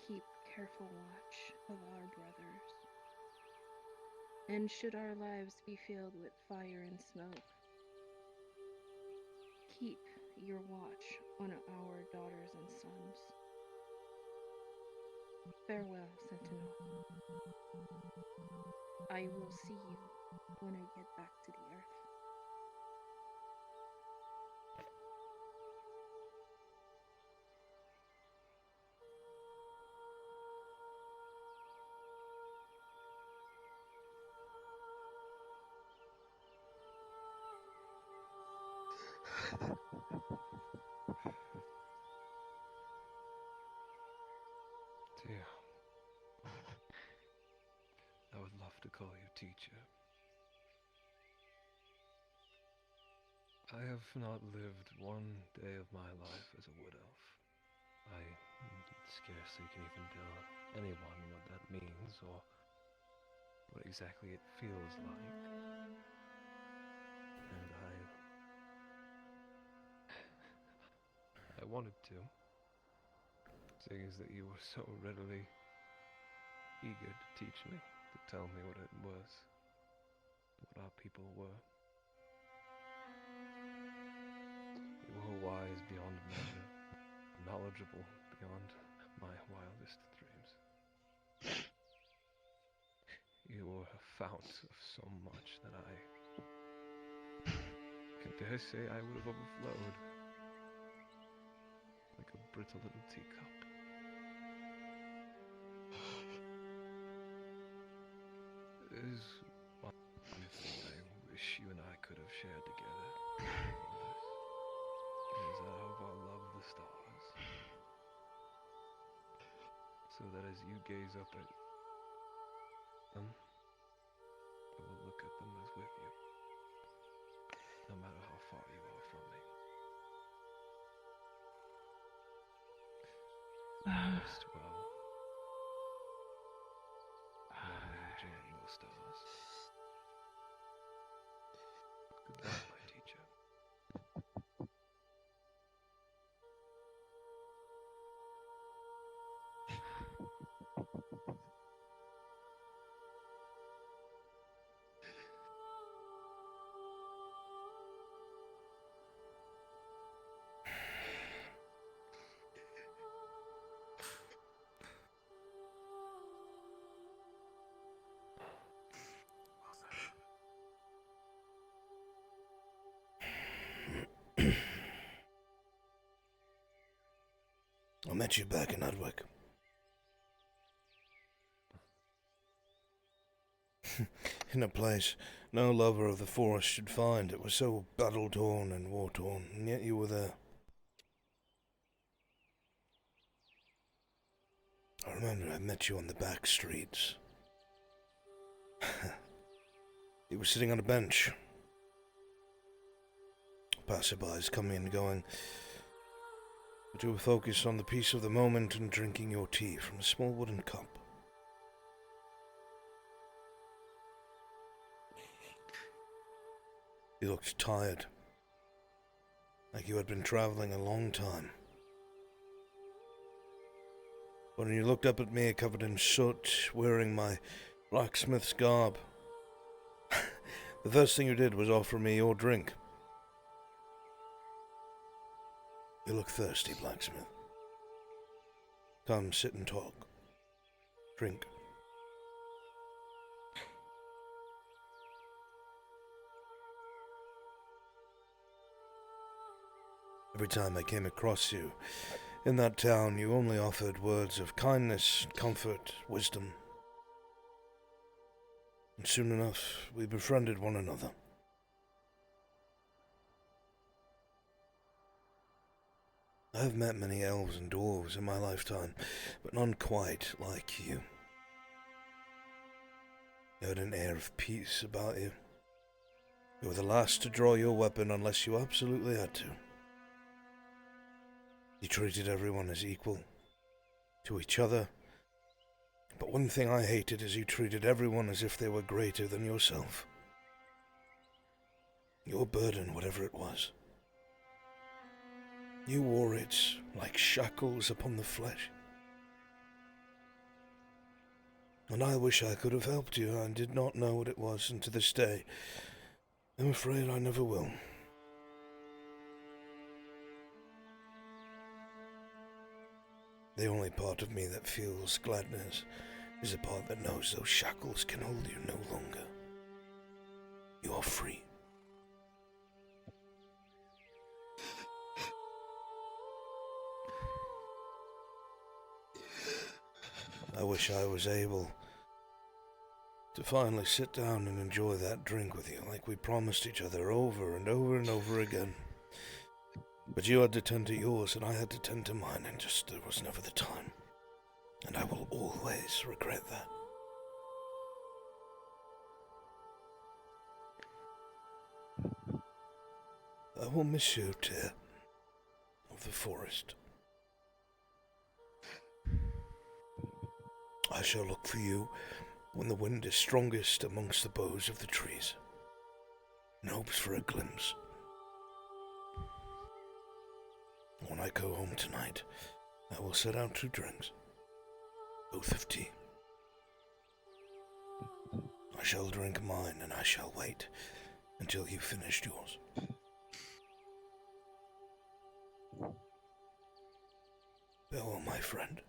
Keep careful watch of our brothers. And should our lives be filled with fire and smoke, keep your watch on our daughters and sons. Farewell, Sentinel. I will see you when I get back to the earth. Dear, I would love to call you teacher. I have not lived one day of my life as a wood elf. I scarcely can even tell anyone what that means or what exactly it feels like. And I wanted to, seeing as that you were so readily eager to teach me, to tell me what it was, what our people were. You were wise beyond measure, knowledgeable beyond my wildest dreams. You were a fount of so much that I can dare say I would have overflowed, like a brittle little teacup. There's one thing I wish you and I could have shared together. Is I hope I'll love the stars, so that as you gaze up at them, I will look at them as with you, no matter how far you are from me. Rest well, lovely Jane the stars. Goodbye, my teacher. met you back in Udwick. In a place no lover of the forest should find. It was so battle-torn and war-torn, and yet you were there. I remember I met you on the back streets. You were sitting on a bench. Passerbys coming and going, but you were focused on the peace of the moment and drinking your tea from a small wooden cup. You looked tired, like you had been traveling a long time. When you looked up at me, covered in soot, wearing my blacksmith's garb, the first thing you did was offer me your drink. You look thirsty, blacksmith. Come, sit and talk. Drink. Every time I came across you in that town, you only offered words of kindness, comfort, wisdom. And soon enough, we befriended one another. I have met many elves and dwarves in my lifetime, but none quite like you. You had an air of peace about you. You were the last to draw your weapon unless you absolutely had to. You treated everyone as equal to each other, but one thing I hated is you treated everyone as if they were greater than yourself. Your burden, whatever it was, you wore it like shackles upon the flesh. And I wish I could have helped you. I did not know what it was, and to this day, I'm afraid I never will. The only part of me that feels gladness is the part that knows those shackles can hold you no longer. You are free. I wish I was able to finally sit down and enjoy that drink with you like we promised each other over and over and over again. But you had to tend to yours, and I had to tend to mine, and just there was never the time. And I will always regret that. I will miss you, Tear of the forest. I shall look for you when the wind is strongest amongst the boughs of the trees, and hopes for a glimpse. When I go home tonight, I will set out 2 drinks, both of tea. I shall drink mine, and I shall wait until you've finished yours. Farewell, my friend.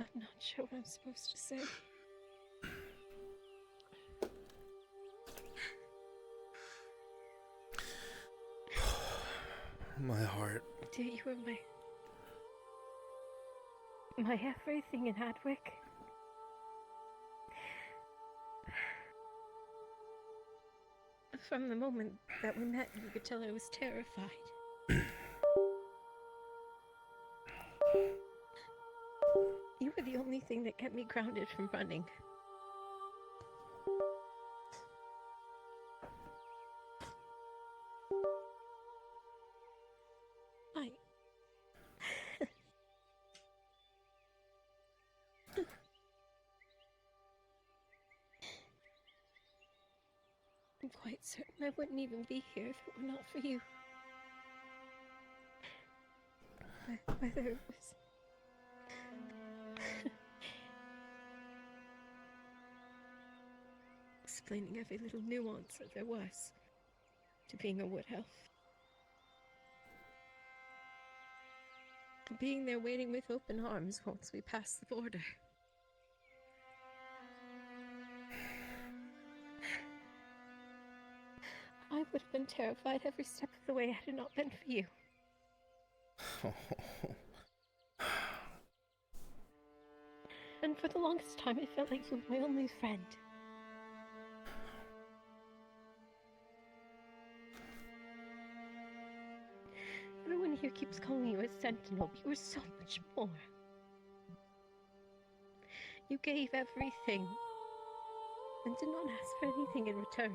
I'm not sure what I'm supposed to say. My heart. Dear, you were my everything in Hadwick. From the moment that we met, you could tell I was terrified. You were the only thing that kept me grounded from running. I'm quite certain I wouldn't even be here if it were not for you. Whether it was... explaining every little nuance that there was to being a wood elf. Being there waiting with open arms once we pass the border. I would have been terrified every step of the way had it not been for you. And for the longest time, it felt like you were my only friend. Everyone here keeps calling you a sentinel, but you were so much more. You gave everything, and did not ask for anything in return.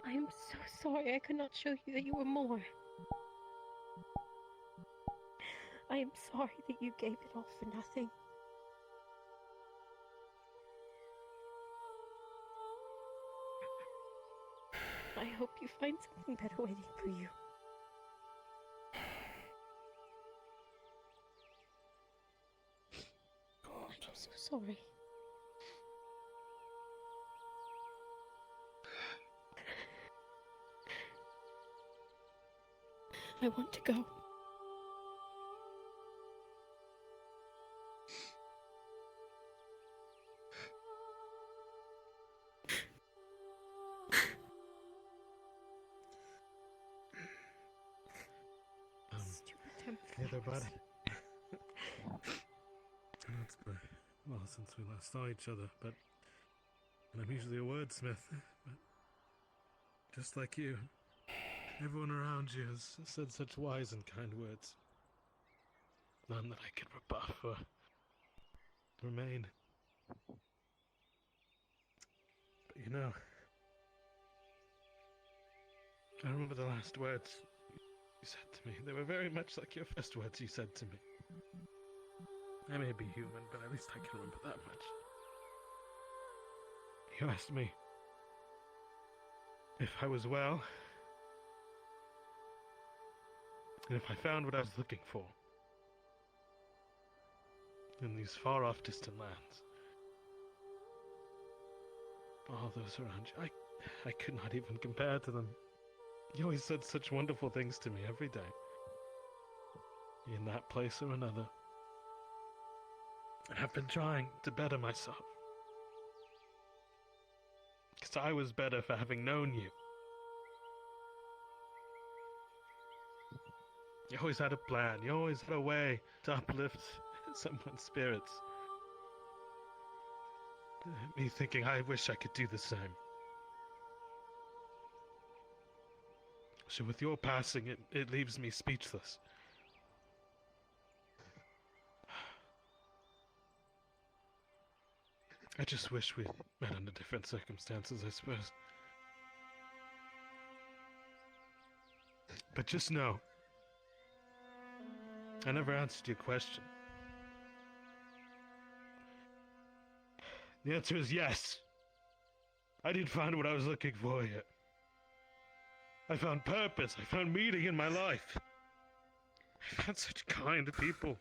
I am so sorry I could not show you that you were more. I am sorry that you gave it all for nothing. I hope you find something better waiting for you. God. I'm so sorry. I want to go. Hey there, bud. It's been a while since we last saw each other, but and I'm usually a wordsmith, but just like you, everyone around you has said such wise and kind words. None that I could rebuff or remain. But you know, I remember the last words you said to me. They were very much like your first words you said to me. I may be human, but at least I can remember that much. You asked me if I was well, and if I found what I was looking for in these far-off distant lands. All those around you, I could not even compare to them. You always said such wonderful things to me every day, in that place or another. And I've been trying to better myself. Because I was better for having known you. You always had a plan, you always had a way to uplift someone's spirits. Me thinking, I wish I could do the same. So with your passing, it leaves me speechless. I just wish we met under different circumstances, I suppose. But just know, I never answered your question. The answer is yes. I didn't find what I was looking for yet. I found purpose. I found meaning in my life. I found such kind people.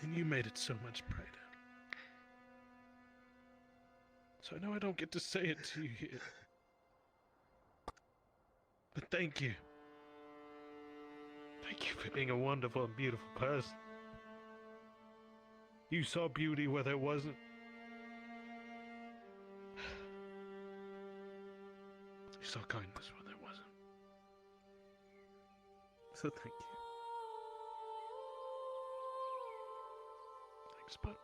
And you made it so much brighter. So I know I don't get to say it to you here. But thank you. Thank you for being a wonderful and beautiful person. You saw beauty where there wasn't. You saw kindness where there wasn't. So thank you. Thanks, bud.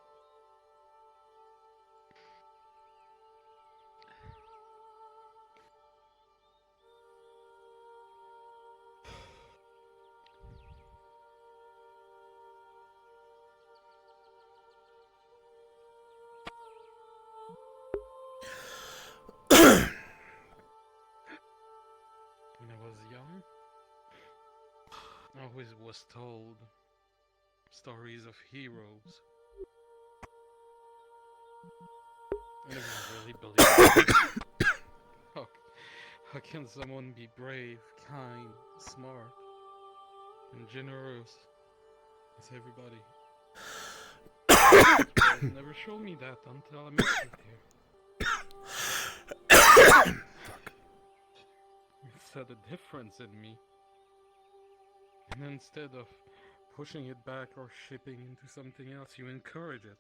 When I was young, I always was told stories of heroes. I never really believed it. How can someone be brave, kind, smart, and generous as everybody? They never showed me that until I met you here. You saw the difference in me. And instead of pushing it back or shipping into something else, you encourage it.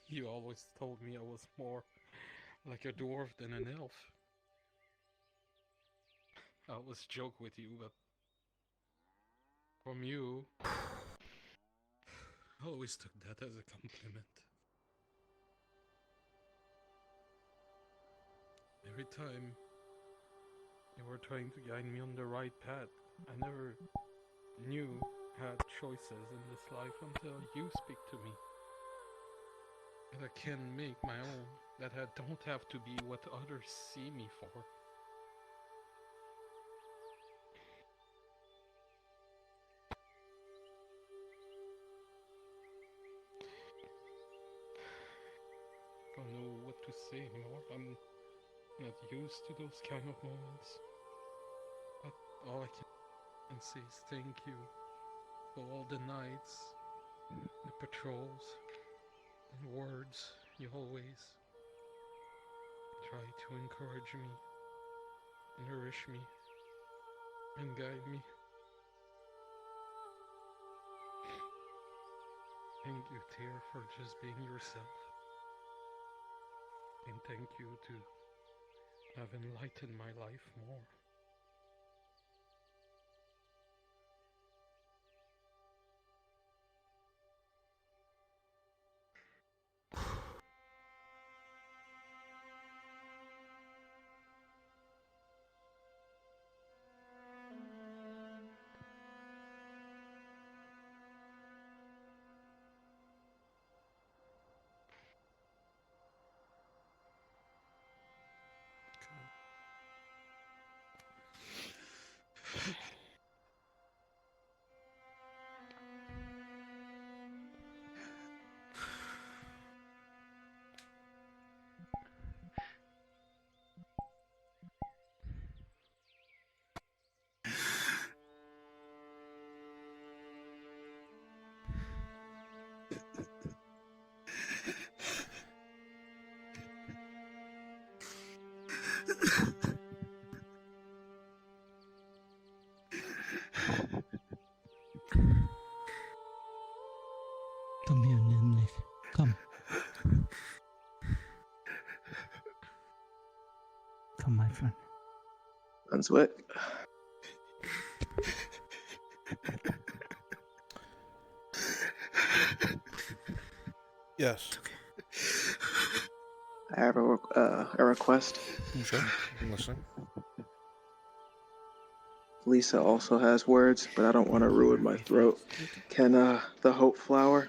You always told me I was more like a dwarf than an elf. I always joke with you, but from you, I always took that as a compliment. Every time you were trying to guide me on the right path, I never knew I had choices in this life until you speak to me. That I can make my own, that I don't have to be what others see me for. I don't know what to say anymore. I'm not used to those kind of moments. But all I can say is thank you for all the nights, the patrols, and words you always try to encourage me, nourish me, and guide me. Thank you, Tyr, for just being yourself. And thank you to have enlightened my life more. Come here, Nimlik. Come. Come, my friend. Brunswick. Yes. I have a request. Sure. I'm listening. Lisa also has words, but I don't want to ruin my throat. Can the Hope Flower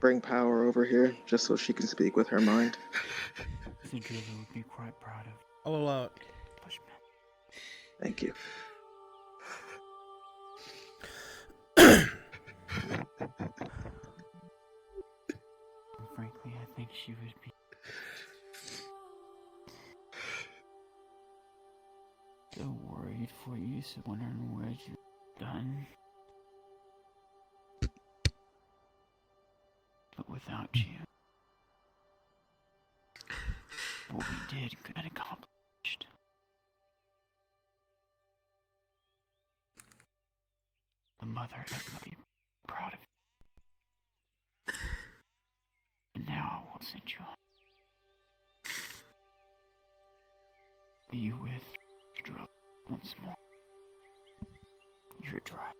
bring power over here just so she can speak with her mind? The druid would be quite proud of I'll allow it. Thank you. Frankly, I think she would be so worried for you, so wondering what you've done. But without you, what we did got accomplished. The mother would be proud of you. And now I will send you home. Be with Strub once more. You're dry.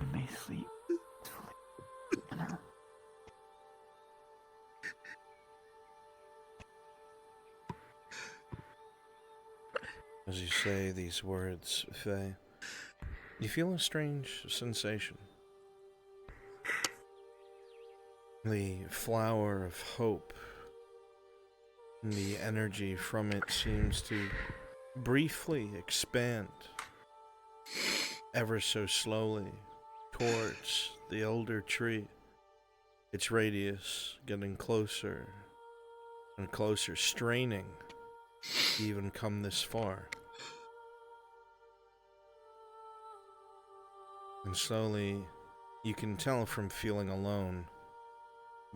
You may sleep peacefully in her. As you say these words, Faye, you feel a strange sensation. The flower of hope, and the energy from it seems to briefly expand ever so slowly towards the elder tree, its radius getting closer and closer, straining to even come this far. And slowly, you can tell from feeling alone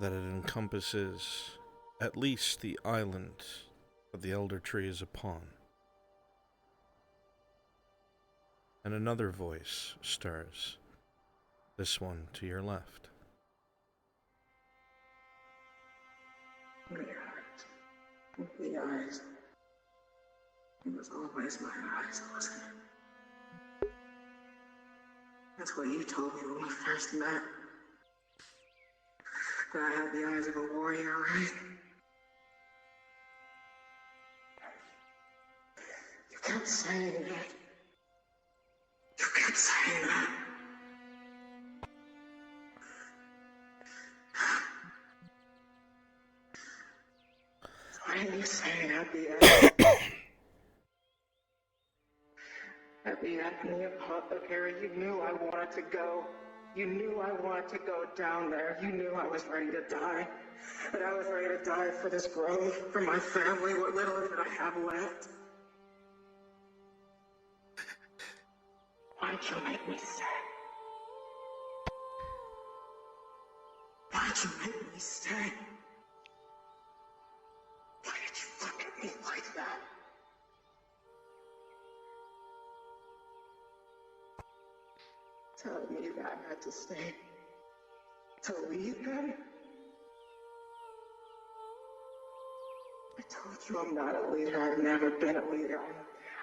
that it encompasses at least the island that the elder tree is upon. And another voice stirs, this one to your left. The eyes. It was always my eyes, wasn't it? That's what you told me when we first met. That I had the eyes of a warrior, right? You kept saying that. You kept saying that. Why didn't you say at the end? At the end, in the apothecary, you knew I wanted to go. You knew I wanted to go down there. You knew I was ready to die. That I was ready to die for this grove, for my family, what little of it I have left. Why'd you make me stay? Why'd you make me stay? Why did you look at me like that? Telling me that I had to stay. To leave them? I told you I'm not a leader. I've never been a leader.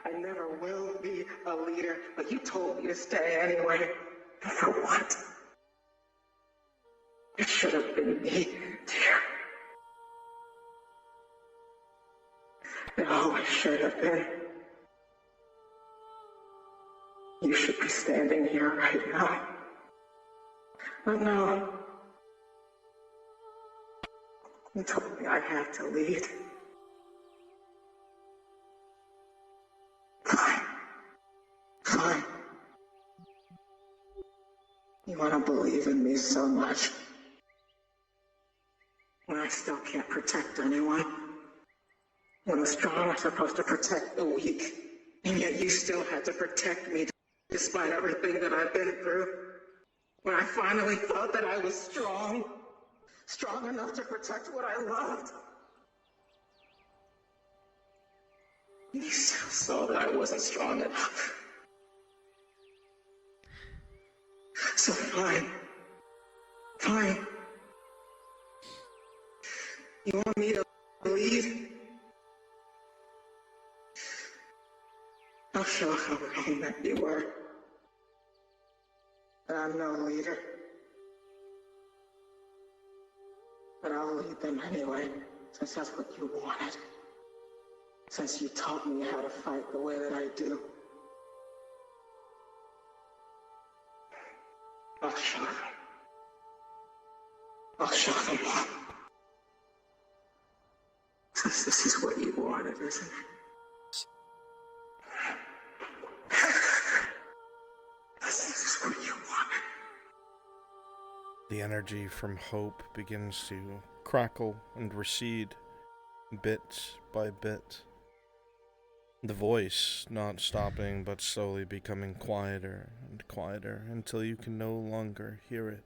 I never will be a leader. But you told me to stay anyway. And for what? It should have been me, dear. It always should have been. You should be standing here right now. But no. You told me I had to lead. Fine. Fine. You want to believe in me so much. When I still can't protect anyone. When the strong are supposed to protect the weak. And yet you still had to protect me despite everything that I've been through. When I finally thought that I was strong. Strong enough to protect what I loved. You still saw that I wasn't strong enough. So fine. Fine. You want me to leave? I'll show how wrong that you were. That I'm no leader. But I'll lead them anyway, since that's what you wanted. Since you taught me how to fight the way that I do. I'll show them. I'll show them all. Since this is what you wanted, isn't it? This is what you wanted. The energy from hope begins to crackle and recede, bit by bit. The voice not stopping but slowly becoming quieter and quieter until you can no longer hear it.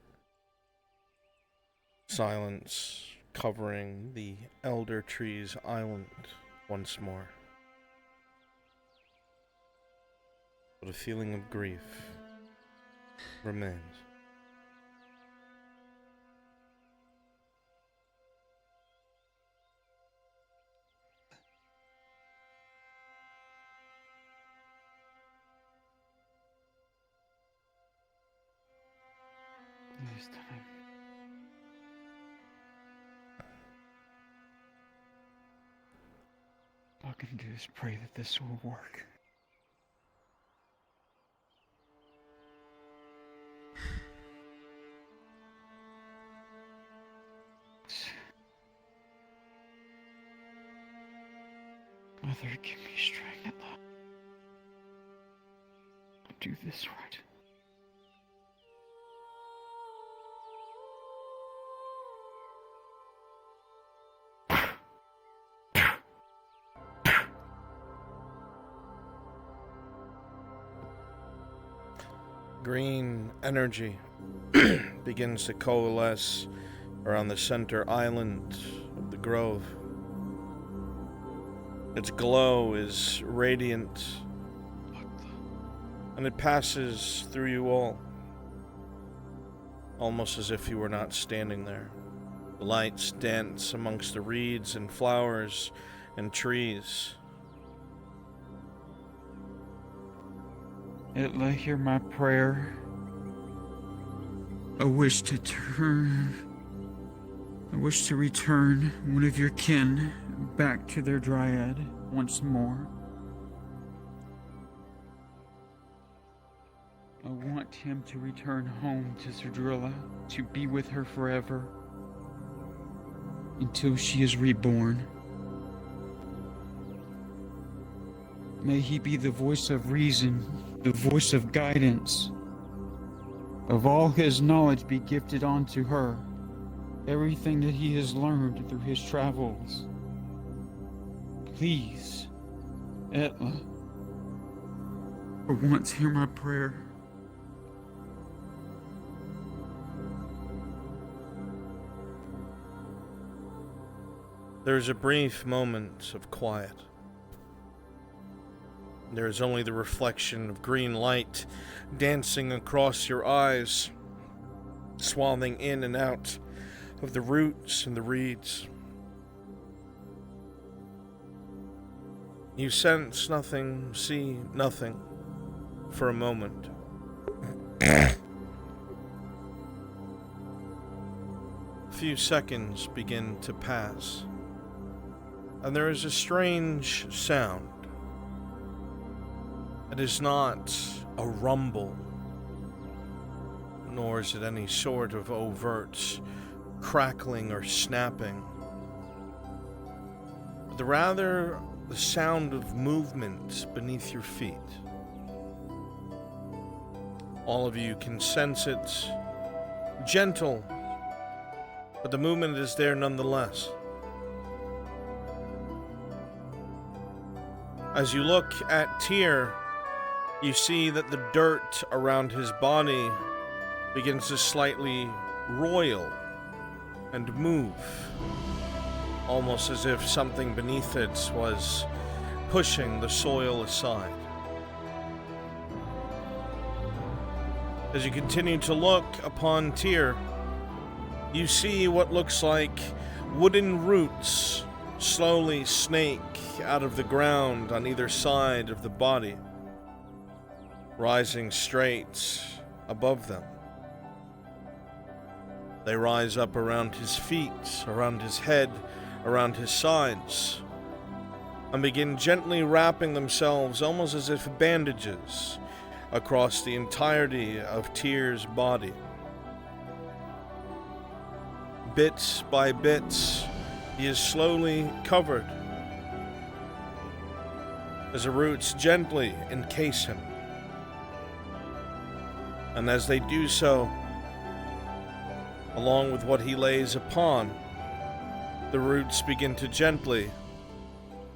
Silence covering the elder tree's island once more. But a feeling of grief remains. This time. All I can do is pray that this will work. Mother, give me strength at last. do this right. Green energy begins to coalesce around the center island of the grove. Its glow is radiant, and it passes through you all, almost as if you were not standing there. The lights dance amongst the reeds and flowers and trees. It'll hear my prayer. I wish to return one of your kin back to their dryad once more. I want him to return home to Zerdrilla, to be with her forever, until she is reborn. May he be the voice of reason, the voice of guidance. Of all his knowledge be gifted onto her, everything that he has learned through his travels. Please, Etla, for once hear my prayer. There is a brief moment of quiet. There is only the reflection of green light dancing across your eyes, swathing in and out of the roots and the reeds. You sense nothing, see nothing for a moment. A few seconds begin to pass, and there is a strange sound. It is not a rumble, nor is it any sort of overt crackling or snapping, but rather the sound of movement beneath your feet. All of you can sense it, gentle, but the movement is there nonetheless. As you look at Tyr, you see that the dirt around his body begins to slightly roil and move, almost as if something beneath it was pushing the soil aside. As you continue to look upon Tyr, you see what looks like wooden roots slowly snake out of the ground on either side of the body, rising straight above them. They rise up around his feet, around his head, around his sides, and begin gently wrapping themselves almost as if bandages across the entirety of Tyr's body. Bit by bit, he is slowly covered as the roots gently encase him. And as they do so, along with what he lays upon, the roots begin to gently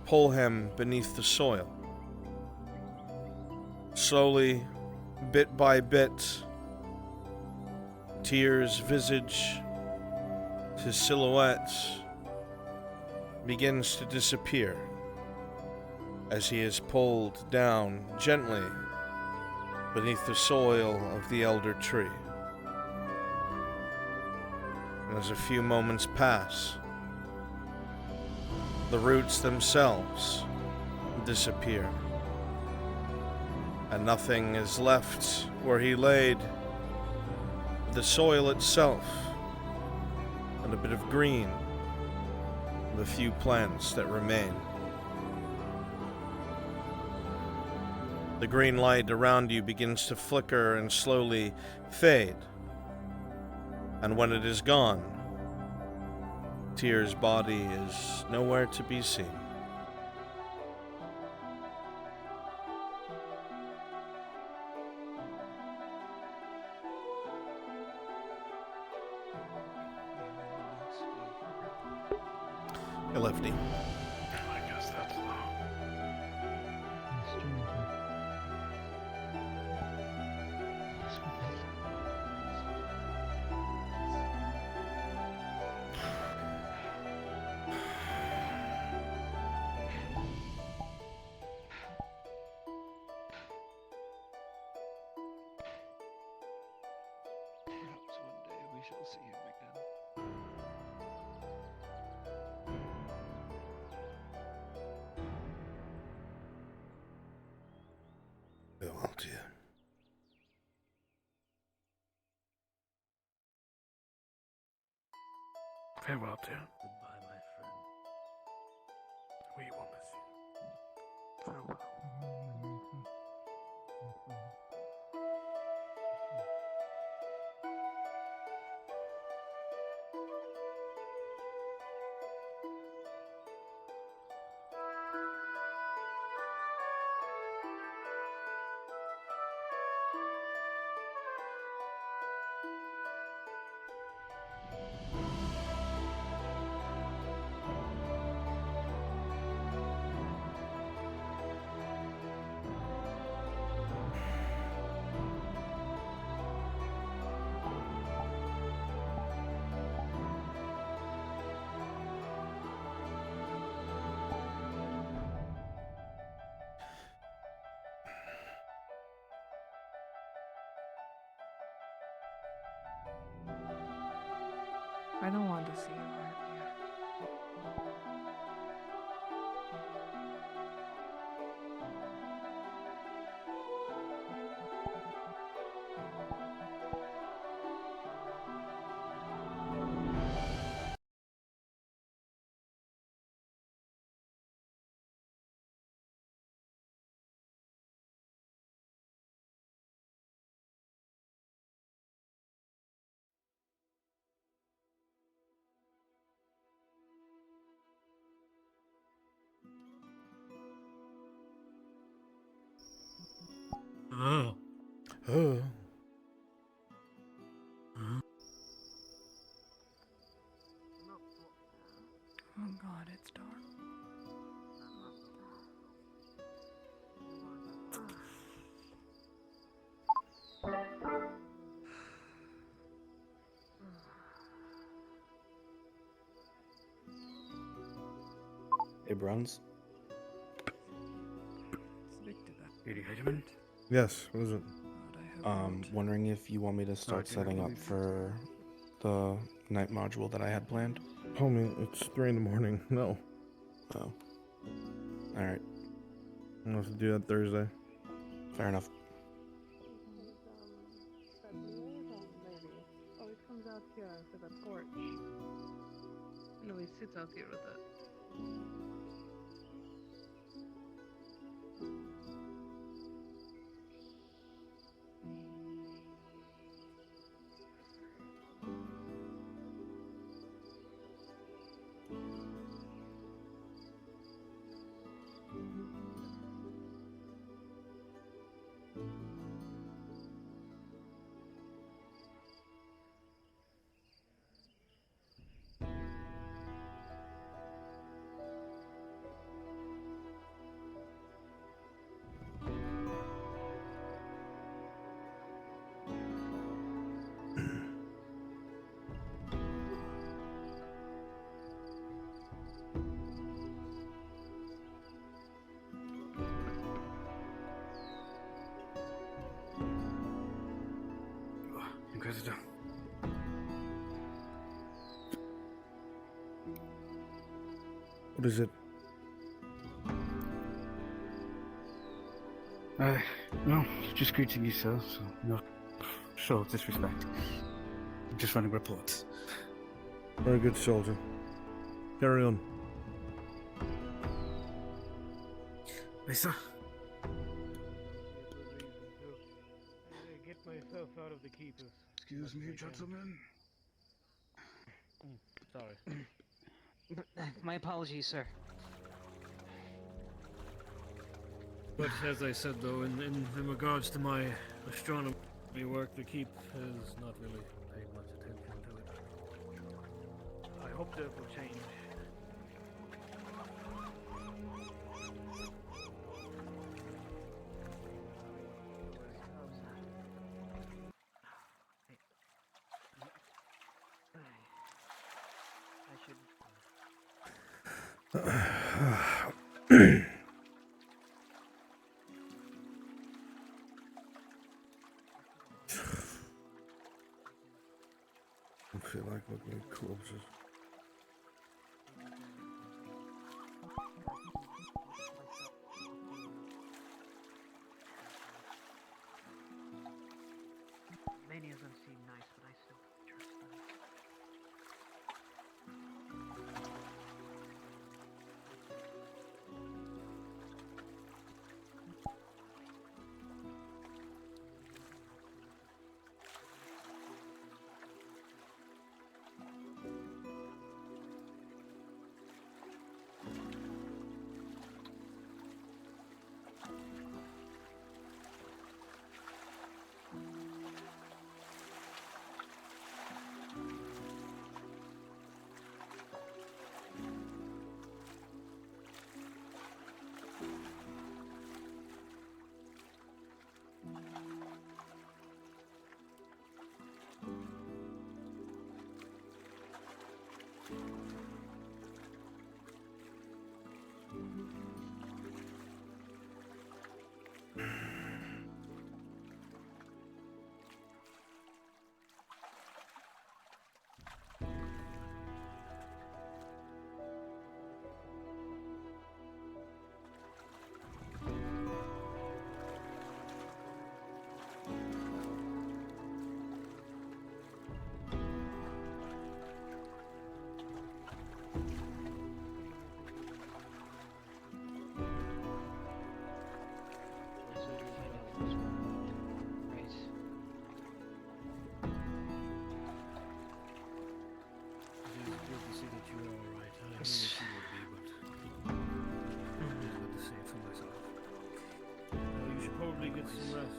pull him beneath the soil. Slowly, bit by bit, Tyr's visage, his silhouette, begins to disappear as he is pulled down gently beneath the soil of the elder tree. And as a few moments pass, the roots themselves disappear, and nothing is left where he laid but the soil itself and a bit of green and the few plants that remain. The green light around you begins to flicker and slowly fade, and when it is gone, Tyr's body is nowhere to be seen. Hey, Lefty. I guess that's low. Perhaps one day we shall see him again. Farewell, dear. Farewell, dear. Goodbye, my friend. We will miss you. Farewell. I don't want to see you hurt. Oh. Oh. Oh God, it's dark. Hey, Bruns. Yes, what is it? Wondering if you want me to start setting up for the night module that I had planned? Homie, it's 3 in the morning. No. Oh. Alright. I'll have to do that Thursday. Fair enough. Always comes out here for the porch. And always sits out here with it. Inquisitor. What is it? No, just greeting you, sir, so no show of disrespect. I'm just running reports. Very good, soldier. Carry on. Lisa? Get myself out of the keepers. Excuse me, gentlemen. Sorry. My apologies, sir. But as I said, though, in regards to my astronomy work, the keep has not really paid much attention to it. I hope that will change I feel like looking at corpses. Many of them seem nice, but I still don't trust them. Probably get some rest.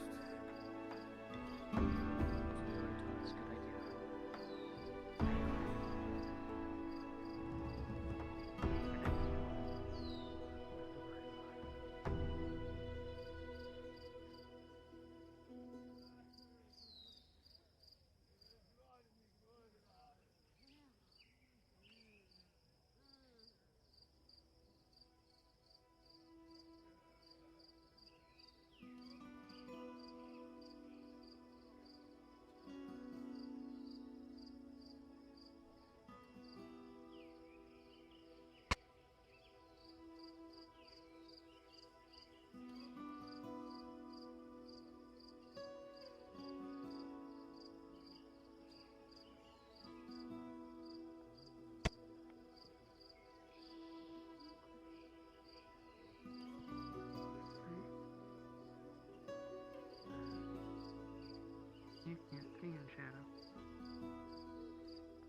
You can't see in shadow.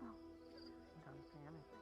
Oh, it doesn't say anything.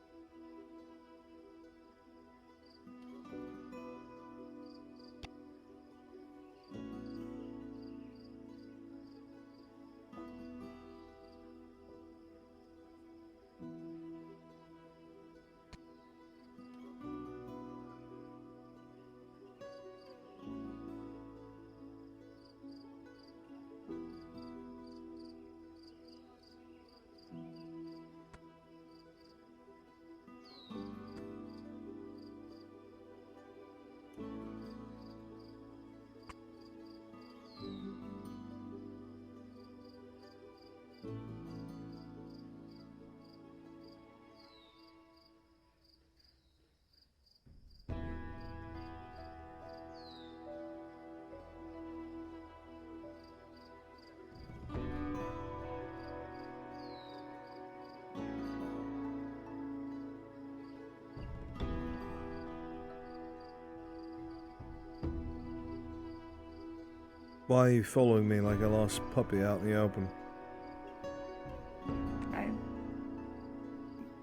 Why are you following me like a lost puppy out in the open?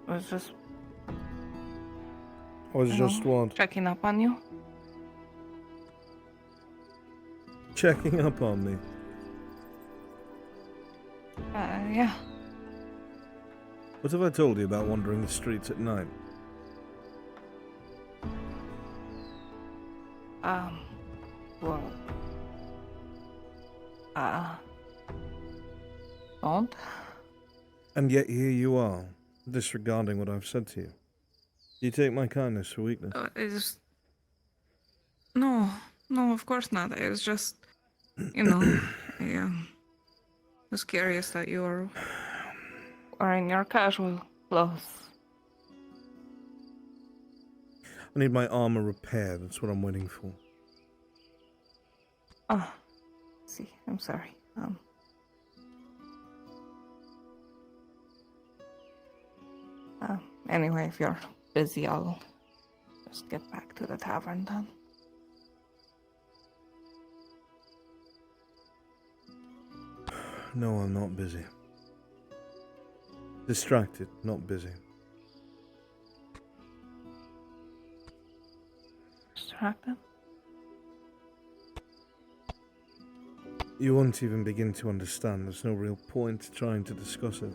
I was just Was you just know, what? checking up on you. Checking up on me. Yeah. What have I told you about wandering the streets at night? Well, don't. And yet here you are, disregarding what I've said to you. You take my kindness for weakness. I just. No, no, of course not. I was just, you know, I was curious that you were wearing your casual clothes. I need my armor repaired. That's what I'm waiting for. Oh, see, I'm sorry. Anyway, if you're busy, I'll just get back to the tavern then. No, I'm not busy. Distracted, not busy. Distracted? You won't even begin to understand. There's no real point trying to discuss it.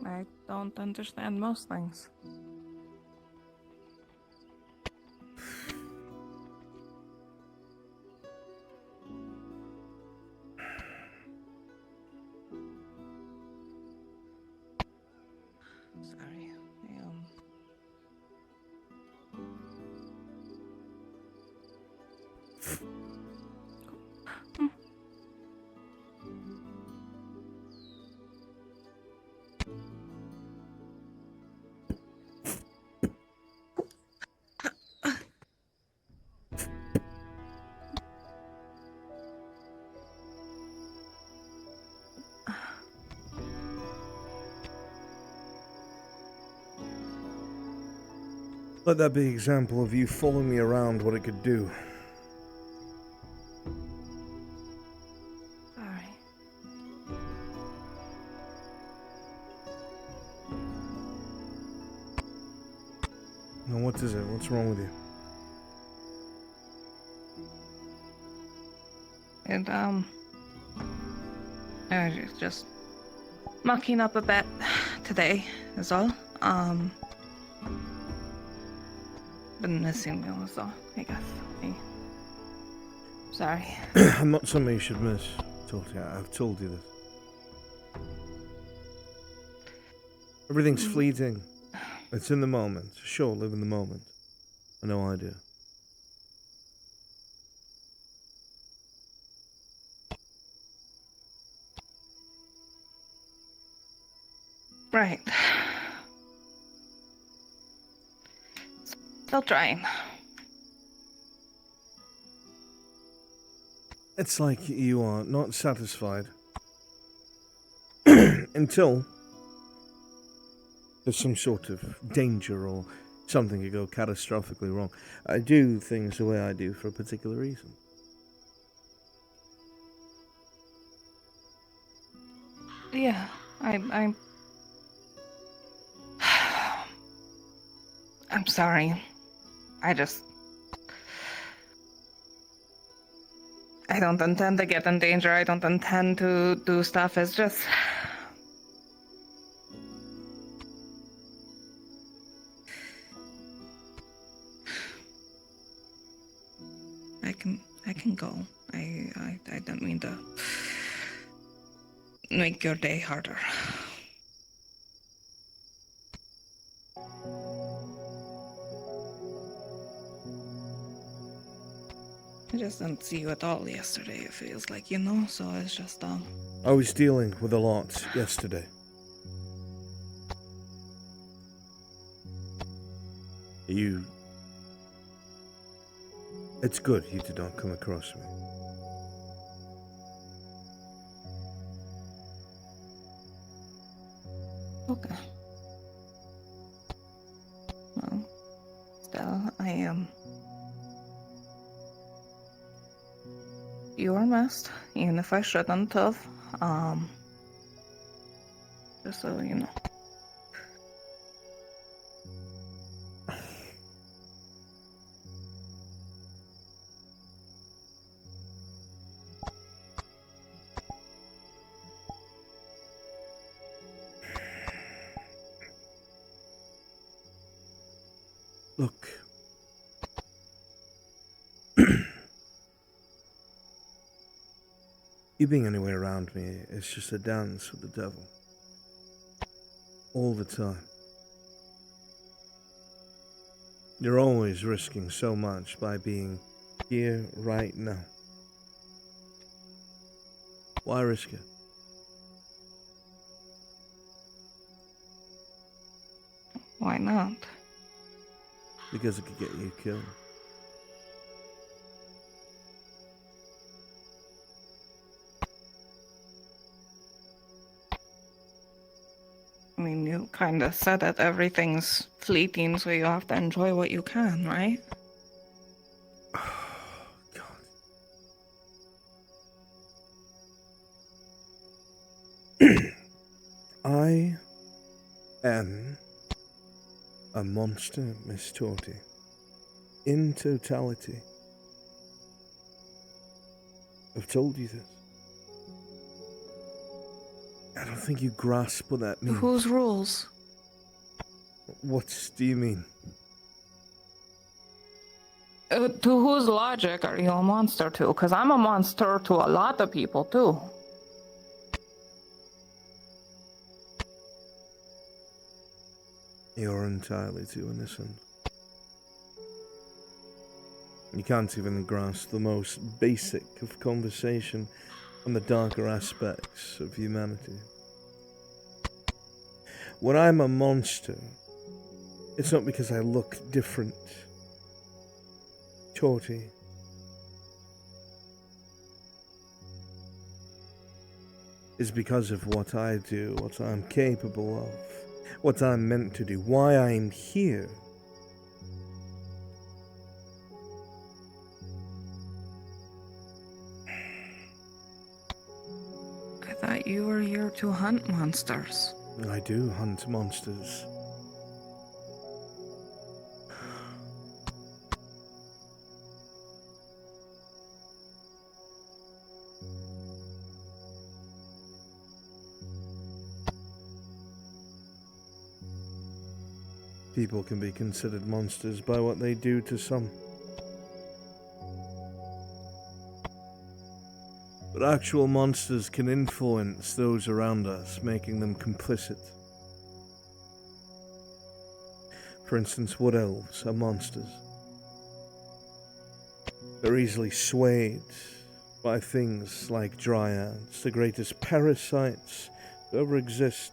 I don't understand most things. Sorry, Let that be an example of you following me around what it could do. Sorry. Now what is it? What's wrong with you? And, I was just mucking up a bit today, is all. Been missing you, so I guess. Sorry. I'm not somebody you should miss. I've told you this. Everything's fleeting. It's in the moment. Sure, live in the moment. I know I do. Right. Still trying. It's like you are not satisfied until there's some sort of danger or something could go catastrophically wrong. I do things the way I do for a particular reason. Yeah, I'm sorry. I don't intend to get in danger. I don't intend to do stuff. It's just... I can go. I don't mean to make your day harder. I just didn't see you at all yesterday, it feels like, so it's just, I was dealing with a lot yesterday. It's good you did not come across me. Okay. Well, still, you were missed, even if I shouldn't have. Just so you know. Look. You being anywhere around me is just a dance with the devil. all the time. You're always risking so much by being here right now. Why risk it? Why not? Because it could get you killed. I mean, you kind of said that everything's fleeting, so you have to enjoy what you can, right? I am a monster, Miss Torty. In totality. I've told you this. I don't think you grasp what that means. Whose rules? What do you mean? To whose logic are you a monster to? Because I'm a monster to a lot of people, too. You're entirely too innocent. You can't even grasp the most basic of conversation and the darker aspects of humanity. When I'm a monster, it's not because I look different. Torty. It's because of what I do, what I'm capable of, what I'm meant to do, why I'm here. I thought you were here to hunt monsters. I do hunt monsters. People can be considered monsters by what they do to some. But actual monsters can influence those around us, making them complicit. For instance, wood elves are monsters. They're easily swayed by things like dryads, the greatest parasites to ever exist.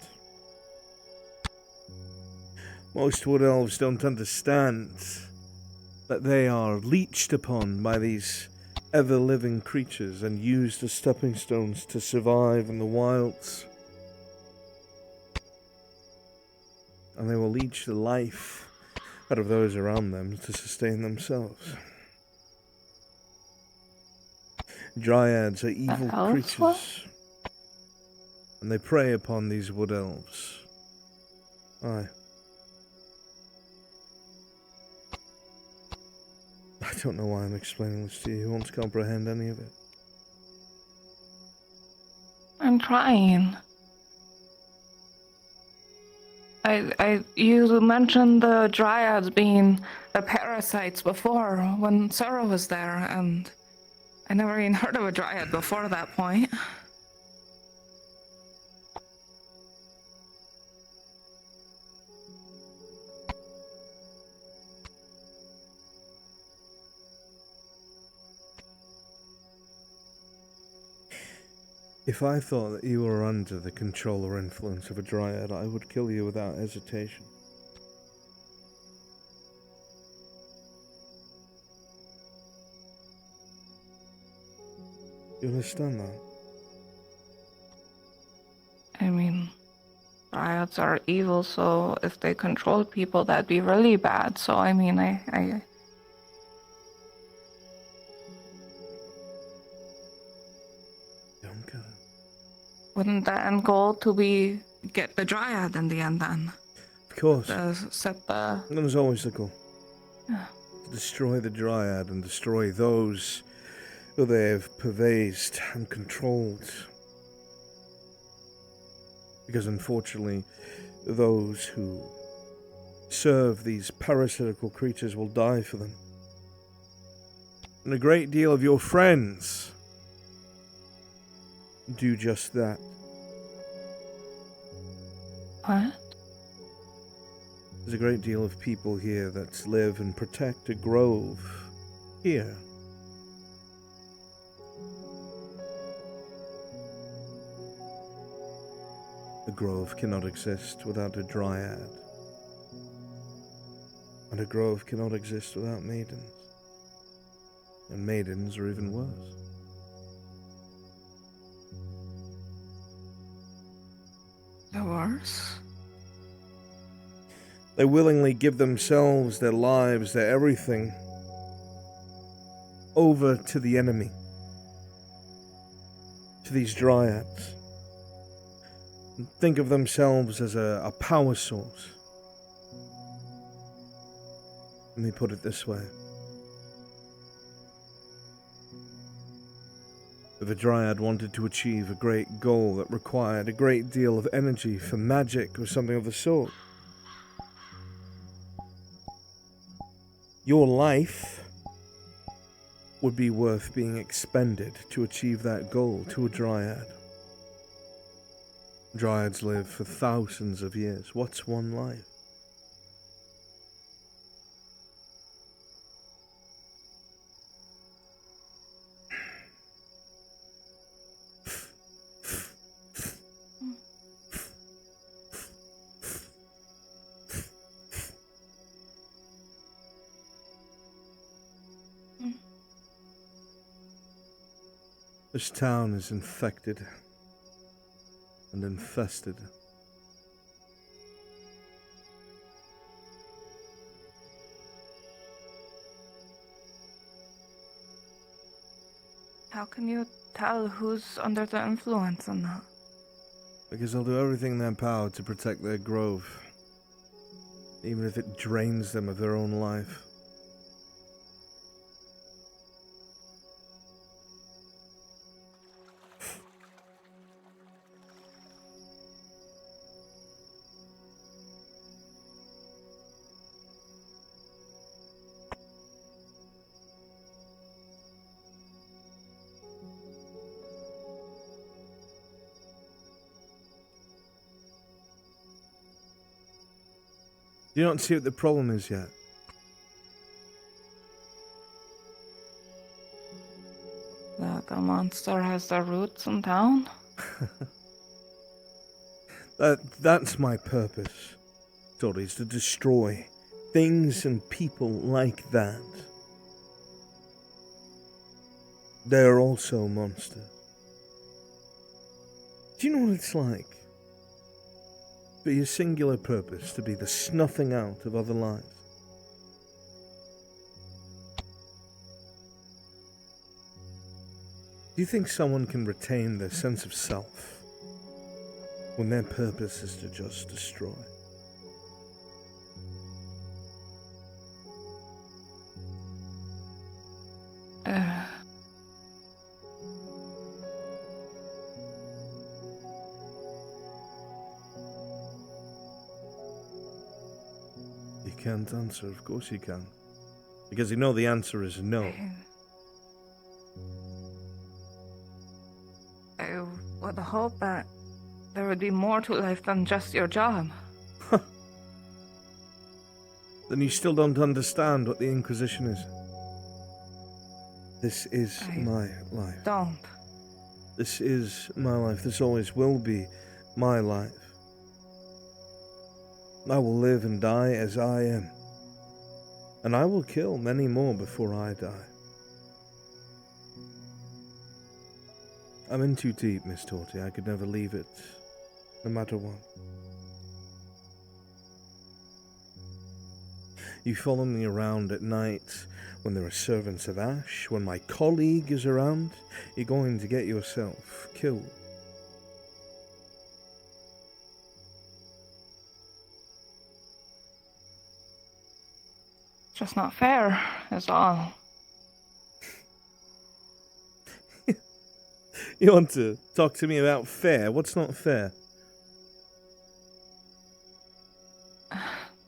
Most wood elves don't understand that they are leeched upon by these ever-living creatures and used as stepping stones to survive in the wilds. And they will leech the life out of those around them to sustain themselves. Dryads are evil creatures, and they prey upon these wood elves. Aye. I don't know why I'm explaining this to you. You won't comprehend any of it. I'm trying. You mentioned the dryads being the parasites before when Sarah was there, and I never even heard of a dryad before that point. If I thought that you were under the control or influence of a dryad, I would kill you without hesitation. You understand that? I mean, dryads are evil, so if they control people, that'd be really bad. So, I mean, I Don't get it. wouldn't the end goal to be get the dryad in the end then? Of course. Set the... That was always the goal. Yeah. To destroy the dryad and destroy those who they have pervaded and controlled. Because unfortunately, those who serve these parasitical creatures will die for them. And a great deal of your friends do just that. What? There's a great deal of people here that live and protect a grove here. A grove cannot exist without a dryad. And a grove cannot exist without maidens. And maidens are even worse. The worse? They willingly give themselves, their lives, their everything over to the enemy. To these dryads. And think of themselves as a power source. Let me put it this way. If a dryad wanted to achieve a great goal that required a great deal of energy for magic or something of the sort, your life would be worth being expended to achieve that goal to a dryad. Dryads live for thousands of years. What's one life? This town is infected and infested. How can you tell who's under the influence or not? Because they'll do everything in their power to protect their grove, even if it drains them of their own life. You don't see what the problem is yet. The monster has their roots in town? That's my purpose, Tori, is to destroy things and people like that. They're also monsters. Do you know what it's like? For your singular purpose to be the snuffing out of other lives. Do you think someone can retain their sense of self when their purpose is to just destroy? You can't answer, of course you can. Because you know the answer is no. I would hope that there would be more to life than just your job. Then you still don't understand what the Inquisition is. This is my life. Don't. This is my life. This always will be my life. I will live and die as I am. And I will kill many more before I die. I'm in too deep, Miss Torty. I could never leave it, no matter what. You follow me around at night when there are servants of Ash. When my colleague is around, you're going to get yourself killed. Just not fair, is all. You want to talk to me about fair? What's not fair?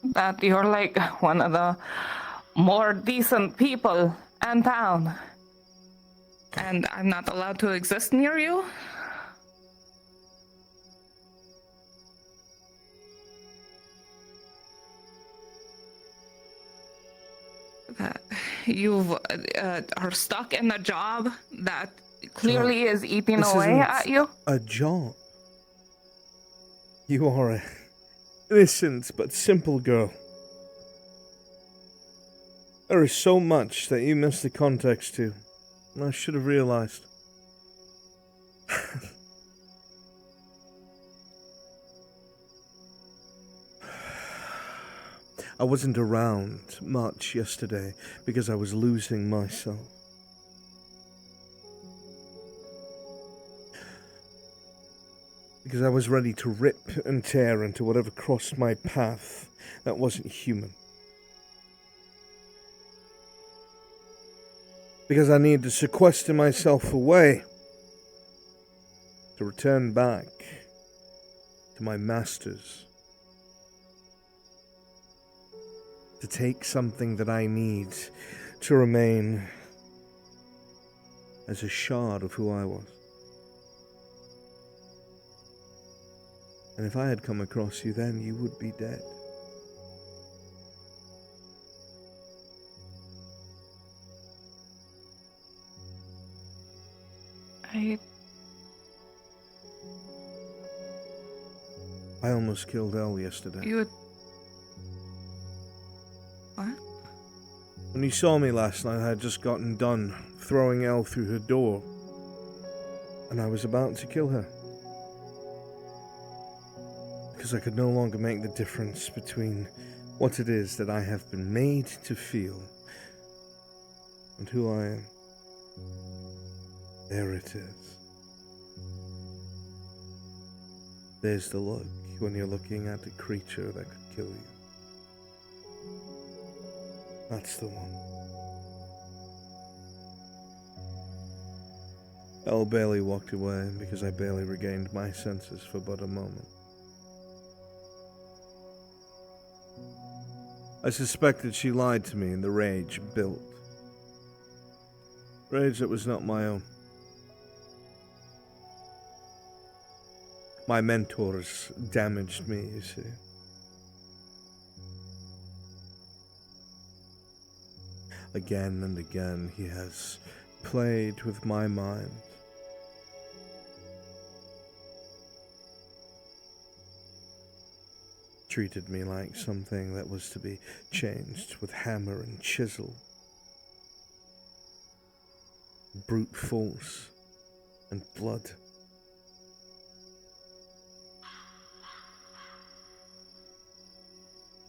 That you're like one of the more decent people in town. And I'm not allowed to exist near you? that you are stuck in a job that clearly is eating This away isn't at you. a job. You are a innocent but simple girl. There is so much that you miss the context to. I should have realized. I wasn't around much yesterday because I was losing myself. Because I was ready to rip and tear into whatever crossed my path that wasn't human. Because I needed to sequester myself away to return back to my masters. To take something that I need to remain as a shard of who I was. And if I had come across you then, you would be dead. I almost killed Elle yesterday. You would... What? When you saw me last night, I had just gotten done throwing Elle through her door. And I was about to kill her. Because I could no longer make the difference between what it is that I have been made to feel and who I am. There it is. There's the look when you're looking at a creature that could kill you. That's the one. Elle barely walked away because I barely regained my senses for but a moment. I suspected she lied to me and the rage built. Rage that was not my own. My mentors damaged me, you see. Again and again he has played with my mind. Treated me like something that was to be changed with hammer and chisel. Brute force and blood.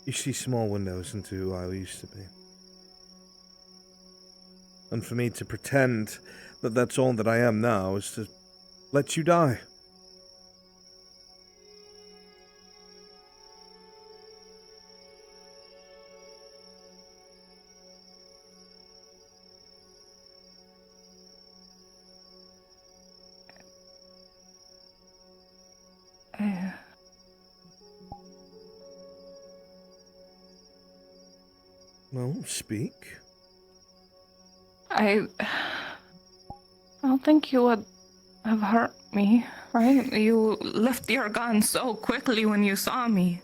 You see small windows into who I used to be. And for me to pretend that that's all that I am now is to let you die. Well, speak. I don't think you would have hurt me, right? You left your gun so quickly when you saw me.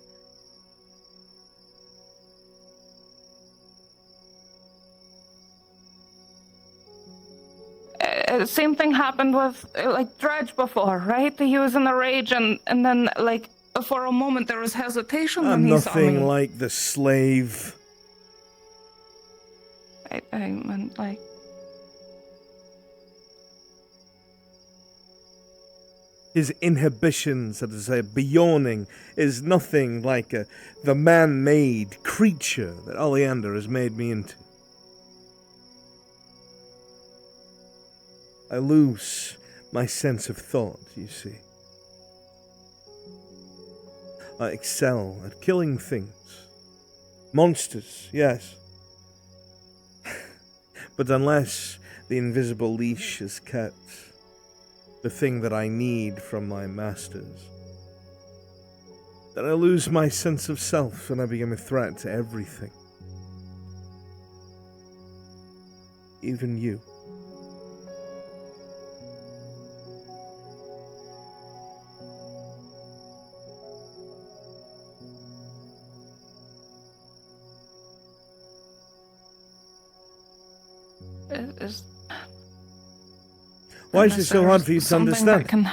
Same thing happened with, like, Dredge before, right? He was in a rage and then, like, for a moment there was hesitation when I'm he saw me. nothing like the slave. I meant, like... His inhibitions, as I say, beyawning, is nothing like the man-made creature that Oleander has made me into. I lose my sense of thought, you see. I excel at killing things. Monsters, yes. But unless the invisible leash is kept, the thing that I need from my masters, then I lose my sense of self and I become a threat to everything. Even you. is. Why is it so hard for you to something that understand?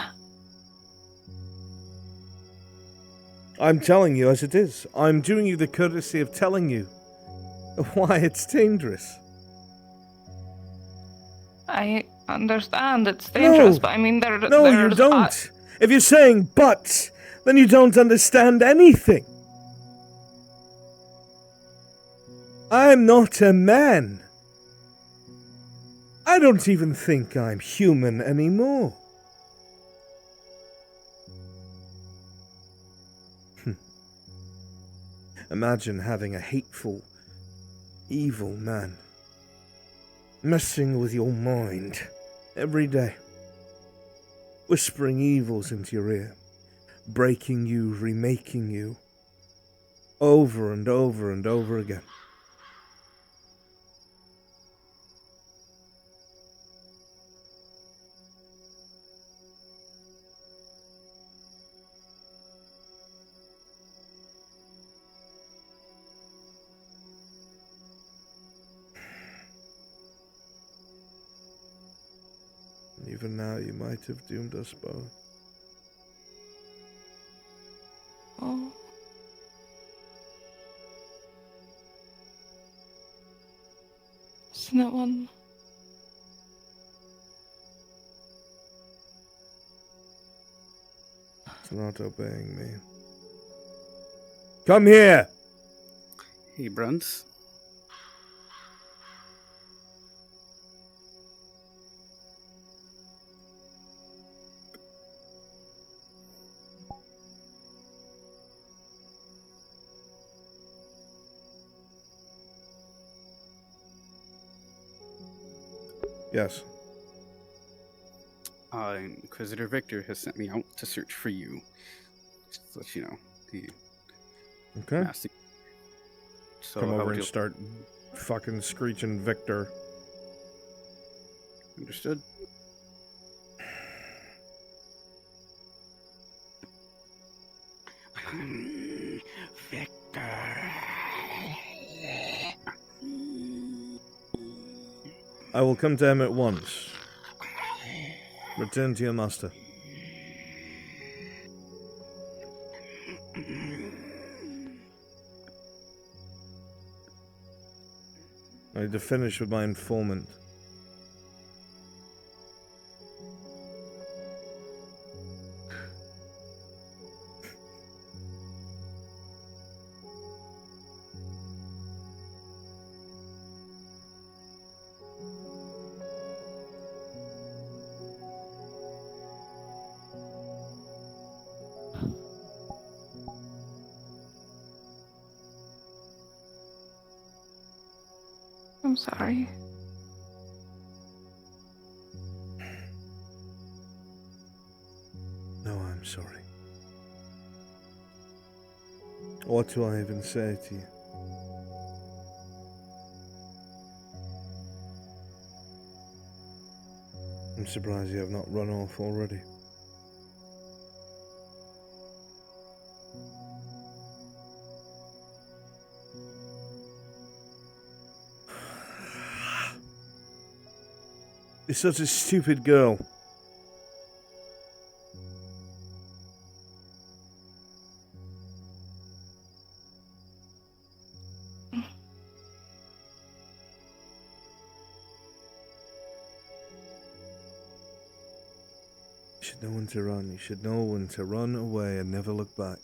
I'm telling you as it is. I'm doing you the courtesy of telling you why it's dangerous. I understand it's dangerous, No. but I mean No, you there's don't. If you're saying but, then you don't understand anything. I'm not a man. I don't even think I'm human anymore. Imagine having a hateful, evil man messing with your mind every day, whispering evils into your ear, breaking you, remaking you, over and over and over again. Even now, you might have doomed us both. Oh. Isn't it one? It's not obeying me. Come here! Hey, Bruns. Yes. Inquisitor Victor has sent me out to search for you. Just to let you know. Okay. Master. So Come how over would and you... start fucking screeching Victor. Understood. Victor. I will come to him at once. Return to your master. I need to finish with my informant. I'm sorry. No, I'm sorry. What do I even say to you? I'm surprised you have not run off already. You're such a stupid girl. You should know when to run. You should know when to run away and never look back.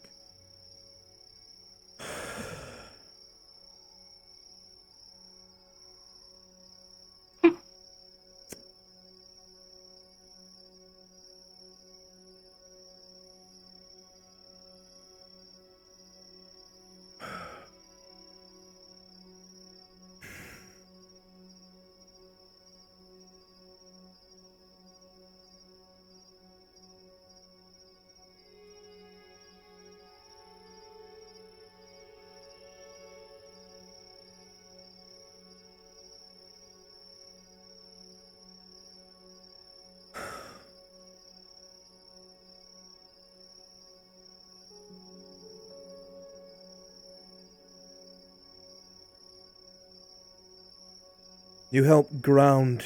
You help ground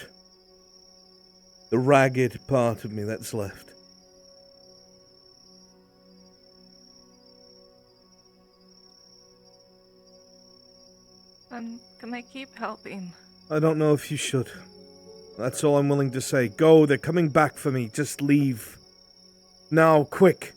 the ragged part of me that's left. And can I keep helping? I don't know if you should. That's all I'm willing to say. Go, they're coming back for me. Just leave. Now, quick.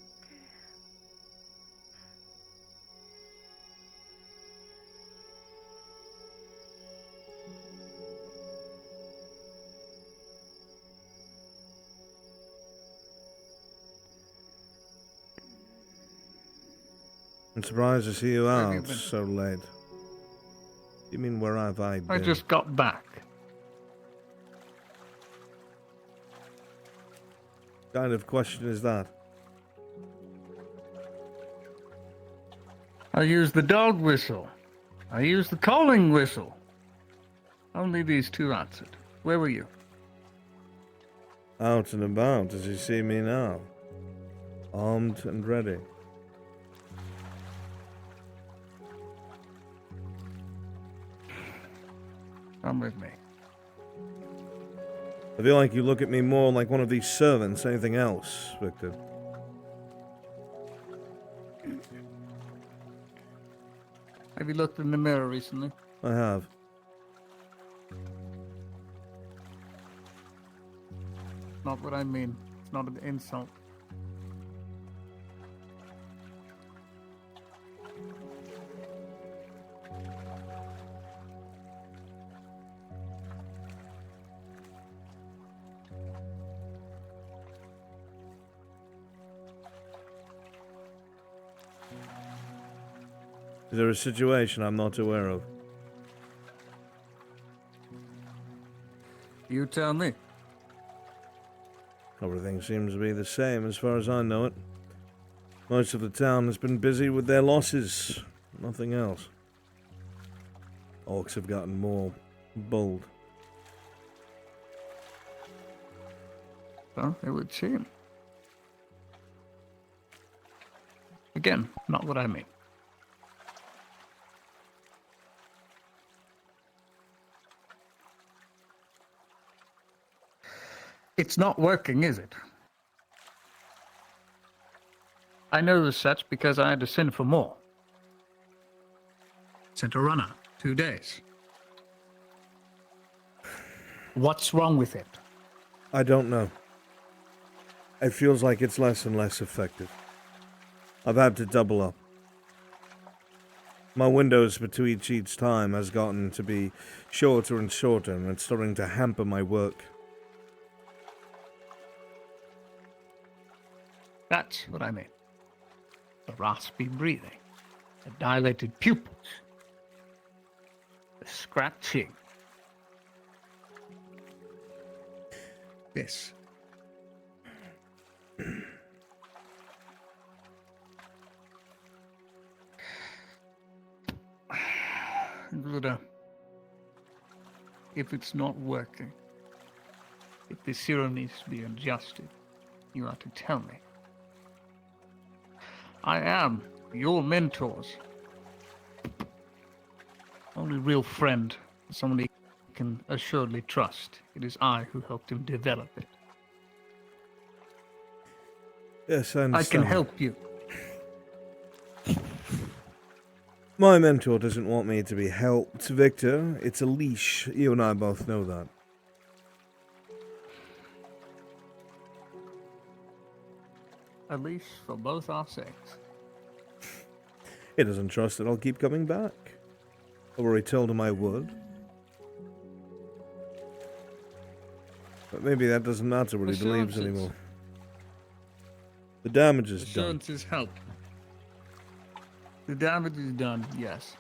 I'm surprised to see you Where have you out been? so late. You mean where have I been? I just got back. What kind of question is that? I used the dog whistle. I used the calling whistle. Only these two answered. Where were you? Out and about, as you see me now. Armed and ready. Come with me. I feel like you look at me more like one of these servants, anything else, Victor. Have you looked in the mirror recently? I have. Not what I mean. It's not an insult. Is there a situation I'm not aware of? You tell me. Everything seems to be the same as far as I know it. Most of the town has been busy with their losses. Nothing else. Orcs have gotten more bold. So it would seem. Again, not what I mean. It's not working, is it? I know as such because I had to send for more. Sent a runner, 2 days. What's wrong with it? I don't know. It feels like it's less and less effective. I've had to double up. My windows between each time has gotten to be shorter and shorter, and it's starting to hamper my work. That's what I mean. The raspy breathing, the dilated pupils, the scratching. This. Luda, if it's not working, if the serum needs to be adjusted, you have to tell me. I am your mentors. Only real friend, somebody you can assuredly trust. It is I who helped him develop it. Yes, I understand. I can help you. My mentor doesn't want me to be helped, Victor. It's a leash. You and I both know that. At least for both our sakes. He doesn't trust that I'll keep coming back. I've already told him I would. But maybe that doesn't matter what he believes anymore. The damage is done. Assurances help. The damage is done, yes.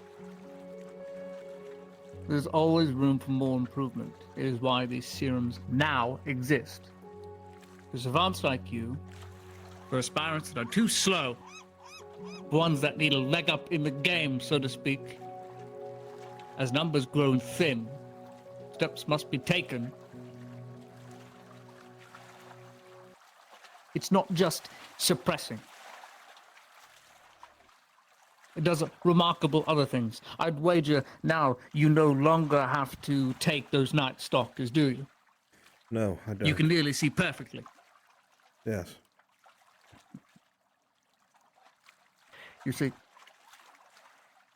There's always room for more improvement. It is why these serums now exist. For savants like you, for aspirants that are too slow, ones that need a leg up in the game, so to speak. As numbers grow thin, steps must be taken. It's not just suppressing. It does remarkable other things. I'd wager now you no longer have to take those night stalkers, do you? No, I don't. You can nearly see perfectly. Yes. You see,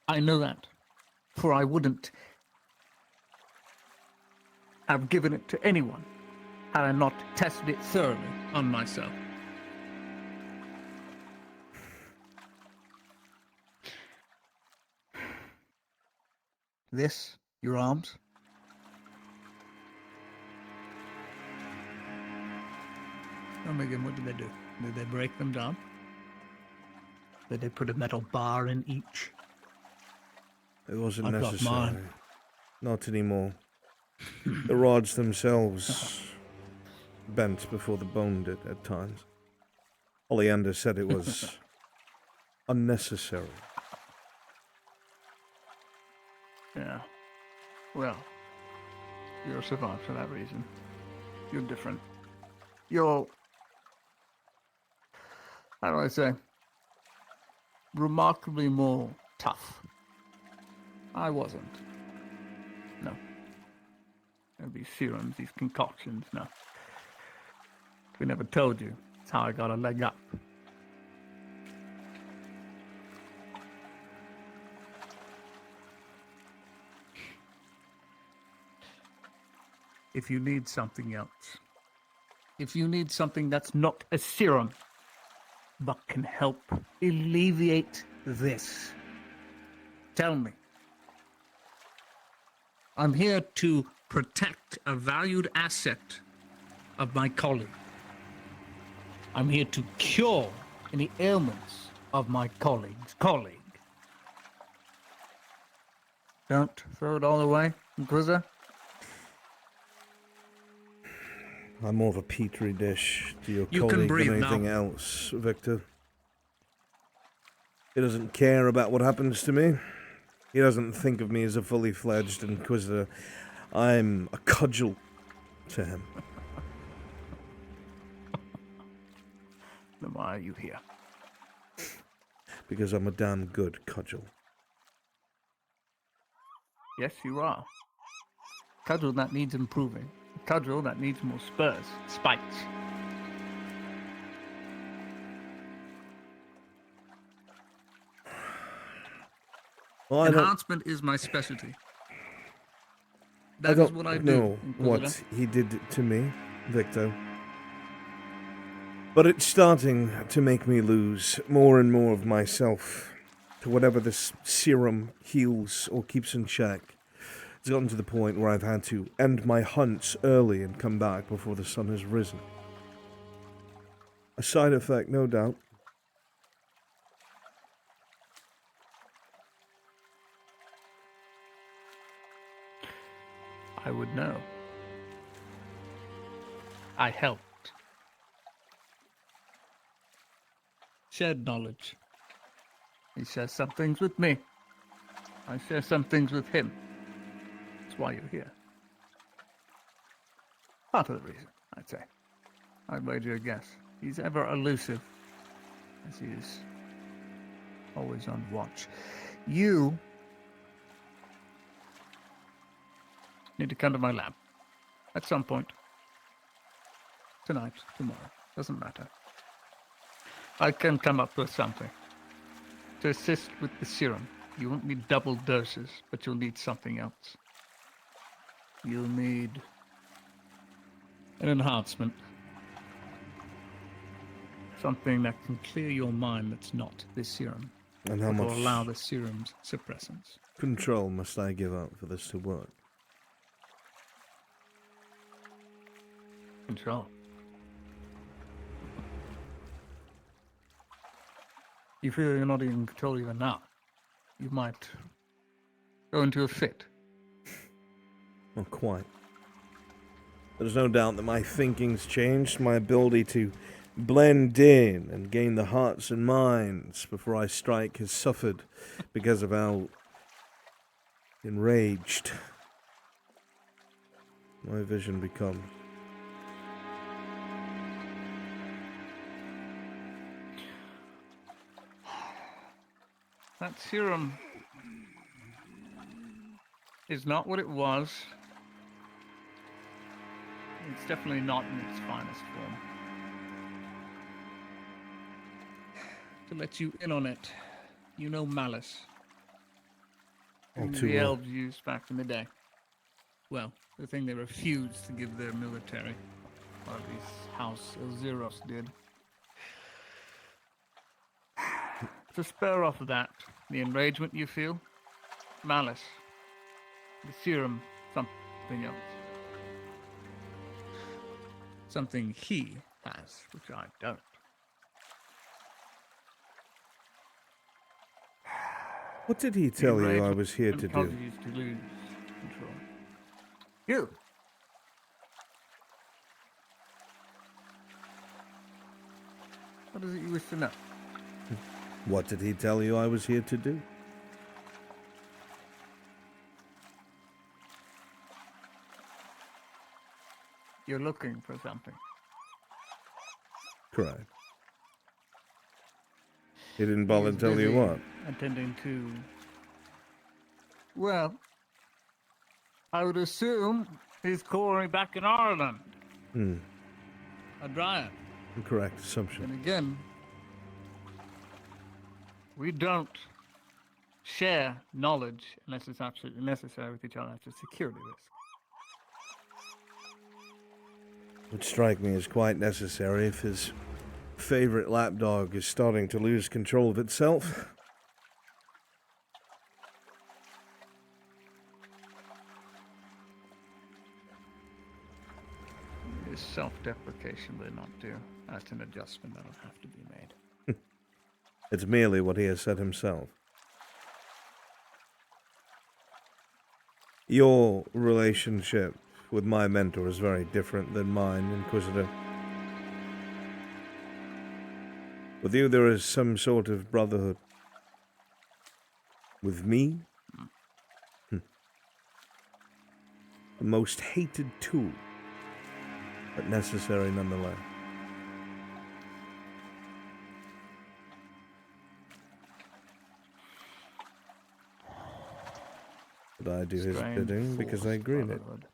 I know that, for I wouldn't have given it to anyone had I not tested it thoroughly on myself. This, your arms? Oh, Megan, what did they do? Did they break them down? Did they put a metal bar in each? It wasn't I've got necessary. mine. Not anymore. The rods themselves bent before the bone did at times. Oleander said it was unnecessary. Yeah. Well, you're a savant for that reason. You're different. You're, how do I say, remarkably more tough. I wasn't. No. These serums, these concoctions, no. We never told you. It's how I got a leg up. If you need something else, if you need something that's not a serum, but can help alleviate this, tell me. I'm here to protect a valued asset of my colleague. I'm here to cure any ailments of my colleague's colleague. Don't throw it all away, Inquisitor. I'm more of a petri dish to your You can colleague breathe than anything now. else, Victor. He doesn't care about what happens to me. He doesn't think of me as a fully fledged Inquisitor. I'm a cudgel to him. Then why are you here? Because I'm a damn good cudgel. Yes, you are. Cudgel that needs improving. A cudgel that needs more spurs, spikes. Well, I don't Enhancement is my specialty. That is what I do. know what Inquisitor. he did to me, Victor. But it's starting to make me lose more and more of myself to whatever this serum heals or keeps in check. It's gotten to the point where I've had to end my hunts early and come back before the sun has risen. A side effect, no doubt. I would know. I helped. Shared knowledge. He shares some things with me. I share some things with him. That's why you're here. Part of the reason, I'd say. I'd wager a guess. He's ever elusive, as he is always on watch. You need to come to my lab at some point. Tonight, tomorrow, doesn't matter. I can come up with something to assist with the serum. You won't need double doses, but you'll need something else. You'll need an enhancement. Something that can clear your mind that's not this serum. And how but will much allow the serum's suppressants. control must I give up for this to work? Control. You feel you're not in control even now. You might go into a fit. Not quite. There's no doubt that my thinking's changed, my ability to blend in and gain the hearts and minds before I strike has suffered because of how enraged my vision becomes. that serum is not what it was. It's definitely not in its finest form. To let you in on it, you know Malice. All Who too the well. elves used back in the day. Well, the thing they refused to give their military. Or at least House Elzeros did. To spare off of that, the enragement you feel, Malice, the serum, something else. Something he has, which I don't. What did he tell you I was here to Causes do? you to lose control. You! What is it you wish to know? What did he tell you I was here to do? You're looking for something. Correct. He didn't bother to tell you what? Attending to... Well, I would assume he's quarry back in Ireland. A dryad. Correct assumption. And again, we don't share knowledge unless it's absolutely necessary with each other. It's a security risk. Would strike me as quite necessary if his favorite lapdog is starting to lose control of itself. It's self-deprecation, but not do. That's an adjustment that'll have to be made. It's merely what he has said himself. Your relationship with my mentor is very different than mine, Inquisitor. With you, there is some sort of brotherhood. With me, the most hated tool, but necessary nonetheless. But I do his Strange bidding because I agree in it. brotherhood.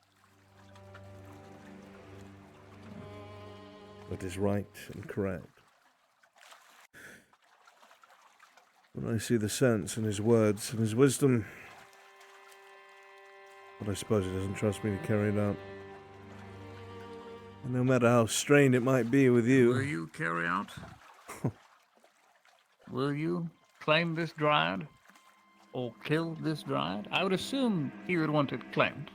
What is right and correct. When I see the sense in his words and his wisdom, but I suppose he doesn't trust me to carry it out. And no matter how strained it might be with you... Will you carry out? Will you claim this dryad? Or kill this dryad? I would assume he would want it claimed.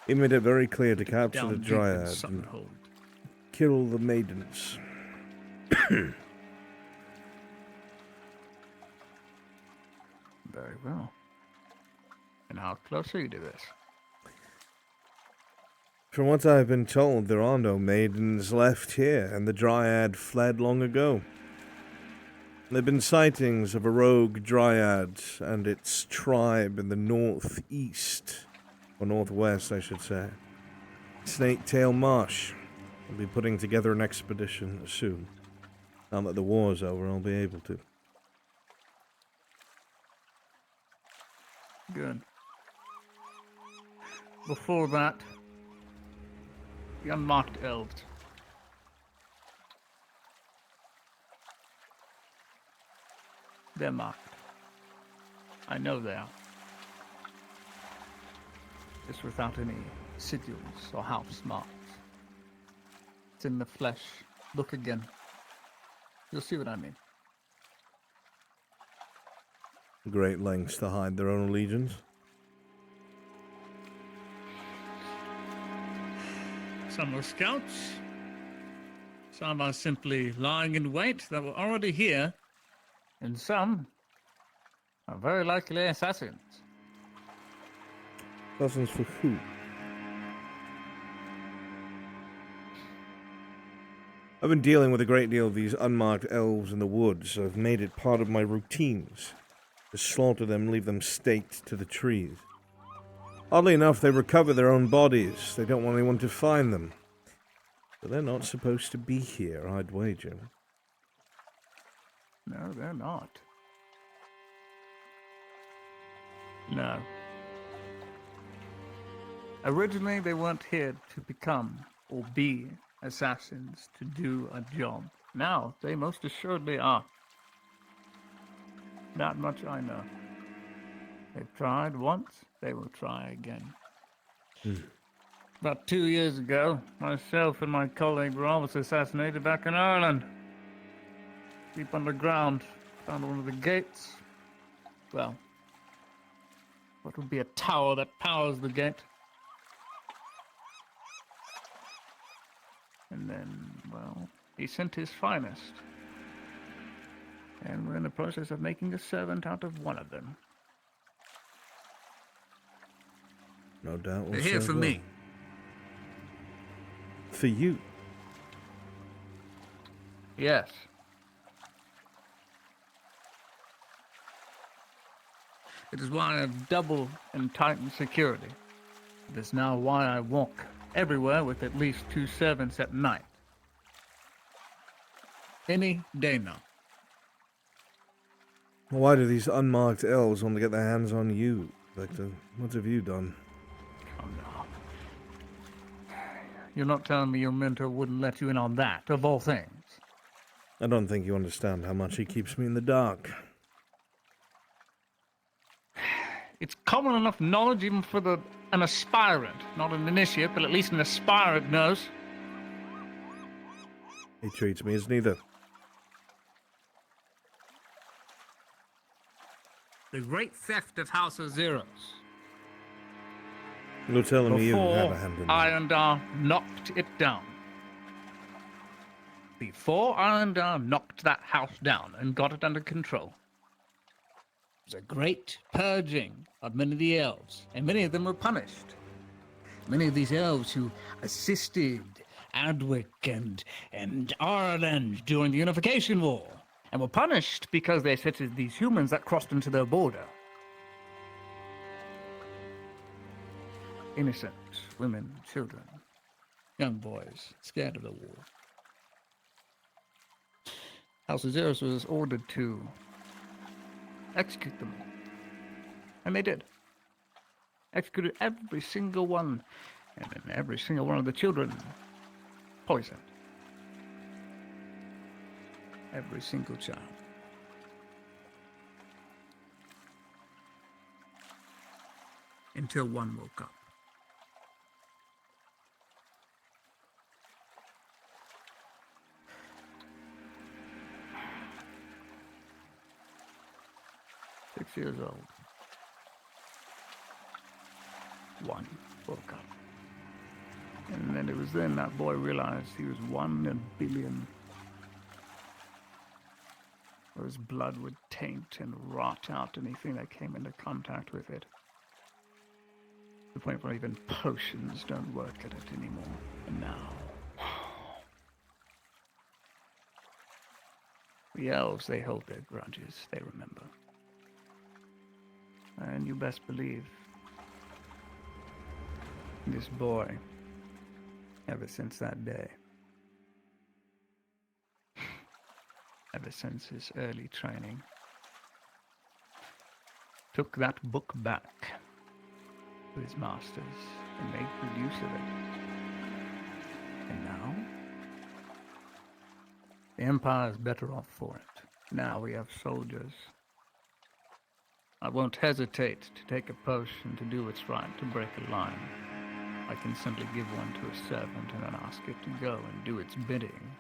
He made it very clear to capture Down the deep in dryad and Suttonhold. kill the maidens. Very well. And how close are you to this? From what I've been told, there are no maidens left here, and the dryad fled long ago. There have been sightings of a rogue dryad and its tribe in the northeast, or northwest, I should say. Snaketail Marsh. I'll be putting together an expedition soon. Now that the war's over, I'll be able to. Good. Before that, the unmarked elves. They're marked. I know they are. Just without any sigils or house marks. It's in the flesh. Look again. You'll see what I mean. Great lengths to hide their own allegiance. Some are scouts. Some are simply lying in wait that were already here. And some are very likely assassins. Assassins for who? I've been dealing with a great deal of these unmarked elves in the woods. I've made it part of my routines to slaughter them, leave them staked to the trees. Oddly enough, they recover their own bodies. They don't want anyone to find them. But they're not supposed to be here, I'd wager. No, they're not. No. Originally, they weren't here to become or be assassins to do a job. Now, they most assuredly are. That much I know. They've tried once, they will try again. About 2 years ago, myself and my colleague were almost assassinated back in Ireland. Deep underground, found one of the gates. Well, what would be a tower that powers the gate? And then, well, he sent his finest. And we're in the process of making a servant out of one of them. No doubt. They're here for me. For you? Yes. It is why I have double and tightened security. It is now why I walk everywhere with at least 2 servants at night. Any day now. Why do these unmarked elves want to get their hands on you, Victor? What have you done? Oh, no. You're not telling me your mentor wouldn't let you in on that, of all things? I don't think you understand how much he keeps me in the dark. It's common enough knowledge even for an aspirant. Not an initiate, but at least an aspirant knows. He treats me as neither. The great theft of House of Zeros. You're telling me you Before have a hand in that? Irondar knocked it down. Before Irondar knocked that house down and got it under control. It was a great purging of many of the elves, and many of them were punished. Many of these elves who assisted Adwick and Ireland during the Unification War, and were punished because they assisted these humans that crossed into their border. Innocent women, children, young boys, scared of the war. House of Zeros was ordered to execute them. And they did. Executed every single one, and then every single one of the children poisoned. Every single child. Until one woke up. Six years old. One woke up. And then it was then that boy realized he was 1 in a billion. Where his blood would taint and rot out anything that came into contact with it. To the point where even potions don't work at it anymore. And now... the elves, they hold their grudges, they remember. And you best believe this boy, ever since that day, ever since his early training, took that book back to his masters and made good use of it. And now, the Empire is better off for it. Now we have soldiers. I won't hesitate to take a potion to do what's right, to break a line. I can simply give one to a servant and then ask it to go and do its bidding.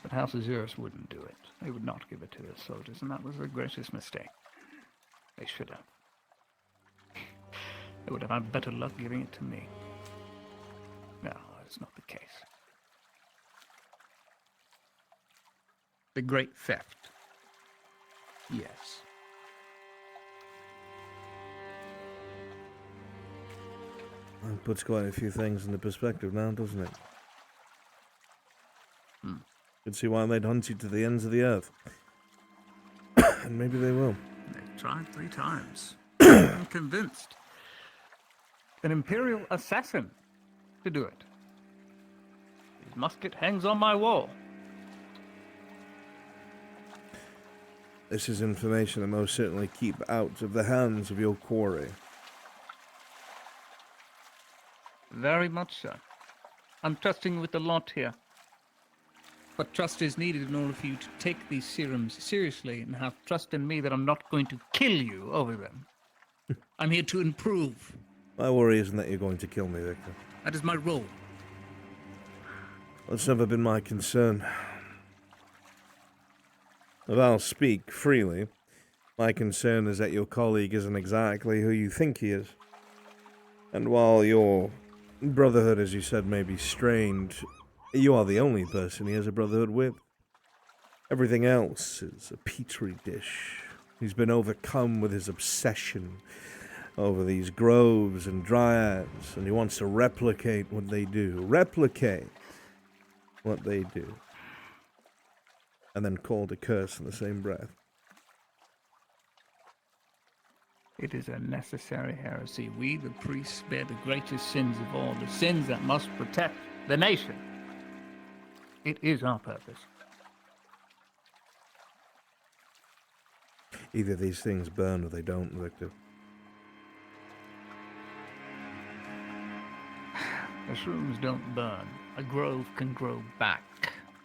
But House of Zeros wouldn't do it. They would not give it to their soldiers, and that was their greatest mistake. They should have. They would have had better luck giving it to me. No, that's not the case. The great theft. Yes. That puts quite a few things into perspective now, doesn't it? Could see why they'd hunt you to the ends of the earth. And maybe they will. They've tried 3 times. I'm convinced. An Imperial assassin to do it. His musket hangs on my wall. this is information that most certainly keep out of the hands of your quarry. Very much so. I'm trusting with a lot here. But trust is needed in order for you to take these serums seriously and have trust in me that I'm not going to kill you over them. I'm here to improve. My worry isn't that you're going to kill me, Victor. That is my role. That's never been my concern. If I'll speak freely, my concern is that your colleague isn't exactly who you think he is. And while your brotherhood, as you said, may be strained, you are the only person he has a brotherhood with. Everything else is a petri dish. He's been overcome with his obsession over these groves and dryads, and he wants to replicate what they do. Replicate what they do. And then called a curse in the same breath. It is a necessary heresy. We, the priests, bear the greatest sins of all, the sins that must protect the nation. It is our purpose. Either these things burn or they don't, Victor. The shrooms don't burn. A grove can grow back.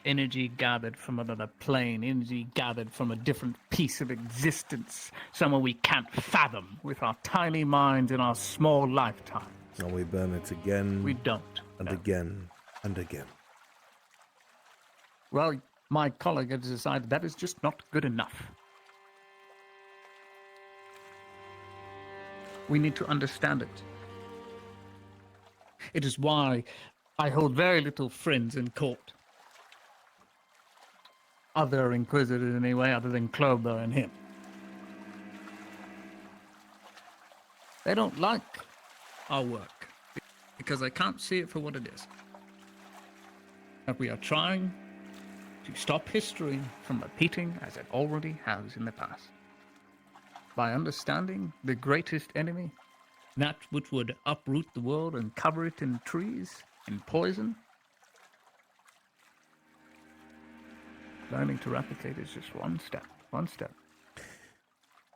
Energy gathered from another plane, energy gathered from a different piece of existence, somewhere we can't fathom with our tiny minds in our small lifetimes. And we burn it again. We don't. And again and again. Well, my colleague has decided that is just not good enough. We need to understand it. It is why I hold very little friends in court. Other inquisitors anyway, other than Clover and him. They don't like our work because they can't see it for what it is. That we are trying to stop history from repeating as it already has in the past. By understanding the greatest enemy, that which would uproot the world and cover it in trees, in poison, learning to replicate is just one step.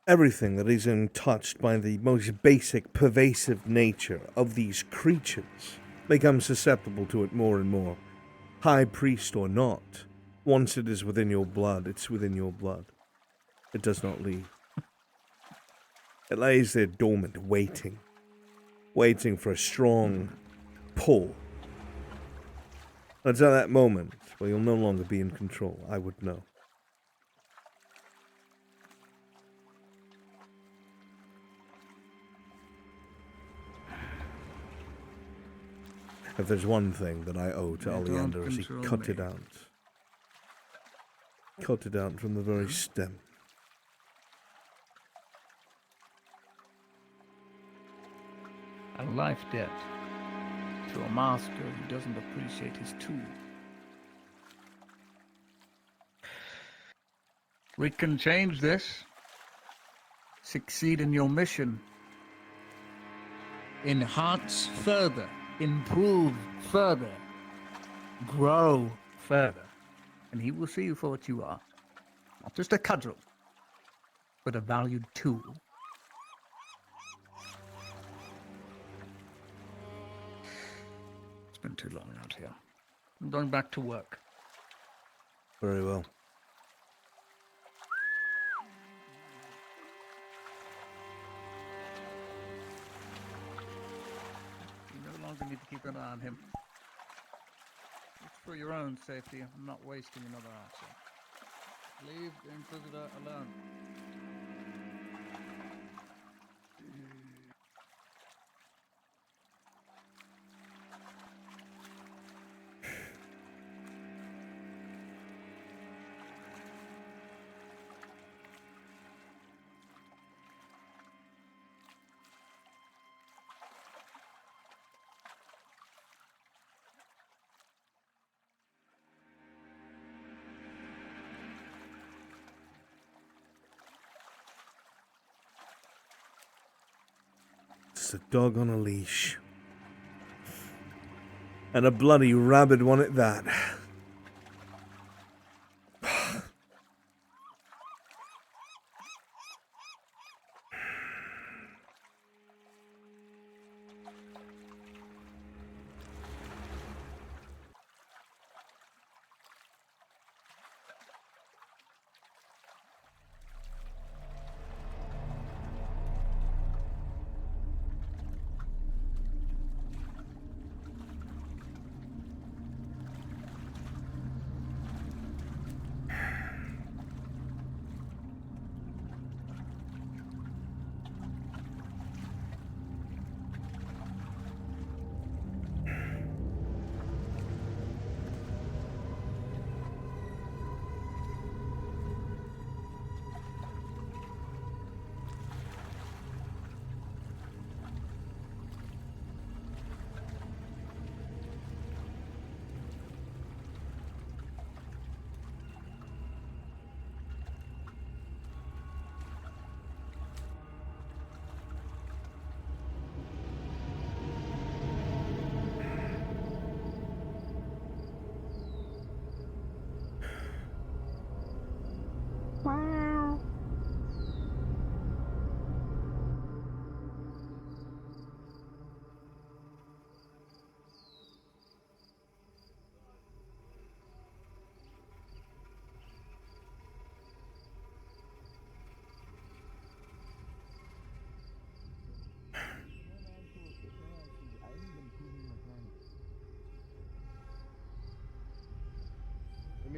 Everything that is untouched by the most basic, pervasive nature of these creatures becomes susceptible to it more and more. High priest or not, once it is within your blood, it's within your blood. It does not leave. It lays there dormant, waiting for a strong pull. It's at that moment where you'll no longer be in control, I would know. If there's one thing that I owe to Oleander is he cut it out. Cut it out from the very stem. A life debt to a master who doesn't appreciate his tool. We can change this. Succeed in your mission. Enhance further. Improve further. Grow further. And he will see you for what you are. Not just a cudgel, but a valued tool. It's been too long out here. I'm going back to work. Very well. You no longer need to keep an eye on him. It's for your own safety. I'm not wasting another answer. Leave the Inquisitor alone. It's a dog on a leash. And a bloody rabid one at that.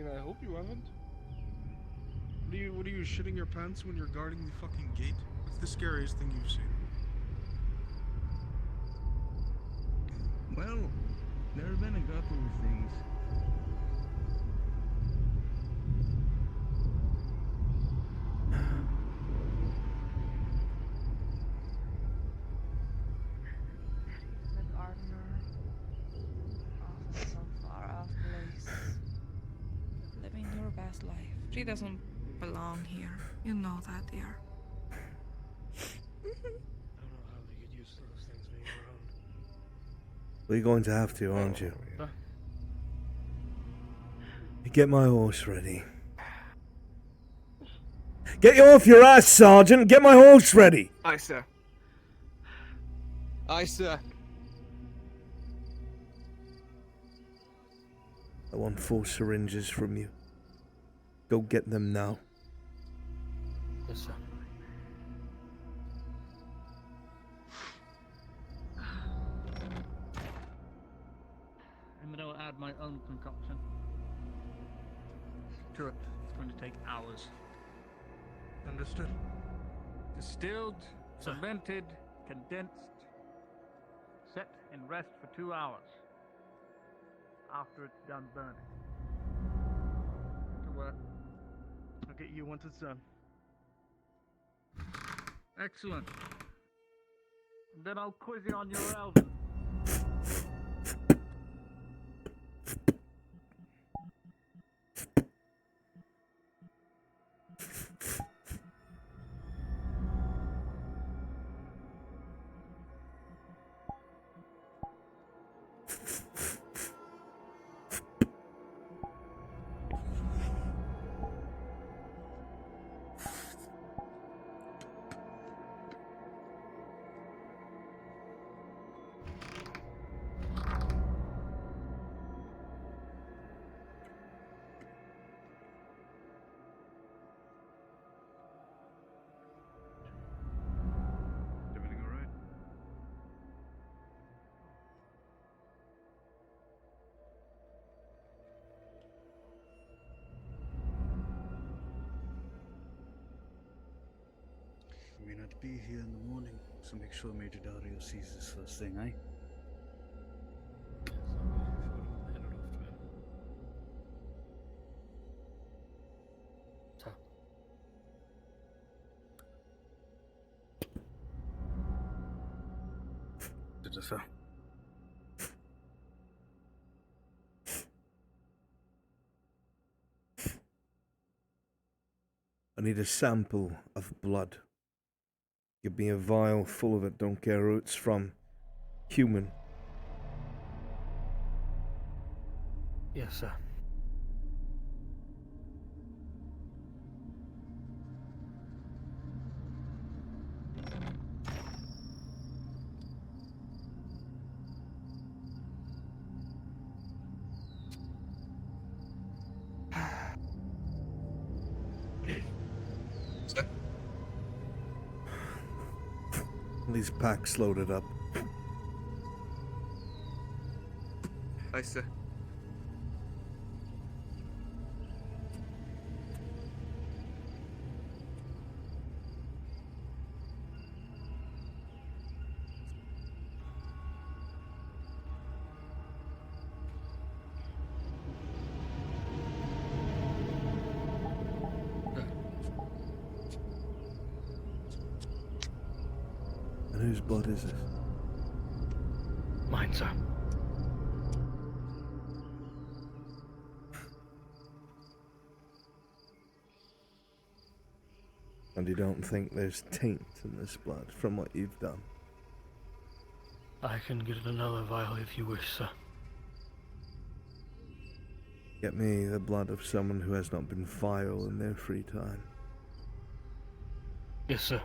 mean, I hope you haven't. What are you shitting your pants when you're guarding the fucking gate? What's the scariest thing you've seen? Well, there have been a couple of things. The gardener, off in some far off place, living her best life. She doesn't belong here. You know that, dear. I don't know how they get used to those things being around. Well, you're going to have to, aren't you? Get my horse ready. Get you off your ass, Sergeant! Get my horse ready! Aye, sir. Aye, sir. I want 4 syringes from you. Go get them now. Yes, sir. I'm going to add my own concoction. Correct. It's going to take hours. Understood. Distilled, fermented, condensed, set in rest for 2 hours. After it's done burning. To work. I'll get you once it's done. Excellent. And then I'll quiz you on your Elven. Everything all right? We may not be here in the morning, so make sure Major Dario sees this first thing, eh? Sir. I need a sample of blood. Give me a vial full of it, don't care who it's from. Human. Yes, sir. These packs loaded up. Aye, sir. And whose blood is this? Mine, sir. And you don't think there's taint in this blood from what you've done? I can get another vial if you wish, sir. Get me the blood of someone who has not been vile in their free time. Yes, sir.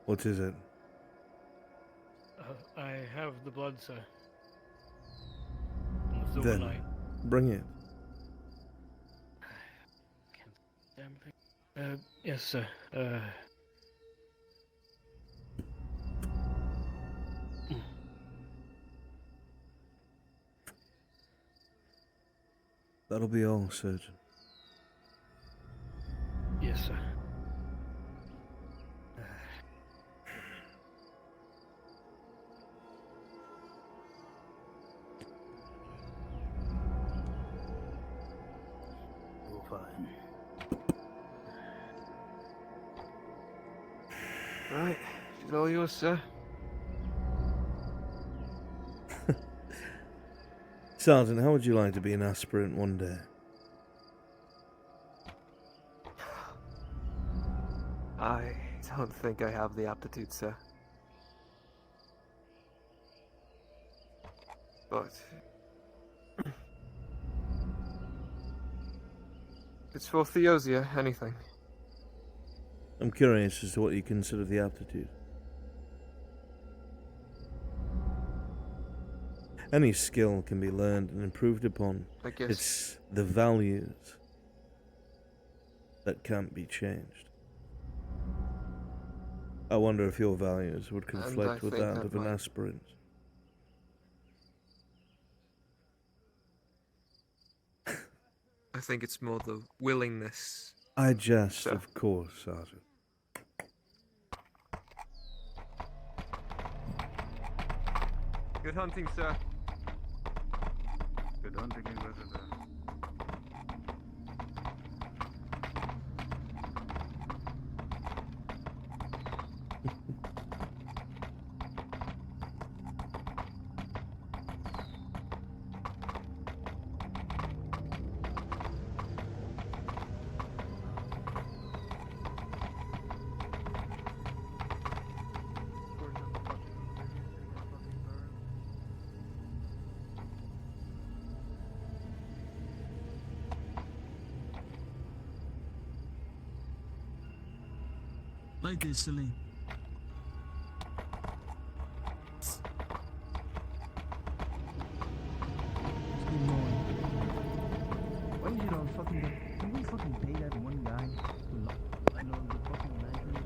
What is it? I have the blood, sir. Then, bring it. Damn thing. Yes, sir. That'll be all, surgeon. Yes, sir. You're fine. Right, it's all yours, sir. Sergeant, how would you like to be an aspirant one day? I don't think I have the aptitude, sir. But it's for Theosia, anything. I'm curious as to what you consider the aptitude. Any skill can be learned and improved upon. I guess it's the values that can't be changed. I wonder if your values would conflict with that of an aspirant. I think it's more the willingness. I jest, of course, Sergeant. Good hunting, sir. Good hunting, Inquisitor. Like this, Celine. Why you don't fucking get... Can we fucking pay that one guy to load the fucking lantern?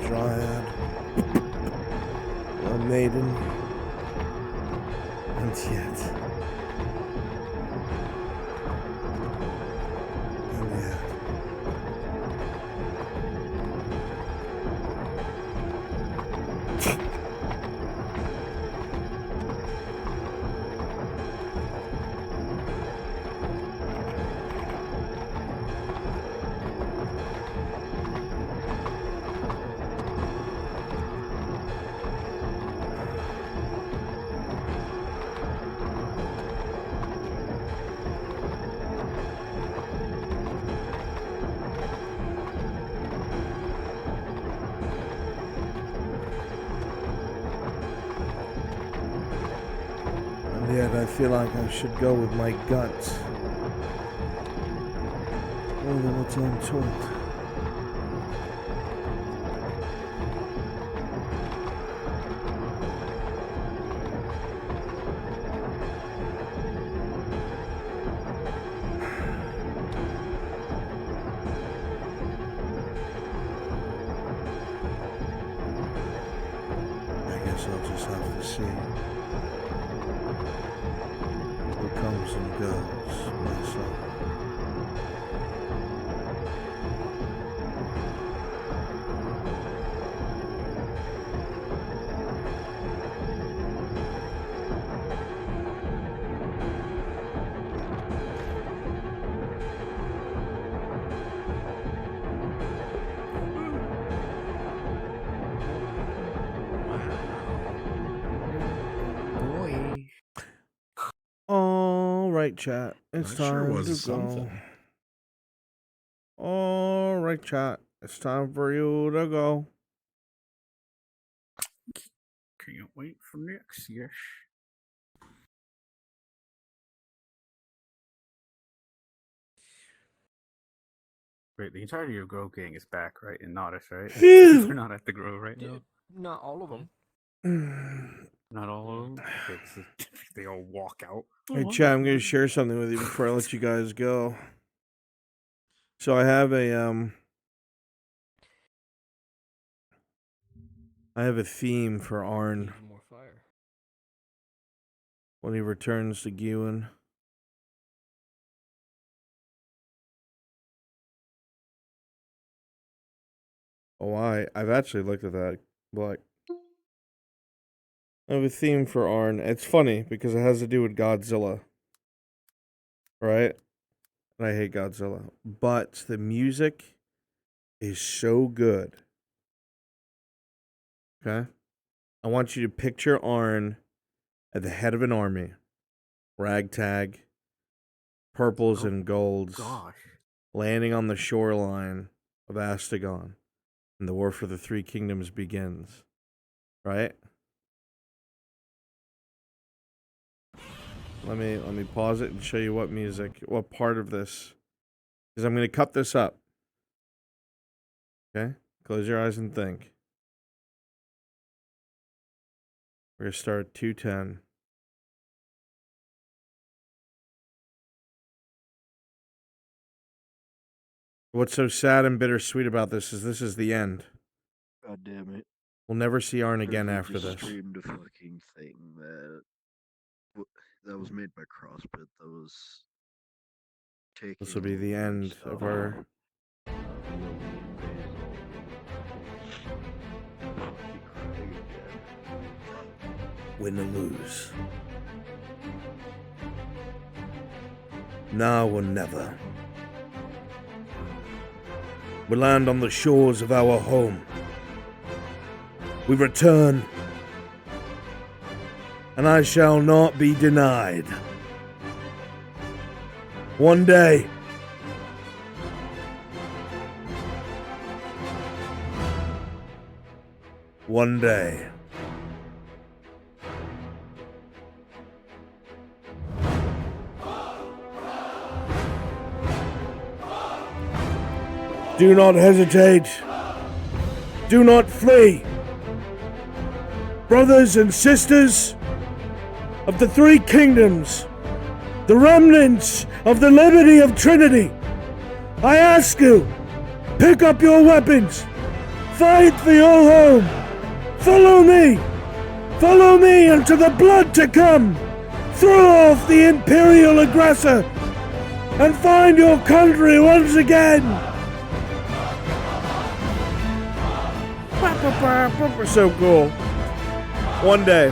dryad, a maiden, and yet. And yet I feel like I should go with my gut more than what I'm told. I guess I'll just have to see who comes and goes myself. All right, chat. It's That sure time was to go. something. All right, chat. It's time for you to go. Can't wait for next year. Wait, the entirety of Grove Gang is back, right? And not us, right? Phew. We're not at the Grove right now. Not all of them. Not all of them. Okay, so they all walk out. Hey, chat, I'm going to share something with you before I let you guys go. So I have a theme for Arn More fire. when he returns to Gewin. Oh, I've actually looked at that. Like, I have a theme for Arn. It's funny because it has to do with Godzilla. Right? And I hate Godzilla. But the music is so good. Okay? I want you to picture Arn at the head of an army. Ragtag. Purples and golds. Gosh. Landing on the shoreline of Astagon. And the War for the Three Kingdoms begins. Right? Let me pause it and show you what music, what part of this. Because I'm going to cut this up. Okay? Close your eyes and think. We're going to start at 2:10. What's so sad and bittersweet about this is the end. God damn it. We'll never see Arn Because again we after just this. streamed a fucking thing that was made by CrossFit that was taking. This will be the end of our... Win or lose. Now or never. We land on the shores of our home. We return. And I shall not be denied. One day. One day. Do not hesitate. Do not flee. Brothers and sisters of the Three Kingdoms, the remnants of the Liberty of Trinity, I ask you, pick up your weapons, Fight for your home! Follow me! Follow me into the blood to come! Throw off the imperial aggressor! And find your country once again! So cool. One day,